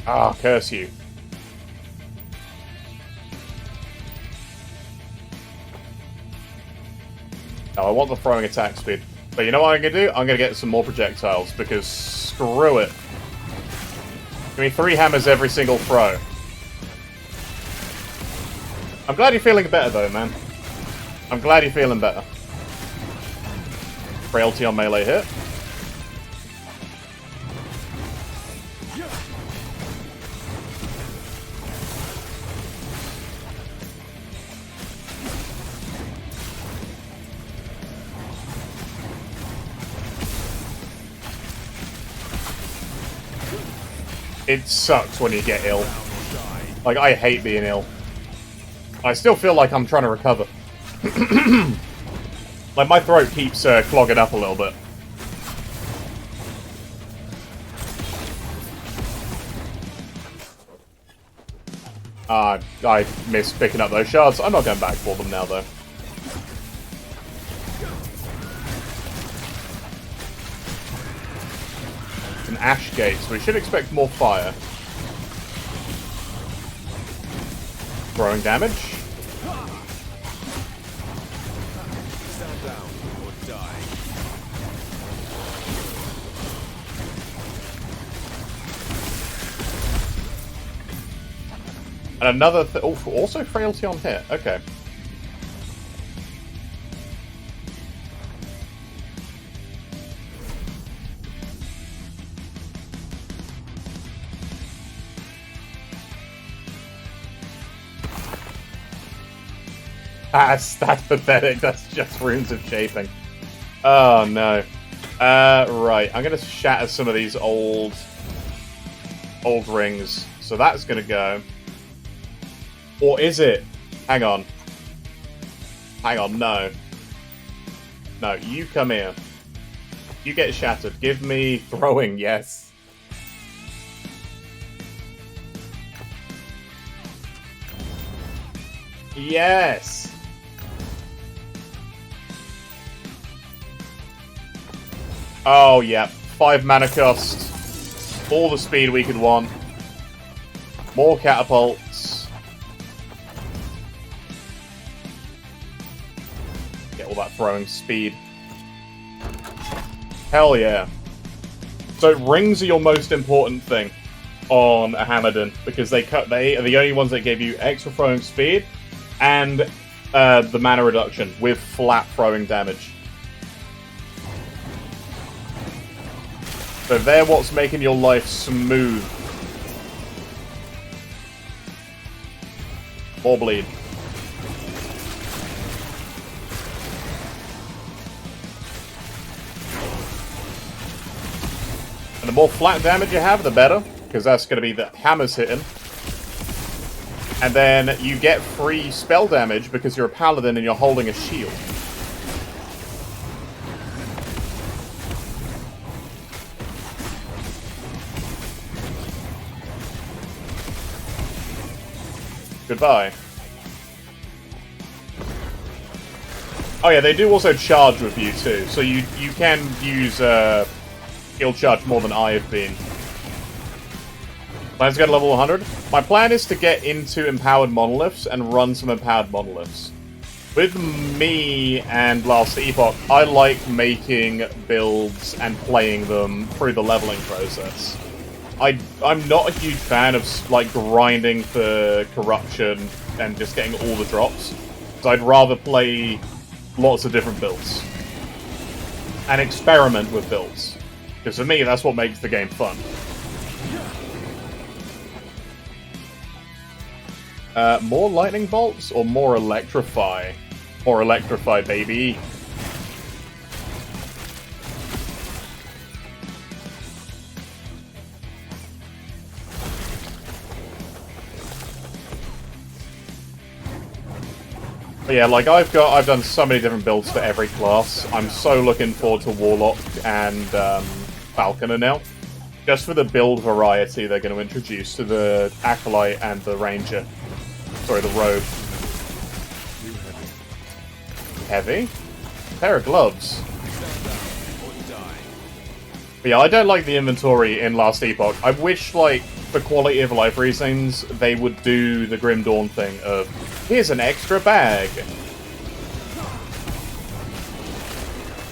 Ah, curse you. No, I want the throwing attack speed. But you know what I'm going to do? I'm going to get some more projectiles, because screw it. Give me 3 hammers every single throw. I'm glad you're feeling better, though, man. I'm glad you're feeling better. Frailty on melee hit. It sucks when you get ill. Like, I hate being ill. I still feel like I'm trying to recover. Like, my throat keeps clogging up a little bit. I missed picking up those shards. I'm not going back for them now, though. It's an ash gate, so we should expect more fire. Throwing damage. Stand down or die. And another... oh, also frailty on hit. Okay. That's pathetic. That's just runes of shaping. Oh, no. Right. I'm going to shatter some of these old rings. So that's going to go. Or is it? Hang on. Hang on, no. No, you come here. You get shattered. Give me throwing, yes. Yes! Oh, yeah. 5 mana cost. All the speed we could want. More catapults. Get all that throwing speed. Hell yeah. So rings are your most important thing on a Hammerdin, because they are the only ones that give you extra throwing speed and the mana reduction with flat throwing damage. So they're what's making your life smooth. More bleed. And the more flat damage you have, the better, because that's going to be the hammers hitting. And then you get free spell damage because you're a paladin and you're holding a shield. Goodbye. Oh yeah, they do also charge with you too, so you can use shield charge more than I have been. Plans to get level 100? My plan is to get into empowered monoliths and run some empowered monoliths. With me and Last Epoch, I like making builds and playing them through the leveling process. I'm not a huge fan of like grinding for corruption and just getting all the drops. So I'd rather play lots of different builds and experiment with builds. Because for me, that's what makes the game fun. More lightning bolts or more electrify? More electrify, baby. But yeah, like I've done so many different builds for every class. I'm so looking forward to Warlock and Falconer now. Just for the build variety they're going to introduce to the Acolyte and the Ranger. Sorry, the Rogue. Heavy? A pair of gloves. But yeah, I don't like the inventory in Last Epoch. I wish, like, for quality of life reasons, they would do the Grim Dawn thing of, here's an extra bag.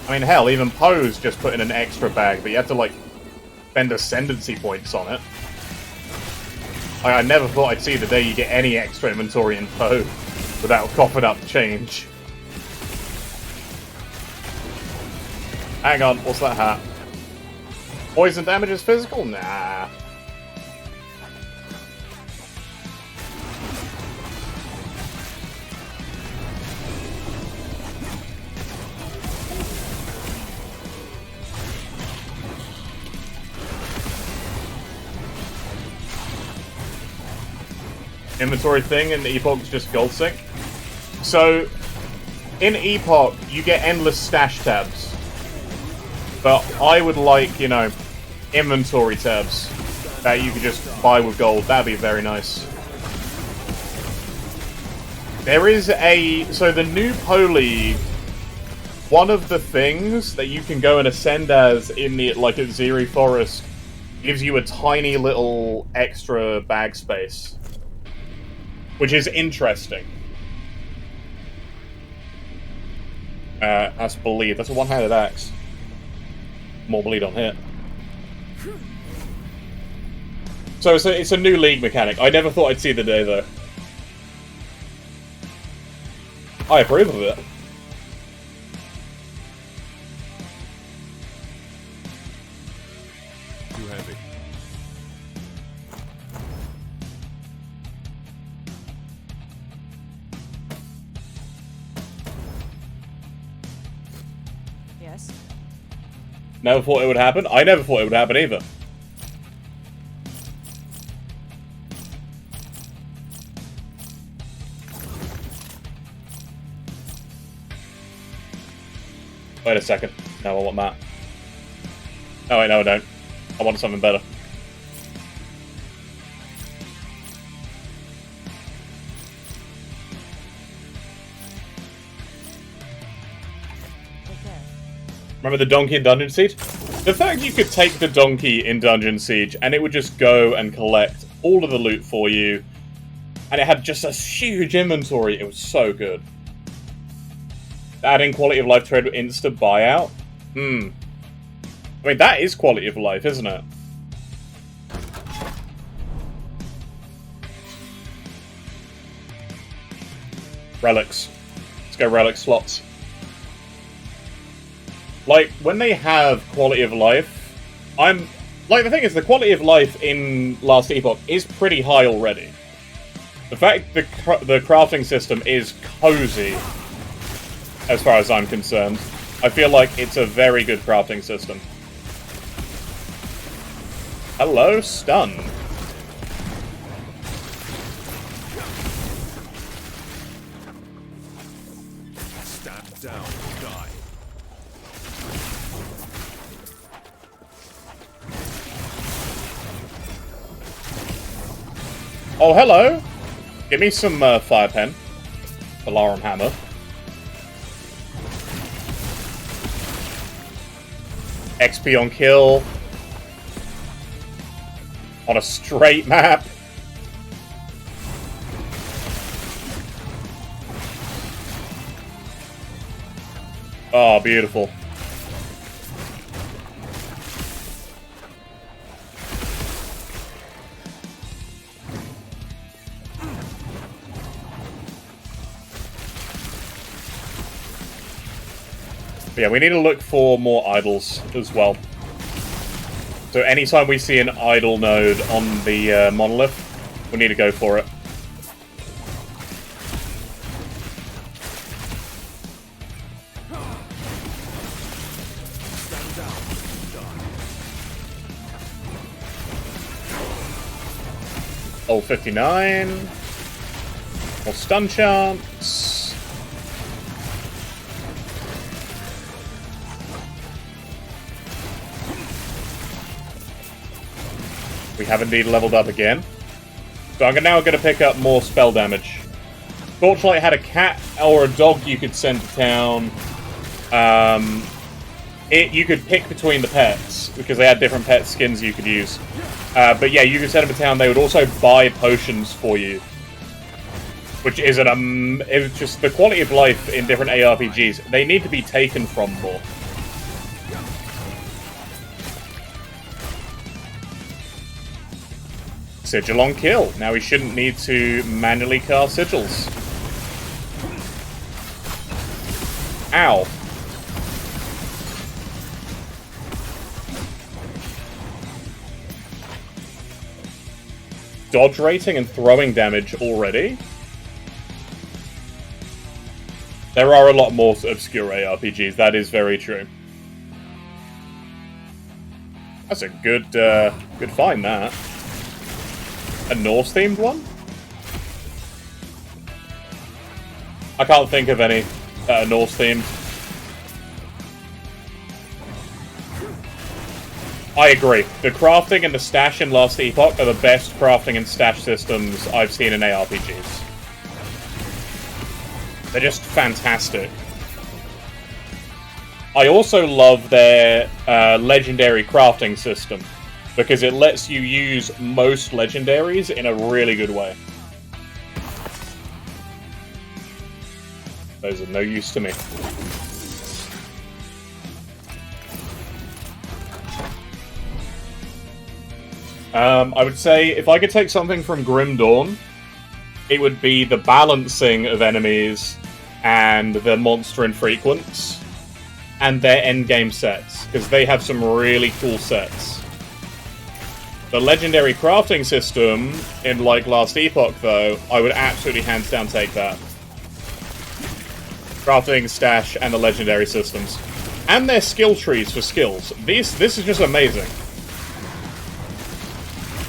I mean, hell, even Poe's just put in an extra bag, but you have to, like, spend ascendancy points on it. I never thought I'd see the day you get any extra inventory in Poe without coughing up change. Hang on, what's that hat? Poison damage is physical? Nah. Inventory thing in the Epoch is just gold sync. So, in Epoch, you get endless stash tabs. But I would like, you know, inventory tabs that you could just buy with gold. That'd be very nice. There is so the new Poe League, one of the things that you can go and ascend as in the, like at Zeri Forest, gives you a tiny little extra bag space. Which is interesting. That's bleed. That's a one-handed axe. More bleed on hit. So it's a new league mechanic. I never thought I'd see the day, though. I approve of it. Too heavy. Yes. Never thought it would happen. I never thought it would happen either. Wait a second. No, I want that. Oh wait, no I don't. I want something better. Remember the donkey in Dungeon Siege? The fact you could take the donkey in Dungeon Siege and it would just go and collect all of the loot for you, and it had just a huge inventory, it was so good. Adding quality of life trade with instant buyout? I mean, that is quality of life, isn't it? Relics. Let's go relic slots. Like, when they have quality of life, like, the thing is, the quality of life in Last Epoch is pretty high already. The fact the crafting system is cozy, as far as I'm concerned. I feel like it's a very good crafting system. Hello, stun. Stand down, die. Oh, hello. Give me some fire pen. Alarm hammer. XP on kill. On a straight map. Oh, beautiful. But yeah, we need to look for more idols as well. So anytime we see an idol node on the monolith, we need to go for it. Stand down, die. Oh, 59. More stun chance. We have indeed leveled up again. So I'm now going to pick up more spell damage. Torchlight had a cat or a dog you could send to town. You could pick between the pets, because they had different pet skins you could use. But yeah, you could send them to town. They would also buy potions for you. Which is it's just the quality of life in different ARPGs. They need to be taken from more. Sigil on kill. Now we shouldn't need to manually cast sigils. Ow. Dodge rating and throwing damage already? There are a lot more obscure ARPGs, that is very true. That's a good find, that. A Norse-themed one? I can't think of any that are Norse-themed. I agree. The crafting and the stash in Last Epoch are the best crafting and stash systems I've seen in ARPGs. They're just fantastic. I also love their legendary crafting system, because it lets you use most legendaries in a really good way. Those are no use to me. I would say, if I could take something from Grim Dawn, it would be the balancing of enemies and the monster infrequents, and their endgame sets, because they have some really cool sets. The legendary crafting system in, like, Last Epoch, though, I would absolutely hands down take that. Crafting, stash, and the legendary systems. And their skill trees for skills. This is just amazing.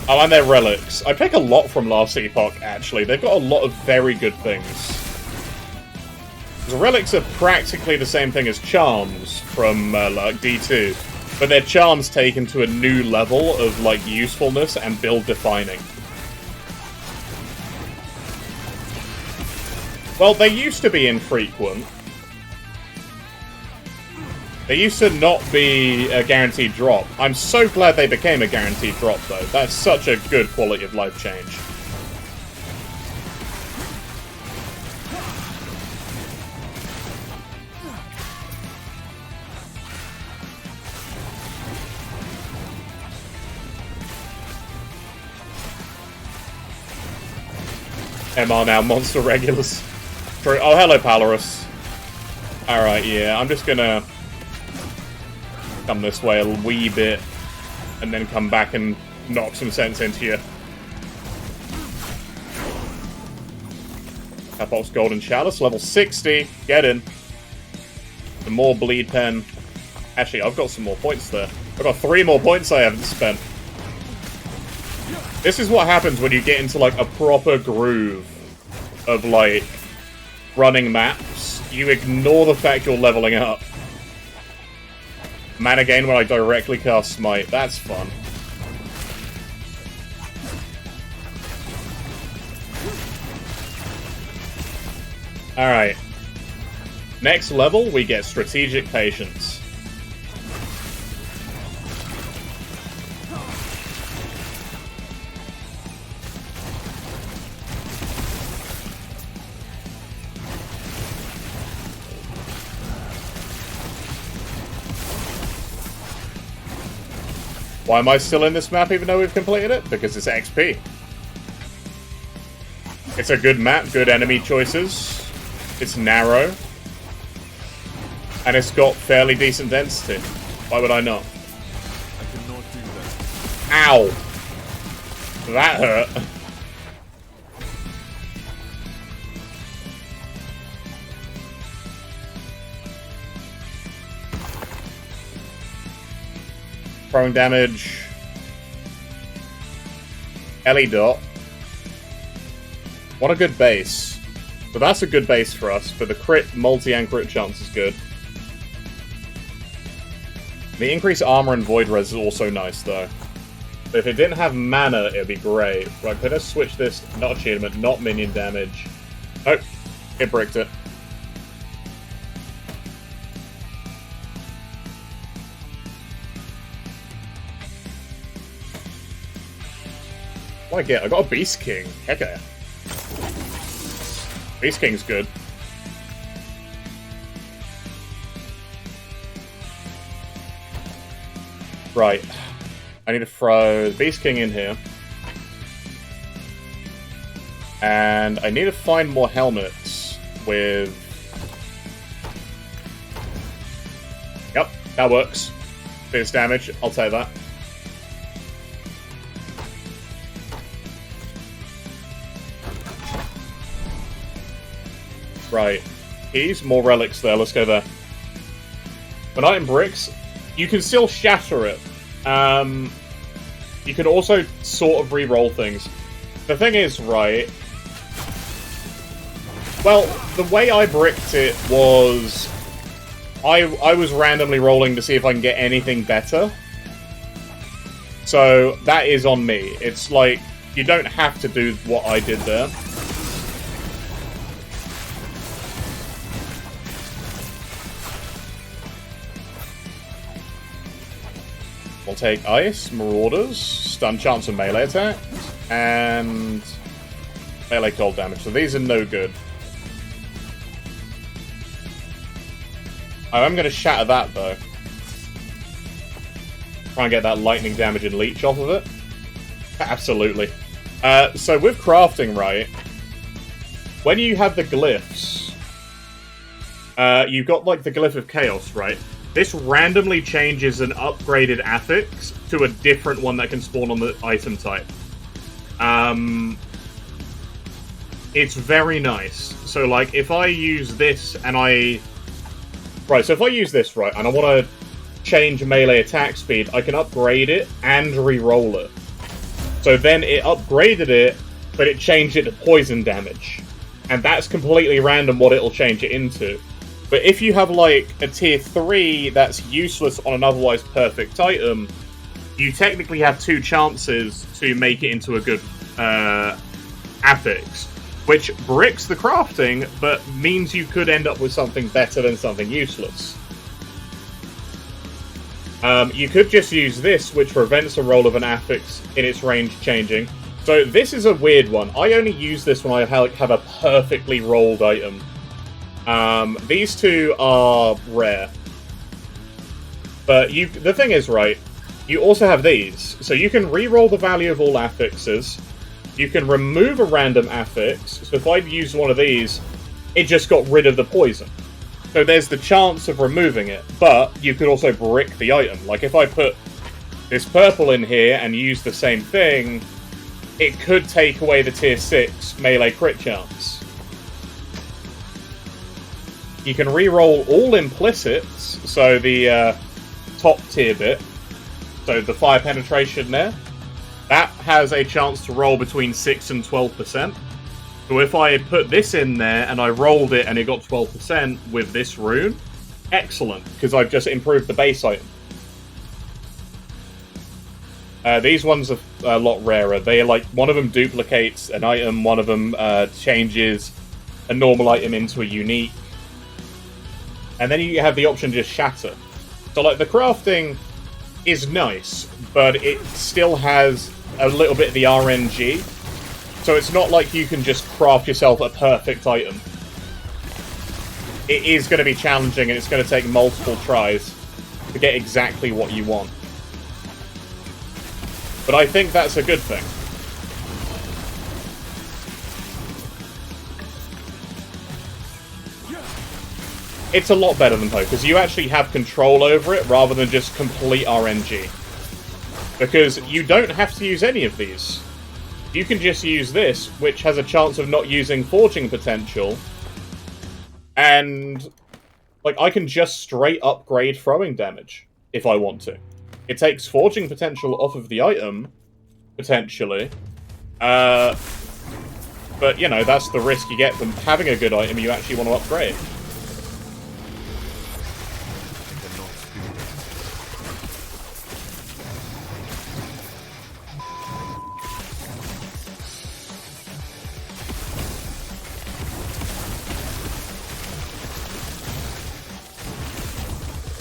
Oh, and their relics. I pick a lot from Last Epoch, actually. They've got a lot of very good things. The relics are practically the same thing as charms from, like, D2. But they're charms taken to a new level of, like, usefulness and build defining. Well, they used to be infrequent. They used to not be a guaranteed drop. I'm so glad they became a guaranteed drop, though. That's such a good quality of life change. MR now, monster regulars. True. Oh, hello, Palorus. Alright, yeah, I'm just gonna come this way a wee bit, and then come back and knock some sense into you. Epoch's Golden Chalice, level 60. Get in. Some more bleed pen. Actually, I've got some more points there. I've got 3 more points I haven't spent. This is what happens when you get into, like, a proper groove of, like, running maps. You ignore the fact you're leveling up. Mana gain when I directly cast Smite. That's fun. Alright. Next level, we get Strategic Patience. Why am I still in this map even though we've completed it? Because it's XP. It's a good map, good enemy choices. It's narrow. And it's got fairly decent density. Why would I not? I cannot do that. Ow! That hurt. Throwing damage. Ellie dot. What a good base. So that's a good base for us, but the crit, multi, and crit chance is good. The increased armor and void res is also nice, though. But if it didn't have mana, it'd be great. Right, let's switch this. Not achievement, not minion damage. Oh, it bricked it. What I get? I got a Beast King. Heck yeah. Beast King's good. Right. I need to throw the Beast King in here. And I need to find more helmets with... Yep, that works. Fierce damage, I'll take that. Right. Keys, more relics there, let's go there. But not in bricks. You can still shatter it. You can also sort of re-roll things. The thing is, right... Well, the way I bricked it was... I was randomly rolling to see if I can get anything better. So, that is on me. It's like, you don't have to do what I did there. We'll take Ice, Marauders, Stun Chance and Melee Attack, and Melee Cold Damage. So these are no good. I'm going to shatter that, though. Try and get that Lightning Damage and Leech off of it. Absolutely. So with crafting, right, when you have the glyphs, you've got, like, the Glyph of Chaos, right? This randomly changes an upgraded affix to a different one that can spawn on the item type. It's very nice. So, like, if I use this and I... Right, so if I use this, right, and I want to change melee attack speed, I can upgrade it and re-roll it. So then it upgraded it, but it changed it to poison damage. And that's completely random what it'll change it into. But if you have, like, a tier 3 that's useless on an otherwise perfect item, you technically have 2 chances to make it into a good affix, which bricks the crafting, but means you could end up with something better than something useless. You could just use this, which prevents a roll of an affix in its range changing. So this is a weird one. I only use this when I have a perfectly rolled item. These two are rare. But the thing is, right, you also have these. So you can re-roll the value of all affixes. You can remove a random affix. So if I'd used one of these, it just got rid of the poison. So there's the chance of removing it, but you could also brick the item. Like if I put this purple in here and use the same thing, it could take away the tier 6 melee crit chance. You can re-roll all implicits, so the top tier bit, so the fire penetration there. that has a chance to roll between 6 and 12%. So if I put this in there and I rolled it and it got 12% with this rune, excellent, because I've just improved the base item. These ones are a lot rarer. They are like, one of them duplicates an item, one of them changes a normal item into a unique. And then you have the option to just shatter. So like the crafting is nice, but it still has a little bit of the RNG. So it's not like you can just craft yourself a perfect item. It is going to be challenging and it's going to take multiple tries to get exactly what you want. But I think that's a good thing. It's a lot better than Poe, because you actually have control over it rather than just complete RNG. Because you don't have to use any of these. You can just use this, which has a chance of not using forging potential. And, like, I can just straight upgrade throwing damage, if I want to. It takes forging potential off of the item, potentially. But, you know, that's the risk you get from having a good item you actually want to upgrade.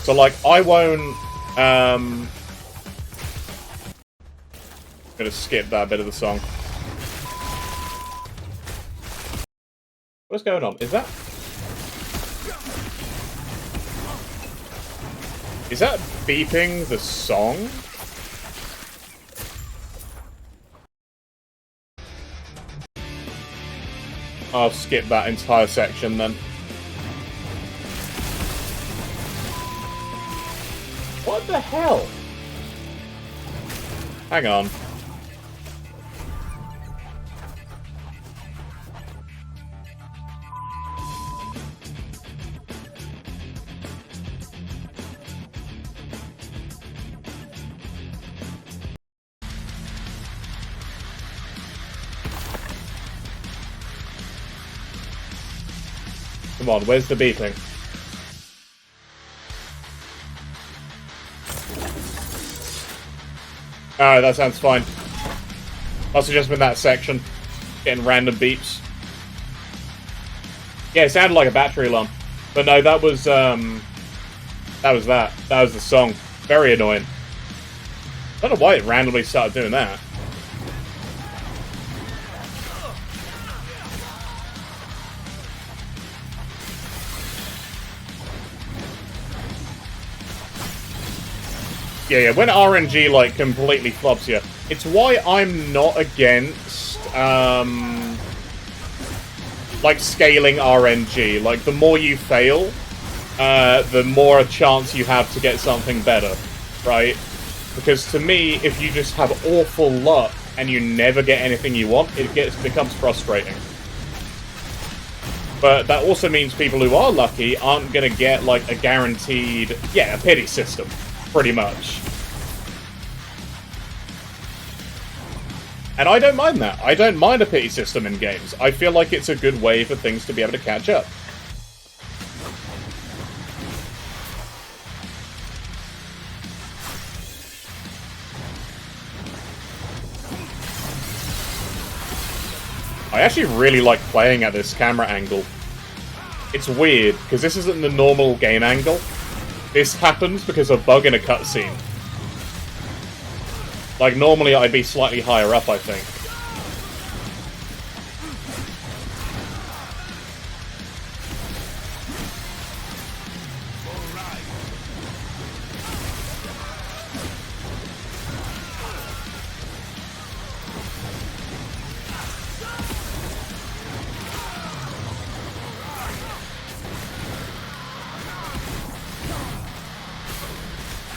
So, like, I won't, I'm gonna skip that bit of the song. What's going on? Is that beeping the song? I'll skip that entire section then. What the hell? Hang on. Come on, where's the beeping? Alright, that sounds fine. Must have just been that section. Getting random beeps. Yeah, it sounded like a battery alarm. But no, that was that. That was the song. Very annoying. I don't know why it randomly started doing that. Yeah, when RNG, like, completely flops you. It's why I'm not against, like, scaling RNG. Like, the more you fail, the more a chance you have to get something better, right? Because to me, if you just have awful luck and you never get anything you want, it becomes frustrating. But that also means people who are lucky aren't going to get, like, a guaranteed, yeah, a pity system. Pretty much. And I don't mind that. I don't mind a pity system in games. I feel like it's a good way for things to be able to catch up. I actually really like playing at this camera angle. It's weird, because this isn't the normal game angle. This happens because of a bug in a cutscene. Like, normally I'd be slightly higher up, I think.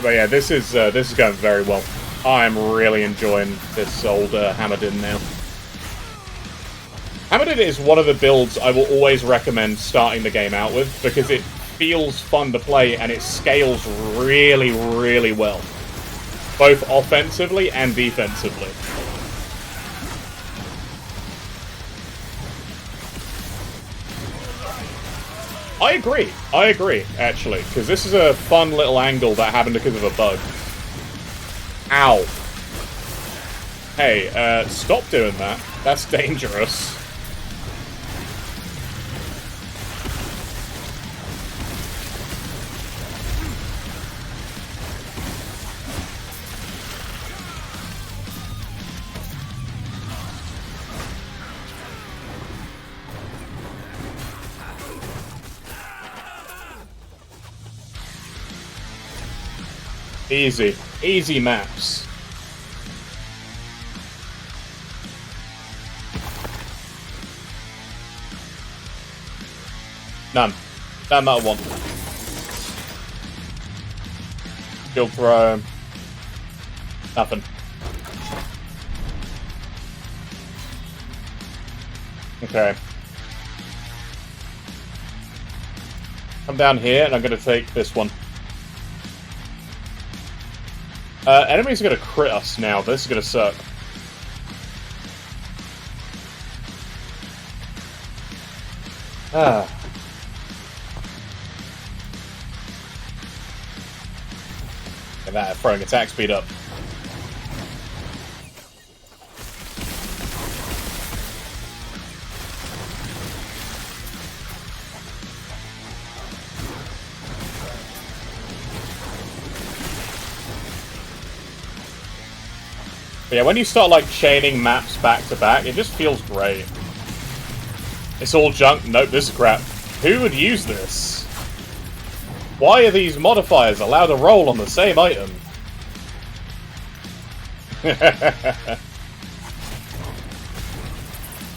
But yeah, this is going very well. I'm really enjoying this old Hammerdin now. Hammerdin is one of the builds I will always recommend starting the game out with, because it feels fun to play and it scales really, really well. both offensively and defensively. I agree, actually, because this is a fun little angle that happened because of a bug. Ow. Hey, stop doing that. That's dangerous. Easy. Easy maps. None. Damn that one. Shield throw. Nothing. Okay. Come down here and I'm gonna take this one. Enemies are gonna crit us now. This is gonna suck. Ah. Look at that, throwing attack speed up. But yeah, when you start, like, chaining maps back to back, it just feels great. It's all junk. Nope, this is crap. Who would use this? Why are these modifiers allowed to roll on the same item?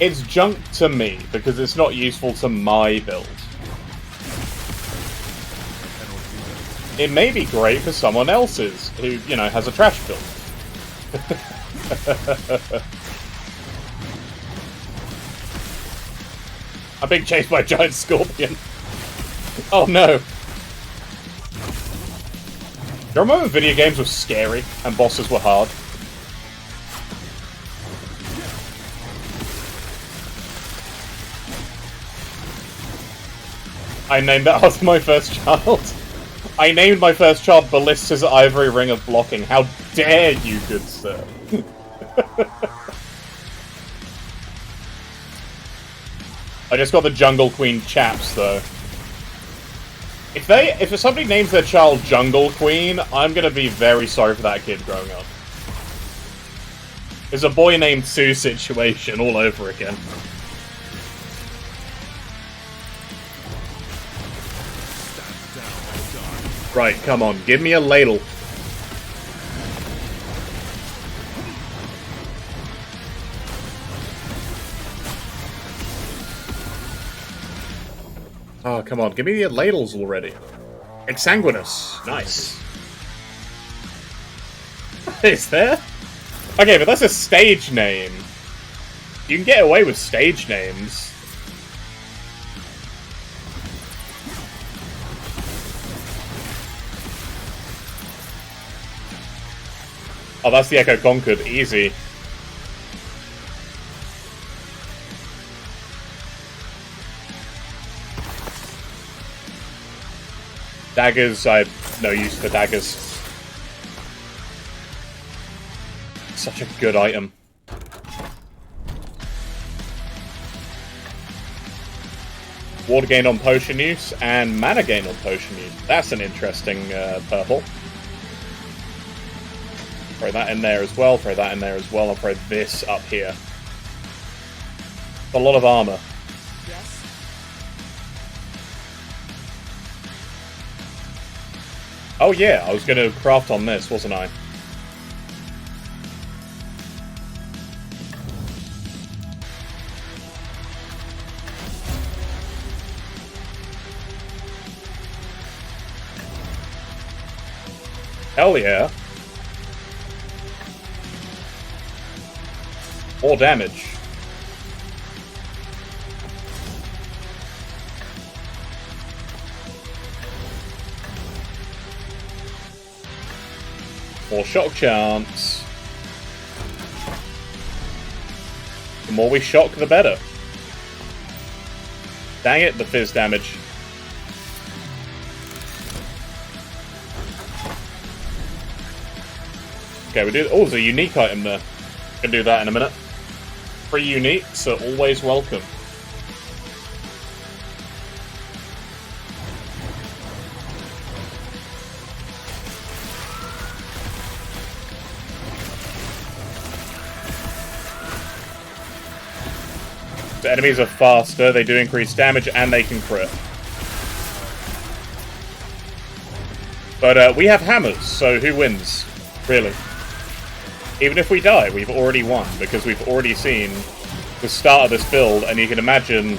It's junk to me, because it's not useful to my build. It may be great for someone else's, who, you know, has a trash build. I'm being chased by a giant scorpion. Oh no. Do you remember video games were scary and bosses were hard? I named that after my first child. I named my first child Ballista's Ivory Ring of Blocking. How dare you, good sir? I just got the Jungle Queen chaps, though. If somebody names their child Jungle Queen, I'm gonna be very sorry for that kid growing up. It's a boy named Sue situation all over again. Right, come on, give me a ladle. Oh, come on, give me the ladles already. Exsanguinous. Nice. Is there? Okay, but that's a stage name. You can get away with stage names. Oh, that's the Echo Conquered. Easy. Daggers, I have no use for daggers. Such a good item. Water gain on potion use, and mana gain on potion use. That's an interesting purple. Throw that in there as well, throw that in there as well, I'll throw this up here. A lot of armor. Yes. Oh yeah, I was gonna craft on this, wasn't I? Hell yeah. More damage. More shock chance. The more we shock, the better. Dang it, the fizz damage. Okay, we do. Oh, there's a unique item there. Can do that in a minute. Free uniques are always welcome. The enemies are faster, they do increase damage, and they can crit. But we have hammers, so who wins? Really? Even if we die, we've already won, because we've already seen the start of this build, and you can imagine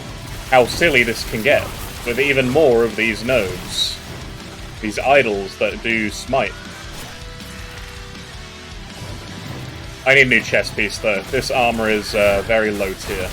how silly this can get, with even more of these nodes. These idols that do smite. I need a new chest piece, though. This armor is very low tier.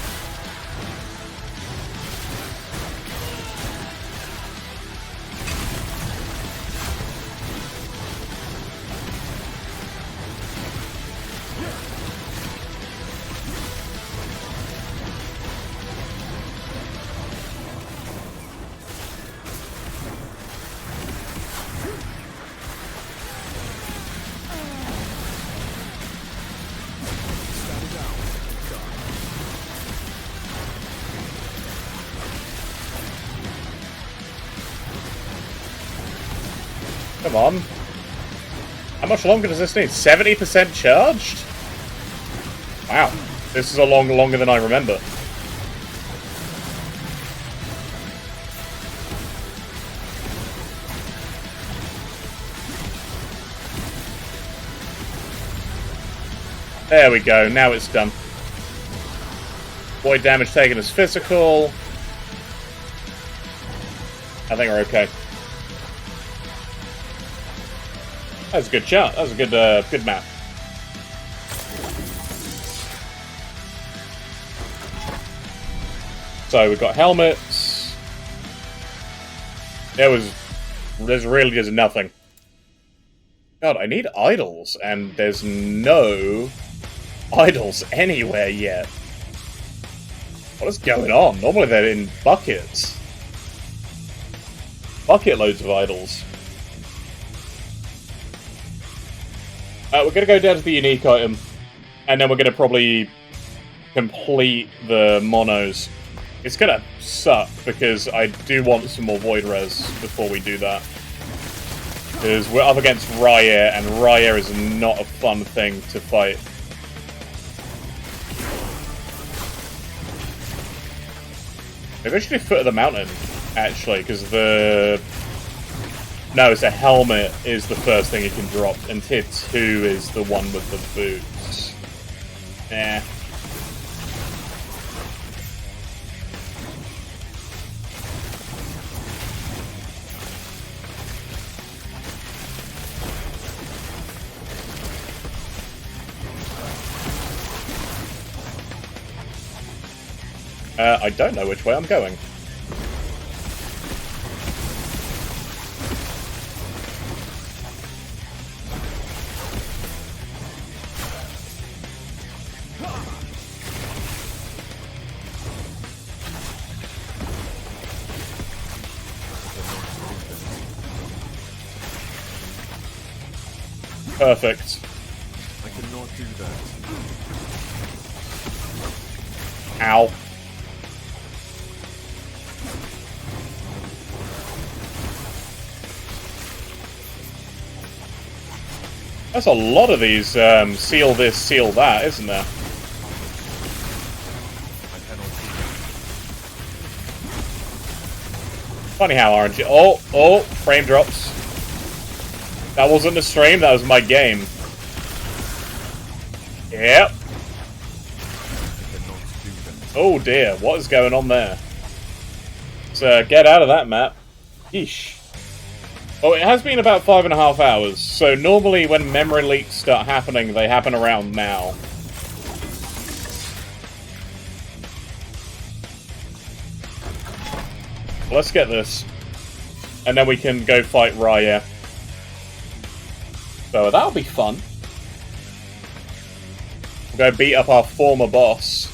Come on. How much longer does this need? 70% charged? Wow. This is a longer than I remember. There we go. Now it's done. Void damage taken as physical. I think we're okay. That's a good shot. That was a good map. So we've got helmets. There's really just nothing. God, I need idols, and there's no idols anywhere yet. What is going on? Normally they're in buckets. Bucket loads of idols. We're going to go down to the unique item, and then we're going to probably complete the monos. It's going to suck, because I do want some more Void Res before we do that. Because we're up against Raya, and Raya is not a fun thing to fight. Maybe I should do Foot of the Mountain, actually, because the... No, it's a helmet is the first thing you can drop, and tier 2 is the one with the boots. Eh. I don't know which way I'm going. Perfect. I cannot do that. Ow. That's a lot of these seal this, seal that, isn't there? I cannot do that. Funny how RNG... Oh, frame drops. That wasn't a stream, that was my game. Yep. I cannot do that. Oh dear, what is going on there? So, get out of that map. Yeesh. Oh, it has been about 5.5 hours, so normally when memory leaks start happening, they happen around now. Let's get this. And then we can go fight Raya. So that'll be fun. We'll go beat up our former boss.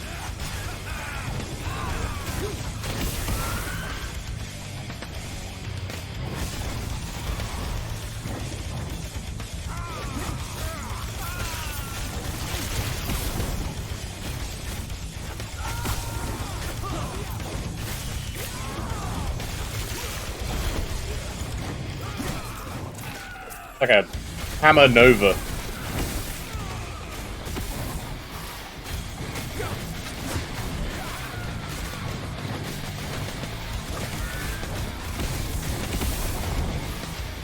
Like a Hammer Nova.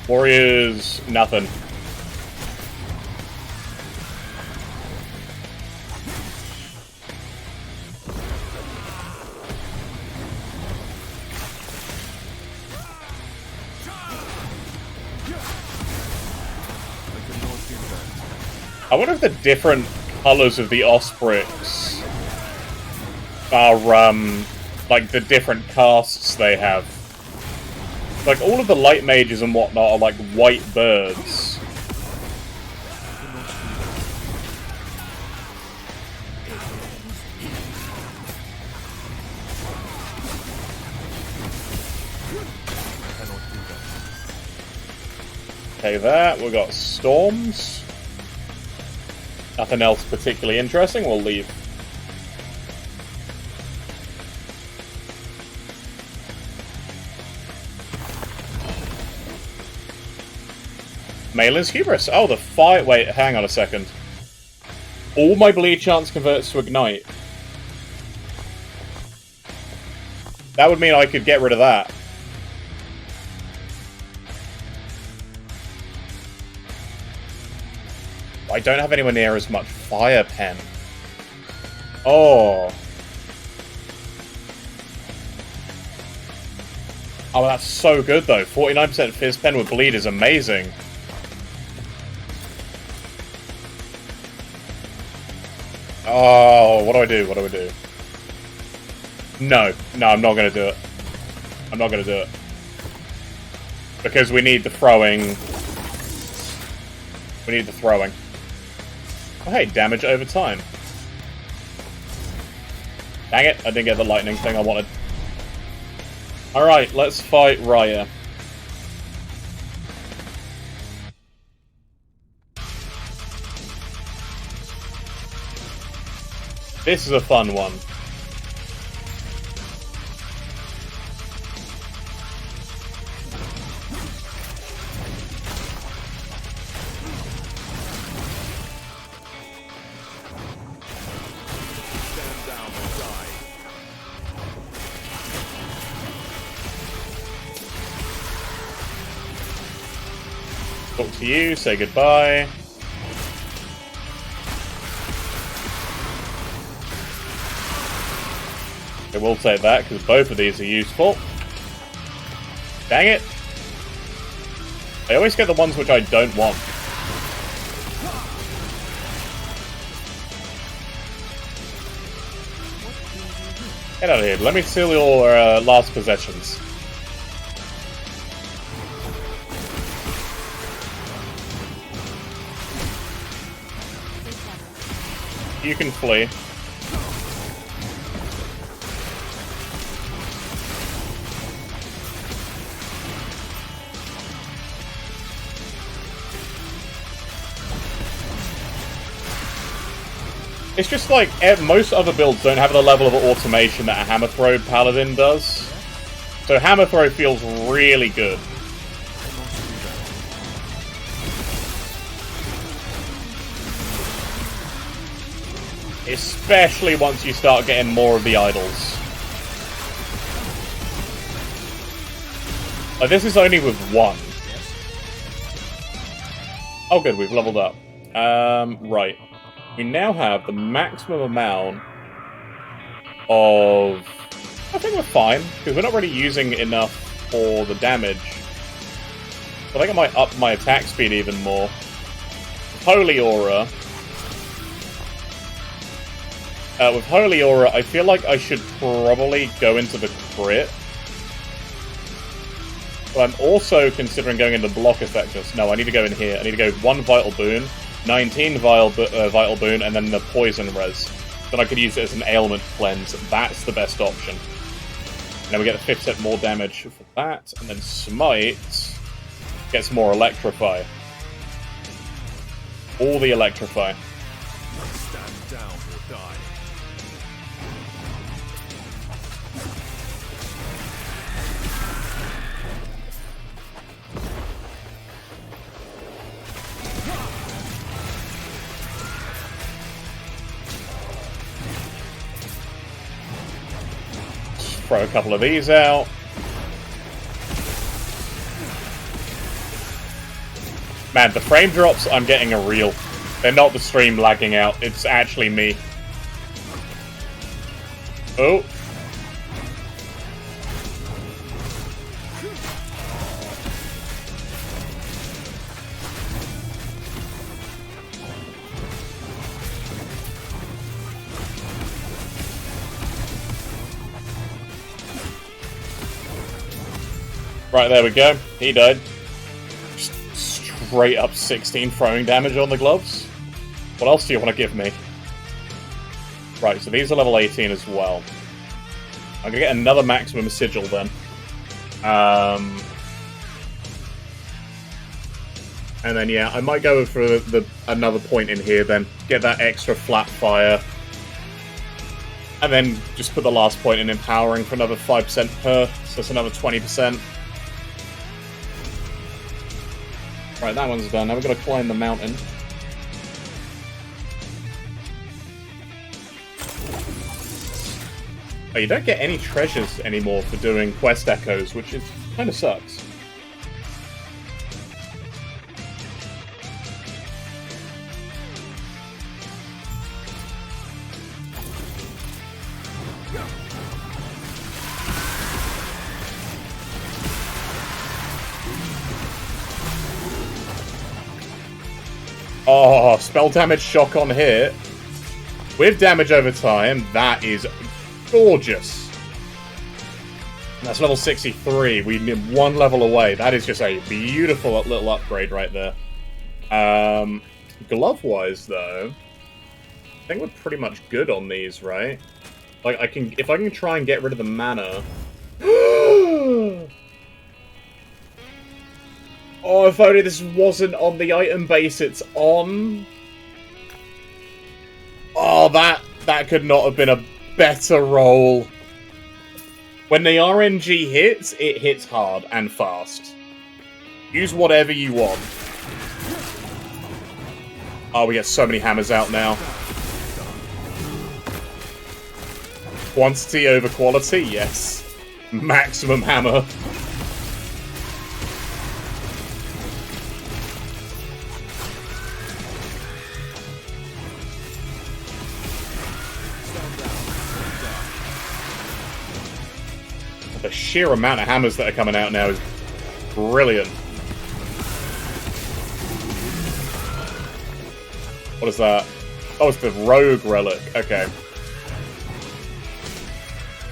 Warriors, nothing. I wonder if the different colors of the Ospreys are, like, the different casts they have. Like, all of the light mages and whatnot are, like, white birds. Okay, that. We've got storms. Nothing else particularly interesting. We'll leave. Malin's Hubris. Oh, the fire. Wait, hang on a second. All my bleed chance converts to ignite. That would mean I could get rid of that. I don't have anywhere near as much fire pen. Oh. Oh, that's so good though. 49% fizz pen with bleed is amazing. Oh, what do I do? What do I do? No, I'm not going to do it. I'm not going to do it. Because we need the throwing. We need the throwing. Oh, hey, damage over time. Dang it, I didn't get the lightning thing I wanted. Alright, let's fight Raya. This is a fun one. Talk to you, say goodbye. I will take that, because both of these are useful. Dang it! I always get the ones which I don't want. Get out of here. Let me steal your last possessions. You can flee. It's just like, most other builds don't have the level of automation that a Hammer Throw Paladin does. So Hammer Throw feels really good. Especially once you start getting more of the idols. This is only with one. Oh good, we've leveled up. Right. We now have the maximum amount of... I think we're fine, because we're not really using enough for the damage. I think I might up my attack speed even more. Holy Aura. With Holy Aura, I feel like I should probably go into the crit. But I'm also considering going into block effectiveness. No, I need to go in here. I need to go 1 Vital Boon, 19 Vital Boon, and then the Poison Res. Then I could use it as an ailment cleanse. That's the best option. And then we get the 50% more damage for that, and then Smite gets more Electrify. All the Electrify. Stand down or die. Throw a couple of these out. Man, the frame drops, I'm getting are real. They're not the stream lagging out, it's actually me. Oh. Right, there we go. He died. Just straight up 16 throwing damage on the gloves. What else do you want to give me? Right, so these are level 18 as well. I'm going to get another maximum sigil then. And then, yeah, I might go for another point in here then. Get that extra flat fire. And then just put the last point in empowering for another 5% per. So that's another 20%. Right, that one's done. Now we're going to climb the mountain. Oh, you don't get any treasures anymore for doing quest echoes, which is kind of sucks. Oh, spell damage shock on hit. With damage over time, that is gorgeous. That's level 63. We need 1 level away. That is just a beautiful little upgrade right there. Glove-wise, though, I think we're pretty much good on these, right? Like, if I can try and get rid of the mana. Oh, if only this wasn't on the item base it's on. Oh, that could not have been a better roll. When the RNG hits, it hits hard and fast. Use whatever you want. Oh, we get so many hammers out now. Quantity over quality, yes. Maximum hammer. The sheer amount of hammers that are coming out now is brilliant. What is that? Oh, it's the rogue relic. Okay.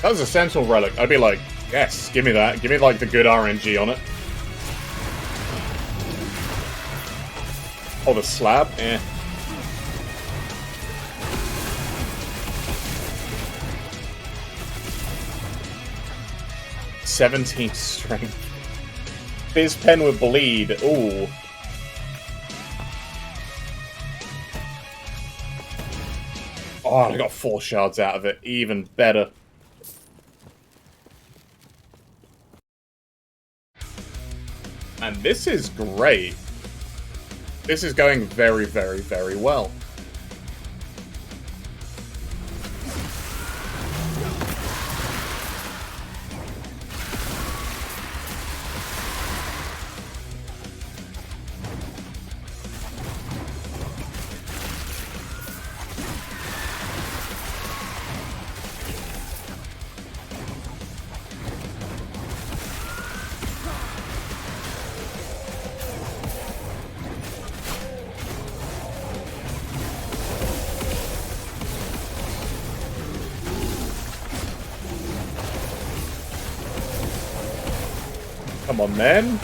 That was a sentinel relic. I'd be like, yes, give me that. Give me, like, the good RNG on it. Oh, the slab? Eh. 17 strength. Fizz pen with bleed. Ooh. Oh, I got 4 shards out of it. Even better. And this is great. This is going very, very, very well. Come on, then.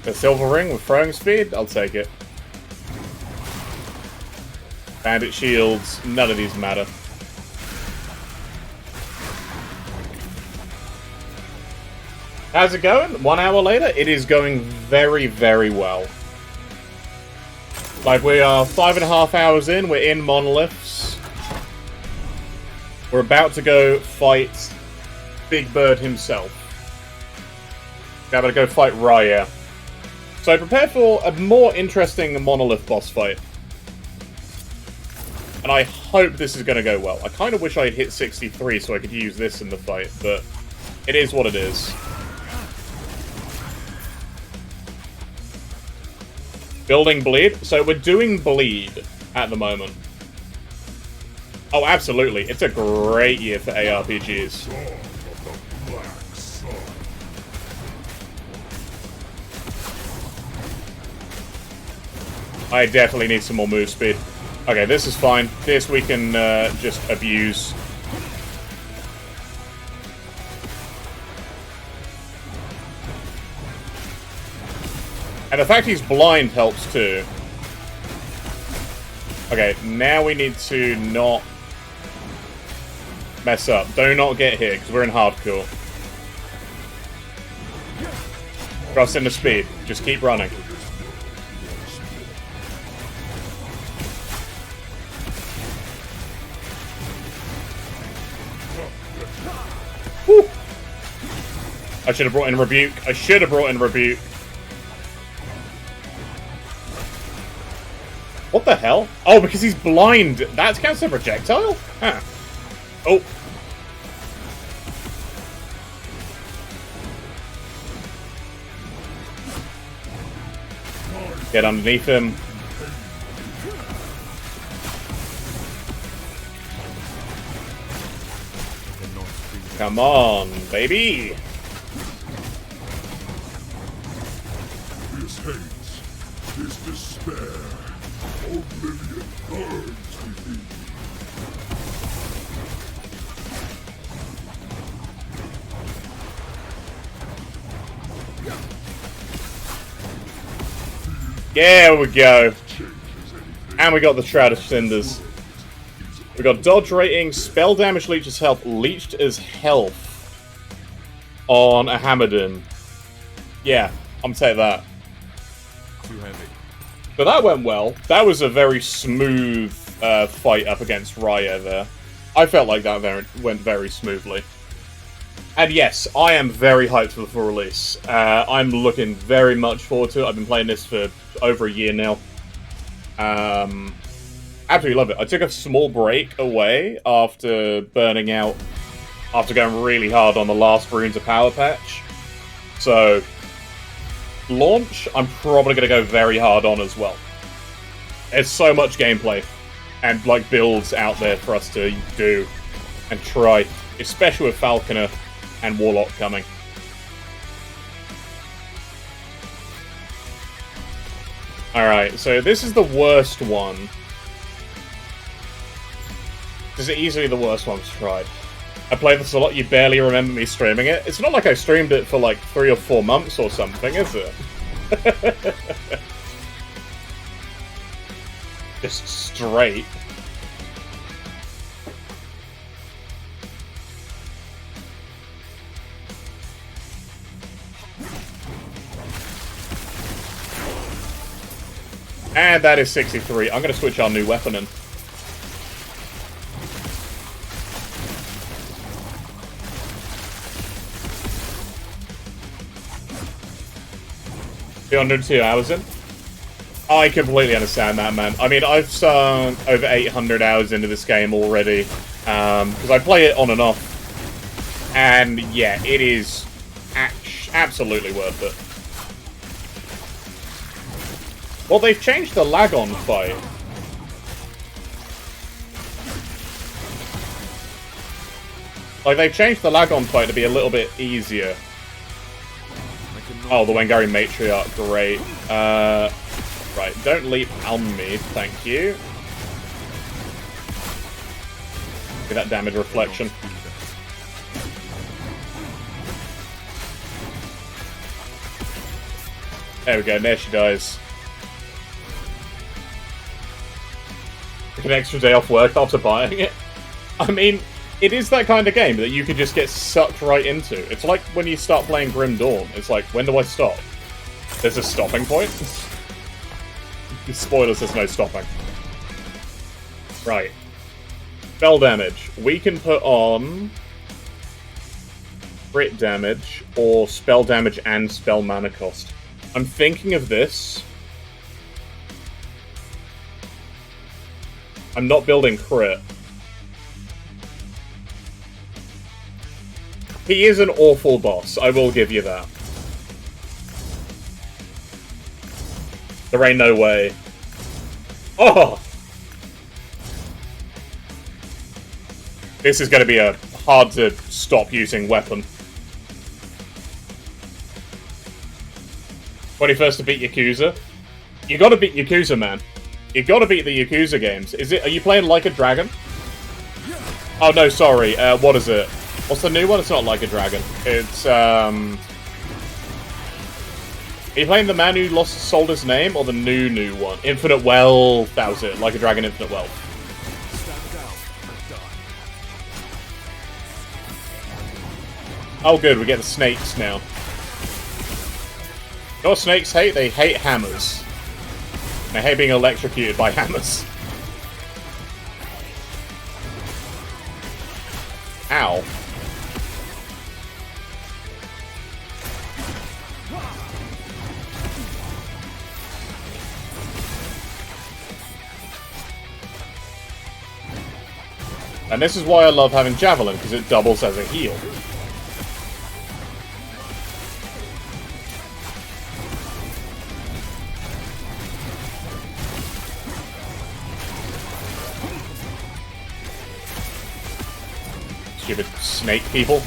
The silver ring with throwing speed? I'll take it. Bandit shields, none of these matter. How's it going? 1 hour later? It is going very, very well. Like, we are 5.5 hours in, we're in Monoliths. We're about to go fight Big Bird himself. We're about to go fight Raya. So prepare for a more interesting Monolith boss fight. And I hope this is going to go well. I kind of wish I had hit 63 so I could use this in the fight, but it is what it is. Building bleed. So we're doing bleed at the moment. Oh, absolutely. It's a great year for ARPGs. Son of the Black Sun. I definitely need some more move speed. Okay, this is fine. This we can just abuse. And the fact he's blind helps too. Okay, now we need to not mess up. Do not get hit, because we're in hardcore. Trust in the speed. Just keep running. Woo! I should have brought in Rebuke. I should have brought in Rebuke. What the hell? Oh, because he's blind. That counts as a projectile? Huh. Oh. Get underneath him. Come on, baby. This hate, this despair, oblivion burns within me. There we go. And we got the Shroud of Cinders. We got dodge rating, spell damage leeches health, leeched as health on a Hammerdin. Yeah, I'm taking that. Too heavy. So that went well. That was a very smooth fight up against Raya there. I felt like that went very smoothly. And yes, I am very hyped for the full release. I'm looking very much forward to it. I've been playing this for over a year now. Absolutely love it. I took a small break away after burning out, after going really hard on the last Runes of Power patch. So, launch, I'm probably going to go very hard on as well. There's so much gameplay and like builds out there for us to do and try, especially with Falconer and Warlock coming. Alright, so this is the worst one. This is easily the worst one I've tried. I play this a lot, you barely remember me streaming it. It's not like I streamed it for like 3 or 4 months or something, is it? Just straight. And that is 63. I'm going to switch our new weapon in. $202 hours in. I completely understand that, man. I mean, I've sunk over 800 hours into this game already. Because I play it on and off. And yeah, it is absolutely worth it. Well, they've changed the lag on fight. Like, they've changed the lag on fight to be a little bit easier. Oh, the Wengari Matriarch, great. Right, don't leap on me, thank you. Get that damage reflection. There we go, there she dies. An extra day off work after buying it. I mean, it is that kind of game that you could just get sucked right into. It's like when you start playing Grim Dawn. It's like, when do I stop? There's a stopping point? Spoilers, there's no stopping. Right. Spell damage. We can put on crit damage or spell damage and spell mana cost. I'm thinking of this. I'm not building crit. He is an awful boss, I will give you that. There ain't no way. Oh! This is going to be a hard to stop using weapon. 21st to beat Yakuza? You gotta beat Yakuza, man. You gotta beat the Yakuza games. Are you playing Like a Dragon? Oh no, sorry. What is it? What's the new one? It's not Like a Dragon. It's, Are you playing the man who sold his name, or the new one? Infinite Wealth, that was it. Like a Dragon, Infinite Wealth. Oh good, we get the snakes now. You know what snakes hate? They hate hammers. They hate being electrocuted by hammers. Ow. And this is why I love having Javelin, because it doubles as a heal. Stupid snake people.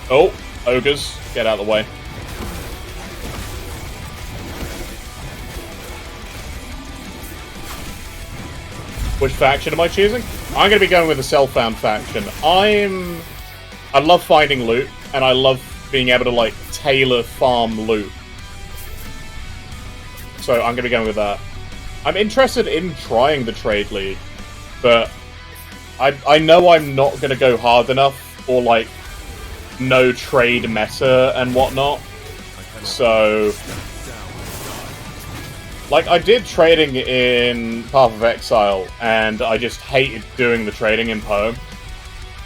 Oh, ogres, get out of the way. Which faction am I choosing? I'm going to be going with the Self-Found faction. I love finding loot, and I love being able to, like, tailor farm loot. So I'm going to be going with that. I'm interested in trying the Trade League, but I know I'm not going to go hard enough, or, like, no trade meta and whatnot. So, like, I did trading in Path of Exile, and I just hated doing the trading in Poem.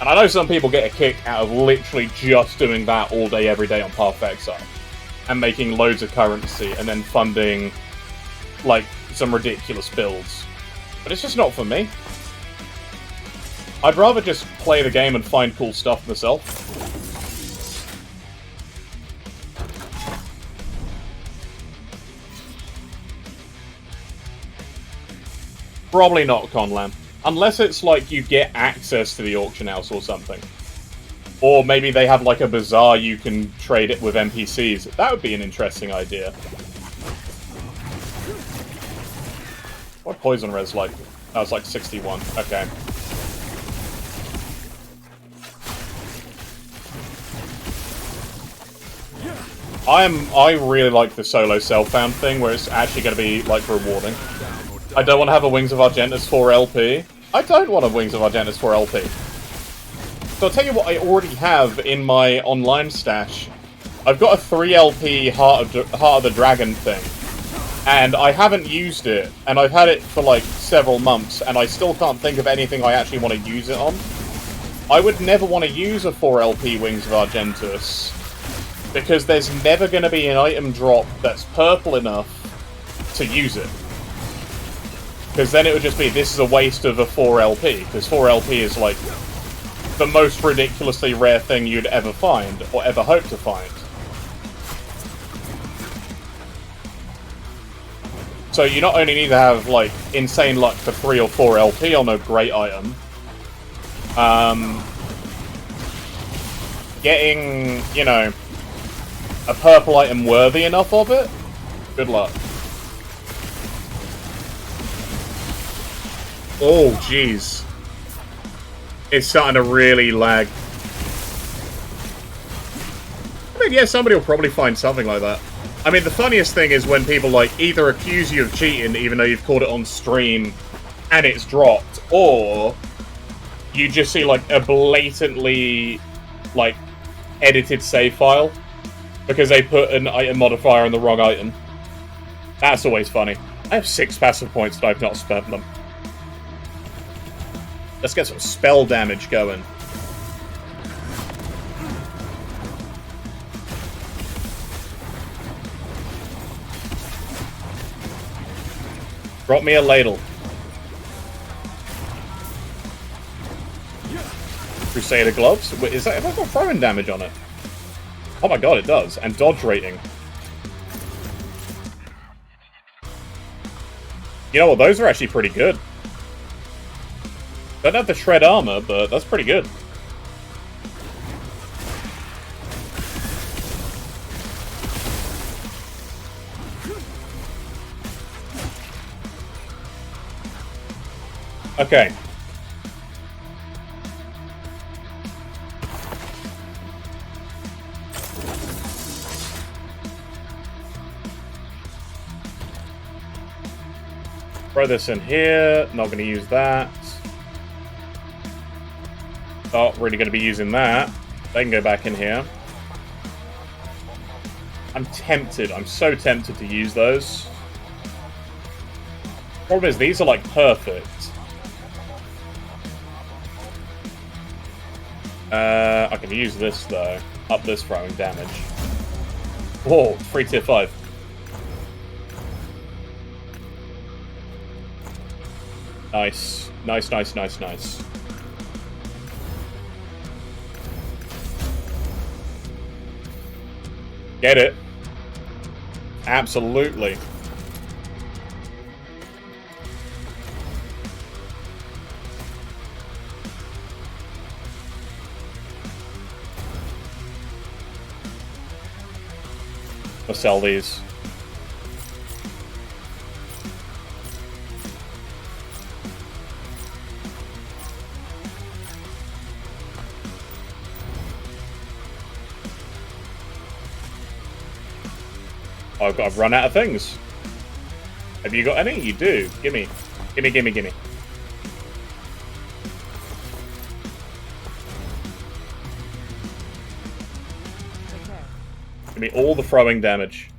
And I know some people get a kick out of literally just doing that all day, every day on Path of Exile. And making loads of currency, and then funding, like, some ridiculous builds. But it's just not for me. I'd rather just play the game and find cool stuff myself. Probably not Conlam. Unless it's like you get access to the auction house or something. Or maybe they have like a bazaar you can trade it with NPCs. That would be an interesting idea. What poison res like? That was like 61. Okay. I really like the solo self-found thing, where it's actually going to be, like, rewarding. I don't want to have a Wings of Argentus 4 LP. I don't want a Wings of Argentus 4 LP. So I'll tell you what I already have in my online stash. I've got a 3 LP Heart of the Dragon thing. And I haven't used it, and I've had it for like several months, and I still can't think of anything I actually want to use it on. I would never want to use a 4 LP Wings of Argentus, because there's never going to be an item drop that's purple enough to use it. Because then it would just be, this is a waste of a 4 LP, because 4 LP is like the most ridiculously rare thing you'd ever find, or ever hope to find. So you not only need to have, like, insane luck for 3 or 4 LP on a great item, getting, you know, a purple item worthy enough of it, good luck. Oh, jeez. It's starting to really lag. I mean, yeah, somebody will probably find something like that. I mean, the funniest thing is when people, like, either accuse you of cheating, even though you've caught it on stream, and it's dropped, or you just see, like, a blatantly, like, edited save file, because they put an item modifier on the wrong item. That's always funny. I have 6 passive points, and I've not spent them. Let's get some spell damage going. Drop me a ladle. Crusader gloves? Wait, is that, have I got throwing damage on it? Oh my god, it does. And dodge rating. You know what, those are actually pretty good. Don't have the shred armor, but that's pretty good. Okay. Throw this in here. Not going to use that. Not really going to be using that. They can go back in here. I'm tempted. I'm so tempted to use those. Problem is, these are like perfect. I can use this though. Up this throwing damage. Whoa, free tier 5. Nice. Nice, nice, nice, nice. Get it. Absolutely. I'll sell these. I've run out of things. Have you got any? You do. Gimme. Gimme, gimme, gimme. Give me all the throwing damage.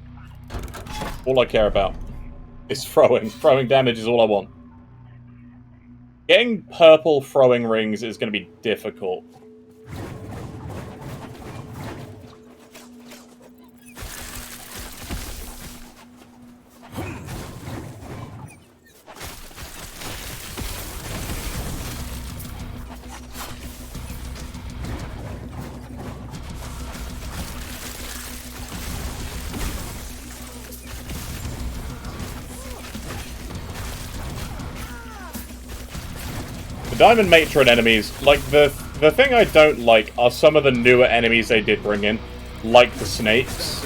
All I care about is throwing. Throwing damage is all I want. Getting purple throwing rings is going to be difficult. Diamond Matron enemies, like, the thing I don't like are some of the newer enemies they did bring in, like the snakes.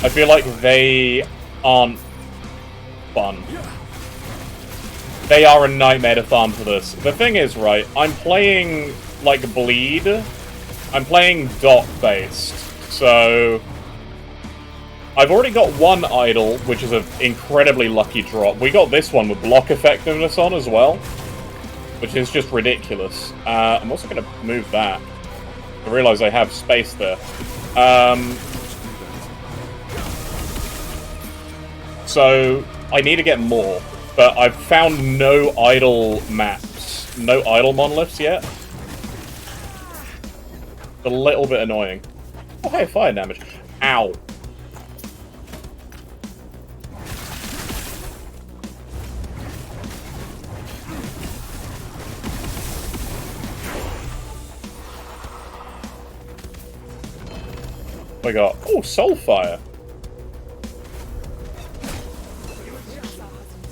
I feel like they aren't fun. They are a nightmare to farm for this. The thing is, right, I'm playing, like, Bleed. I'm playing dot-based, so I've already got one idol, which is an incredibly lucky drop. We got this one with block effectiveness on as well, which is just ridiculous. I'm also going to move that. I realise I have space there. So, I need to get more, but I've found no idol maps, no idol monoliths yet. It's a little bit annoying. Oh, hey, fire damage. Ow. We got, oh, Soulfire.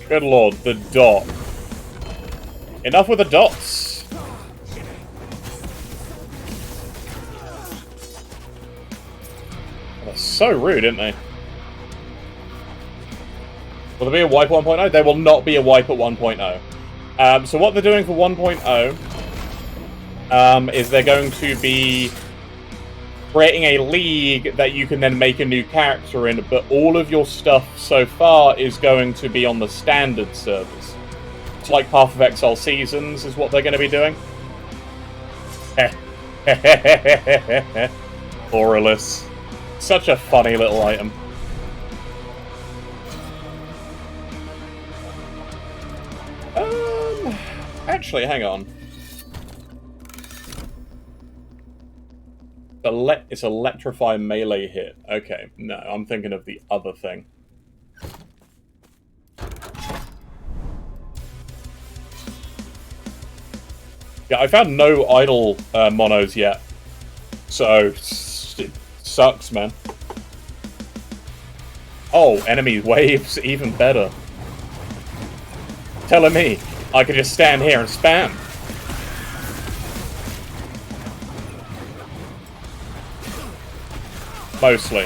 Good lord, the dot. Enough with the dots. Oh, so rude, isn't they? Will there be a wipe at 1.0? There will not be a wipe at 1.0. So what they're doing for 1.0 is they're going to be creating a league that you can then make a new character in, but all of your stuff so far is going to be on the standard servers. It's like Path of Exile Seasons is what they're going to be doing. Aurelus. Such a funny little item. Actually, hang on. It's electrify melee hit. Okay, no, I'm thinking of the other thing. Yeah, I found no idle monos yet. So, it sucks, man. Oh, enemy waves, even better. Telling me I could just stand here and spam. Mostly.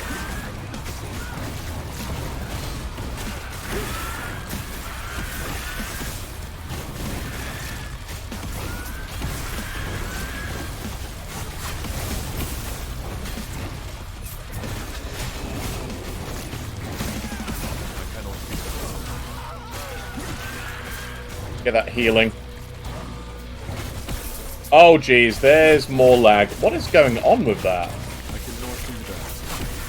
Get that healing. Oh, geez, there's more lag. What is going on with that?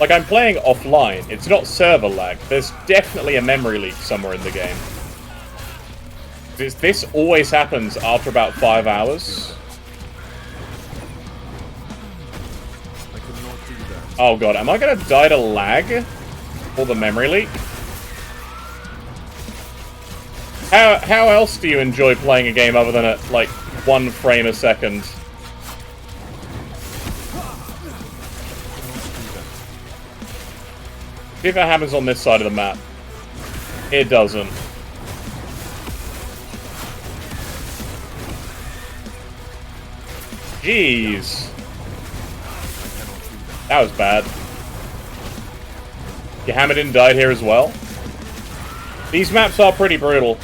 Like, I'm playing offline. It's not server lag. There's definitely a memory leak somewhere in the game. This always happens after about 5 hours. Oh god, am I gonna die to lag? Or the memory leak? How else do you enjoy playing a game other than at, like, 1 frame a second? See if it happens on this side of the map. It doesn't. Jeez. That was bad. Hammerdin died here as well. These maps are pretty brutal.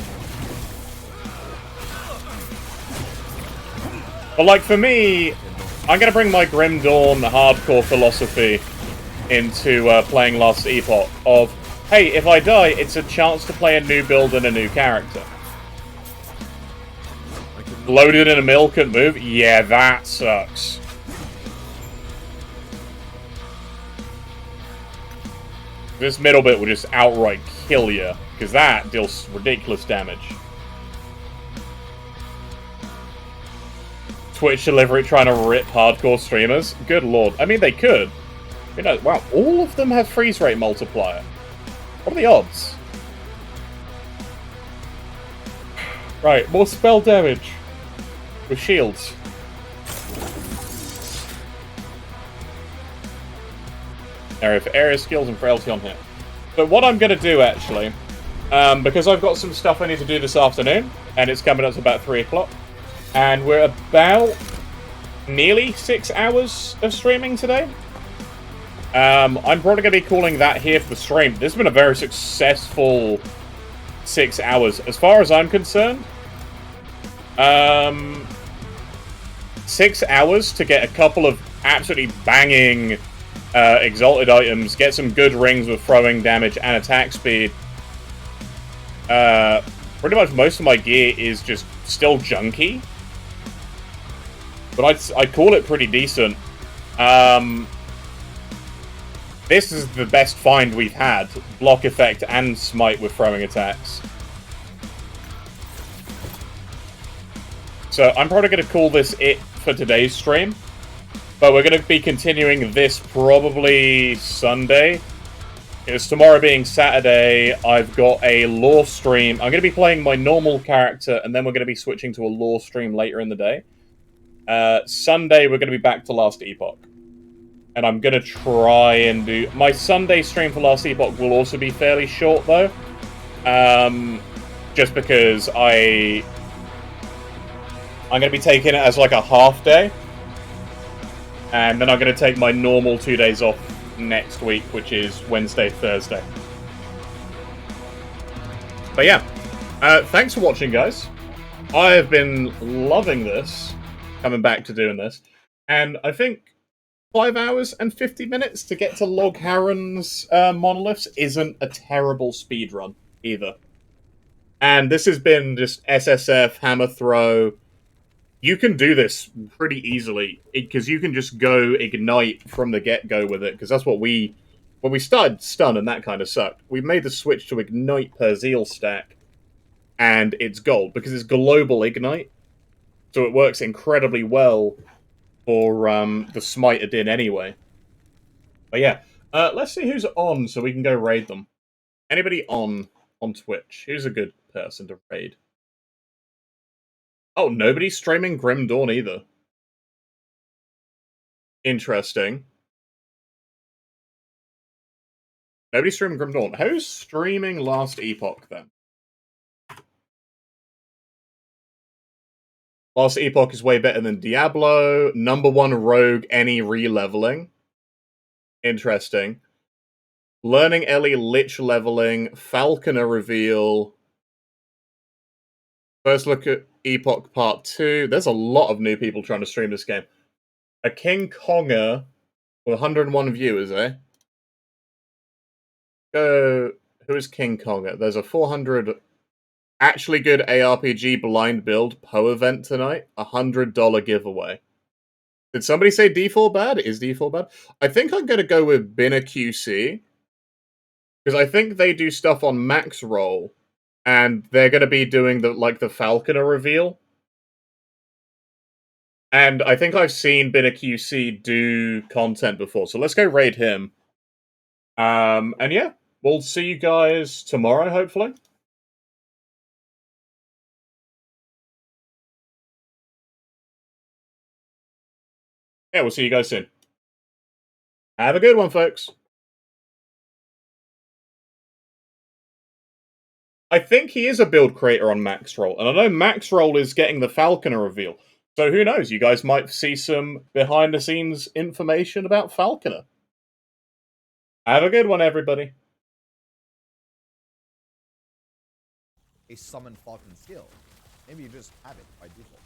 But like for me, I'm gonna bring my Grim Dawn hardcore philosophy into playing Last Epoch of, hey, if I die, it's a chance to play a new build and a new character. Loaded in a mill, couldn't move? Yeah, that sucks. This middle bit will just outright kill you, because that deals ridiculous damage. Twitch delivery trying to rip hardcore streamers? Good lord. I mean, they could. You know, wow, all of them have freeze rate multiplier. What are the odds? Right, more spell damage. With shields. Area for area skills and frailty on here. So what I'm going to do, actually, because I've got some stuff I need to do this afternoon, and it's coming up to about 3 o'clock, and we're about nearly 6 hours of streaming today. I'm probably going to be calling that here for the stream. This has been a very successful 6 hours. As far as I'm concerned, 6 hours to get a couple of absolutely banging exalted items, get some good rings with throwing damage and attack speed. Pretty much most of my gear is just still junky, but I'd call it pretty decent. This is the best find we've had. Block effect and smite with throwing attacks. So I'm probably going to call this it for today's stream. But we're going to be continuing this probably Sunday. Because tomorrow being Saturday, I've got a lore stream. I'm going to be playing my normal character, and then we're going to be switching to a lore stream later in the day. Sunday, we're going to be back to Last Epoch. And I'm going to try and do... My Sunday stream for Last Epoch will also be fairly short, though. Just because I'm going to be taking it as like a half day. And then I'm going to take my normal 2 days off next week, which is Wednesday, Thursday. But yeah, thanks for watching, guys. I have been loving this, coming back to doing this, and I think 5 hours and 50 minutes to get to Log Harren's monoliths isn't a terrible speedrun either. And this has been just SSF, hammer throw. You can do this pretty easily, because you can just go Ignite from the get-go with it, because that's what when we started Stun and that kind of sucked, we made the switch to Ignite per Zeal stack, and it's gold, because it's global Ignite, so it works incredibly well for the Smiter Din anyway. But yeah, let's see who's on so we can go raid them. Anybody on Twitch? Who's a good person to raid? Oh, nobody's streaming Grim Dawn either. Interesting. Nobody's streaming Grim Dawn. Who's streaming Last Epoch then? Last Epoch is way better than Diablo. #1 rogue, any re-leveling. Interesting. Learning Ellie Lich leveling. Falconer reveal. First look at Epoch Part 2. There's a lot of new people trying to stream this game. A King Konger with 101 viewers, eh? Who is King Konger? There's a 400 actually good ARPG blind build Poe event tonight. $100 giveaway. Did somebody say D4 bad? Is D4 bad? I think I'm going to go with Binner QC. Because I think they do stuff on Max Roll. And they're going to be doing the Falconer reveal. And I think I've seen Binner QC do content before. So let's go raid him. And yeah, we'll see you guys tomorrow, hopefully. Yeah, we'll see you guys soon. Have a good one, folks. I think he is a build creator on Max Roll, and I know Max Roll is getting the Falconer reveal. So who knows? You guys might see some behind-the-scenes information about Falconer. Have a good one, everybody. A summon Falcon skill. Maybe you just have it by default.